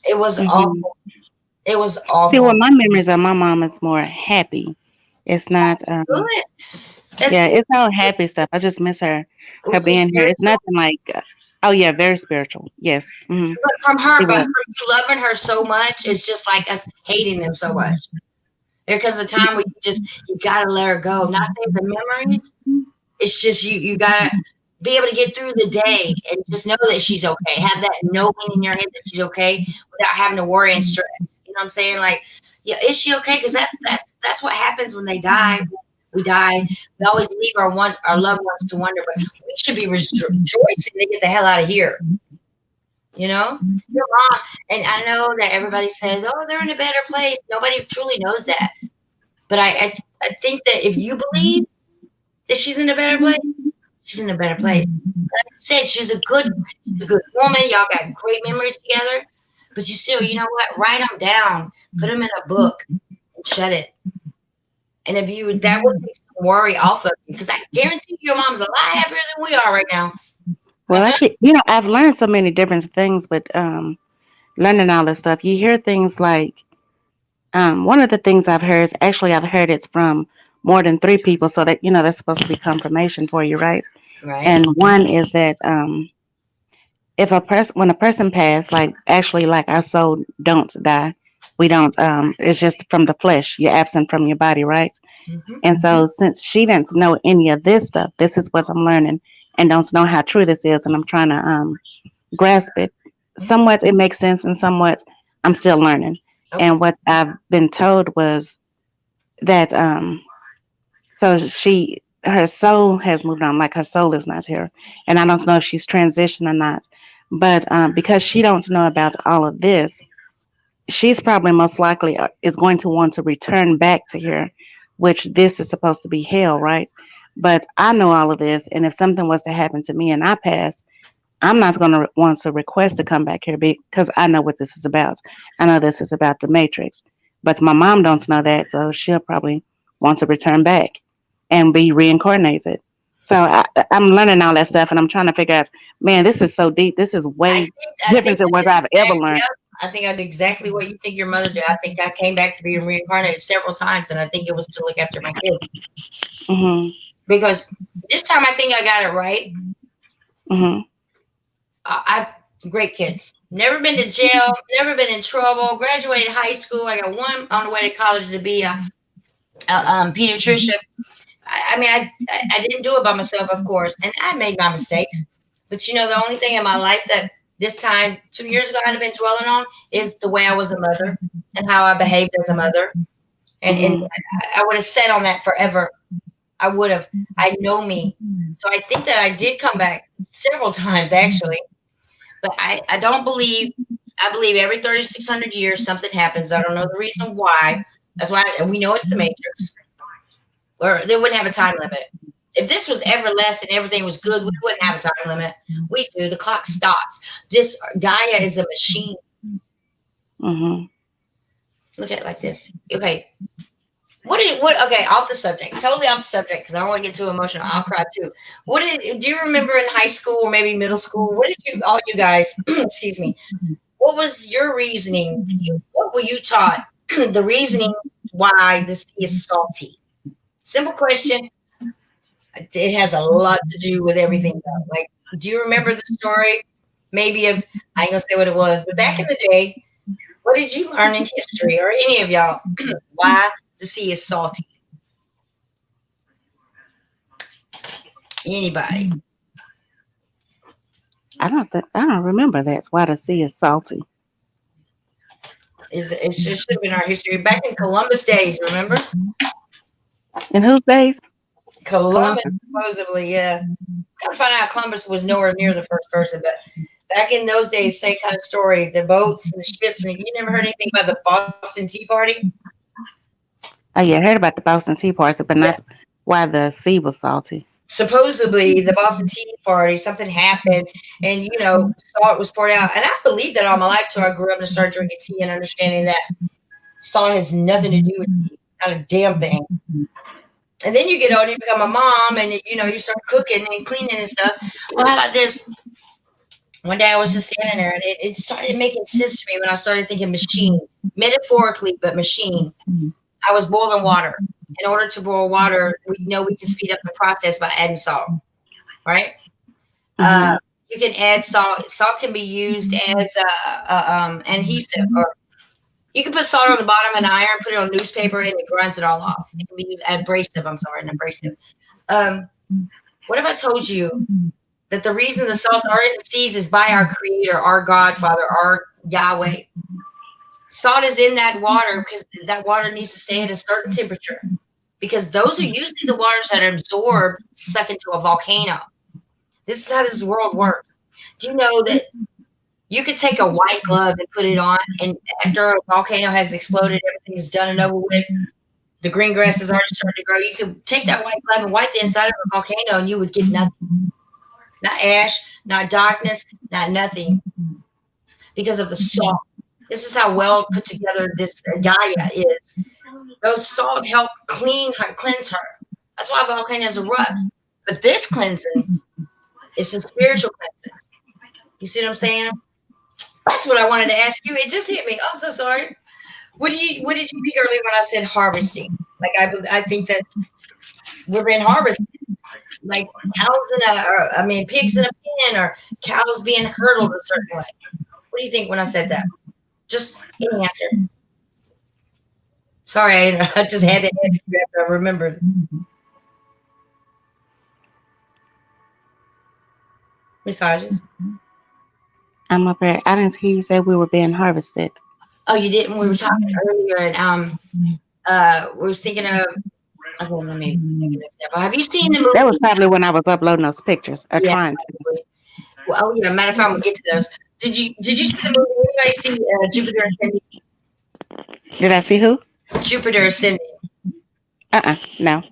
It was awful. It was awful. See, well, my memories of my mom is more happy. It's not. Good. Yeah, it's all happy stuff. I just miss her being here. It's nothing like. Oh yeah, very spiritual. Yes. Mm-hmm. But from her, but from you loving her so much, it's just like us hating them so much. There comes a time where you gotta let her go. Not saying the memories. It's just you gotta be able to get through the day and just know that she's okay. Have that knowing in your head that she's okay without having to worry and stress. You know what I'm saying? Like, yeah, is she okay? Because that's what happens when they die. We die. We always leave our loved ones to wonder, but we should be rejoicing to get the hell out of here. You know, your mom, and I know that everybody says, "Oh, they're in a better place." Nobody truly knows that, but I think that if you believe that she's in a better place, she's in a better place. Like I said, she's a good woman. Y'all got great memories together, but you still, you know what? Write them down, put them in a book, and shut it. And if you that would take some worry off of you, because I guarantee your mom's a lot happier than we are right now. Well, I've learned so many different things, but learning all this stuff, you hear things like one of the things I've heard is actually I've heard it's from more than 3 people, so that that's supposed to be confirmation for you, right? Right. And one is that if when a person passed, like actually like our soul don't die, we don't. It's just from the flesh. You're absent from your body, right? Mm-hmm. And so since she didn't know any of this stuff, this is what I'm learning, and don't know how true this is, and I'm trying to grasp it. Somewhat it makes sense, and somewhat I'm still learning. Okay. And what I've been told was that so her soul has moved on, like her soul is not here, and I don't know if she's transitioned or not, but because she don't know about all of this, she's probably most likely is going to want to return back to here, which this is supposed to be hell, right? But I know all of this, and if something was to happen to me and I pass, I'm not going to want to request to come back here because I know what this is about. I know this is about the Matrix, but my mom don't know that, so she'll probably want to return back and be reincarnated. So I'm learning all that stuff, and I'm trying to figure out, man, this is so deep. This is way different than what I've ever learned. I think I did exactly what you think your mother did. I think I came back to be reincarnated several times, and I think it was to look after my kids. Mm-hmm. Because this time I think I got it right. Mm-hmm. I great kids. Never been to jail. Never been in trouble. Graduated high school. I got one on the way to college to be a pediatrician. I didn't do it by myself, of course, and I made my mistakes. But the only thing in my life that this time 2 years ago I'd have been dwelling on is the way I was a mother and how I behaved as a mother, and I would have sat on that forever. I would have. I know me, so I think that I did come back several times actually, but I don't believe. I believe every 3,600 years something happens. I don't know the reason why. That's why we know it's the Matrix. Or they wouldn't have a time limit. If this was everlasting and everything was good, we wouldn't have a time limit. We do. The clock stops. This Gaia is a machine. Mm-hmm. Look at it like this. Okay. Okay, off the subject. Totally off the subject because I don't want to get too emotional. I'll cry too. Do you remember in high school or maybe middle school? What did all you guys, excuse me, what was your reasoning? What were you taught? The reasoning why this is salty? Simple question. It has a lot to do with everything. Like, do you remember the story? Maybe I ain't gonna say what it was, but back in the day, what did you learn in history or any of y'all? Why the sea is salty? Anybody? I don't remember that. Why the sea is salty. It should have been our history back in Columbus days. Remember? In whose days? Columbus, supposedly, yeah. Gotta find out Columbus was nowhere near the first person, but back in those days, same kind of story. The boats and the ships. And you never heard anything about the Boston Tea Party? Oh yeah, I heard about the Boston Tea Party, but that's why the sea was salty. Supposedly, the Boston Tea Party, something happened, and salt was poured out. And I believed that all my life till I grew up and started drinking tea and understanding that salt has nothing to do with tea, not a damn thing. And then you get older, you become a mom, and you start cooking and cleaning and stuff. Well, how about this? One day I was just standing there, and it started making sense to me when I started thinking machine, metaphorically, but machine. I was boiling water. In order to boil water, we know we can speed up the process by adding salt, right? You can add salt. Salt can be used as adhesive, or you can put salt on the bottom of an iron, put it on newspaper, and it grinds it all off. It can be used abrasive. I'm sorry, an abrasive. What if I told you that the reason the salts are in the seas is by our Creator, our Godfather, our Yahweh? Salt is in that water because that water needs to stay at a certain temperature, because those are usually the waters that are absorbed, suck into a volcano. This is how this world works. Do you know that you could take a white glove and put it on, and after a volcano has exploded, everything is done and over with, the green grass is already starting to grow, you could take that white glove and wipe the inside of a volcano and you would get nothing. Not ash, not darkness, not nothing. Because of the salt. This is how well put together this Gaia is. Those salts help cleanse her. That's why volcanoes erupt. But this cleansing is a spiritual cleansing. You see what I'm saying? That's what I wanted to ask you. It just hit me. Oh, I'm so sorry. What did you think earlier when I said harvesting? Like I think that we're being harvested. Like cows pigs in a pen, or cows being hurdled a certain way. What do you think when I said that? Just any answer. Sorry, I just had to ask you after I remembered. Miss Hodges? I'm up here. I didn't hear you say we were being harvested. Oh, you didn't? We were talking earlier, and we was thinking of. Okay, let me make an example. Have you seen the movie? That was probably when I was uploading those pictures or trying to. Well, yeah. Matter of fact, we'll get to those. Did you see the movie? Anybody see Jupiter Ascending? Did I see who? Jupiter Ascending. No.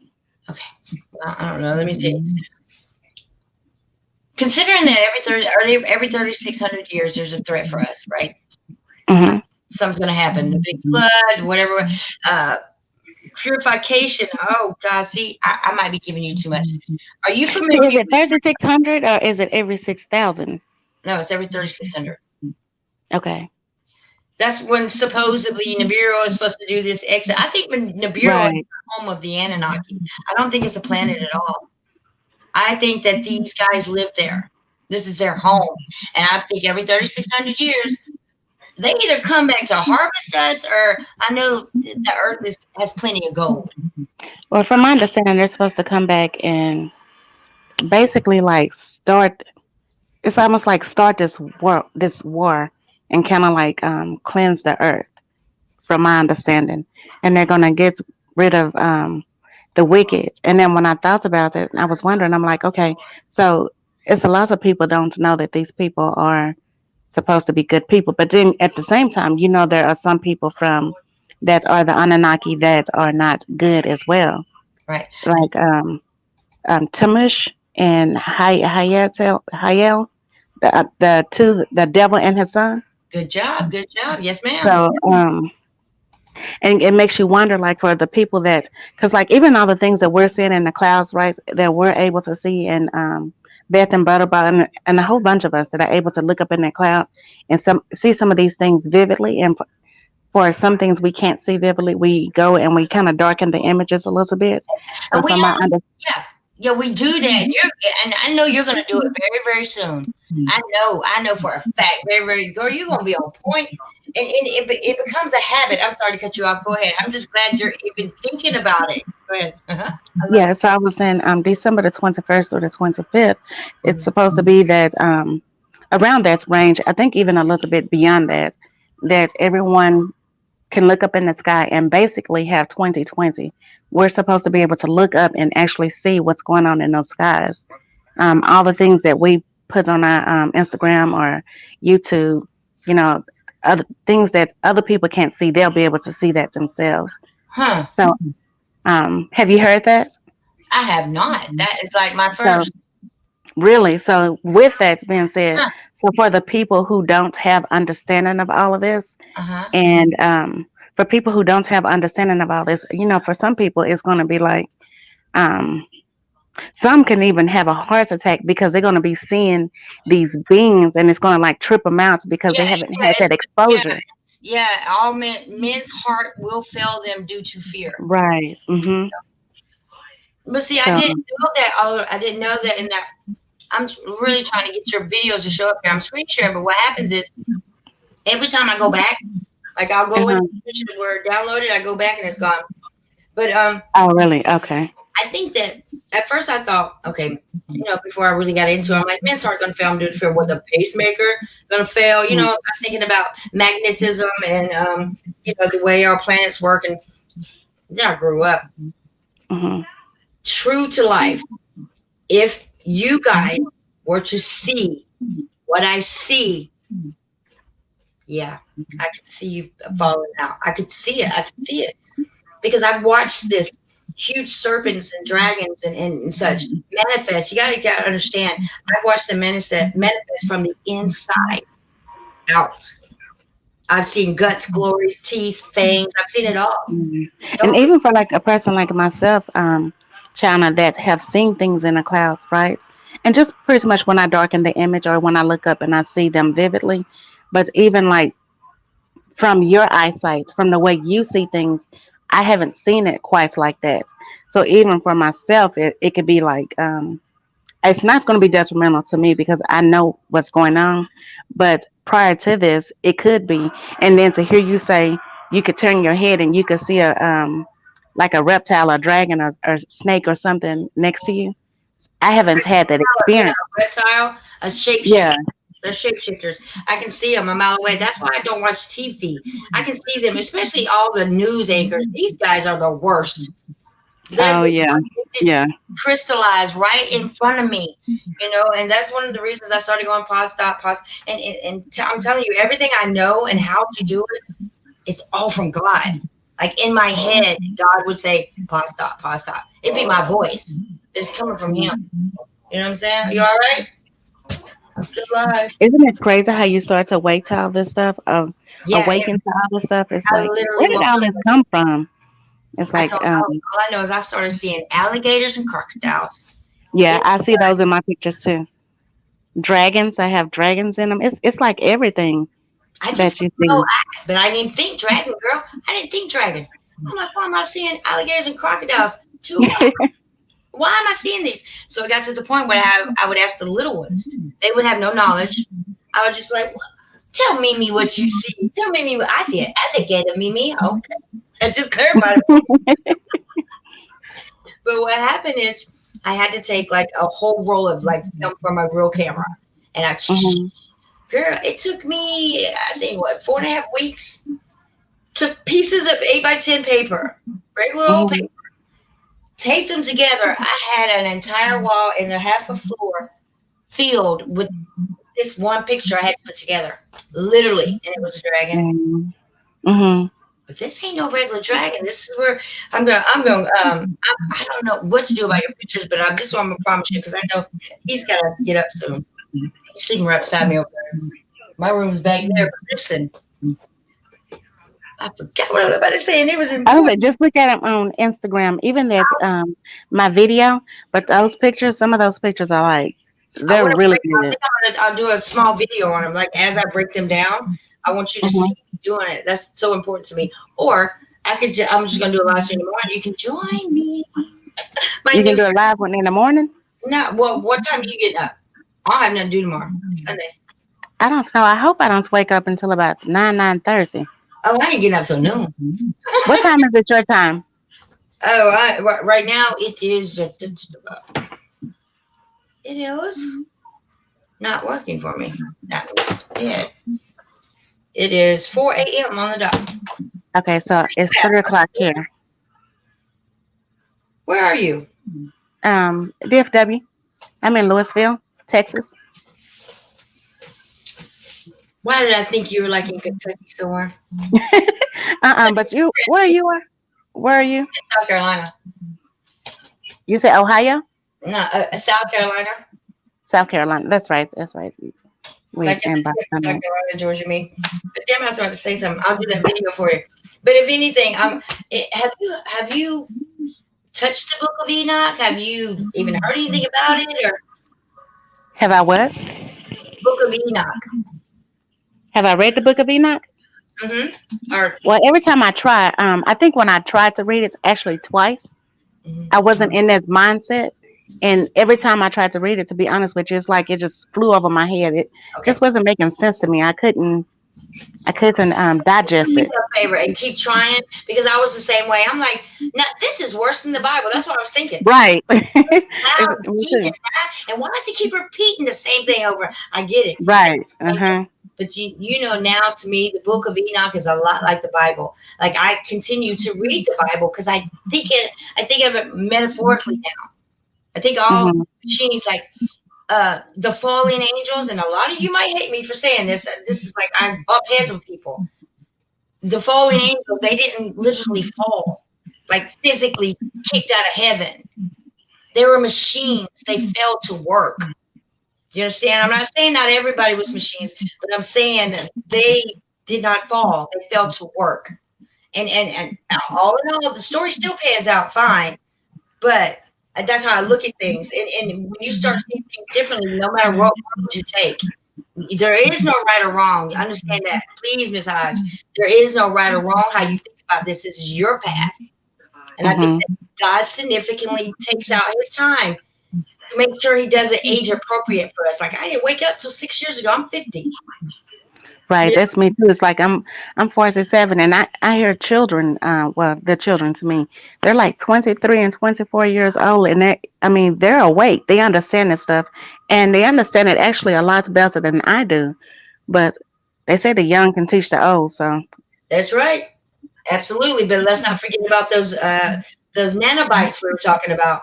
Okay. Well, I don't know. Let me see. Considering that every 3,600 years there's a threat for us, right? Mm-hmm. Something's going to happen. The big flood, whatever. Purification. Oh, God. See, I might be giving you too much. Are you familiar? Is it 3,600 or is it every 6,000? No, it's every 3,600. Okay. That's when supposedly Nibiru is supposed to do this exit. I think Nibiru is the home of the Anunnaki. I don't think it's a planet at all. I think that these guys live there. This is their home. And I think every 3,600 years, they either come back to harvest us, or I know the earth has plenty of gold. Well, from my understanding, they're supposed to come back and basically like start. It's almost like start this war and kind of like cleanse the earth, from my understanding. And they're going to get rid of the wicked. And then when I thought about it, I was wondering, I'm like, okay, so it's a lot of people don't know that these people are supposed to be good people. But then at the same time, there are some people that are the Anunnaki that are not good as well. Right. Like Tamush and Hayel, the devil and his son. Good job. Good job. Yes, ma'am. So, and it makes you wonder, like, for the people because like even all the things that we're seeing in the clouds, right, that we're able to see, and Beth and Butterball and a whole bunch of us that are able to look up in that cloud and see some of these things vividly. And for some things we can't see vividly, we go and we kind of darken the images a little bit. And yeah, we do that. And I know you're going to do it very, very soon. I know for a fact, very, very, girl, you're going to be on point. And it becomes a habit. I'm sorry to cut you off. Go ahead. I'm just glad you're even thinking about it. Go ahead. Yeah, so I was saying December the 21st or the 25th, it's supposed to be that around that range, I think even a little bit beyond that everyone can look up in the sky and basically have 2020. We're supposed to be able to look up and actually see what's going on in those skies. All the things that we put on our Instagram or YouTube, other things that other people can't see, they'll be able to see that themselves. Huh. So, have you heard that? I have not. That is like my first. Really? So with that being said, so for the people who don't have understanding of all of this, and for people who don't have understanding of all this, for some people it's going to be like, Some can even have a heart attack because they're going to be seeing these beings, and it's going to like trip them out because they haven't had that exposure. Yeah, all men's heart will fail them due to fear. Right. Mm-hmm. But see, I didn't know that. I didn't know that. In that, I'm really trying to get your videos to show up here. I'm screen sharing, but what happens is every time I go back, like I'll go in where downloaded, I go back and it's gone. But oh really? Okay. I think that at first I thought, okay, before I really got into it, I'm like, men's heart gonna fail. I'm doing fear. What, the pacemaker gonna fail? I was thinking about magnetism and the way our planets work. And then I grew up. Mm-hmm. True to life. If you guys were to see what I see, yeah, I could see you falling out. I could see it. Because I've watched this huge serpents and dragons and such manifest. You gotta understand. I've watched them manifest from the inside out. I've seen guts, glory, teeth, fangs. I've seen it all. Mm-hmm. And even for like a person like myself, China, that have seen things in the clouds, right? And just pretty much when I darken the image or when I look up and I see them vividly, but even like from your eyesight, from the way you see things, I haven't seen it quite like that. So even for myself, it could be like, it's not going to be detrimental to me because I know what's going on. But prior to this, it could be. And then to hear you say you could turn your head and you could see like a reptile, a dragon, or snake or something next to you. I haven't had that experience. A reptile, a shapeshifter. Yeah. They're shapeshifters. I can see them a mile away. That's why I don't watch TV. I can see them, especially all the news anchors. These guys are the worst. Yeah. Crystallized right in front of me, and that's one of the reasons I started going pause, stop, pause. And I'm telling you, everything I know and how to do it, it's all from God. Like in my head, God would say, pause, stop, pause, stop. It'd be my voice. It's coming from Him. You know what I'm saying? You all right? I'm still alive. Isn't it crazy how you start to awake to all this stuff? Awaken to all this stuff? It's like, where did all this come from? It's like, all I know is I started seeing alligators and crocodiles. Yeah, I see those in my pictures too. Dragons, I have dragons in them. It's like everything that you see. But I didn't think dragon, girl. I didn't think dragon. I'm like, why am I seeing alligators and crocodiles too? Why am I seeing these? So it got to the point where I would ask the little ones. They would have no knowledge. I would just be like, tell Mimi what you see. Tell Mimi what I did. Alligator, Mimi. Okay. I just clarified it. But what happened is I had to take like a whole roll of like film from a real camera. And girl, it took me, I think, 4.5 weeks. Took pieces of 8x10 paper, regular old paper. Taped them together. I had an entire wall and a half a floor filled with this one picture I had to put together, literally, and it was a dragon. Mm-hmm. But this ain't no regular dragon. This is where I'm going. I don't know what to do about your pictures, but this is what I'm gonna promise you because I know he's gotta get up soon. He's sleeping right beside me over there. My room's back there. But listen. I forgot what I was about to say, and it was important. Just look at them on Instagram. Even that's my video, but those pictures, some of those pictures are like they're really good. I'll do a small video on them, like as I break them down. I want you to see me doing it. That's so important to me. Or I'm just gonna do a live stream in the morning. You can join me. You can do a live one in the morning. No, well, what time do you get up? I'll have nothing to do tomorrow. Sunday. I don't know. I hope I don't wake up until about 9:30. Oh, I ain't getting up till noon. What time is it your time? Oh, right now it is. It is not working for me. That was it. It is 4 a.m. on the dot. Okay, so it's 3:00 here. Where are you? DFW. I'm in Louisville, Texas. Why did I think you were like in Kentucky somewhere? But where are you? Where are you? In South Carolina. You said Ohio? No, South Carolina. South Carolina. That's right. Like South Carolina, Georgia, me. But damn, I was about to say something. I'll do that video for you. But if anything, have you touched the Book of Enoch? Have you even heard anything about it? Or Have I what? Book of Enoch? Have I read the Book of Enoch? Or Well, every time I try, I think when I tried to read it, actually twice, I wasn't in that mindset. And every time I tried to read it, to be honest with you, it's like it just flew over my head. It just wasn't making sense to me. I couldn't digest do me it. a favor and keep trying, because I was the same way. I'm like, no, this is worse than the Bible. That's what I was thinking. Right. How Me he too. and that, and why does he keep repeating the same thing over? I get it. Right. Uh-huh. But you know, now to me, the Book of Enoch is a lot like the Bible. Like I continue to read the Bible because I think of it metaphorically now. I think all machines, like the fallen angels, and a lot of you might hate me for saying this. This is like I bump heads with people. The fallen angels, they didn't literally fall, like physically kicked out of heaven. They were machines. They fell to work. You understand? I'm not saying not everybody was machines, but I'm saying that they did not fall. They fell to work. And all in all, the story still pans out fine. But that's how I look at things. And when you start seeing things differently, no matter what road you take, there is no right or wrong. You understand that? Please, Ms. Hodge. There is no right or wrong how you think about this. This is your path. And I think that God significantly takes out his time to make sure he does it age appropriate for us. Like I didn't wake up till 6 years ago. I'm 50. Right, that's me too. It's like I'm 47, and I hear children. Well, they're children to me. They're like 23 and 24 years old, and they're awake. They understand this stuff, and they understand it actually a lot better than I do. But they say the young can teach the old, so That's right, absolutely. But let's not forget about those nanobites we were talking about.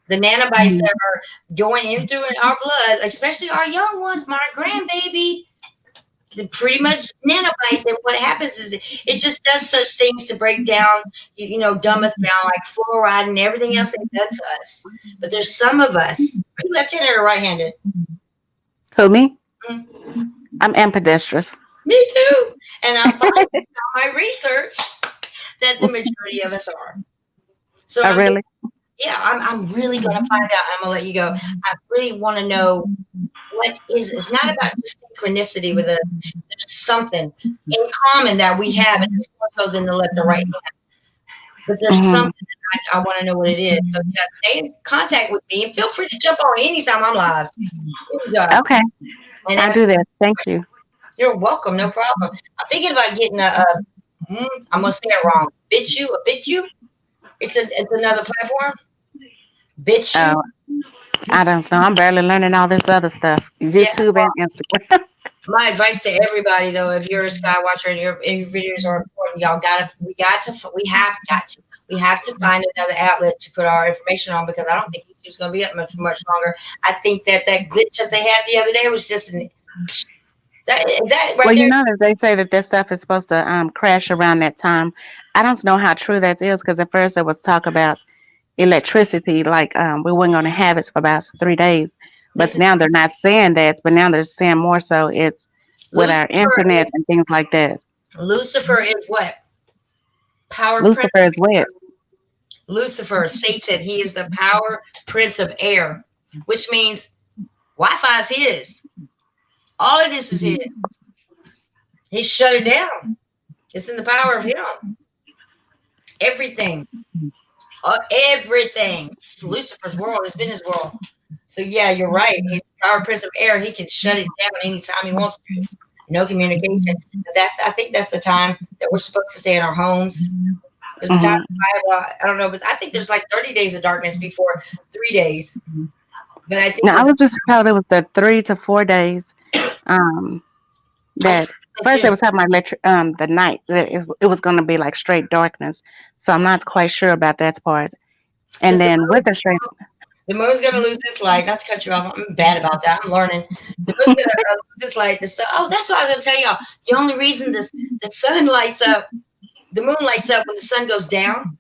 The nanobites that are going in through our blood, especially our young ones, my grandbaby. Pretty much nanobites, and what happens is it just does such things to break down, dumb us down, like fluoride and everything else they've done to us. But there's some of us. Are you left-handed or right-handed? Who, me? I'm ambidextrous. Me too. And I'm finding out my research that the majority of us are. So really? Yeah, I'm really going to find out. I'm going to let you go. I really want to know what is. It's not about just synchronicity with us. There's something in common that we have, and it's more so than the left or right hand. But there's something that I want to know what it is. So stay in contact with me, and feel free to jump on anytime I'm live. Okay. And I'll do that. Thank you. You're welcome. No problem. I'm thinking about getting I'm going to say it wrong. BitU? It's another platform. BitU. I don't know. I'm barely learning all this other stuff. YouTube and Instagram. My advice to everybody, though, if you're a skywatcher and your videos are important, we have to find another outlet to put our information on, because I don't think YouTube's going to be up much longer. I think that glitch that they had the other day was just that right well, there. That they say that stuff is supposed to crash around that time. I don't know how true that is, because at first there was talk about electricity, like we weren't going to have it for about 3 days. But now they're not saying that, but now they're saying more so it's with our internet and things like that. Lucifer is what? Lucifer is what? Lucifer, Satan, he is the power prince of air, which means Wi-Fi is his. All of this is his. He shut it down. It's in the power of him. Everything. Everything. It's Lucifer's world. It's been his world. So yeah, you're right. He's the power prince of air. He can shut it down anytime he wants to. No communication. I think that's the time that we're supposed to stay in our homes. There's a time I don't know, but I think there's like 30 days of darkness before 3 days. But I think I was just told it was the 3 to 4 days. That first it was talking about the night. It was going to be like straight darkness. So I'm not quite sure about that part. And then with the straight. The moon's going to lose this light. Not to cut you off. I'm bad about that. I'm learning. The moon's going to lose this light. The sun. Oh, that's what I was going to tell y'all. The only reason the sun lights up, the moon lights up when the sun goes down,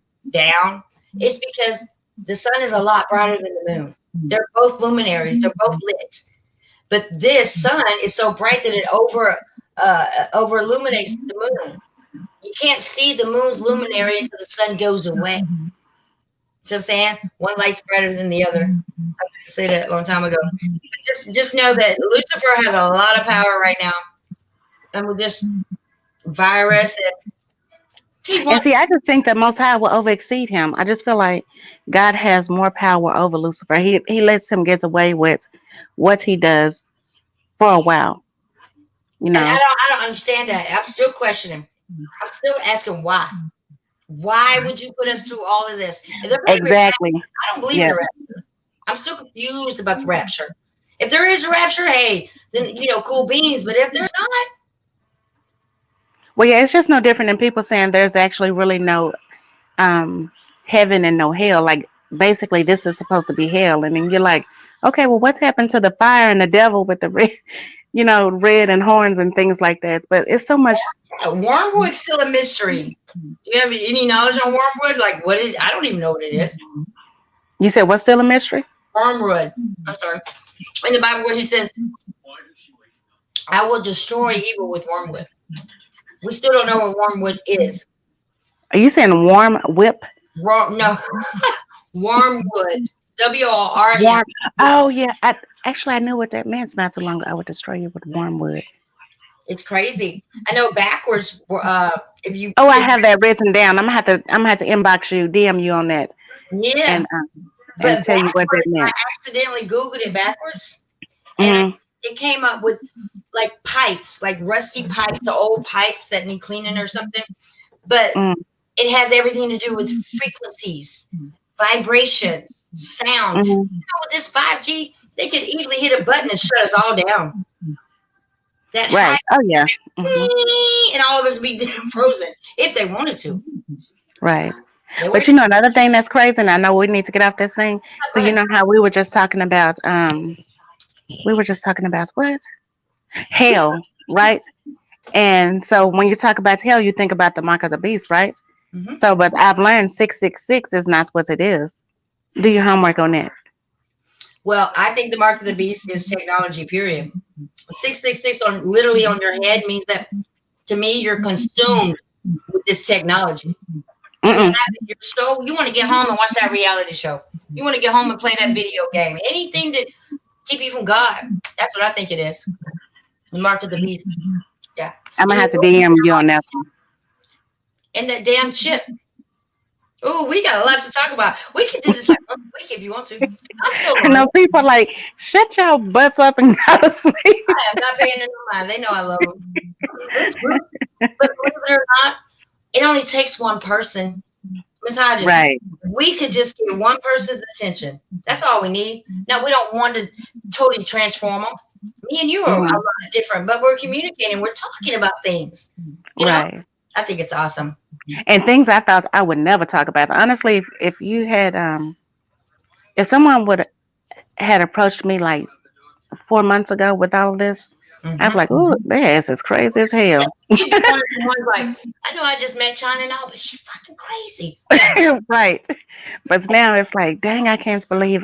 it's because the sun is a lot brighter than the moon. They're both luminaries. They're both lit. But this sun is so bright that it over illuminates the moon. You can't see the moon's luminary until the sun goes away. So I'm saying one light's brighter than the other. I meant to say that a long time ago. Just know that Lucifer has a lot of power right now, and with this virus And see, I just think that Most High will over exceed him. I just feel like God has more power over Lucifer. He lets him get away with what he does for a while. You And know. I don't understand that. I'm still questioning. I'm still asking why. Why would you put us through all of this? If there may be Exactly. I don't believe in the rapture. I'm still confused about the rapture. If there is a rapture, hey, then cool beans. But if there's not, Well, yeah, it's just no different than people saying there's actually really no heaven and no hell. Like basically, this is supposed to be hell, and then you're like, okay, well, what's happened to the fire and the devil with the red, red and horns and things like that? But it's so much. Wormwood's still a mystery. Do you have any knowledge on wormwood? Like I don't even know what it is. You said what's still a mystery? Wormwood. I'm sorry. In the Bible where he says, I will destroy evil with wormwood. We still don't know what wormwood is. Are you saying warm whip? No. Wormwood. W-O-R-M. Warm. Oh yeah. I knew what that meant not too long ago. I would destroy you with wormwood. It's crazy. I know backwards. If you. Oh, I have that written down. I'm gonna have to inbox you, DM you on that. Yeah. And tell you what that meant. I accidentally Googled it backwards, and it came up with like pipes, like rusty pipes, old pipes that need cleaning or something. But it has everything to do with frequencies, vibrations, sound. With this 5G, they could easily hit a button and shut us all down. That right. Oh yeah. And all of us be frozen if they wanted to. Right. But another thing that's crazy, and I know we need to get off this thing. So you know how we were just talking about what? Hell, right? And so when you talk about hell, you think about the mark of the beast, right? So, but I've learned 666 is not what it is. Do your homework on that. Well, I think the mark of the beast is technology, period. 666 literally on your head means that, to me, you're consumed with this technology. You want to get home and watch that reality show. You want to get home and play that video game. Anything to keep you from God. That's what I think it is. The mark of the beast. Yeah. I'm going to have to DM you on that one. And that damn chip. Oh, we got a lot to talk about. We can do this like once a week if you want to. I'm still I know people are like, shut your butts up and go to sleep. I am not paying them no mind. They know I love them. But believe it or not, it only takes one person. Ms. Hodges, right. We could just get one person's attention. That's all we need. Now, we don't want to totally transform them. Me and you are a lot different, but we're communicating. We're talking about things. You know? I think it's awesome. And things I thought I would never talk about. Honestly, if you had, if someone had approached me like 4 months ago with all of this, I'd be like, "Ooh, their ass is crazy as hell." You'd be one of the ones like, I know I just met China and all, but she's fucking crazy. Right. But now it's like, dang, I can't believe.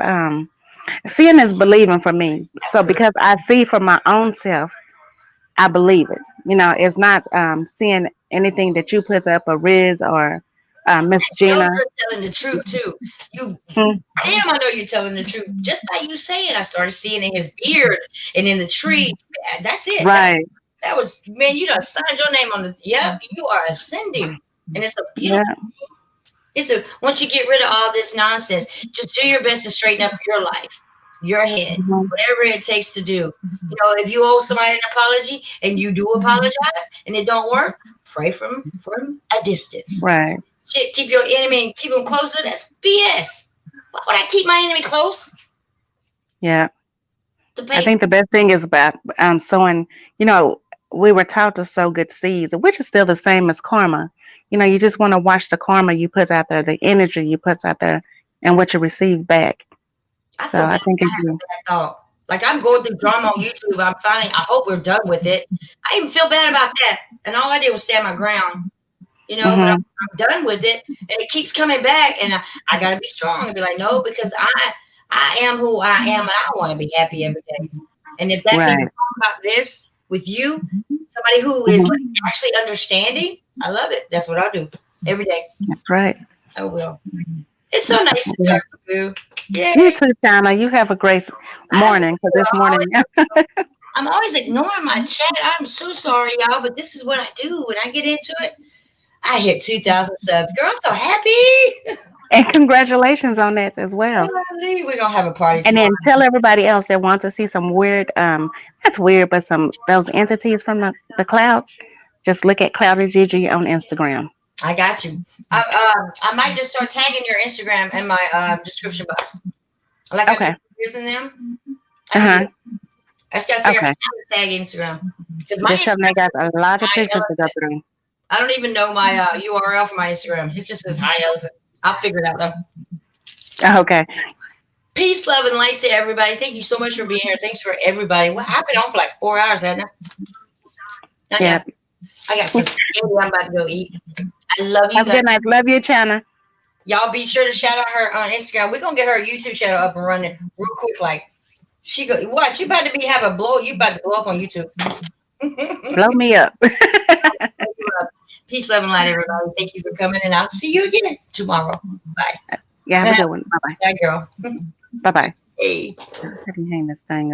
Seeing is believing for me. So because I see for my own self, I believe it. It's not seeing anything that you put up, or Riz or Miss Gina. You're telling the truth too. Damn, I know you're telling the truth. Just by you saying, I started seeing in his beard and in the tree. That's it. Right. That was, man, you done signed your name on the, you are ascending. And it's a beautiful, once you get rid of all this nonsense, just do your best to straighten up your life, your head, whatever it takes to do. If you owe somebody an apology and you do apologize and it don't work, pray from a distance. Right. Shit, keep your enemy and keep them closer. That's BS. Why would I keep my enemy close? Yeah. I think the best thing is about sowing, we were taught to sow good seeds, which is still the same as karma. You just want to watch the karma you put out there, the energy you put out there, and what you receive back. I think it's thought. Like, I'm going through drama on YouTube. I hope we're done with it. I even feel bad about that. And all I did was stand my ground. But I'm done with it. And it keeps coming back. And I got to be strong and be like, no, because I am who I am. And I want to be happy every day. And if that means talking about this with you, somebody who is like actually understanding, I love it. That's what I'll do every day. That's right. I will. It's so nice to talk to you. Yeah. You too, China. You have a great morning because this morning. I'm always ignoring my chat. I'm so sorry, y'all, but this is what I do when I get into it. I hit 2,000 subs. Girl, I'm so happy. And congratulations on that as well. We're going to have a party And tomorrow. then tell everybody else that wants to see some weird, that's weird, but those entities from the clouds, just look at Cloudy Gigi on Instagram. I got you. I might just start tagging your Instagram in my description box. Like Okay. I'm using them. Uh-huh. I just got to figure Okay. out how to tag Instagram. Because Just tell them they got a lot of pictures to go through. I don't even know my URL for my Instagram. It just says hi elephant. I'll figure it out though. Okay. Peace, love, and light to everybody. Thank you so much for being here. Thanks for everybody. Well, I've been on for like 4 hours, haven't I? Yeah. I got some spaghetti I'm about to go eat. I love you Have a guys. good night. Love you, China. Y'all be sure to shout out her on Instagram. We're gonna get her YouTube channel up and running real quick. Like she go watch, you about to you about to blow up on YouTube. Blow me up. Peace, love, and light, everybody. Thank you for coming, and I'll see you again tomorrow. Bye. Yeah, have a good one. Bye-bye. Bye, girl. Bye-bye. Hey. How do you hang this thing up?